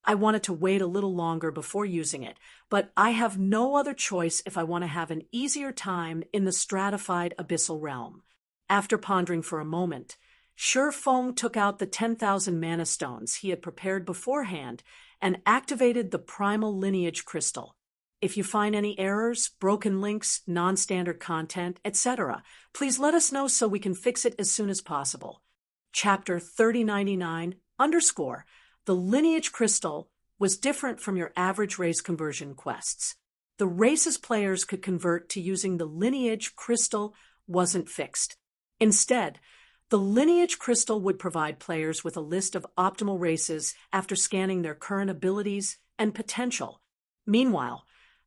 I wanted to wait a little longer before using it, but I have no other choice if I want to have an easier time in the stratified abyssal realm. After pondering for a moment, Shifeng took out the 10,000 mana stones he had prepared beforehand and activated the primal lineage crystal. If you find any errors, broken links, non-standard content, etc., please let us know so we can fix it as soon as possible. Chapter 3099 _ The lineage crystal was different from your average race conversion quests. The races players could convert to using the lineage crystal wasn't fixed. Instead, the lineage crystal would provide players with a list of optimal races after scanning their current abilities and potential. Meanwhile,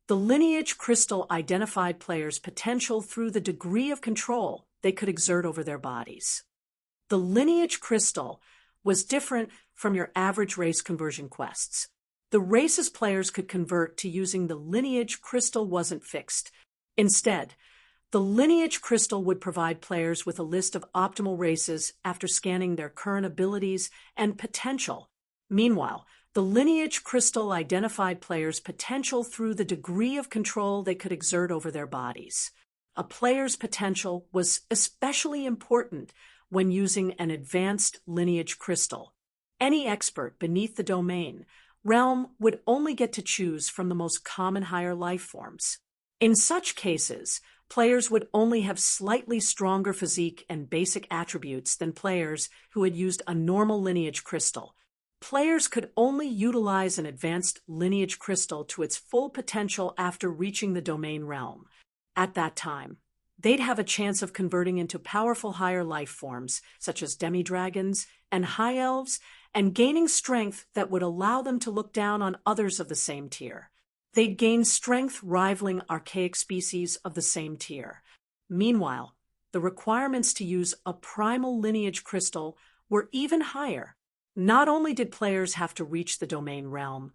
the lineage crystal identified players' potential through the degree of control they could exert over their bodies. The lineage crystal was different from your average race conversion quests. The races players could convert to using the lineage crystal wasn't fixed. Instead, the lineage crystal would provide players with a list of optimal races after scanning their current abilities and potential. Meanwhile, the lineage crystal identified players' potential through the degree of control they could exert over their bodies. A player's potential was especially important when using an advanced lineage crystal. Any expert beneath the domain realm would only get to choose from the most common higher life forms. In such cases, players would only have slightly stronger physique and basic attributes than players who had used a normal lineage crystal. Players could only utilize an advanced lineage crystal to its full potential after reaching the domain realm. At that time, they'd have a chance of converting into powerful higher life forms, such as demi-dragons and high elves, and gaining strength that would allow them to look down on others of the same tier. They'd gain strength rivaling archaic species of the same tier. Meanwhile, the requirements to use a primal lineage crystal were even higher. Not only did players have to reach the domain realm,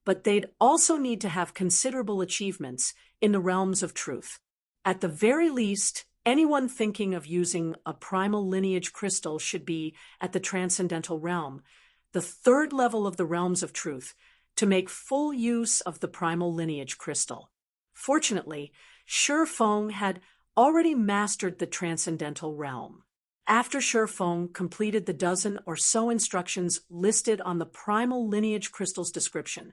but they'd also need to have considerable achievements in the realms of truth. At the very least, anyone thinking of using a primal lineage crystal should be at the transcendental realm, the third level of the realms of truth, to make full use of the primal lineage crystal. Fortunately, Shifeng had already mastered the transcendental realm. After Shifeng completed the dozen or so instructions listed on the primal lineage crystal's description,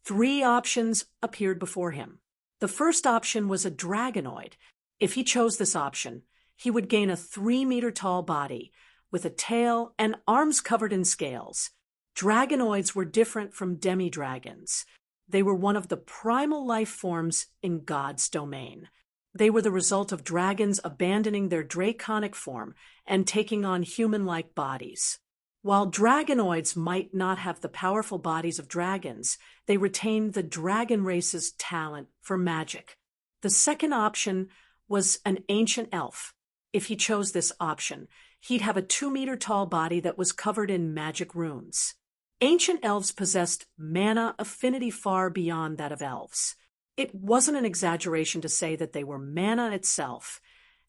3 options appeared before him. The first option was a dragonoid. If he chose this option, he would gain a 3-meter-tall body with a tail and arms covered in scales. Dragonoids were different from demi-dragons. They were one of the primal life forms in God's domain. They were the result of dragons abandoning their draconic form and taking on human-like bodies. While dragonoids might not have the powerful bodies of dragons, they retained the dragon race's talent for magic. The second option was an ancient elf. If he chose this option, he'd have a 2-meter-tall body that was covered in magic runes. Ancient elves possessed mana affinity far beyond that of elves. It wasn't an exaggeration to say that they were mana itself,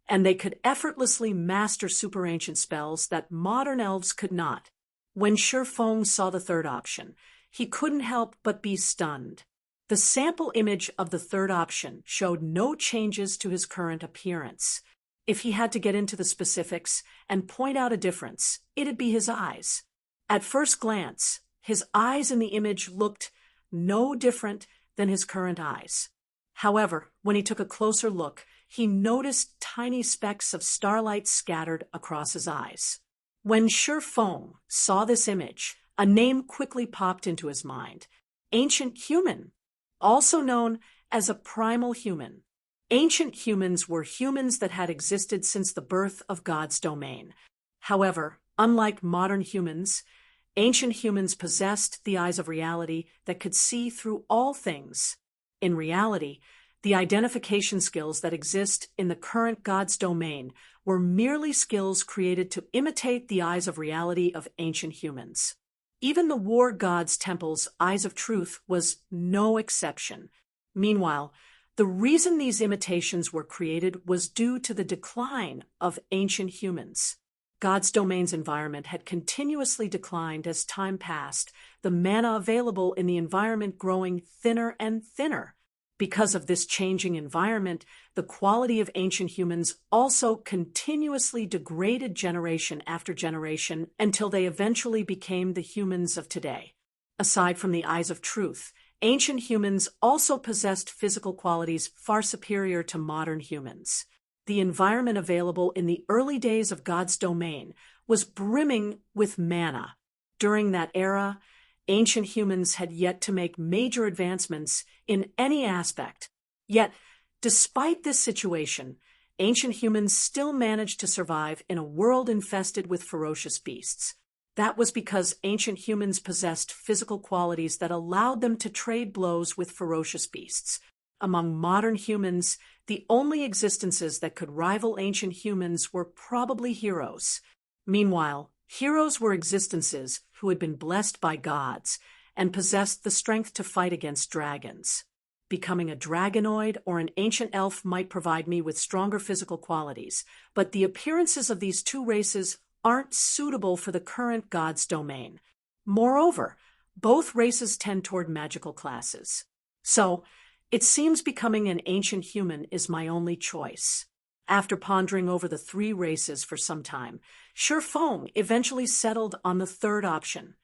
and they could effortlessly master super ancient spells that modern elves could not. When Shifeng saw the third option, he couldn't help but be stunned. The sample image of the third option showed no changes to his current appearance. If he had to get into the specifics and point out a difference, it'd be his eyes. At first glance, his eyes in the image looked no different than his current eyes. However, when he took a closer look, he noticed tiny specks of starlight scattered across his eyes. When Feng saw this image, a name quickly popped into his mind: ancient human, also known as a primal human. Ancient humans were humans that had existed since the birth of God's domain. However, unlike modern humans, ancient humans possessed the eyes of reality that could see through all things. In reality, the identification skills that exist in the current God's domain were merely skills created to imitate the eyes of reality of ancient humans. Even the war god's temple's eyes of truth was no exception. Meanwhile, the reason these imitations were created was due to the decline of ancient humans. God's domain's environment had continuously declined as time passed, the mana available in the environment growing thinner and thinner. Because of this changing environment, the quality of ancient humans also continuously degraded generation after generation until they eventually became the humans of today. Aside from the eyes of truth, ancient humans also possessed physical qualities far superior to modern humans. The environment available in the early days of God's domain was brimming with mana. During that era, ancient humans had yet to make major advancements in any aspect. Yet, despite this situation, ancient humans still managed to survive in a world infested with ferocious beasts. That was because ancient humans possessed physical qualities that allowed them to trade blows with ferocious beasts. Among modern humans, the only existences that could rival ancient humans were probably heroes. Meanwhile, heroes were existences who had been blessed by gods and possessed the strength to fight against dragons. Becoming a dragonoid or an ancient elf might provide me with stronger physical qualities, but the appearances of these two races aren't suitable for the current god's domain. Moreover, both races tend toward magical classes. So, it seems becoming an ancient human is my only choice. After pondering over the three races for some time, Feng eventually settled on the third option: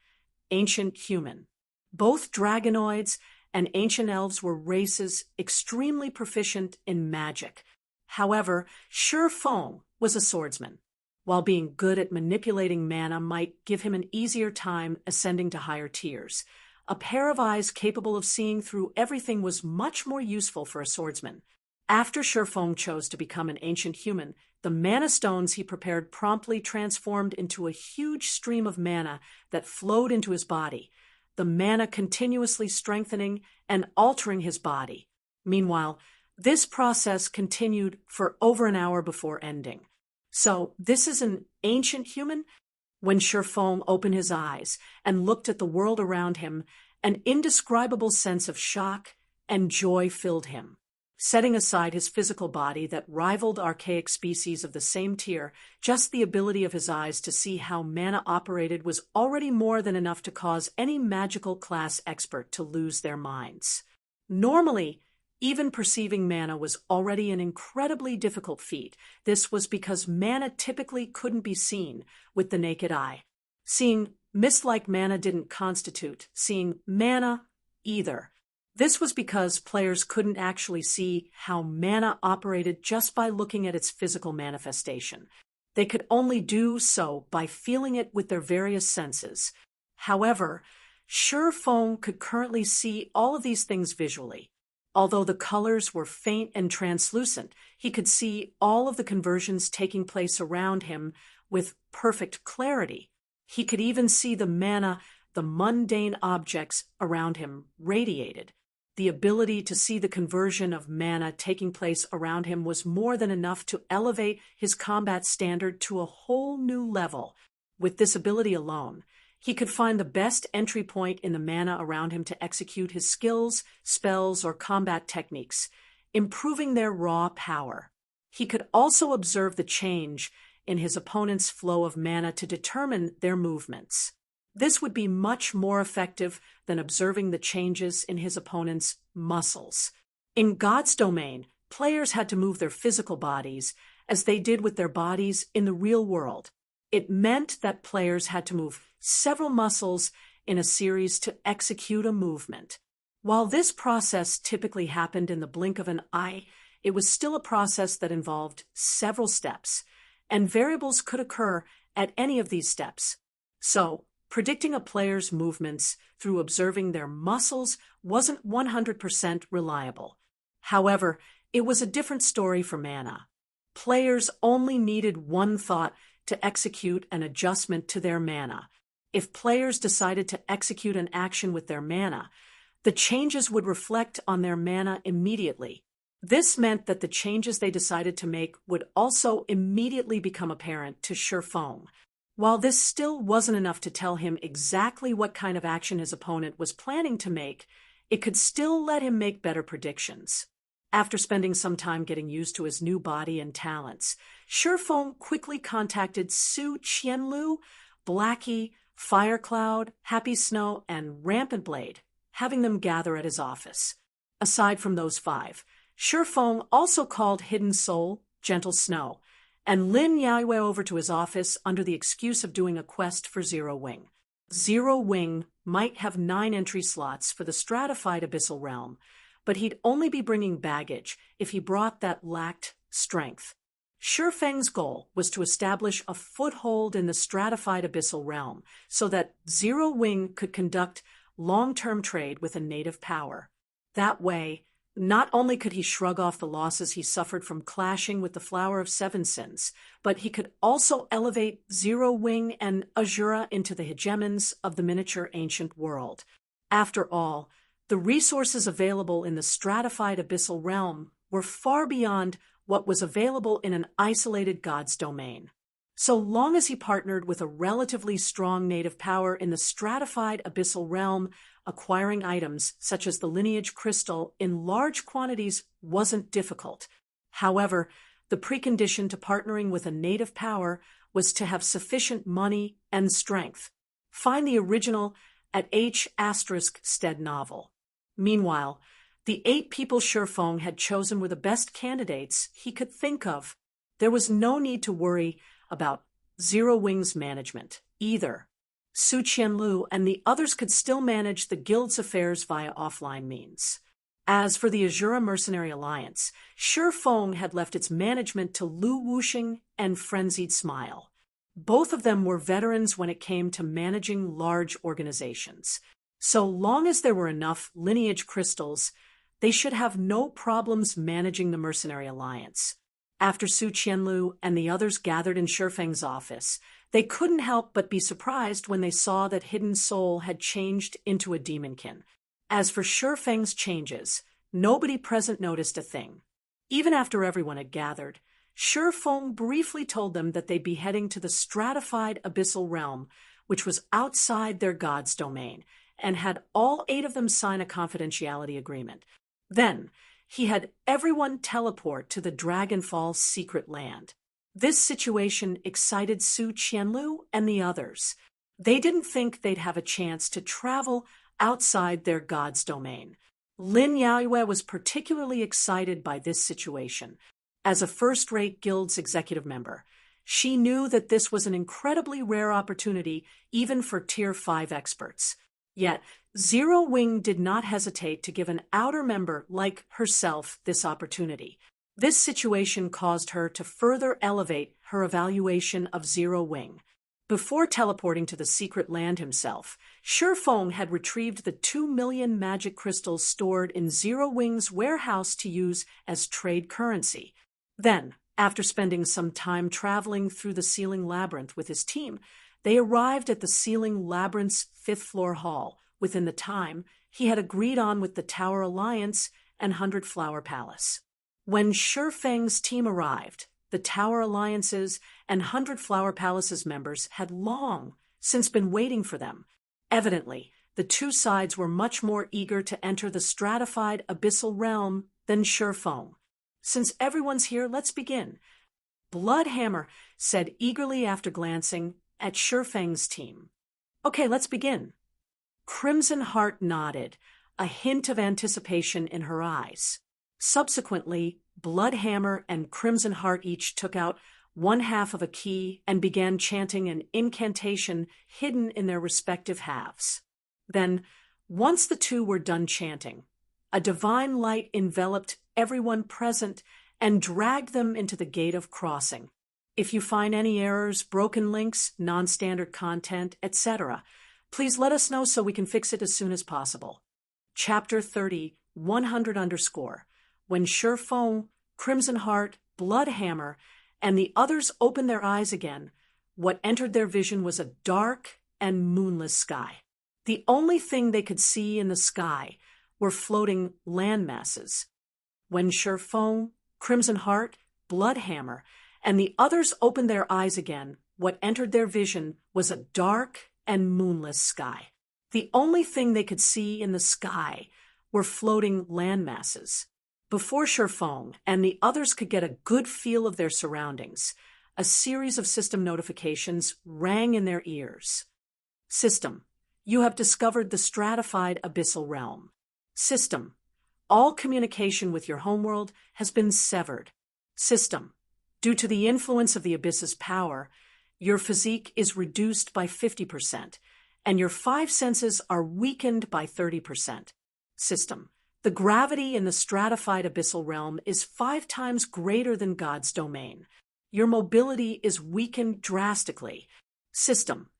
ancient human. Both dragonoids and ancient elves were races extremely proficient in magic. However, Feng was a swordsman. While being good at manipulating mana might give him an easier time ascending to higher tiers, a pair of eyes capable of seeing through everything was much more useful for a swordsman. After Feng chose to become an ancient human, the mana stones he prepared promptly transformed into a huge stream of mana that flowed into his body, the mana continuously strengthening and altering his body. Meanwhile, this process continued for over an hour before ending. So, this is an ancient human? When Feng opened his eyes and looked at the world around him, an indescribable sense of shock and joy filled him. Setting aside his physical body that rivaled archaic species of the same tier, just the ability of his eyes to see how mana operated was already more than enough to cause any magical class expert to lose their minds. Normally, even perceiving mana was already an incredibly difficult feat. This was because mana typically couldn't be seen with the naked eye. Seeing mist-like mana didn't constitute seeing mana either. This was because players couldn't actually see how mana operated just by looking at its physical manifestation. They could only do so by feeling it with their various senses. However, Feng could currently see all of these things visually. Although the colors were faint and translucent, he could see all of the conversions taking place around him with perfect clarity. He could even see the mana the mundane objects around him radiated. The ability to see the conversion of mana taking place around him was more than enough to elevate his combat standard to a whole new level. With this ability alone, he could find the best entry point in the mana around him to execute his skills, spells, or combat techniques, improving their raw power. He could also observe the change in his opponent's flow of mana to determine their movements. This would be much more effective than observing the changes in his opponent's muscles. In God's domain, players had to move their physical bodies as they did with their bodies in the real world. It meant that players had to move several muscles in a series to execute a movement. While this process typically happened in the blink of an eye, it was still a process that involved several steps, and variables could occur at any of these steps. So, predicting a player's movements through observing their muscles wasn't 100% reliable. However, it was a different story for mana. Players only needed one thought to execute an adjustment to their mana. If players decided to execute an action with their mana, the changes would reflect on their mana immediately. This meant that the changes they decided to make would also immediately become apparent to Shifeng. While this still wasn't enough to tell him exactly what kind of action his opponent was planning to make, it could still let him make better predictions. After spending some time getting used to his new body and talents, Shifeng quickly contacted Su Qianlu, Blackie, Firecloud, Happy Snow, and Rampant Blade, having them gather at his office. Aside from those five, Shifeng also called Hidden Soul, Gentle Snow, and Lin Yaiyue over to his office under the excuse of doing a quest for Zero Wing. Zero Wing might have 9 entry slots for the stratified abyssal realm, but he'd only be bringing baggage if he brought that lacked strength. Shifeng's goal was to establish a foothold in the stratified abyssal realm so that Zero Wing could conduct long-term trade with a native power. That way, not only could he shrug off the losses he suffered from clashing with the Flower of Seven Sins, but he could also elevate Zero Wing and Azura into the hegemons of the miniature ancient world. After all, the resources available in the stratified abyssal realm were far beyond what was available in an isolated god's domain. So long as he partnered with a relatively strong native power in the stratified abyssal realm, acquiring items such as the lineage crystal in large quantities wasn't difficult. However, the precondition to partnering with a native power was to have sufficient money and strength. Find the original at H*Stead novel. Meanwhile, the 8 people Shifeng had chosen were the best candidates he could think of. There was no need to worry about Zero Wing's management, either. Su Qianlu and the others could still manage the guild's affairs via offline means. As for the Azura Mercenary Alliance, Shifeng had left its management to Lu Wuxing and Frenzied Smile. Both of them were veterans when it came to managing large organizations. So long as there were enough lineage crystals, they should have no problems managing the Mercenary Alliance. After Su Qianlu and the others gathered in Shifeng's office, they couldn't help but be surprised when they saw that Hidden Soul had changed into a demonkin. As for Shifeng's changes, nobody present noticed a thing. Even after everyone had gathered, Shifeng briefly told them that they'd be heading to the stratified abyssal realm, which was outside their god's domain, and had all 8 of them sign a confidentiality agreement. Then, he had everyone teleport to the Dragonfall secret land. This situation excited Su Qianlu and the others. They didn't think they'd have a chance to travel outside their god's domain. Lin Yaiyue was particularly excited by this situation. As a first-rate guild's executive member, she knew that this was an incredibly rare opportunity even for Tier 5 experts. Yet, Zero Wing did not hesitate to give an outer member like herself this opportunity. This situation caused her to further elevate her evaluation of Zero Wing. Before teleporting to the secret land himself, Shifeng had retrieved the 2 million magic crystals stored in Zero Wing's warehouse to use as trade currency. Then, after spending some time traveling through the Ceiling Labyrinth with his team, they arrived at the Ceiling Labyrinth's 5th-floor hall within the time he had agreed on with the Tower Alliance and 100 Flower Palace. When Shifeng's team arrived, the Tower Alliance's and 100 Flower Palace's members had long since been waiting for them. Evidently, the two sides were much more eager to enter the stratified abyssal realm than Shifeng. Since everyone's here, let's begin, Bloodhammer said eagerly after glancing at Shifeng's team. Okay, let's begin. Crimson Heart nodded, a hint of anticipation in her eyes. Subsequently, Bloodhammer and Crimson Heart each took out one half of a key and began chanting an incantation hidden in their respective halves. Then, once the two were done chanting, a divine light enveloped everyone present and dragged them into the gate of crossing. If you find any errors, broken links, non-standard content, etc., please let us know so we can fix it as soon as possible. Chapter 30, 100_. When Sherfone, Crimson Heart, Bloodhammer, and the others opened their eyes again, what entered their vision was a dark and moonless sky. The only thing they could see in the sky were floating land masses. When Sherfone, Crimson Heart, Bloodhammer, and the others opened their eyes again, what entered their vision was a dark and moonless sky. The only thing they could see in the sky were floating land masses. Before Sherfone and the others could get a good feel of their surroundings, a series of system notifications rang in their ears. System, you have discovered the stratified abyssal realm. System, all communication with your homeworld has been severed. System, due to the influence of the abyss's power, your physique is reduced by 50%, and your 5 senses are weakened by 30%. System, the gravity in the stratified abyssal realm is 5 times greater than God's domain. Your mobility is weakened drastically. System,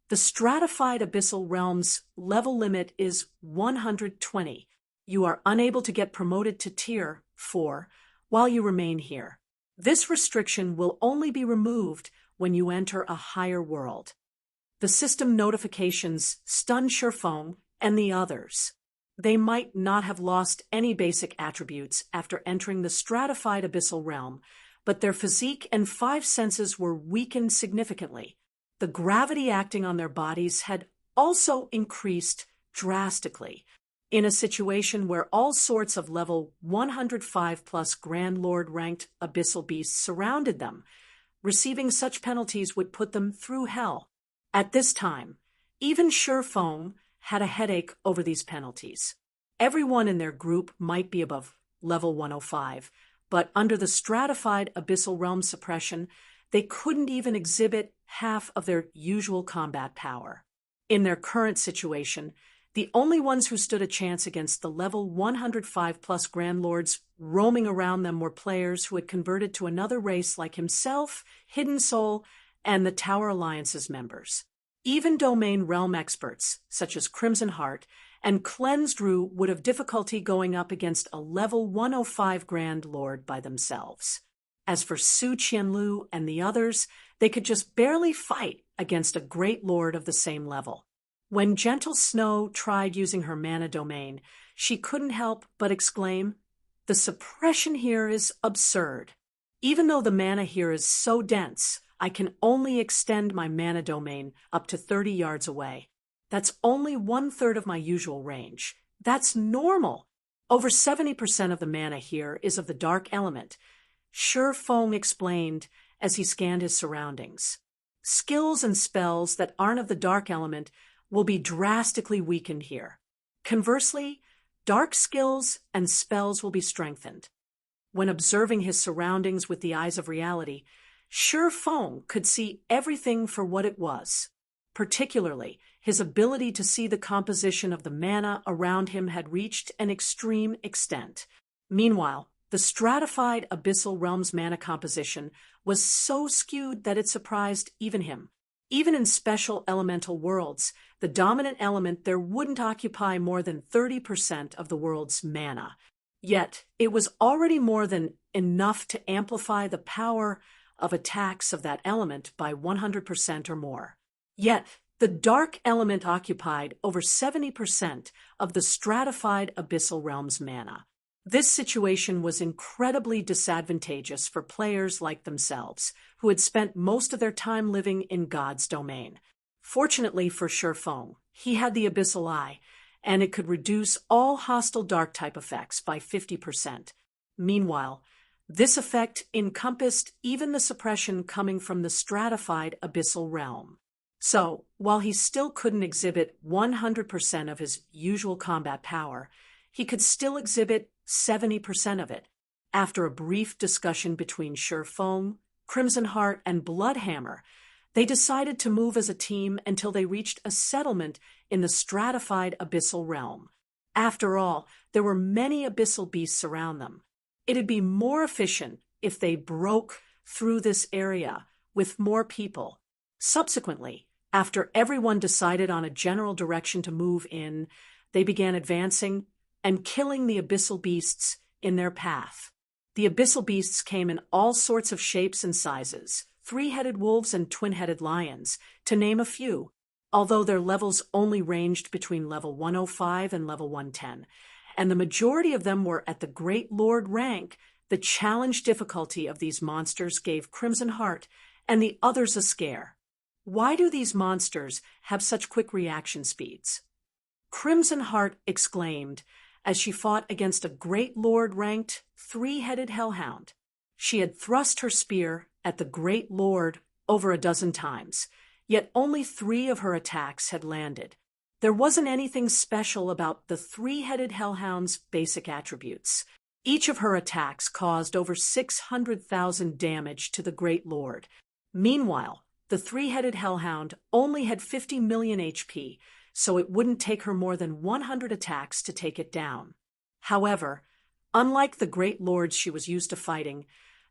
the stratified abyssal realm's level limit is 120. You are unable to get promoted to Tier 4 while you remain here. This restriction will only be removed when you enter a higher world. The system notifications stunned Sherfone and the others. They might not have lost any basic attributes after entering the stratified abyssal realm, but their physique and 5 senses were weakened significantly. The gravity acting on their bodies had also increased drastically. In a situation where all sorts of level 105 plus Grand Lord ranked abyssal beasts surrounded them, receiving such penalties would put them through hell. At this time, even Sherfone had a headache over these penalties. Everyone in their group might be above level 105, but under the stratified abyssal realm suppression, they couldn't even exhibit half of their usual combat power. In their current situation, the only ones who stood a chance against the level 105 plus Grand Lords roaming around them were players who had converted to another race like himself, Hidden Soul, and the Tower Alliance's members. Even domain realm experts, such as Crimson Heart and Cleansed Rue, would have difficulty going up against a level 105 Grand Lord by themselves. As for Su Qianlu and the others, they could just barely fight against a great lord of the same level. When Gentle Snow tried using her mana domain, she couldn't help but exclaim, "The suppression here is absurd. Even though the mana here is so dense, I can only extend my mana domain up to 30 yards away. That's only 1/3 of my usual range. That's normal. Over 70% of the mana here is of the dark element," Sherfone explained as he scanned his surroundings. "Skills and spells that aren't of the dark element will be drastically weakened here. Conversely, dark skills and spells will be strengthened." When observing his surroundings with the eyes of reality, Sherfone could see everything for what it was. Particularly, his ability to see the composition of the mana around him had reached an extreme extent. Meanwhile, the stratified abyssal realm's mana composition was so skewed that it surprised even him. Even in special elemental worlds, the dominant element there wouldn't occupy more than 30% of the world's mana. Yet, it was already more than enough to amplify the power of attacks of that element by 100% or more. Yet, the dark element occupied over 70% of the stratified abyssal realm's mana. This situation was incredibly disadvantageous for players like themselves, who had spent most of their time living in God's domain. Fortunately for Sherfone, he had the Abyssal Eye, and it could reduce all hostile dark-type effects by 50%. Meanwhile, this effect encompassed even the suppression coming from the stratified abyssal realm. So, while he still couldn't exhibit 100% of his usual combat power, he could still exhibit 70% of it. After a brief discussion between Sure Foam, Crimson Heart, and Bloodhammer, they decided to move as a team until they reached a settlement in the stratified abyssal realm. After all, there were many abyssal beasts around them. It'd be more efficient if they broke through this area with more people. Subsequently, after everyone decided on a general direction to move in, they began advancing and killing the abyssal beasts in their path. The abyssal beasts came in all sorts of shapes and sizes, three-headed wolves and twin-headed lions, to name a few, although their levels only ranged between level 105 and level 110, and the majority of them were at the Great Lord rank. The challenge difficulty of these monsters gave Crimson Heart and the others a scare. Why do these monsters have such quick reaction speeds? Crimson Heart exclaimed as she fought against a Great Lord-ranked, three-headed hellhound. She had thrust her spear at the Great Lord over a dozen times, yet only 3 of her attacks had landed. There wasn't anything special about the three-headed hellhound's basic attributes. Each of her attacks caused over 600,000 damage to the Great Lord. Meanwhile, the three-headed hellhound only had 50 million HP, so it wouldn't take her more than 100 attacks to take it down. However, unlike the Great Lords she was used to fighting,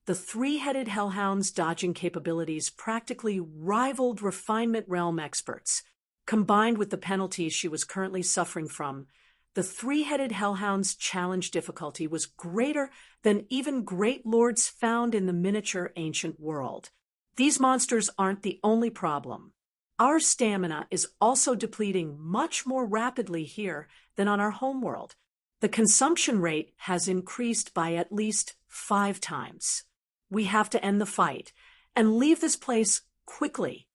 the three-headed hellhound's dodging capabilities practically rivaled Refinement Realm experts. Combined with the penalties she was currently suffering from, the three-headed hellhound's challenge difficulty was greater than even Great Lords found in the miniature ancient world. These monsters aren't the only problem. Our stamina is also depleting much more rapidly here than on our homeworld. The consumption rate has increased by at least 5 times. We have to end the fight and leave this place quickly.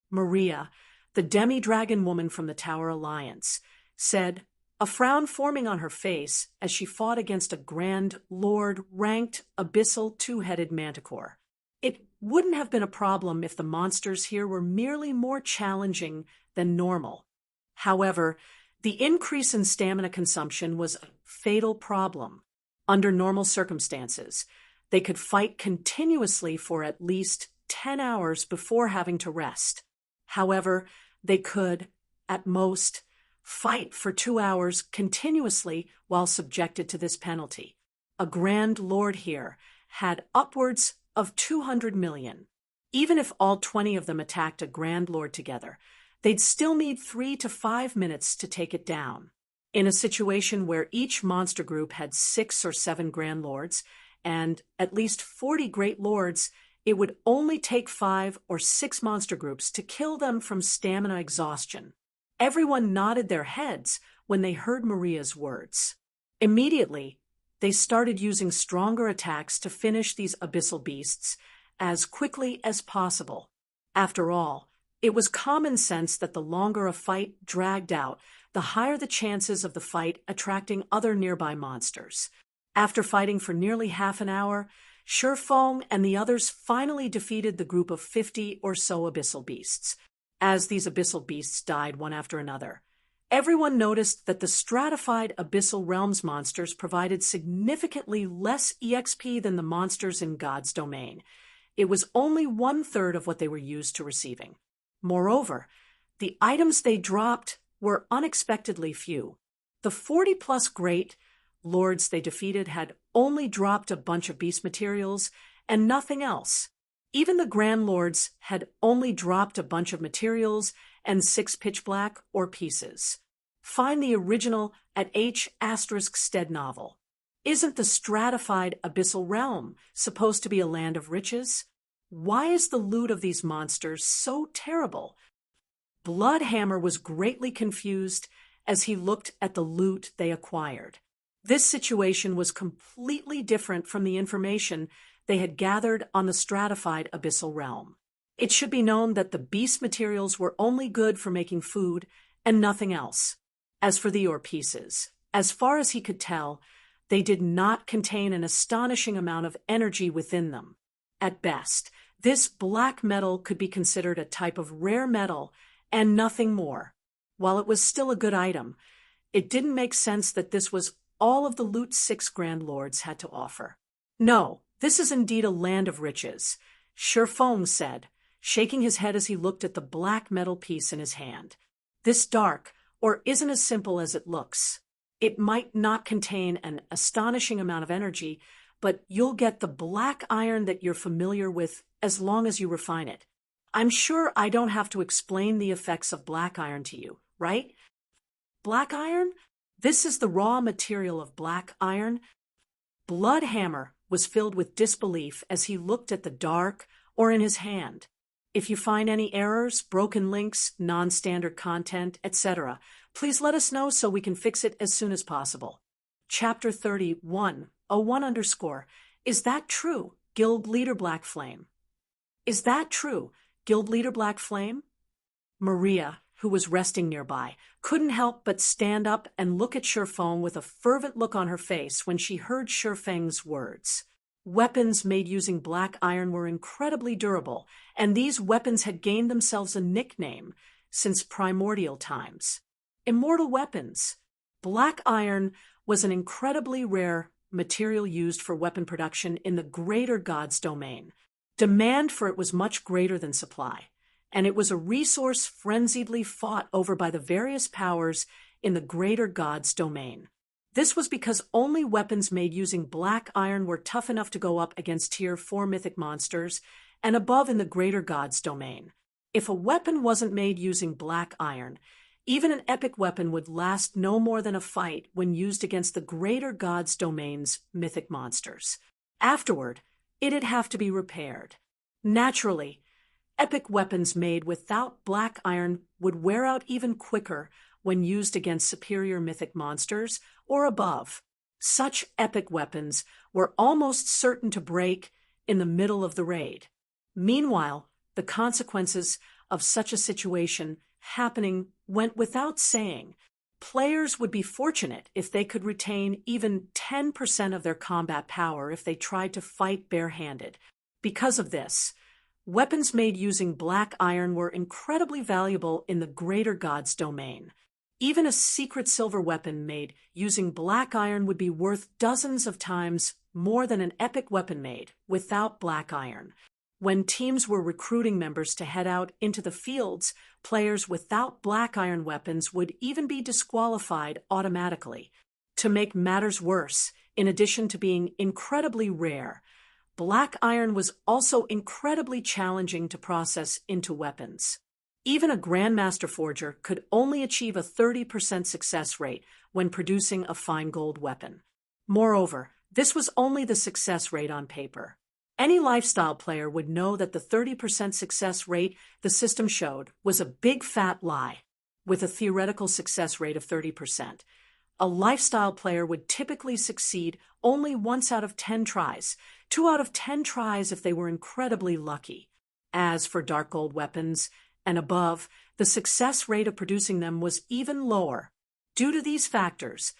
Maria, the demi-dragon woman from the Tower Alliance, said, a frown forming on her face as she fought against a Grand Lord-ranked abyssal two-headed manticore. It wouldn't have been a problem if the monsters here were merely more challenging than normal. However, the increase in stamina consumption was a fatal problem. Under normal circumstances, they could fight continuously for at least 10 hours before having to rest. However, they could, at most, fight for 2 hours continuously while subjected to this penalty. A Grand Lord here had upwards of 200 million. Even if all 20 of them attacked a Grand Lord together, they'd still need 3 to 5 minutes to take it down. In a situation where each monster group had 6 or 7 Grand Lords and at least 40 Great Lords, it would only take 5 or 6 monster groups to kill them from stamina exhaustion. Everyone nodded their heads when they heard Maria's words. Immediately, they started using stronger attacks to finish these abyssal beasts as quickly as possible. After all, it was common sense that the longer a fight dragged out, the higher the chances of the fight attracting other nearby monsters. After fighting for nearly half an hour, Sure Foam and the others finally defeated the group of 50 or so abyssal beasts. As these abyssal beasts died one after another, everyone noticed that the stratified abyssal realms monsters provided significantly less EXP than the monsters in God's domain. It was only 1/3 of what they were used to receiving. Moreover, the items they dropped were unexpectedly few. The 40+ Great Lords they defeated had only dropped a bunch of beast materials and nothing else. Even the Grand Lords had only dropped a bunch of materials and 6 pitch black ore pieces. Find the original at H*Stead novel. Isn't the stratified abyssal realm supposed to be a land of riches? Why is the loot of these monsters so terrible? Bloodhammer was greatly confused as he looked at the loot they acquired. This situation was completely different from the information they had gathered on the stratified abyssal realm. It should be known that the beast materials were only good for making food and nothing else. As for the ore pieces, as far as he could tell, they did not contain an astonishing amount of energy within them. At best, This black metal could be considered a type of rare metal and nothing more. While it was still a good item, it didn't make sense that this was all of the loot 6 Grand Lords had to offer. No, this is indeed a land of riches, Sherfong said, shaking his head as he looked at the black metal piece in his hand. This dark, or isn't as simple as it looks. It might not contain an astonishing amount of energy, but you'll get the black iron that you're familiar with as long as you refine it. I'm sure I don't have to explain the effects of black iron to you, right? Black iron? This is the raw material of black iron. Bloodhammer was filled with disbelief as he looked at the dark or in his hand. If you find any errors, broken links, non-standard content, etc., please let us know so we can fix it as soon as possible. Chapter 31, 01_. Is that true, Guild Leader Black Flame? Is that true, Guild Leader Black Flame? Maria, who was resting nearby, couldn't help but stand up and look at Sherfeng with a fervent look on her face when she heard Sherfeng's words. Weapons made using black iron were incredibly durable, and these weapons had gained themselves a nickname since primordial times. Immortal weapons. Black iron was an incredibly rare material used for weapon production in the greater gods domain. Demand for it was much greater than supply, and it was a resource frenziedly fought over by the various powers in the greater gods domain. This was because only weapons made using black iron were tough enough to go up against tier 4 mythic monsters and above in the greater gods domain. If a weapon wasn't made using black iron, even an epic weapon would last no more than a fight when used against the greater gods domain's mythic monsters. Afterward, it'd have to be repaired. Naturally, epic weapons made without black iron would wear out even quicker when used against superior mythic monsters or above. Such epic weapons were almost certain to break in the middle of the raid. Meanwhile, the consequences of such a situation happening went without saying. Players would be fortunate if they could retain even 10% of their combat power if they tried to fight barehanded. Because of this, weapons made using black iron were incredibly valuable in the greater gods domain. Even a secret silver weapon made using black iron would be worth dozens of times more than an epic weapon made without black iron. When teams were recruiting members to head out into the fields, players without black iron weapons would even be disqualified automatically. To make matters worse, in addition to being incredibly rare, black iron was also incredibly challenging to process into weapons. Even a Grandmaster Forger could only achieve a 30% success rate when producing a fine gold weapon. Moreover, this was only the success rate on paper. Any lifestyle player would know that the 30% success rate the system showed was a big fat lie. With a theoretical success rate of 30%, a lifestyle player would typically succeed only once out of 10 tries, 2 out of 10 tries if they were incredibly lucky. As for dark gold weapons and above, the success rate of producing them was even lower. Due to these factors,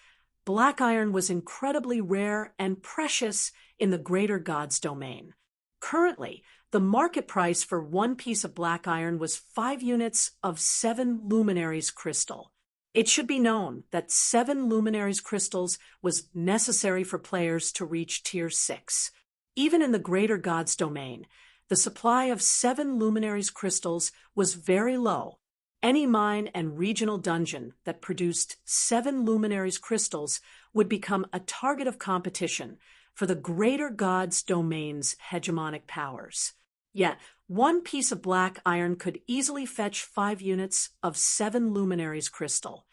black iron was incredibly rare and precious in the greater gods domain. Currently, the market price for one piece of black iron was 5 units of 7 luminaries crystal. It should be known that 7 luminaries crystals was necessary for players to reach tier 6. Even in the greater gods domain, the supply of 7 luminaries crystals was very low. Any mine and regional dungeon that produced 7 luminaries crystals would become a target of competition for the greater gods domain's hegemonic powers. Yet, one piece of black iron could easily fetch 5 units of 7 luminaries crystal.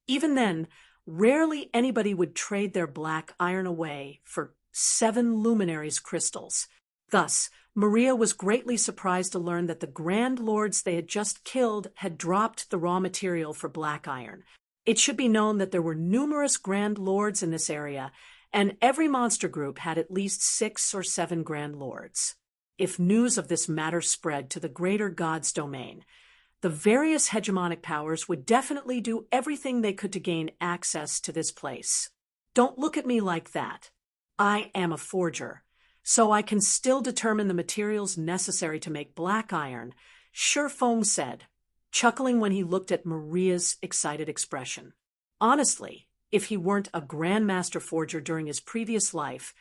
Even then, rarely anybody would trade their black iron away for 7 luminaries crystals. Thus, Maria was greatly surprised to learn that the Grand Lords they had just killed had dropped the raw material for black iron. It should be known that there were numerous Grand Lords in this area, and every monster group had at least 6 or 7 Grand Lords. If news of this matter spread to the greater gods domain, the various hegemonic powers would definitely do everything they could to gain access to this place. Don't look at me like that. I am a forger. so I can still determine the materials necessary to make black iron, Shifeng said, chuckling when he looked at Maria's excited expression. Honestly, if he weren't a grandmaster forger during his previous life,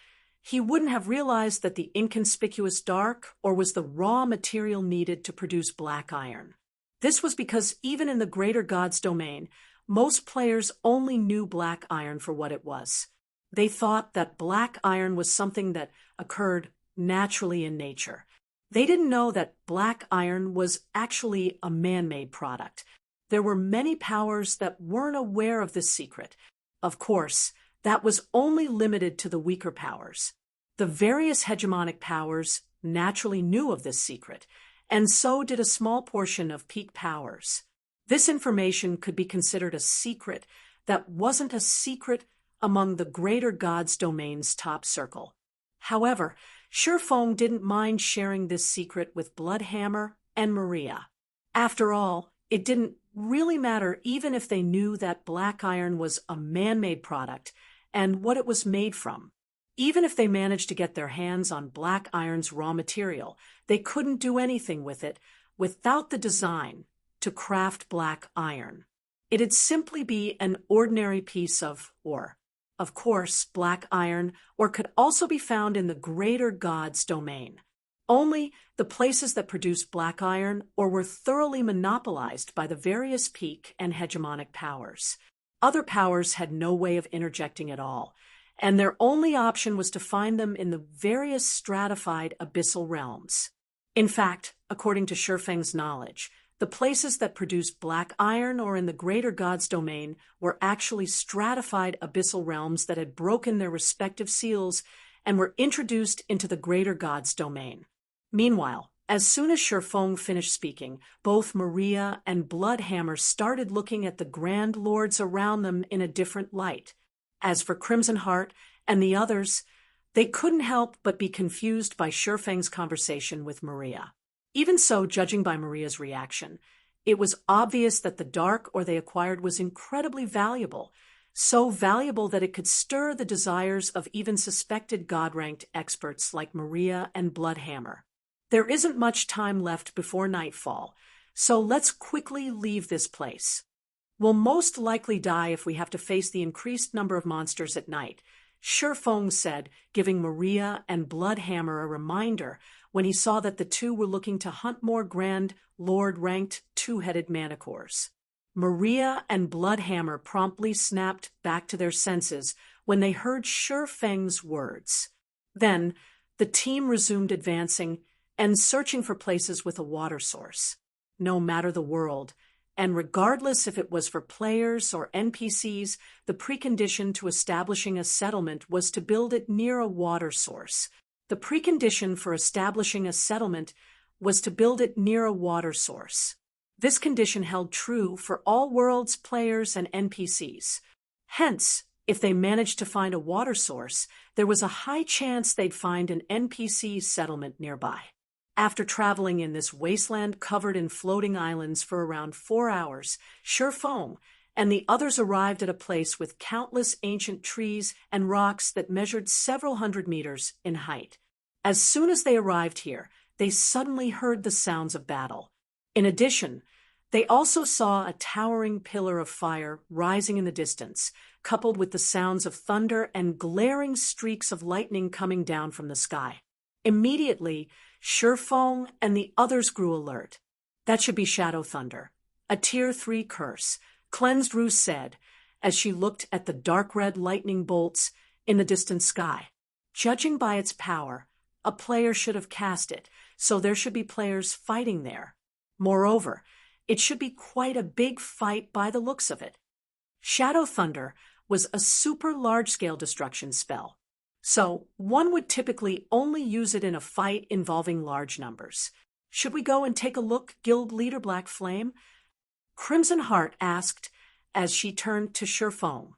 he wouldn't have realized that the inconspicuous dark ore was the raw material needed to produce black iron. This was because even in the greater god's domain, most players only knew black iron for what it was. They thought that black iron was something that occurred naturally in nature. They didn't know that black iron was actually a man-made product. There were many powers that weren't aware of this secret. Of course, that was only limited to the weaker powers. The various hegemonic powers naturally knew of this secret, and so did a small portion of peak powers. This information could be considered a secret that wasn't a secret among the greater god's domain's top circle. However, Shifeng didn't mind sharing this secret with Bloodhammer and Maria. After all, it didn't really matter even if they knew that black iron was a man-made product and what it was made from. Even if they managed to get their hands on black iron's raw material, they couldn't do anything with it without the design to craft black iron. It'd simply be an ordinary piece of ore. Of course, black iron ore could also be found in the greater god's domain. Only the places that produced black iron ore were thoroughly monopolized by the various peak and hegemonic powers. Other powers had no way of interjecting at all, and their only option was to find them in the various stratified abyssal realms. In fact, according to Shifeng's knowledge, the places that produced black iron ore in the greater god's domain were actually stratified abyssal realms that had broken their respective seals and were introduced into the greater god's domain. Meanwhile, as soon as Shifeng finished speaking, both Maria and Bloodhammer started looking at the grand lords around them in a different light. As for Crimson Heart and the others, they couldn't help but be confused by Shifeng's conversation with Maria. Even so, judging by Maria's reaction, it was obvious that the dark ore they acquired was incredibly valuable, so valuable that it could stir the desires of even suspected god-ranked experts like Maria and Bloodhammer. There isn't much time left before nightfall, so let's quickly leave this place. We'll most likely die if we have to face the increased number of monsters at night, Shifeng said, giving Maria and Bloodhammer a reminder when he saw that the two were looking to hunt more grand lord-ranked two-headed manticores. Maria and Bloodhammer promptly snapped back to their senses when they heard Shifeng's words. Then, the team resumed advancing and searching for places with a water source. No matter the world, and regardless if it was for players or NPCs, the precondition to establishing a settlement was to build it near a water source. The precondition for establishing a settlement was to build it near a water source. This condition held true for all worlds, players, and NPCs. Hence, if they managed to find a water source, there was a high chance they'd find an NPC settlement nearby. After traveling in this wasteland covered in floating islands for around 4 hours, Shifeng and the others arrived at a place with countless ancient trees and rocks that measured several hundred meters in height. As soon as they arrived here, they suddenly heard the sounds of battle. In addition, they also saw a towering pillar of fire rising in the distance, coupled with the sounds of thunder and glaring streaks of lightning coming down from the sky. Immediately, Shifeng and the others grew alert. That should be Shadow Thunder, a Tier 3 curse, Cleansed Rue said, as she looked at the dark red lightning bolts in the distant sky. Judging by its power, a player should have cast it, so there should be players fighting there. Moreover, it should be quite a big fight by the looks of it. Shadow Thunder was a super large-scale destruction spell, so one would typically only use it in a fight involving large numbers. Should we go and take a look, Guild Leader Black Flame? Crimson Heart asked as she turned to Shifeng.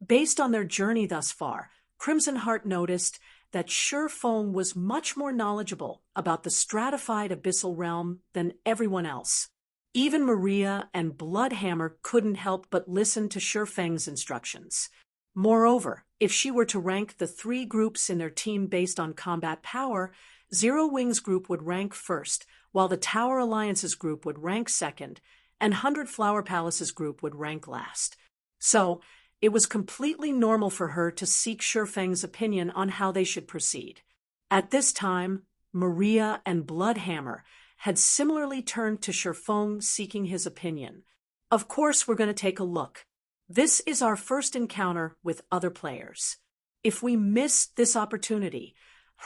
Based on their journey thus far, Crimson Heart noticed that Shifeng was much more knowledgeable about the stratified abyssal realm than everyone else. Even Maria and Bloodhammer couldn't help but listen to Shifeng's instructions. Moreover, If she were to rank the 3 groups in their team based on combat power, Zero Wings group would rank first, while the Tower Alliances group would rank second, and 100 Flower Palaces group would rank last. So, it was completely normal for her to seek Shifeng's opinion on how they should proceed. At this time, Maria and Bloodhammer had similarly turned to Shifeng seeking his opinion. Of course, we're going to take a look. This is our first encounter with other players. If we miss this opportunity,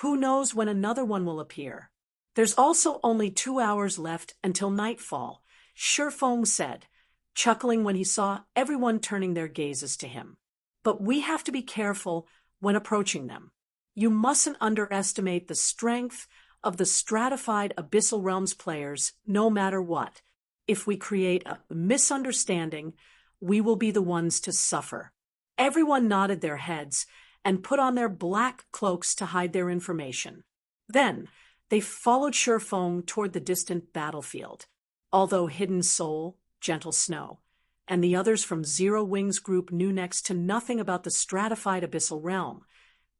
who knows when another one will appear? There's also only 2 hours left until nightfall, Shifeng said, chuckling when he saw everyone turning their gazes to him. But we have to be careful when approaching them. You mustn't underestimate the strength of the stratified Abyssal Realms players, no matter what. If we create a misunderstanding, we will be the ones to suffer. Everyone nodded their heads and put on their black cloaks to hide their information. Then, they followed Shifeng toward the distant battlefield. Although Hidden Soul, Gentle Snow, and the others from Zero Wings group knew next to nothing about the stratified Abyssal Realm,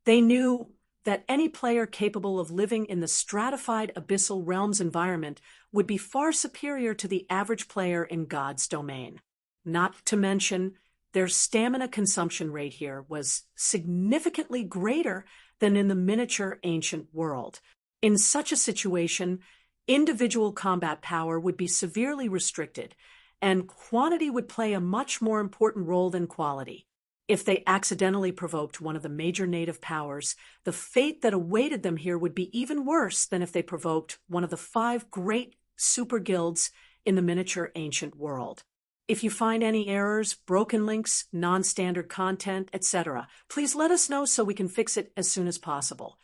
they knew that any player capable of living in the stratified Abyssal Realms environment would be far superior to the average player in God's domain. Not to mention, their stamina consumption rate here was significantly greater than in the miniature ancient world. In such a situation, individual combat power would be severely restricted, and quantity would play a much more important role than quality. If they accidentally provoked one of the major native powers, the fate that awaited them here would be even worse than if they provoked one of the 5 great super guilds in the miniature ancient world. If you find any errors, broken links, non-standard content, etc., please let us know so we can fix it as soon as possible.